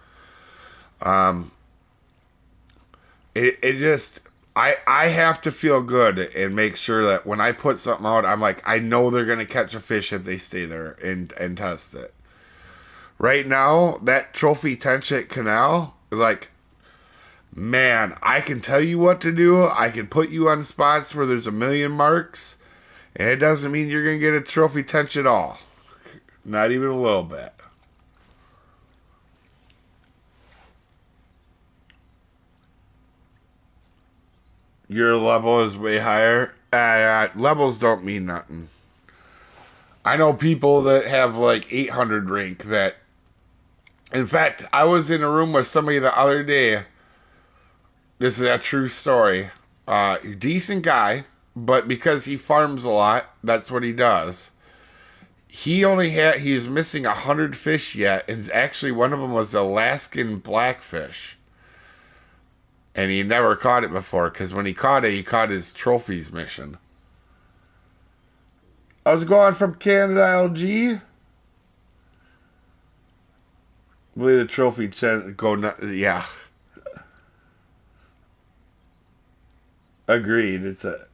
Um, it just. I have to feel good and make sure that when I put something out, I'm like, I know they're going to catch a fish if they stay there and test it. Right now, that trophy tension canal, like, man, I can tell you what to do. I can put you on spots where there's a million marks, and it doesn't mean you're going to get a trophy tension at all. Not even a little bit. Your level is way higher. Levels don't mean nothing. I know people that have like 800 rank that. In fact, I was in a room with somebody the other day. This is a true story. Decent guy, but because he farms a lot, that's what he does. He was missing 100 fish yet, and actually one of them was Alaskan blackfish. And he never caught it before, because when he caught it, he caught his trophies mission. I was going from Canada, LG. Believe the trophy go yeah. Agreed. It's a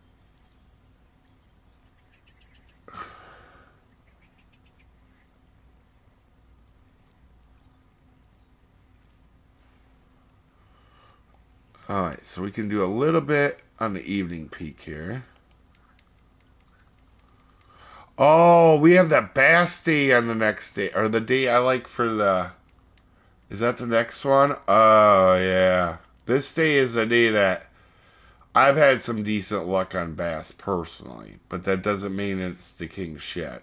Alright, so we can do a little bit on the evening peak here. Oh, we have the bass day on the next day. Or the day I like for the... Is that the next one? Oh, yeah. This day is a day that I've had some decent luck on bass personally. But that doesn't mean it's the king shit.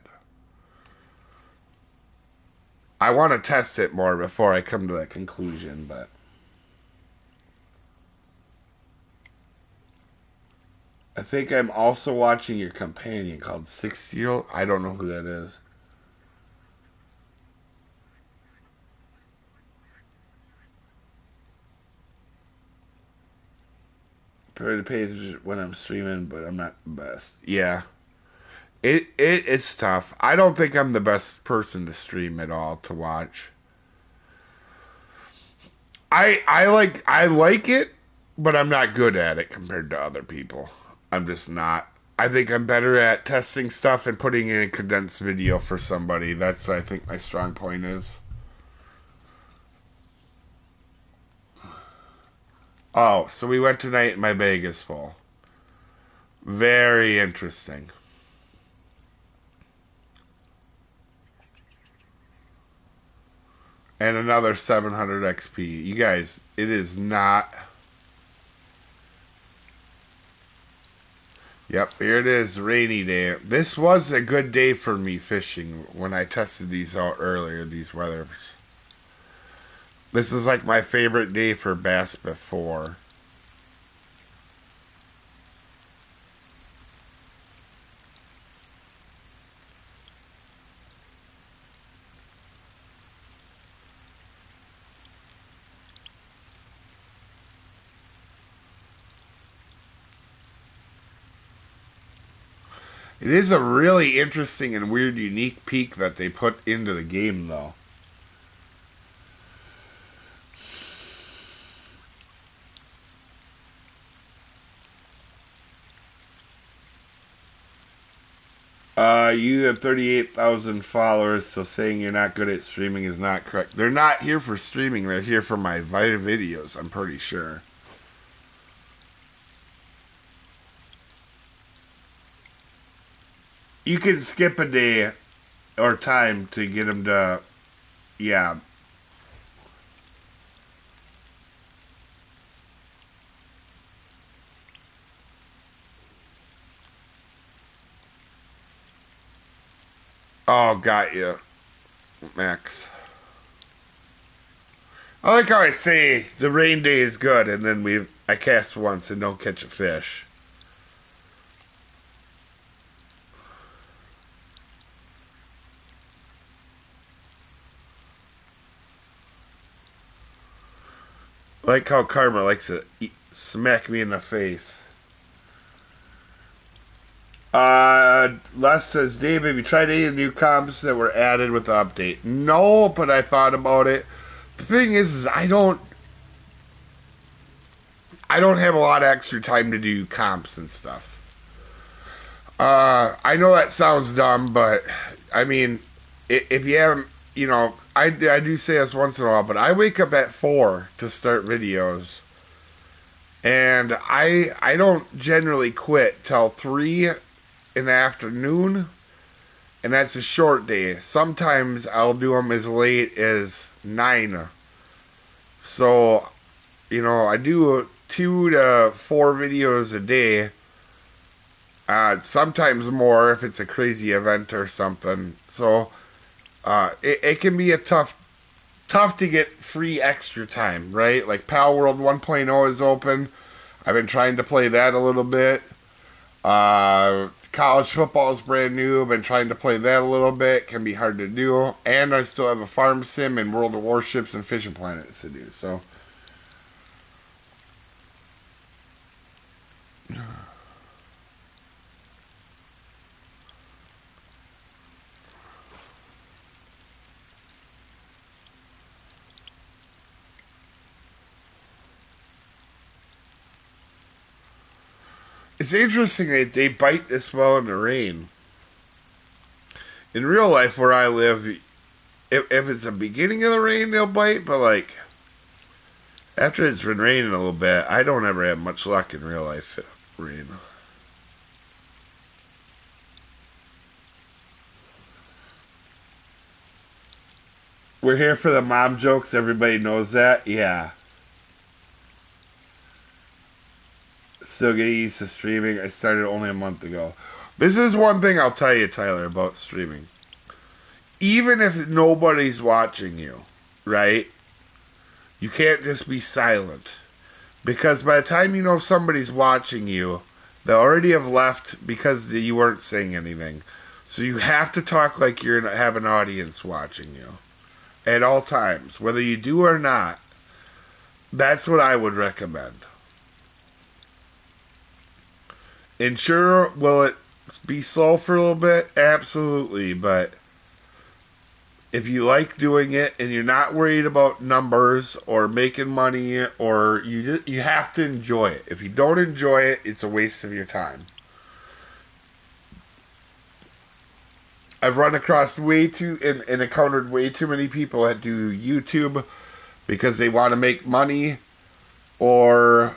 I want to test it more before I come to that conclusion, but... I think I'm also watching your companion called 6-Year-Old. I don't know who that is. Prepare the page when I'm streaming, but I'm not the best. Yeah. It's tough. I don't think I'm the best person to stream at all to watch. I like it, but I'm not good at it compared to other people. I'm just not. I think I'm better at testing stuff and putting in a condensed video for somebody. That's I think my strong point is. Oh, so we went tonight and my bag is full. Very interesting. And another 700 XP. You guys, it is not... Yep, here it is, rainy day. This was a good day for me fishing when I tested these out earlier, these weathers. This is like my favorite day for bass before. It is a really interesting and weird, unique peak that they put into the game, though. You have 38,000 followers, so saying you're not good at streaming is not correct. They're not here for streaming, they're here for my videos, I'm pretty sure. You can skip a day or time to get them to, yeah. Oh, got you, Max. I like how I say the rain day is good, and then I cast once and don't catch a fish. I like how Karma likes to smack me in the face. Les says, Dave, have you tried any of the new comps that were added with the update? No, but I thought about it. The thing is I don't have a lot of extra time to do comps and stuff. I know that sounds dumb, but I mean, if you haven't, I do say this once in a while, but I wake up at 4 to start videos, and I don't generally quit till 3 in the afternoon, and that's a short day. Sometimes I'll do them as late as 9. So, I do 2 to 4 videos a day. Sometimes more if it's a crazy event or something. So, it can be tough to get free extra time, right? Like Pal World 1.0 is open. I've been trying to play that a little bit. College football is brand new. I've been trying to play that a little bit. Can be hard to do. And I still have a farm sim and World of Warships and FishingPlanet to do. So, it's interesting that they bite this well in the rain. In real life, where I live, if it's the beginning of the rain, they'll bite, but like after it's been raining a little bit, I don't ever have much luck in real life rain. We're here for the mom jokes. Everybody knows that. Yeah. Still getting used to streaming. I started only a month ago. This is one thing I'll tell you, Tyler, about streaming. Even if nobody's watching you, right? You can't just be silent. Because by the time you know somebody's watching you, they already have left because you weren't saying anything. So you have to talk like you have an audience watching you at all times, whether you do or not. That's what I would recommend. And sure, will it be slow for a little bit? Absolutely, but if you like doing it and you're not worried about numbers or making money, or you have to enjoy it. If you don't enjoy it, it's a waste of your time. I've run across and encountered way too many people that do YouTube because they want to make money or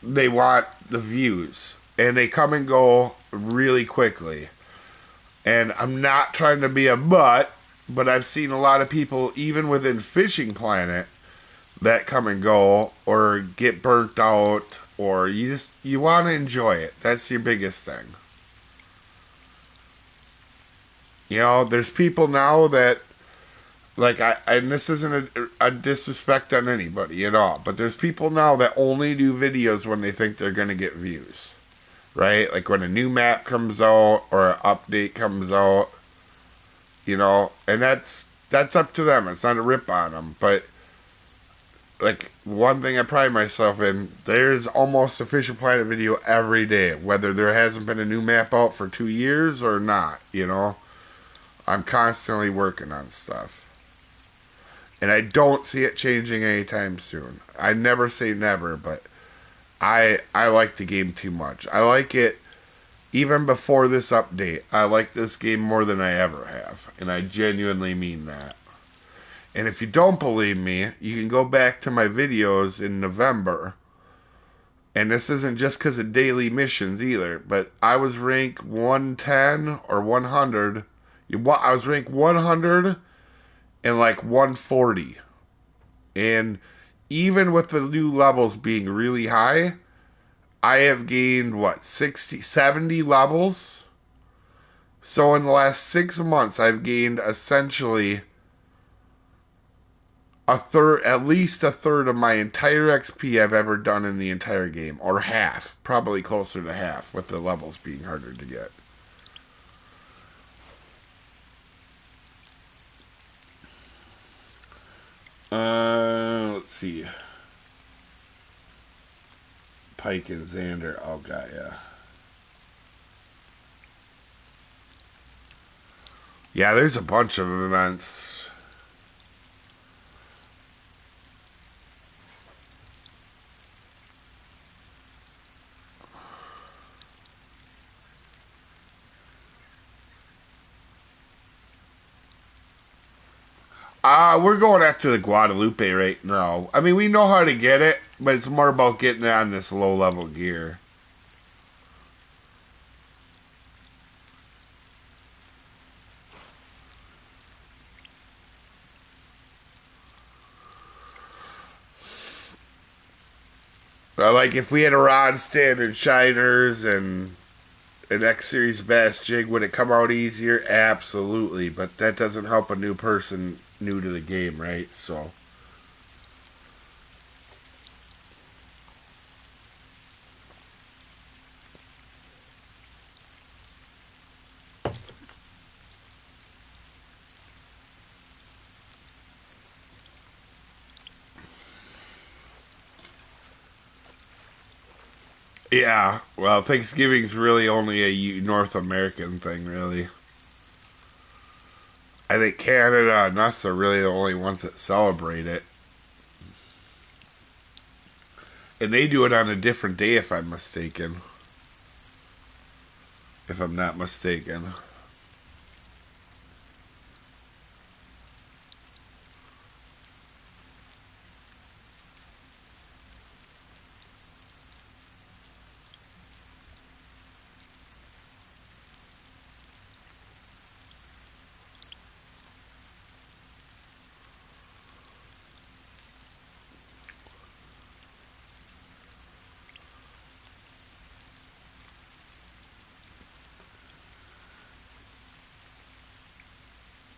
they want the views, and they come and go really quickly. And I'm not trying to be a butt, but I've seen a lot of people, even within FishingPlanet, that come and go or get burnt out, or you want to enjoy it. That's your biggest thing. There's people now that, like, and this isn't a disrespect on anybody at all, but there's people now that only do videos when they think they're going to get views. Right? Like when a new map comes out or an update comes out, and that's up to them. It's not a rip on them, but like one thing I pride myself in, there's almost a FishingPlanet video every day, whether there hasn't been a new map out for 2 years or not, you know. I'm constantly working on stuff. And I don't see it changing anytime soon. I never say never, but I like the game too much. I like it even before this update. I like this game more than I ever have, and I genuinely mean that. And if you don't believe me, you can go back to my videos in November. And this isn't just because of daily missions either, but I was ranked 110 or 100. I was ranked 100 and like 140. And even with the new levels being really high, I have gained what, 60, 70 levels? So in the last 6 months, I've gained essentially a third, at least a third of my entire XP I've ever done in the entire game, or half, probably closer to half, with the levels being harder to get. Let's see. Pike and Xander. Oh, God, yeah. Yeah, there's a bunch of events. We're going after the Guadalupe right now. I mean, we know how to get it, but it's more about getting it on this low-level gear. Like, if we had a rod stand and shiners and an X Series bass jig, would it come out easier? Absolutely, but that doesn't help a new person new to the game, right? So, yeah. Well, Thanksgiving's really only a North American thing, really. I think Canada and us are really the only ones that celebrate it. And they do it on a different day, if I'm mistaken. If I'm not mistaken.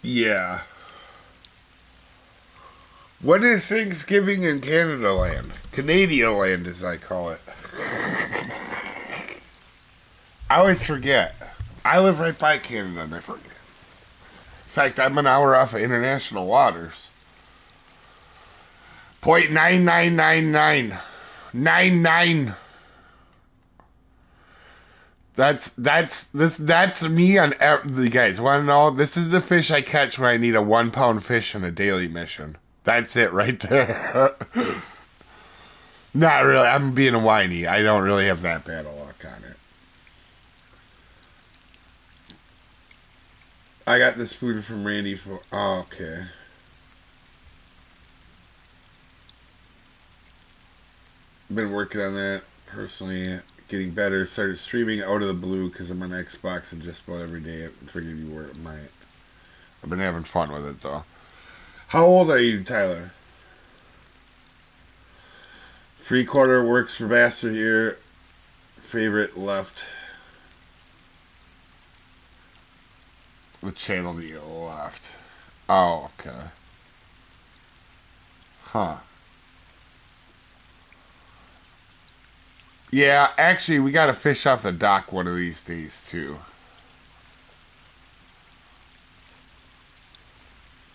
Yeah. When is Thanksgiving in Canada land? Canadian land, as I call it. I always forget. I live right by Canada and I forget. In fact, I'm an hour off of international waters. 0.999999. That's me on you guys want to know? This is the fish I catch when I need a 1 pound fish in a daily mission. That's it right there. Not really. I'm being a whiny. I don't really have that bad of luck on it. I got this spoon from Randy for. Oh, okay. Been working on that personally, getting better. Started streaming out of the blue because I'm on Xbox and just about every day. I figured you were might. I've been having fun with it though. How old are you, Tyler? Free quarter works for Bastard here. Favorite left. The channel to your left. Oh, okay. Huh. Yeah, actually, we got to fish off the dock one of these days, too.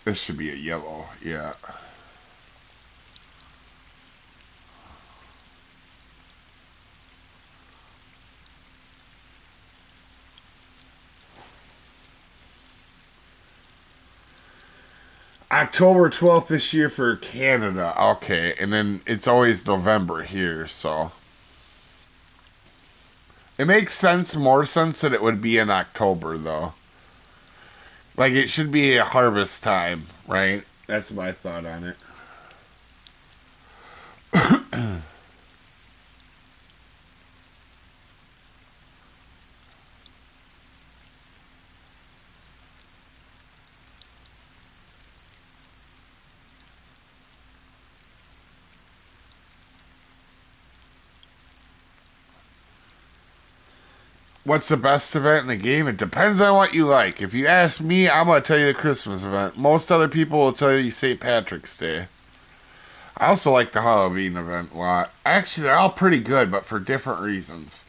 This should be a yellow, yeah. October 12th this year for Canada. Okay, and then it's always November here, so it makes sense, more sense that it would be in October though. Like it should be a harvest time, right? That's my thought on it. What's the best event in the game? It depends on what you like. If you ask me, I'm gonna tell you the Christmas event. Most other people will tell you St. Patrick's Day. I also like the Halloween event a lot. Actually, they're all pretty good, but for different reasons.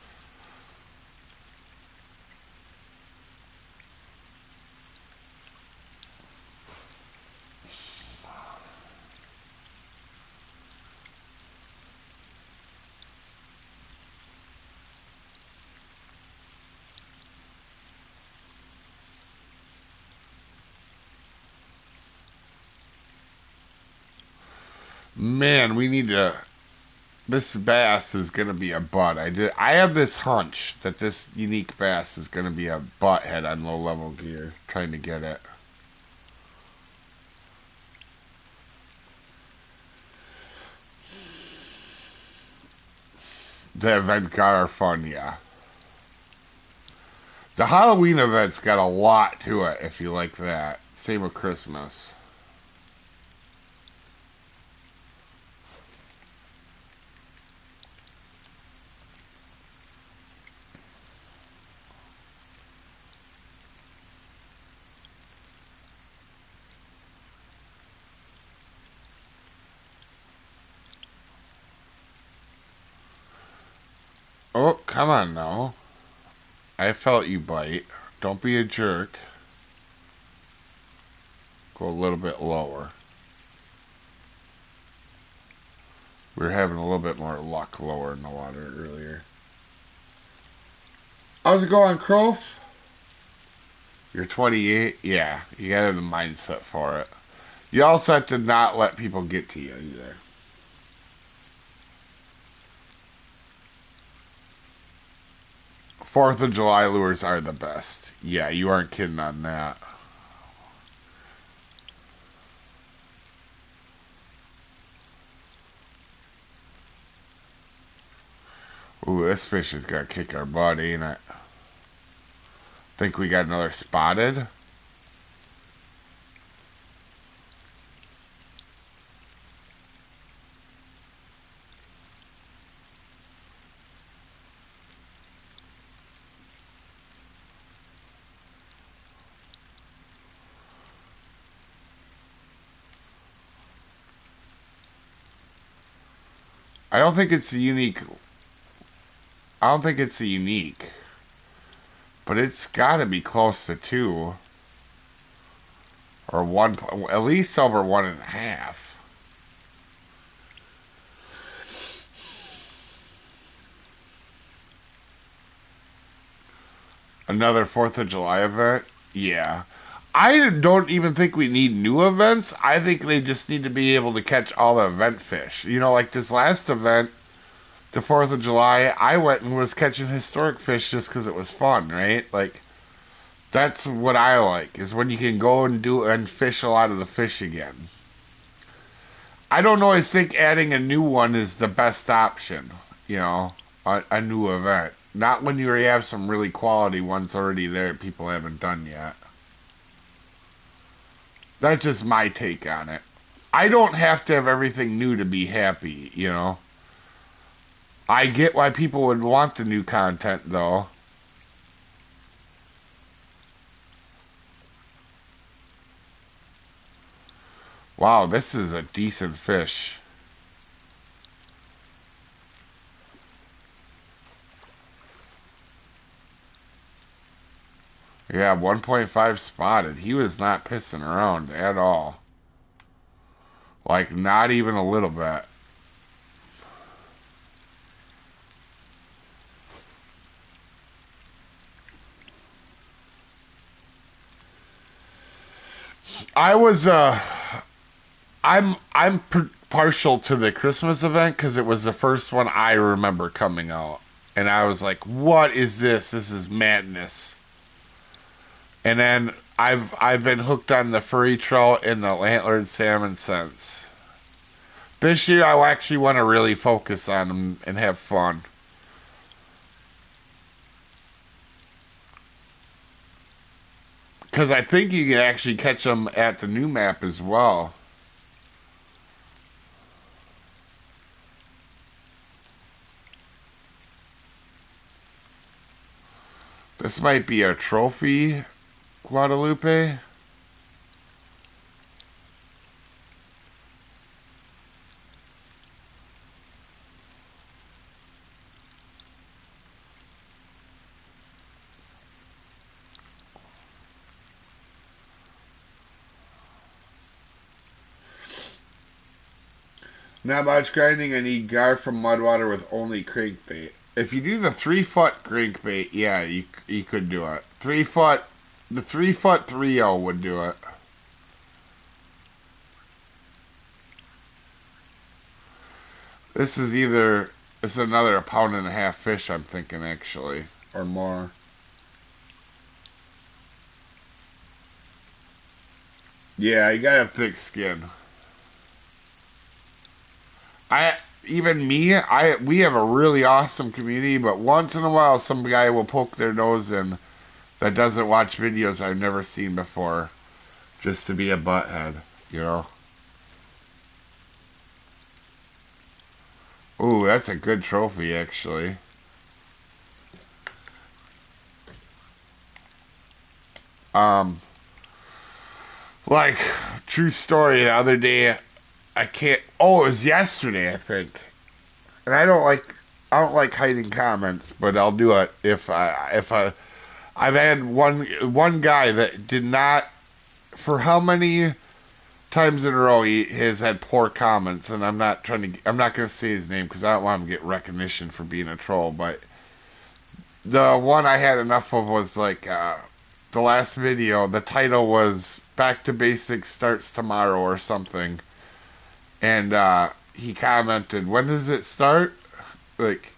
Man, we need to. This bass is gonna be a butt. I have this hunch that this unique bass is gonna be a butthead on low level gear. Trying to get it. The event are fun, yeah. The Halloween event's got a lot to it if you like that. Same with Christmas. Oh, come on now. I felt you bite. Don't be a jerk. Go a little bit lower. We were having a little bit more luck lower in the water earlier. How's it going, Crof? You're 28? Yeah, you got the mindset for it. You also have to not let people get to you either. 4th of July lures are the best. Yeah, you aren't kidding on that. Ooh, this fish is gonna kick our butt, ain't it? Think we got another spotted? I don't think it's a unique. I don't think it's a unique. But it's gotta be close to 2. Or 1. At least over 1.5. Another 4th of July event? Yeah. I don't even think we need new events. I think they just need to be able to catch all the event fish. You know, like this last event, the 4th of July, I went and was catching historic fish just because it was fun, right? Like, that's what I like, is when you can go and do and fish a lot of the fish again. I don't always think adding a new one is the best option, you know, a new event. Not when you already have some really quality ones already there people haven't done yet. That's just my take on it. I don't have to have everything new to be happy, you know. I get why people would want the new content, though. Wow, this is a decent fish. Yeah, 1.5 spotted. He was not pissing around at all. Like, not even a little bit. I was I'm partial to the Christmas event because it was the first one I remember coming out, and I was like, "What is this? This is madness." And then I've been hooked on the furry trout and the antlered salmon since. This year, I actually want to really focus on them and have fun. Because I think you can actually catch them at the new map as well. This might be a trophy, Guadalupe. Not much grinding. I need gar from Mudwater with only crankbait. If you do the 3 foot crankbait, yeah, you could do it. 3 foot, the 3 foot 3-0 would do it. This is either it's another 1.5 pound fish. I'm thinking actually, or more. Yeah, you gotta have thick skin. I even me, I we have a really awesome community, but once in a while some guy will poke their nose in that doesn't watch videos I've never seen before, just to be a butthead, you know. Ooh, that's a good trophy actually. Um, like true story. The other day, I can't. Oh, it was yesterday, I think. And I don't like hiding comments, but I'll do it if I I've had one guy that did not for how many times in a row he has had poor comments, and I'm not gonna say his name because I don't want him to get recognition for being a troll. But the one I had enough of was like the last video. The title was "Back to Basics Starts Tomorrow" or something, and he commented, "When does it start?" Like,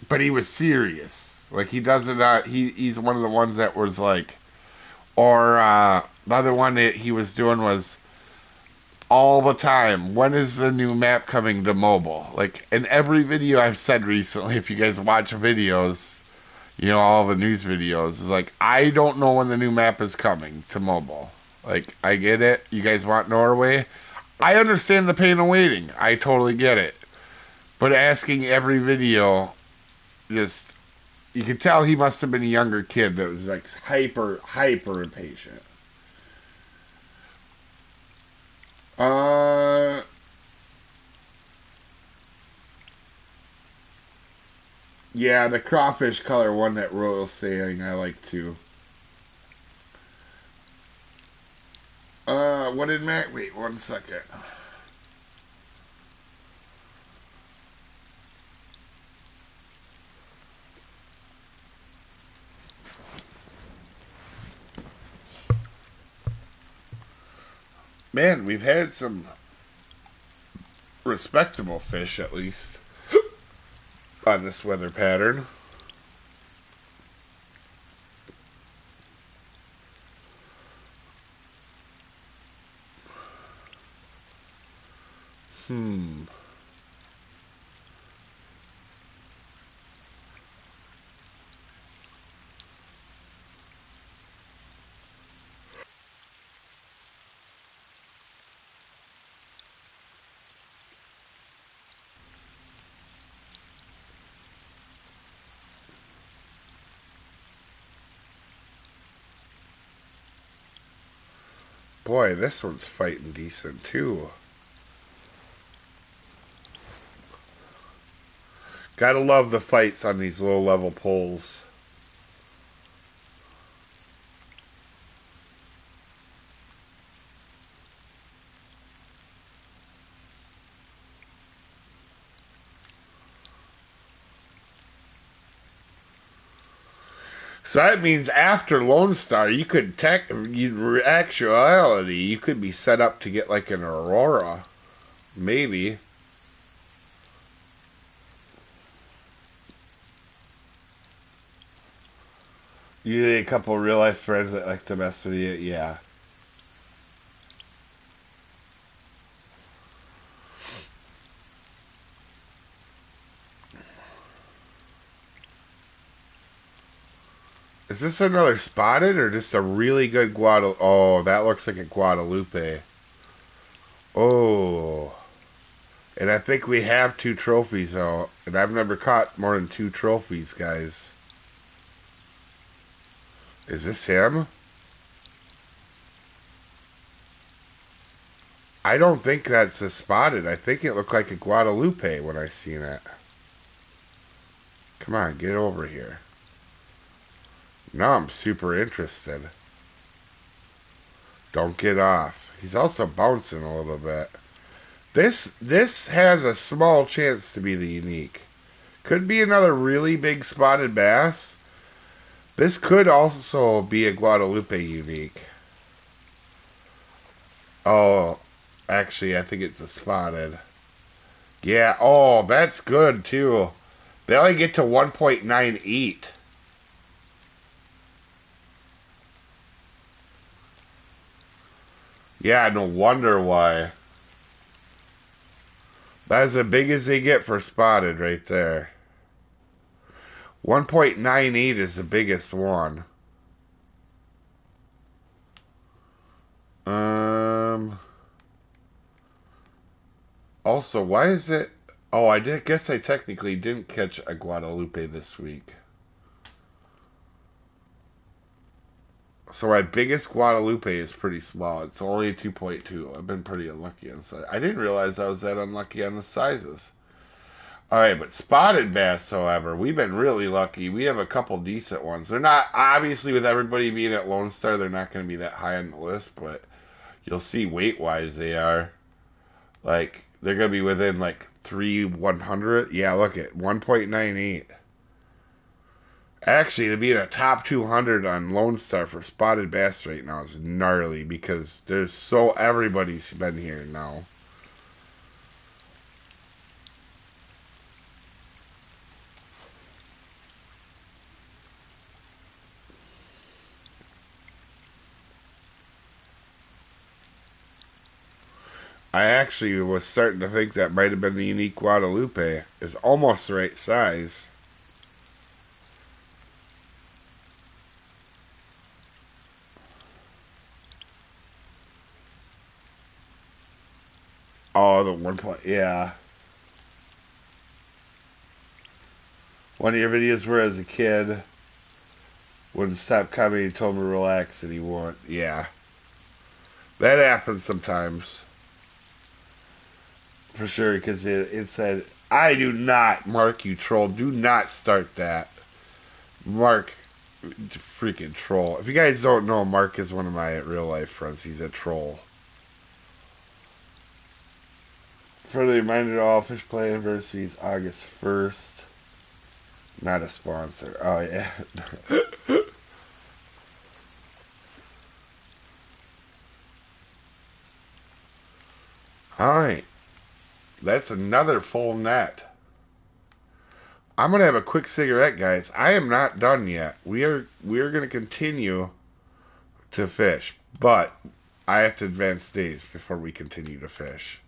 but he was serious. Like he doesn't. He's one of the ones that was like, or the other one that he was doing was all the time. When is the new map coming to mobile? Like in every video I've said recently, if you guys watch videos, you know all the news videos, is like I don't know when the new map is coming to mobile. Like I get it. You guys want Norway. I understand the pain of waiting. I totally get it. But asking every video just you could tell he must have been a younger kid that was like hyper impatient. Uh, yeah, the crawfish color one that Royal's saying I like too. What did Matt? Wait 1 second. Man, we've had some respectable fish at least on this weather pattern. Hmm. Boy, this one's fighting decent too. Gotta love the fights on these low level poles. So that means after Lone Star, you could actuality, you could be set up to get like an Aurora, maybe. You need a couple real life friends that like to mess with you, yeah. Is this another spotted or just a really good Guadalupe? Oh, that looks like a Guadalupe. Oh, and I think we have two trophies though, and I've never caught more than two trophies, guys. Is this him? I don't think that's a spotted. I think it looked like a Guadalupe when I seen it. Come on, get over here. Now I'm super interested. Don't get off. He's also bouncing a little bit. This has a small chance to be the unique. Could be another really big spotted bass. This could also be a Guadalupe unique. Oh, actually, I think it's a spotted. Yeah, oh, that's good too. They only get to 1.98. Yeah, no wonder why. That's as big as they get for spotted right there. 1.98 is the biggest one. Um. Also, why is it? Oh, I did guess I technically didn't catch a Guadalupe this week. So my biggest Guadalupe is pretty small. It's only a 2.2. I've been pretty unlucky on size. I didn't realize I was that unlucky on the sizes. All right, but spotted bass, however, we've been really lucky. We have a couple decent ones. They're not obviously with everybody being at Lone Star, they're not going to be that high on the list, but you'll see weight wise they are. Like they're going to be within like 3/100. Yeah, look at 1.98. Actually, to be in a top 200 on Lone Star for spotted bass right now is gnarly because there's so everybody's been here now. I actually was starting to think that might have been the unique Guadalupe. It's almost the right size. Oh, the 1 point. Yeah. One of your videos where as a kid wouldn't stop coming and told me to relax and he won't. Yeah. That happens sometimes. For sure, because it said, I do not, Mark, you troll. Do not start that. Mark, freaking troll. If you guys don't know, Mark is one of my real life friends. He's a troll. Further reminder to all FishingPlanet anniversary is August 1st. Not a sponsor. Oh, yeah. Alright. That's another full net. I'm gonna have a quick cigarette, guys. I am not done yet. We are gonna continue to fish, but I have to advance days before we continue to fish.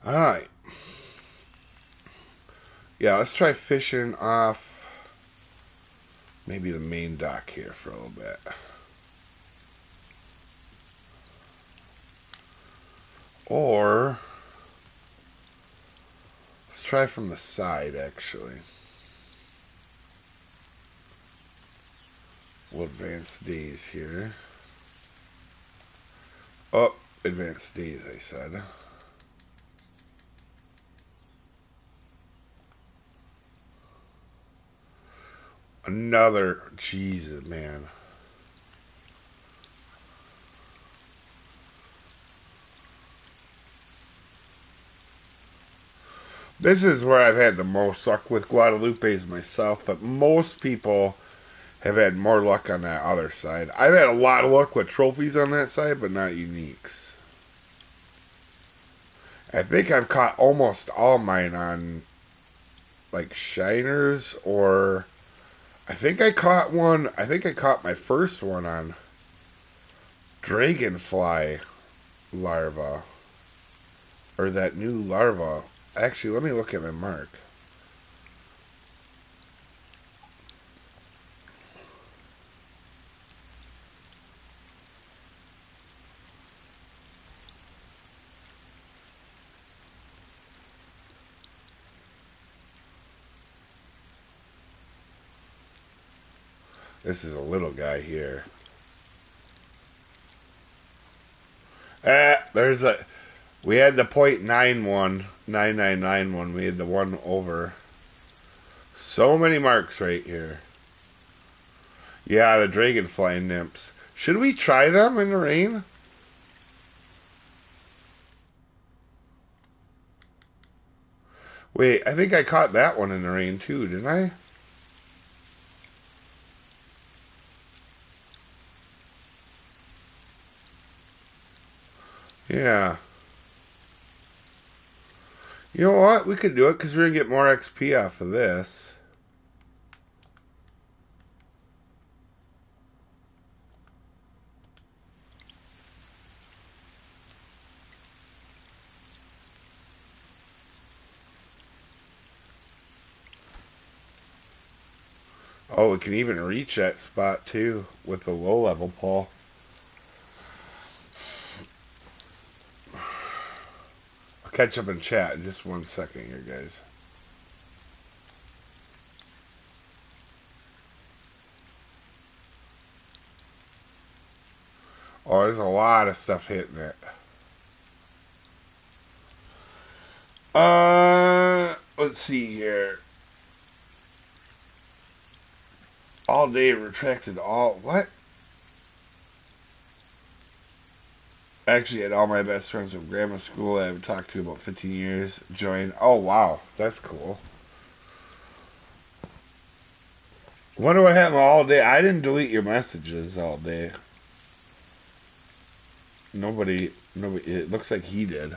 Alright. Yeah, let's try fishing off maybe the main dock here for a little bit. Or let's try from the side, actually. We'll advance days here. Oh, advanced days, I said. Another, Jesus, man. This is where I've had the most luck with Guadalupe's myself, but most people have had more luck on that other side. I've had a lot of luck with trophies on that side, but not uniques. I think I've caught almost all mine on like shiners, or I think I caught one. I think I caught my first one on dragonfly larva, or that new larva. Actually, let me look at my mark. This is a little guy here. There's a. We had the .919991. We had the one over. So many marks right here. Yeah, the dragonfly nymphs. Should we try them in the rain? Wait, I think I caught that one in the rain too, didn't I? Yeah. You know what? We could do it because we're going to get more XP off of this. Oh, we can even reach that spot too with the low level pole. I'll catch up in chat in just 1 second here, guys. Oh, there's a lot of stuff hitting it. Let's see here. All day retracted all. What? Actually, had all my best friends from grammar school I haven't talked to about 15 years join. Oh, wow. That's cool. Wonder what happened all day. I didn't delete your messages all day. Nobody, it looks like he did.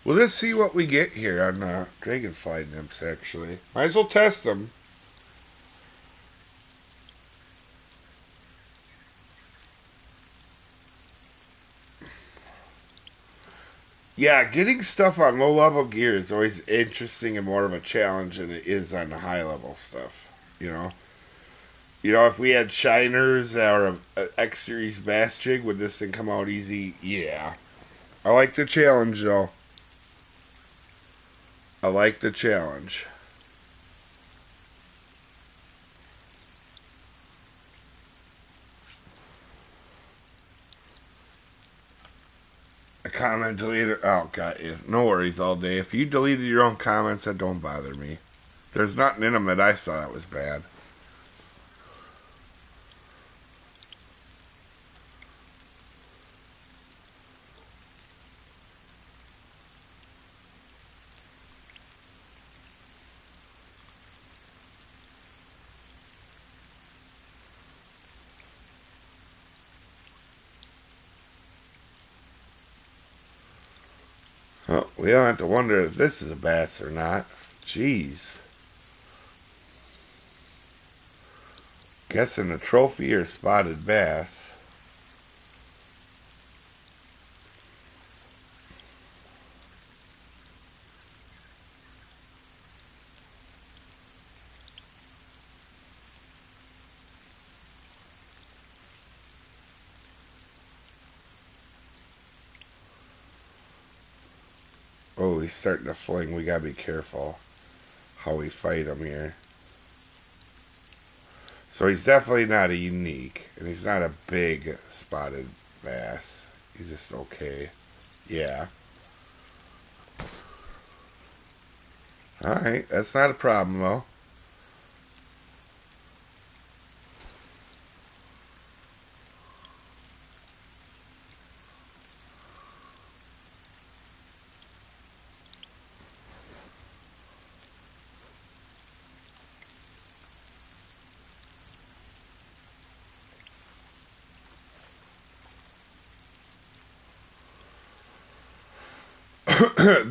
Well, let's see what we get here on dragonfly nymphs, actually. Might as well test them. Yeah, getting stuff on low level gear is always interesting and more of a challenge than it is on the high level stuff. You know? You know, if we had shiners or a X Series bass jig, would this thing come out easy? Yeah. I like the challenge, though. I like the challenge. A comment deleted. Oh, got you. No worries all day. If you deleted your own comments, that don't bother me. There's nothing in them that I saw that was bad. Well, we don't have to wonder if this is a bass or not. Jeez. Guessing a trophy or spotted bass. Oh, he's starting to fling. We gotta be careful how we fight him here. So he's definitely not a unique, and he's not a big spotted bass. He's just okay. Yeah. Alright, that's not a problem though.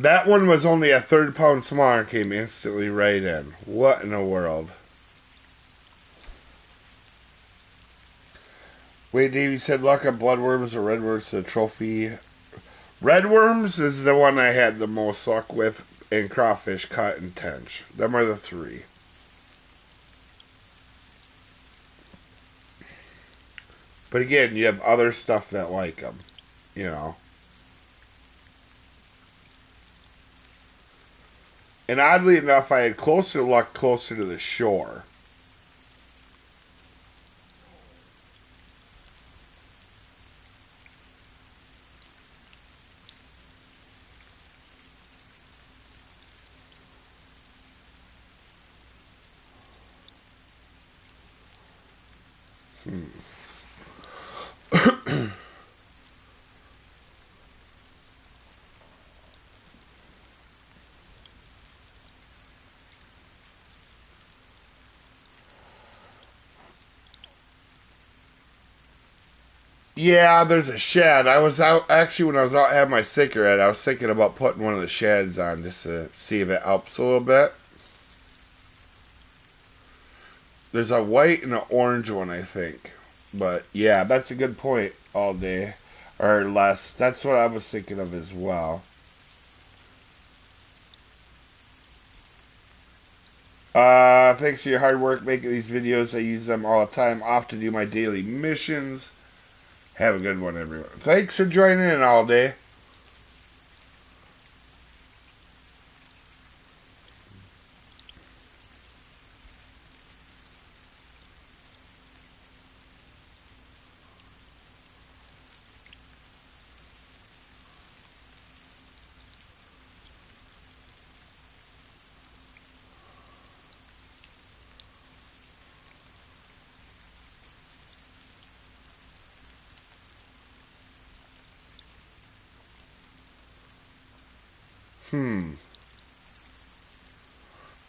That one was only a third pound smaller and came instantly right in. What in the world? Wait, Dave, you said luck on bloodworms or redworms the trophy. Redworms is the one I had the most luck with, and crawfish, cut, and tench. Them are the three. But again, you have other stuff that like them, you know. And oddly enough, I had closer luck closer to the shore. Yeah, there's a shed. I was out, actually, when I was out having my cigarette, I was thinking about putting one of the sheds on just to see if it helps a little bit. There's a white and an orange one, I think. But yeah, that's a good point all day. Or less. That's what I was thinking of as well. Thanks for your hard work making these videos. I use them all the time, off to do my daily missions. Have a good one, everyone. Thanks for joining in all day.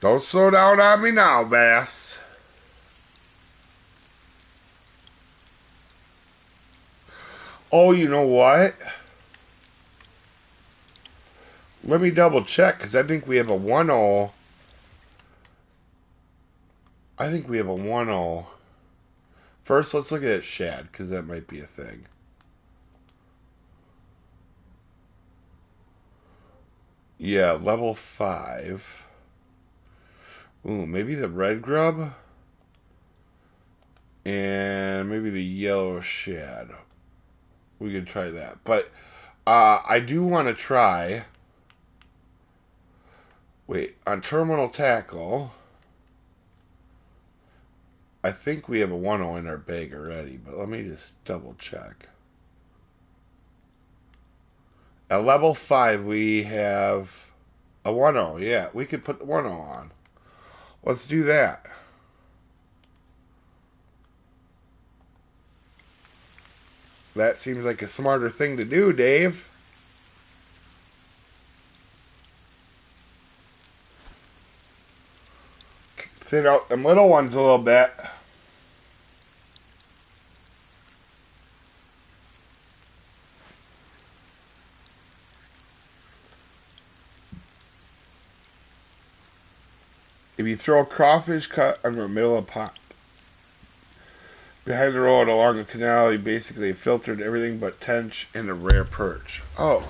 Don't slow down on me now, Bass. Oh, you know what? Let me double check, because I think we have a 1-0. I think we have a 1-0. First, let's look at shad, because that might be a thing. Yeah, level 5. Ooh, maybe the red grub? And maybe the yellow shad. We could try that. But I do want to try... Wait, on terminal tackle... I think we have a 1-0 in our bag already, but let me just double check. At level 5, we have a 1-0. Yeah, we could put the 1-0 on. Let's do that. That seems like a smarter thing to do, Dave. Thin out them little ones a little bit. If you throw a crawfish cut on the middle of a pond behind the road along the canal, you basically filtered everything but tench and a rare perch. Oh.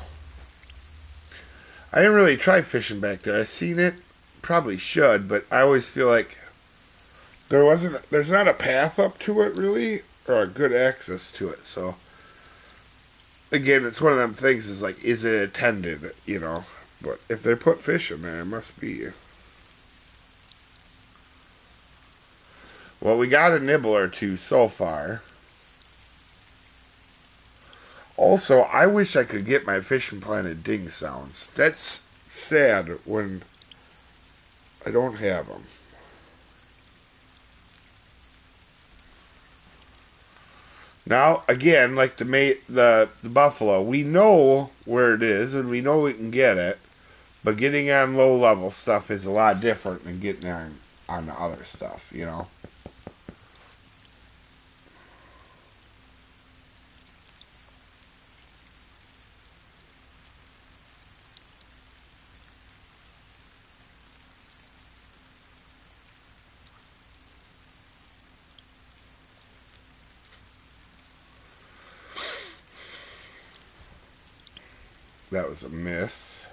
I didn't really try fishing back there. I've seen it. Probably should, but I always feel like there's not a path up to it really, or a good access to it. So again, it's one of them things. Is like, is it attended? You know. But if they put fish in there, it must be. Well, we got a nibble or two so far. Also, I wish I could get my FishingPlanet ding sounds. That's sad when I don't have them. Now, again, like the buffalo, we know where it is and we know we can get it, but getting on low level stuff is a lot different than getting on the other stuff, you know. That was a miss.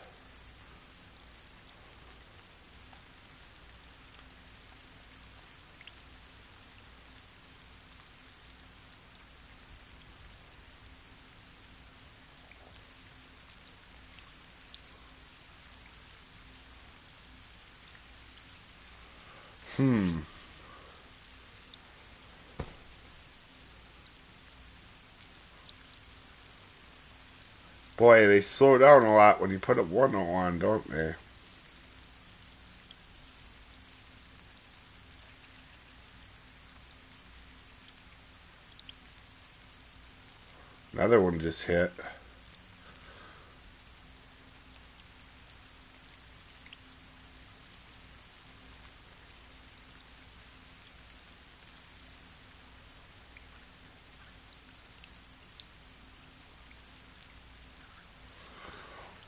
Hmm. Boy, they slow down a lot when you put a 101, don't they? Another one just hit.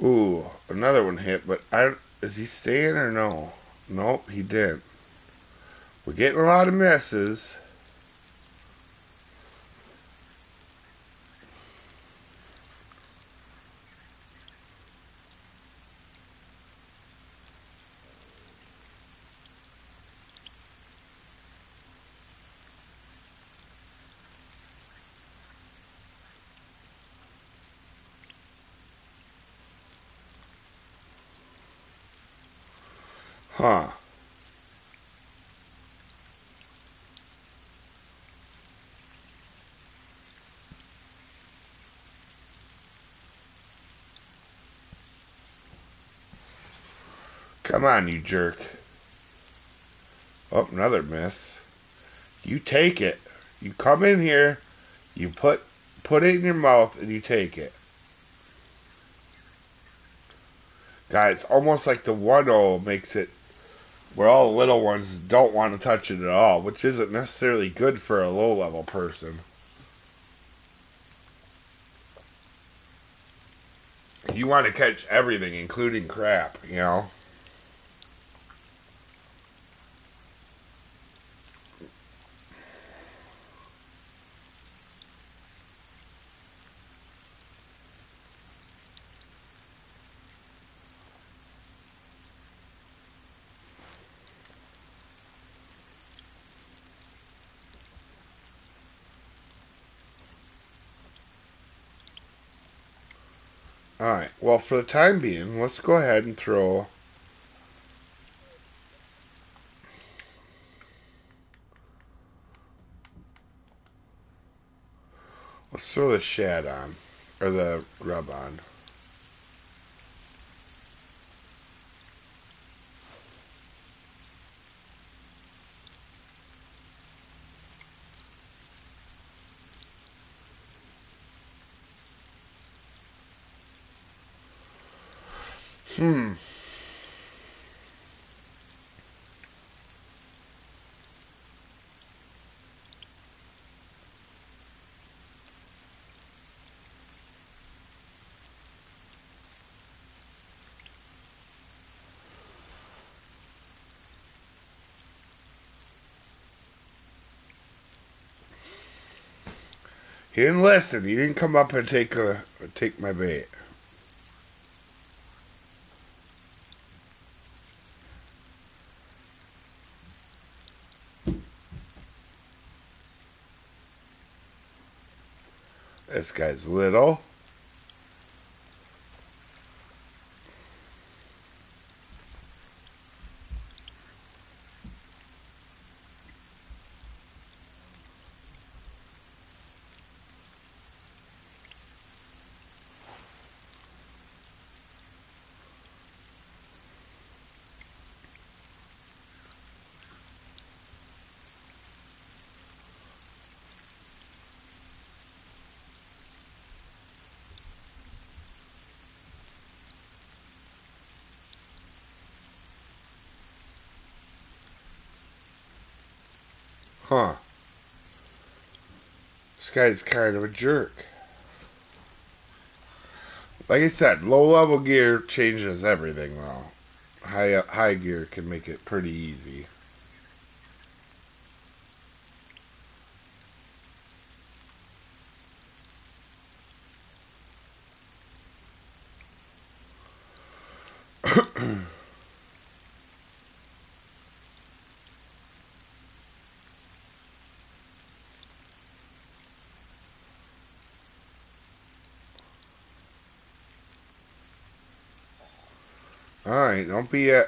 Ooh, another one hit, but is he staying or no? Nope, he didn't. We're getting a lot of misses. Huh. Come on, you jerk. Oh, another miss. You take it. You come in here, you put it in your mouth, and you take it. Guys, almost like the 1-0 makes it where all the little ones don't want to touch it at all, which isn't necessarily good for a low-level person. You want to catch everything, including crap, you know? Alright, well, for the time being, let's go ahead and throw... Let's throw the shad on. Or the rub on. Hmm. He didn't listen. He didn't come up and take my bait. This guy's little. Huh. This guy's kind of a jerk. Like I said, low level gear changes everything though. High gear can make it pretty easy. Alright, don't be a...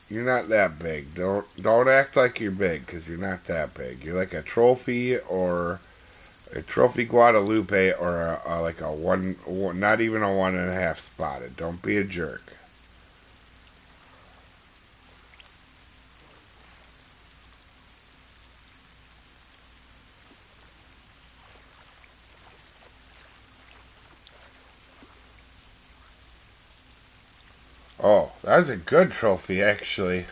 You're not that big. Don't act like you're big, because you're not that big. You're like a trophy or a trophy Guadalupe or like a one, not even a 1.5 spotted. Don't be a jerk. Oh, that was a good trophy, actually.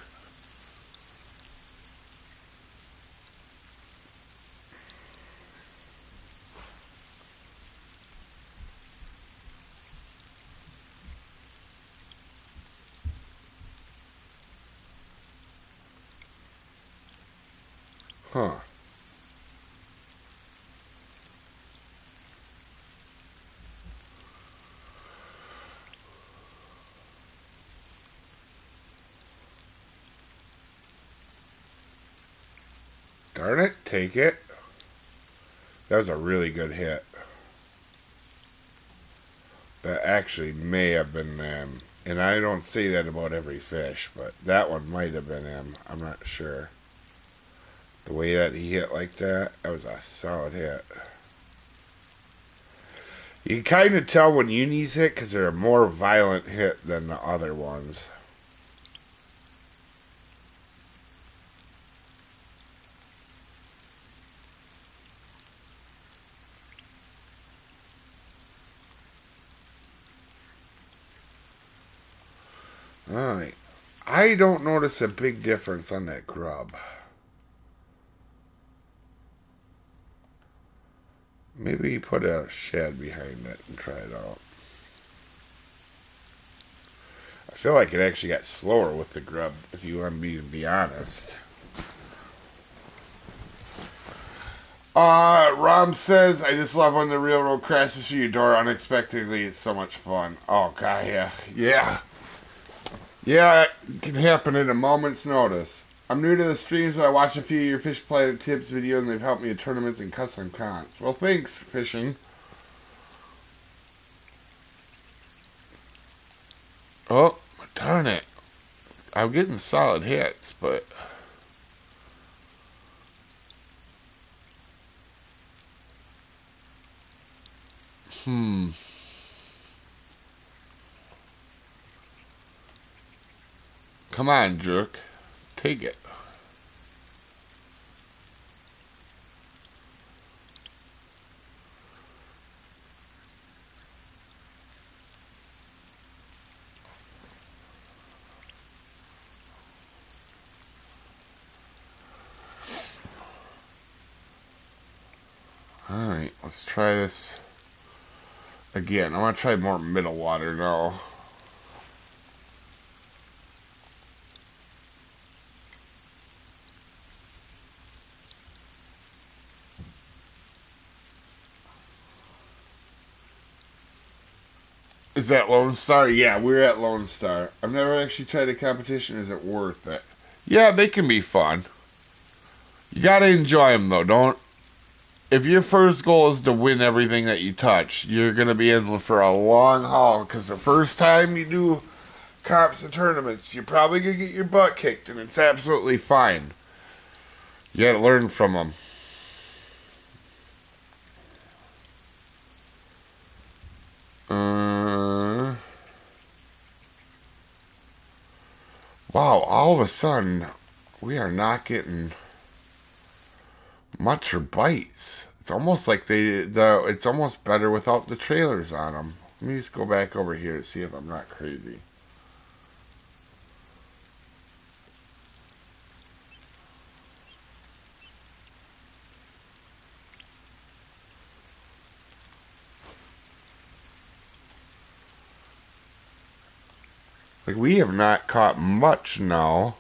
Huh. Darn it, take it. That was a really good hit. That actually may have been them. And I don't say that about every fish, but that one might have been him. I'm not sure. The way that he hit like that, that was a solid hit. You can kind of tell when unis hit because they're a more violent hit than the other ones. Alright. I don't notice a big difference on that grub. Maybe put a shed behind it and try it out. I feel like it actually got slower with the grub, if you want me to be honest. Rom says, I just love when the railroad crashes through your door unexpectedly. It's so much fun. Oh, God, yeah. Yeah. Yeah, it can happen at a moment's notice. I'm new to the streams, but I watched a few of your FishingPlanet tips videos, and they've helped me with tournaments and custom cons. Well, thanks, Fishing. Oh, darn it. I'm getting solid hits, but... Come on, jerk. Take it. Alright, let's try this again. I want to try more middle water now. Is that Lone Star? Yeah, we're at Lone Star. I've never actually tried a competition. Is it worth it? Yeah, they can be fun. You gotta enjoy them, though. Don't... If your first goal is to win everything that you touch, you're gonna be in for a long haul, because the first time you do comps and tournaments, you're probably gonna get your butt kicked, and it's absolutely fine. You gotta learn from them. Wow, all of a sudden, we are not getting much or bites. It's almost like it's almost better without the trailers on them. Let me just go back over here to see if I'm not crazy. Like, we have not caught much now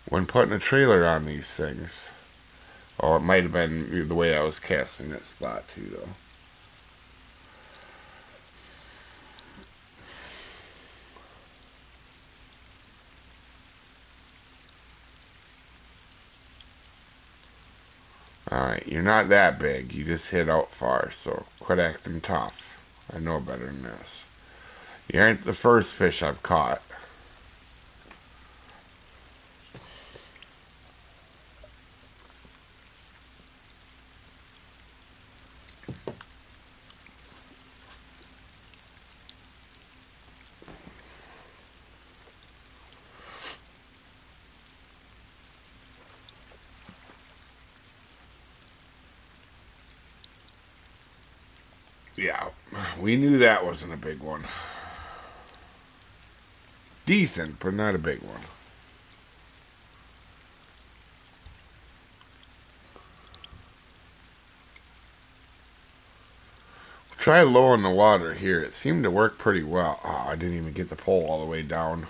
when putting a trailer on these things. Oh, it might have been the way I was casting that spot too, though. Alright, you're not that big. You just hit out far, so quit acting tough. I know better than this. You aren't the first fish I've caught. Yeah, we knew that wasn't a big one. Decent, but not a big one. Try low in the water here. It seemed to work pretty well. Oh, I didn't even get the pole all the way down.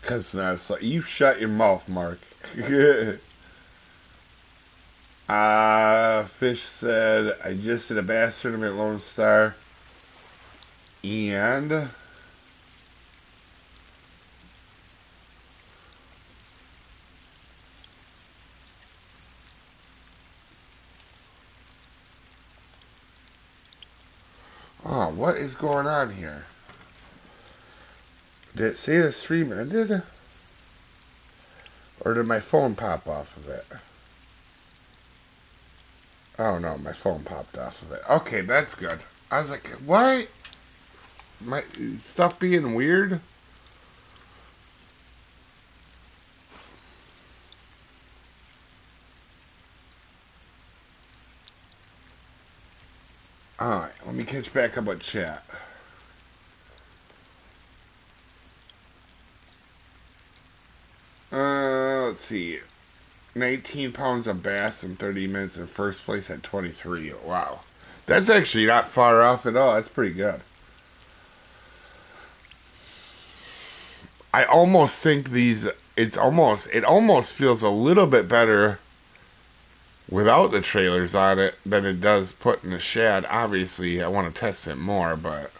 Because that's like, you shut your mouth, Mark. Fish said, I just did a bass tournament Lone Star. And oh, what is going on here? Did it say the stream ended? Or did my phone pop off of it? Oh no, my phone popped off of it. Okay, that's good. I was like, what? My stuff being weird? Alright, let me catch back up with chat. Let's see. 19 pounds of bass in 30 minutes in first place at 23. Wow. That's actually not far off at all. That's pretty good. I almost think it almost feels a little bit better without the trailers on it than it does putting the shad. Obviously, I want to test it more, but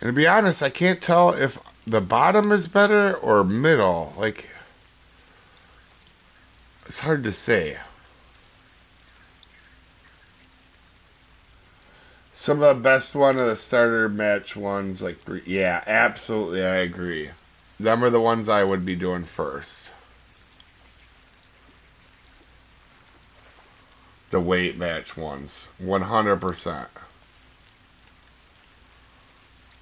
And to be honest, I can't tell if the bottom is better or middle. Like, it's hard to say. Some of the best one of the starter match ones, like, yeah, absolutely, I agree. Them are the ones I would be doing first. The weight match ones, 100%.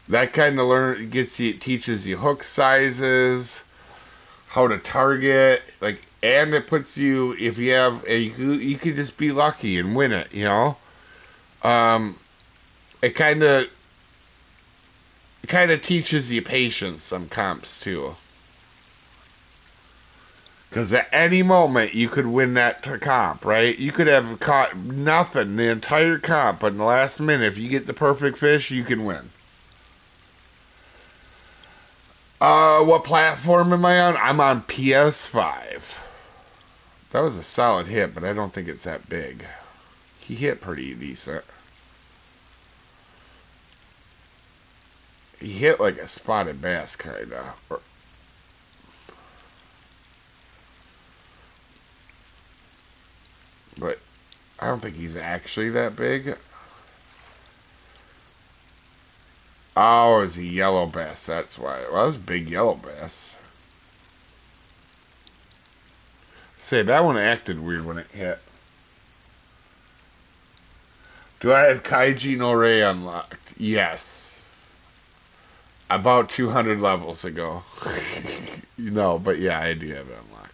That kind of teaches you hook sizes, how to target, like, and it puts you, if you have, you could just be lucky and win it, you know. It kind of teaches you patience. Some comps too, because at any moment you could win that comp, right? You could have caught nothing the entire comp, but in the last minute, if you get the perfect fish, you can win. What platform am I on? I'm on PS5. That was a solid hit, but I don't think it's that big. He hit pretty decent. He hit like a spotted bass, kinda. But I don't think he's actually that big. Oh, it's a yellow bass. That's why. Well, it's a big yellow bass. Say, that one acted weird when it hit. Do I have Kaiji no Rei unlocked? Yes. About 200 levels ago. No, but yeah, I do have it unlocked.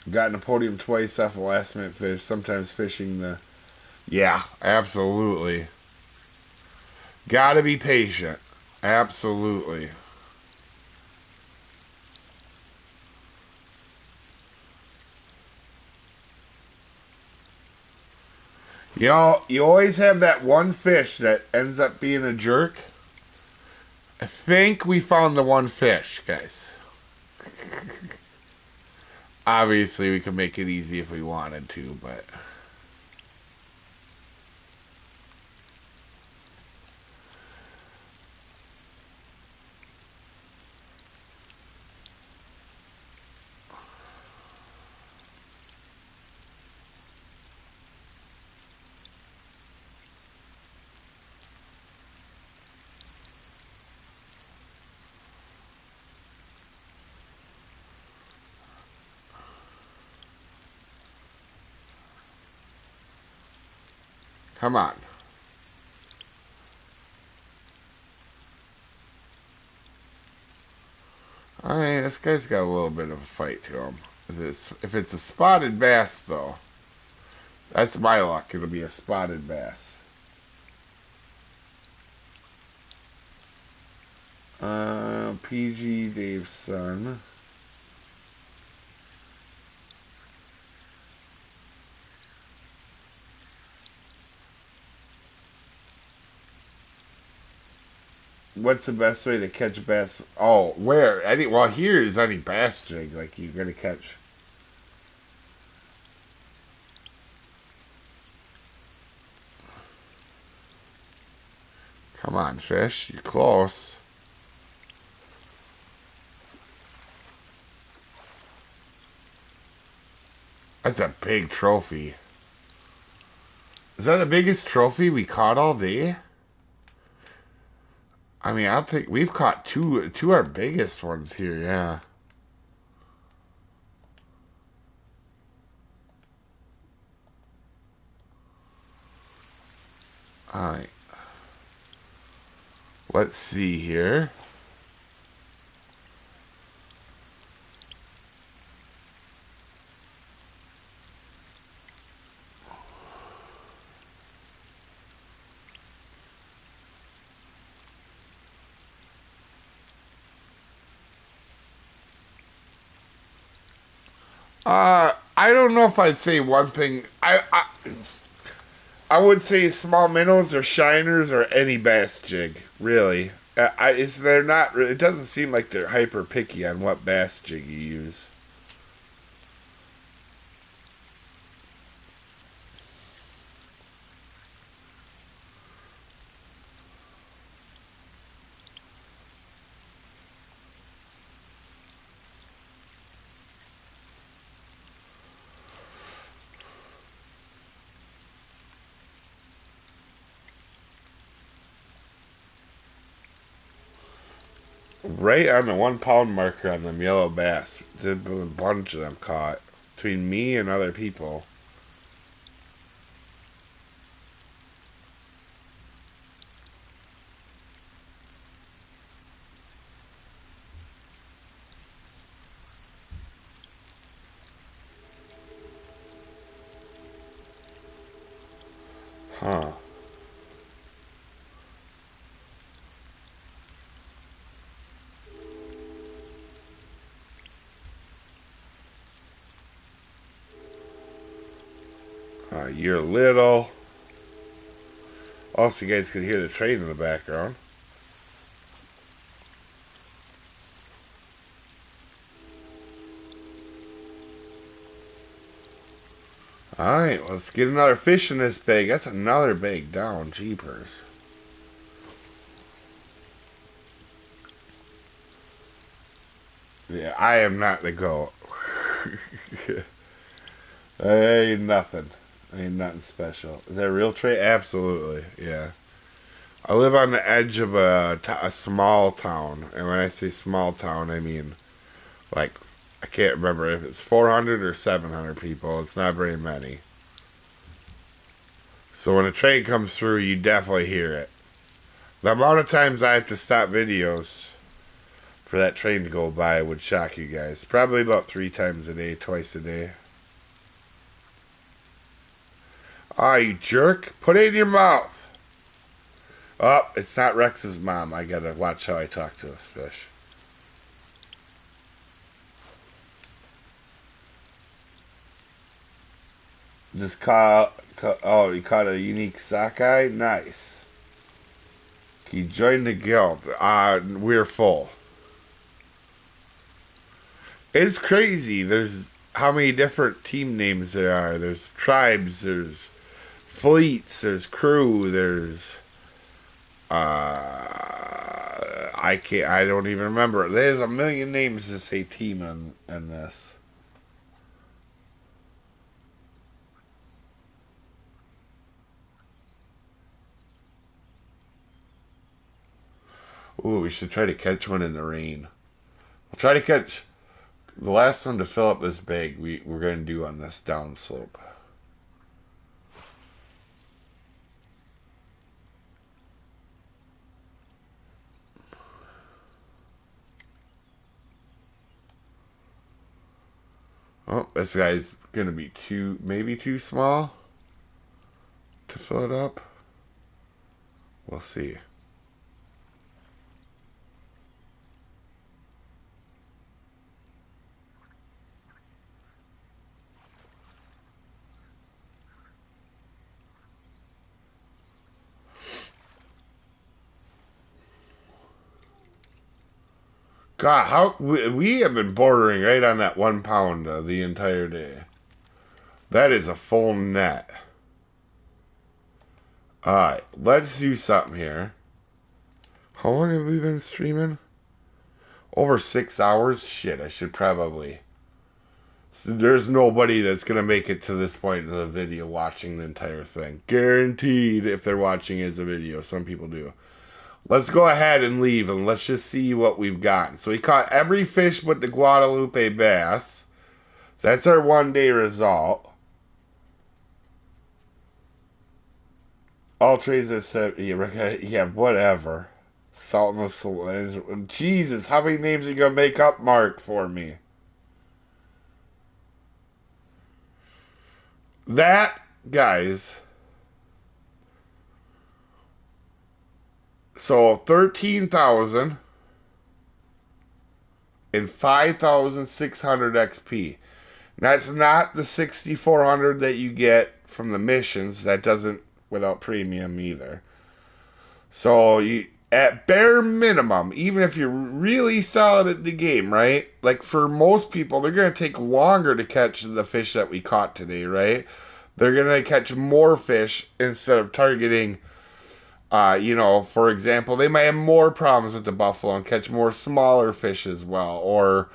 Got in a podium twice off a last minute fish, sometimes fishing the. Yeah, absolutely. Gotta be patient. Absolutely. You know, you always have that one fish that ends up being a jerk. I think we found the one fish, guys. Obviously, we could make it easy if we wanted to, but. Come on. I mean, this guy's got a little bit of a fight to him. If it's a spotted bass, though, that's my luck. It'll be a spotted bass. PG Dave's son. What's the best way to catch bass? Oh, where? Well, here is any bass jig like you're gonna catch. Come on, fish. You're close. That's a big trophy. Is that the biggest trophy we caught all day? I mean, I think we've caught two our biggest ones here, yeah. Alright. Let's see here. I don't know if I'd say one thing. I would say small minnows or shiners or any bass jig, really. They're not. It doesn't seem like they're hyper picky on what bass jig you use. Right on the 1 pound marker on them yellow bass. There's been a bunch of them caught between me and other people. Huh. You're little. Also, you guys could hear the train in the background. Alright, let's get another fish in this bag. That's another bag down. Jeepers. Yeah, I am not the goat. Ain't nothing. Ain't nothing special. Is that a real train? Absolutely, yeah. I live on the edge of a small town, and when I say small town, I mean like I can't remember if it's 400 or 700 people. It's not very many. So when a train comes through, you definitely hear it. The amount of times I have to stop videos for that train to go by would shock you guys. Probably about 3 times a day, twice a day. Ah, you jerk! Put it in your mouth. Oh, it's not Rex's mom. I gotta watch how I talk to this fish. Just oh, you caught a unique sockeye? Nice. Can you join the guild? We're full. It's crazy. There's how many different team names there are. There's tribes, there's fleets, there's crew, there's I don't even remember. There's a million names to say team in this. Ooh, we should try to catch one in the rain. We'll try to catch the last one to fill up this bag. We're going to do on this down slope. Oh, this guy's going to be maybe too small to fill it up. We'll see. God, how we have been bordering right on that 1 pound the entire day. That is a full net. Alright, let's do something here. How long have we been streaming? Over 6 hours? Shit, I should probably. So there's nobody that's going to make it to this point in the video watching the entire thing. Guaranteed if they're watching as a video. Some people do. Let's go ahead and leave and let's just see what we've gotten. So we caught every fish but the Guadalupe bass. That's our 1 day result. All trades are set. Yeah, whatever. Salt and the Jesus, how many names are you going to make up, Mark, for me? That, guys. So 13,000 and 5,600 XP. That's not the 6,400 that you get from the missions. That doesn't without premium either. So you at bare minimum, even if you're really solid at the game, right? Like for most people, they're gonna take longer to catch the fish that we caught today, right? They're gonna catch more fish instead of targeting. For example, they might have more problems with the buffalo and catch more smaller fish as well, or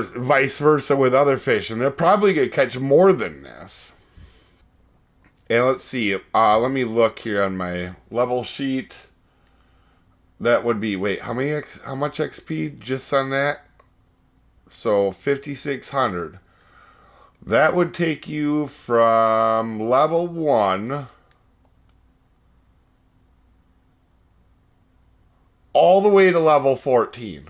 vice versa with other fish, and they're probably gonna catch more than this. And let's see. Let me look here on my level sheet. That would be wait, how much XP just on that? So 5,600. That would take you from level 1 all the way to level 14.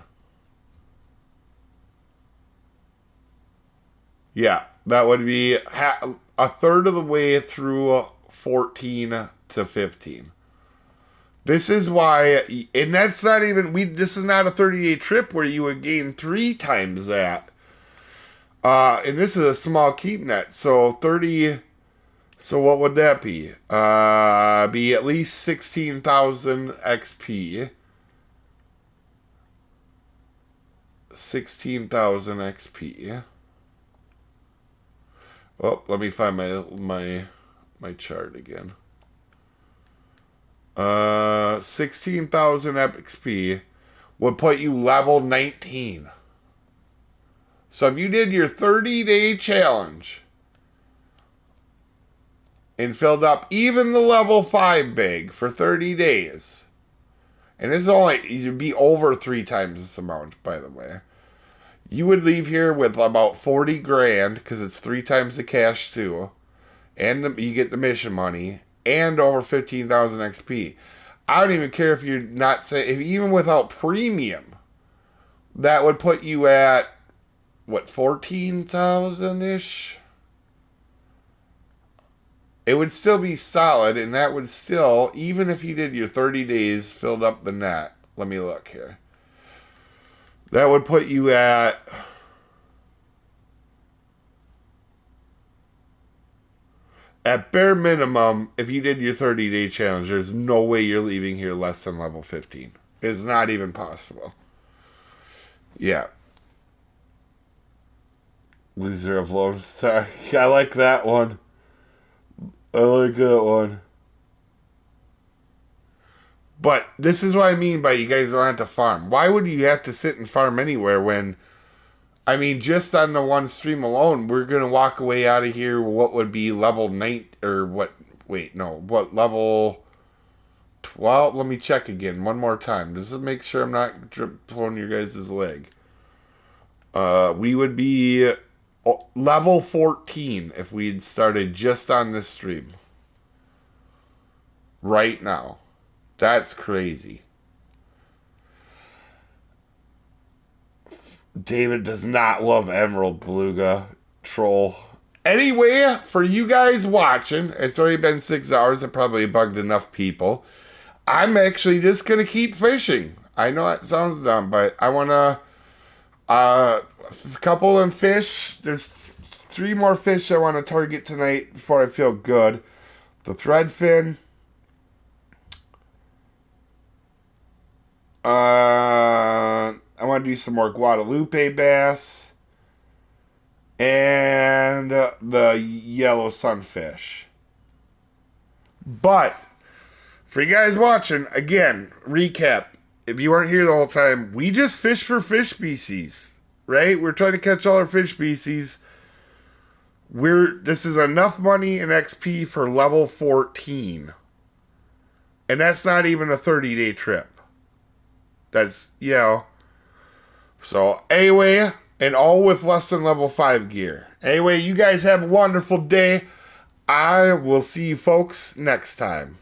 Yeah, that would be a third of the way through 14 to 15. This is why, and that's not even this is not a 30-day trip where you would gain 3 times that. And this is a small keep net, so 30. So what would that be? Be at least 16,000 XP. 16,000 XP. Oh, let me find my chart again. 16,000 XP would put you level 19. So if you did your 30-day challenge and filled up even the level 5 bag for 30 days, and this is only, you'd be over 3 times this amount, by the way, you would leave here with about 40 grand, because it's 3 times the cash too, and you get the mission money, and over 15,000 XP. I don't even care if you're not if even without premium, that would put you at what, 14,000 ish. It would still be solid, and that would still, even if you did your 30 days, filled up the net. Let me look here. That would put you at bare minimum, if you did your 30-day challenge, there's no way you're leaving here less than level 15. It's not even possible. Yeah. Loser of Lone Star. I like that one. I like that one. But this is what I mean by you guys don't have to farm. Why would you have to sit and farm anywhere when, I mean, just on the one stream alone, we're going to walk away out of here what would be level 9, or what, wait, no, what level 12? Let me check again one more time. Just to make sure I'm not pulling your guys' leg. We would be level 14 if we'd started just on this stream. Right now. That's crazy. David does not love Emerald Beluga. Troll. Anyway, for you guys watching, it's already been 6 hours. I probably bugged enough people. I'm actually just going to keep fishing. I know that sounds dumb, but I want to... a couple of fish. There's 3 more fish I want to target tonight before I feel good. The threadfin. I want to do some more Guadalupe bass. And the yellow sunfish. But, for you guys watching, again, recap. If you weren't here the whole time, we just fish for fish species, right? We're trying to catch all our fish species. This is enough money and XP for level 14. And that's not even a 30-day trip. That's, So, anyway, and all with less than level 5 gear. Anyway, you guys have a wonderful day. I will see you folks next time.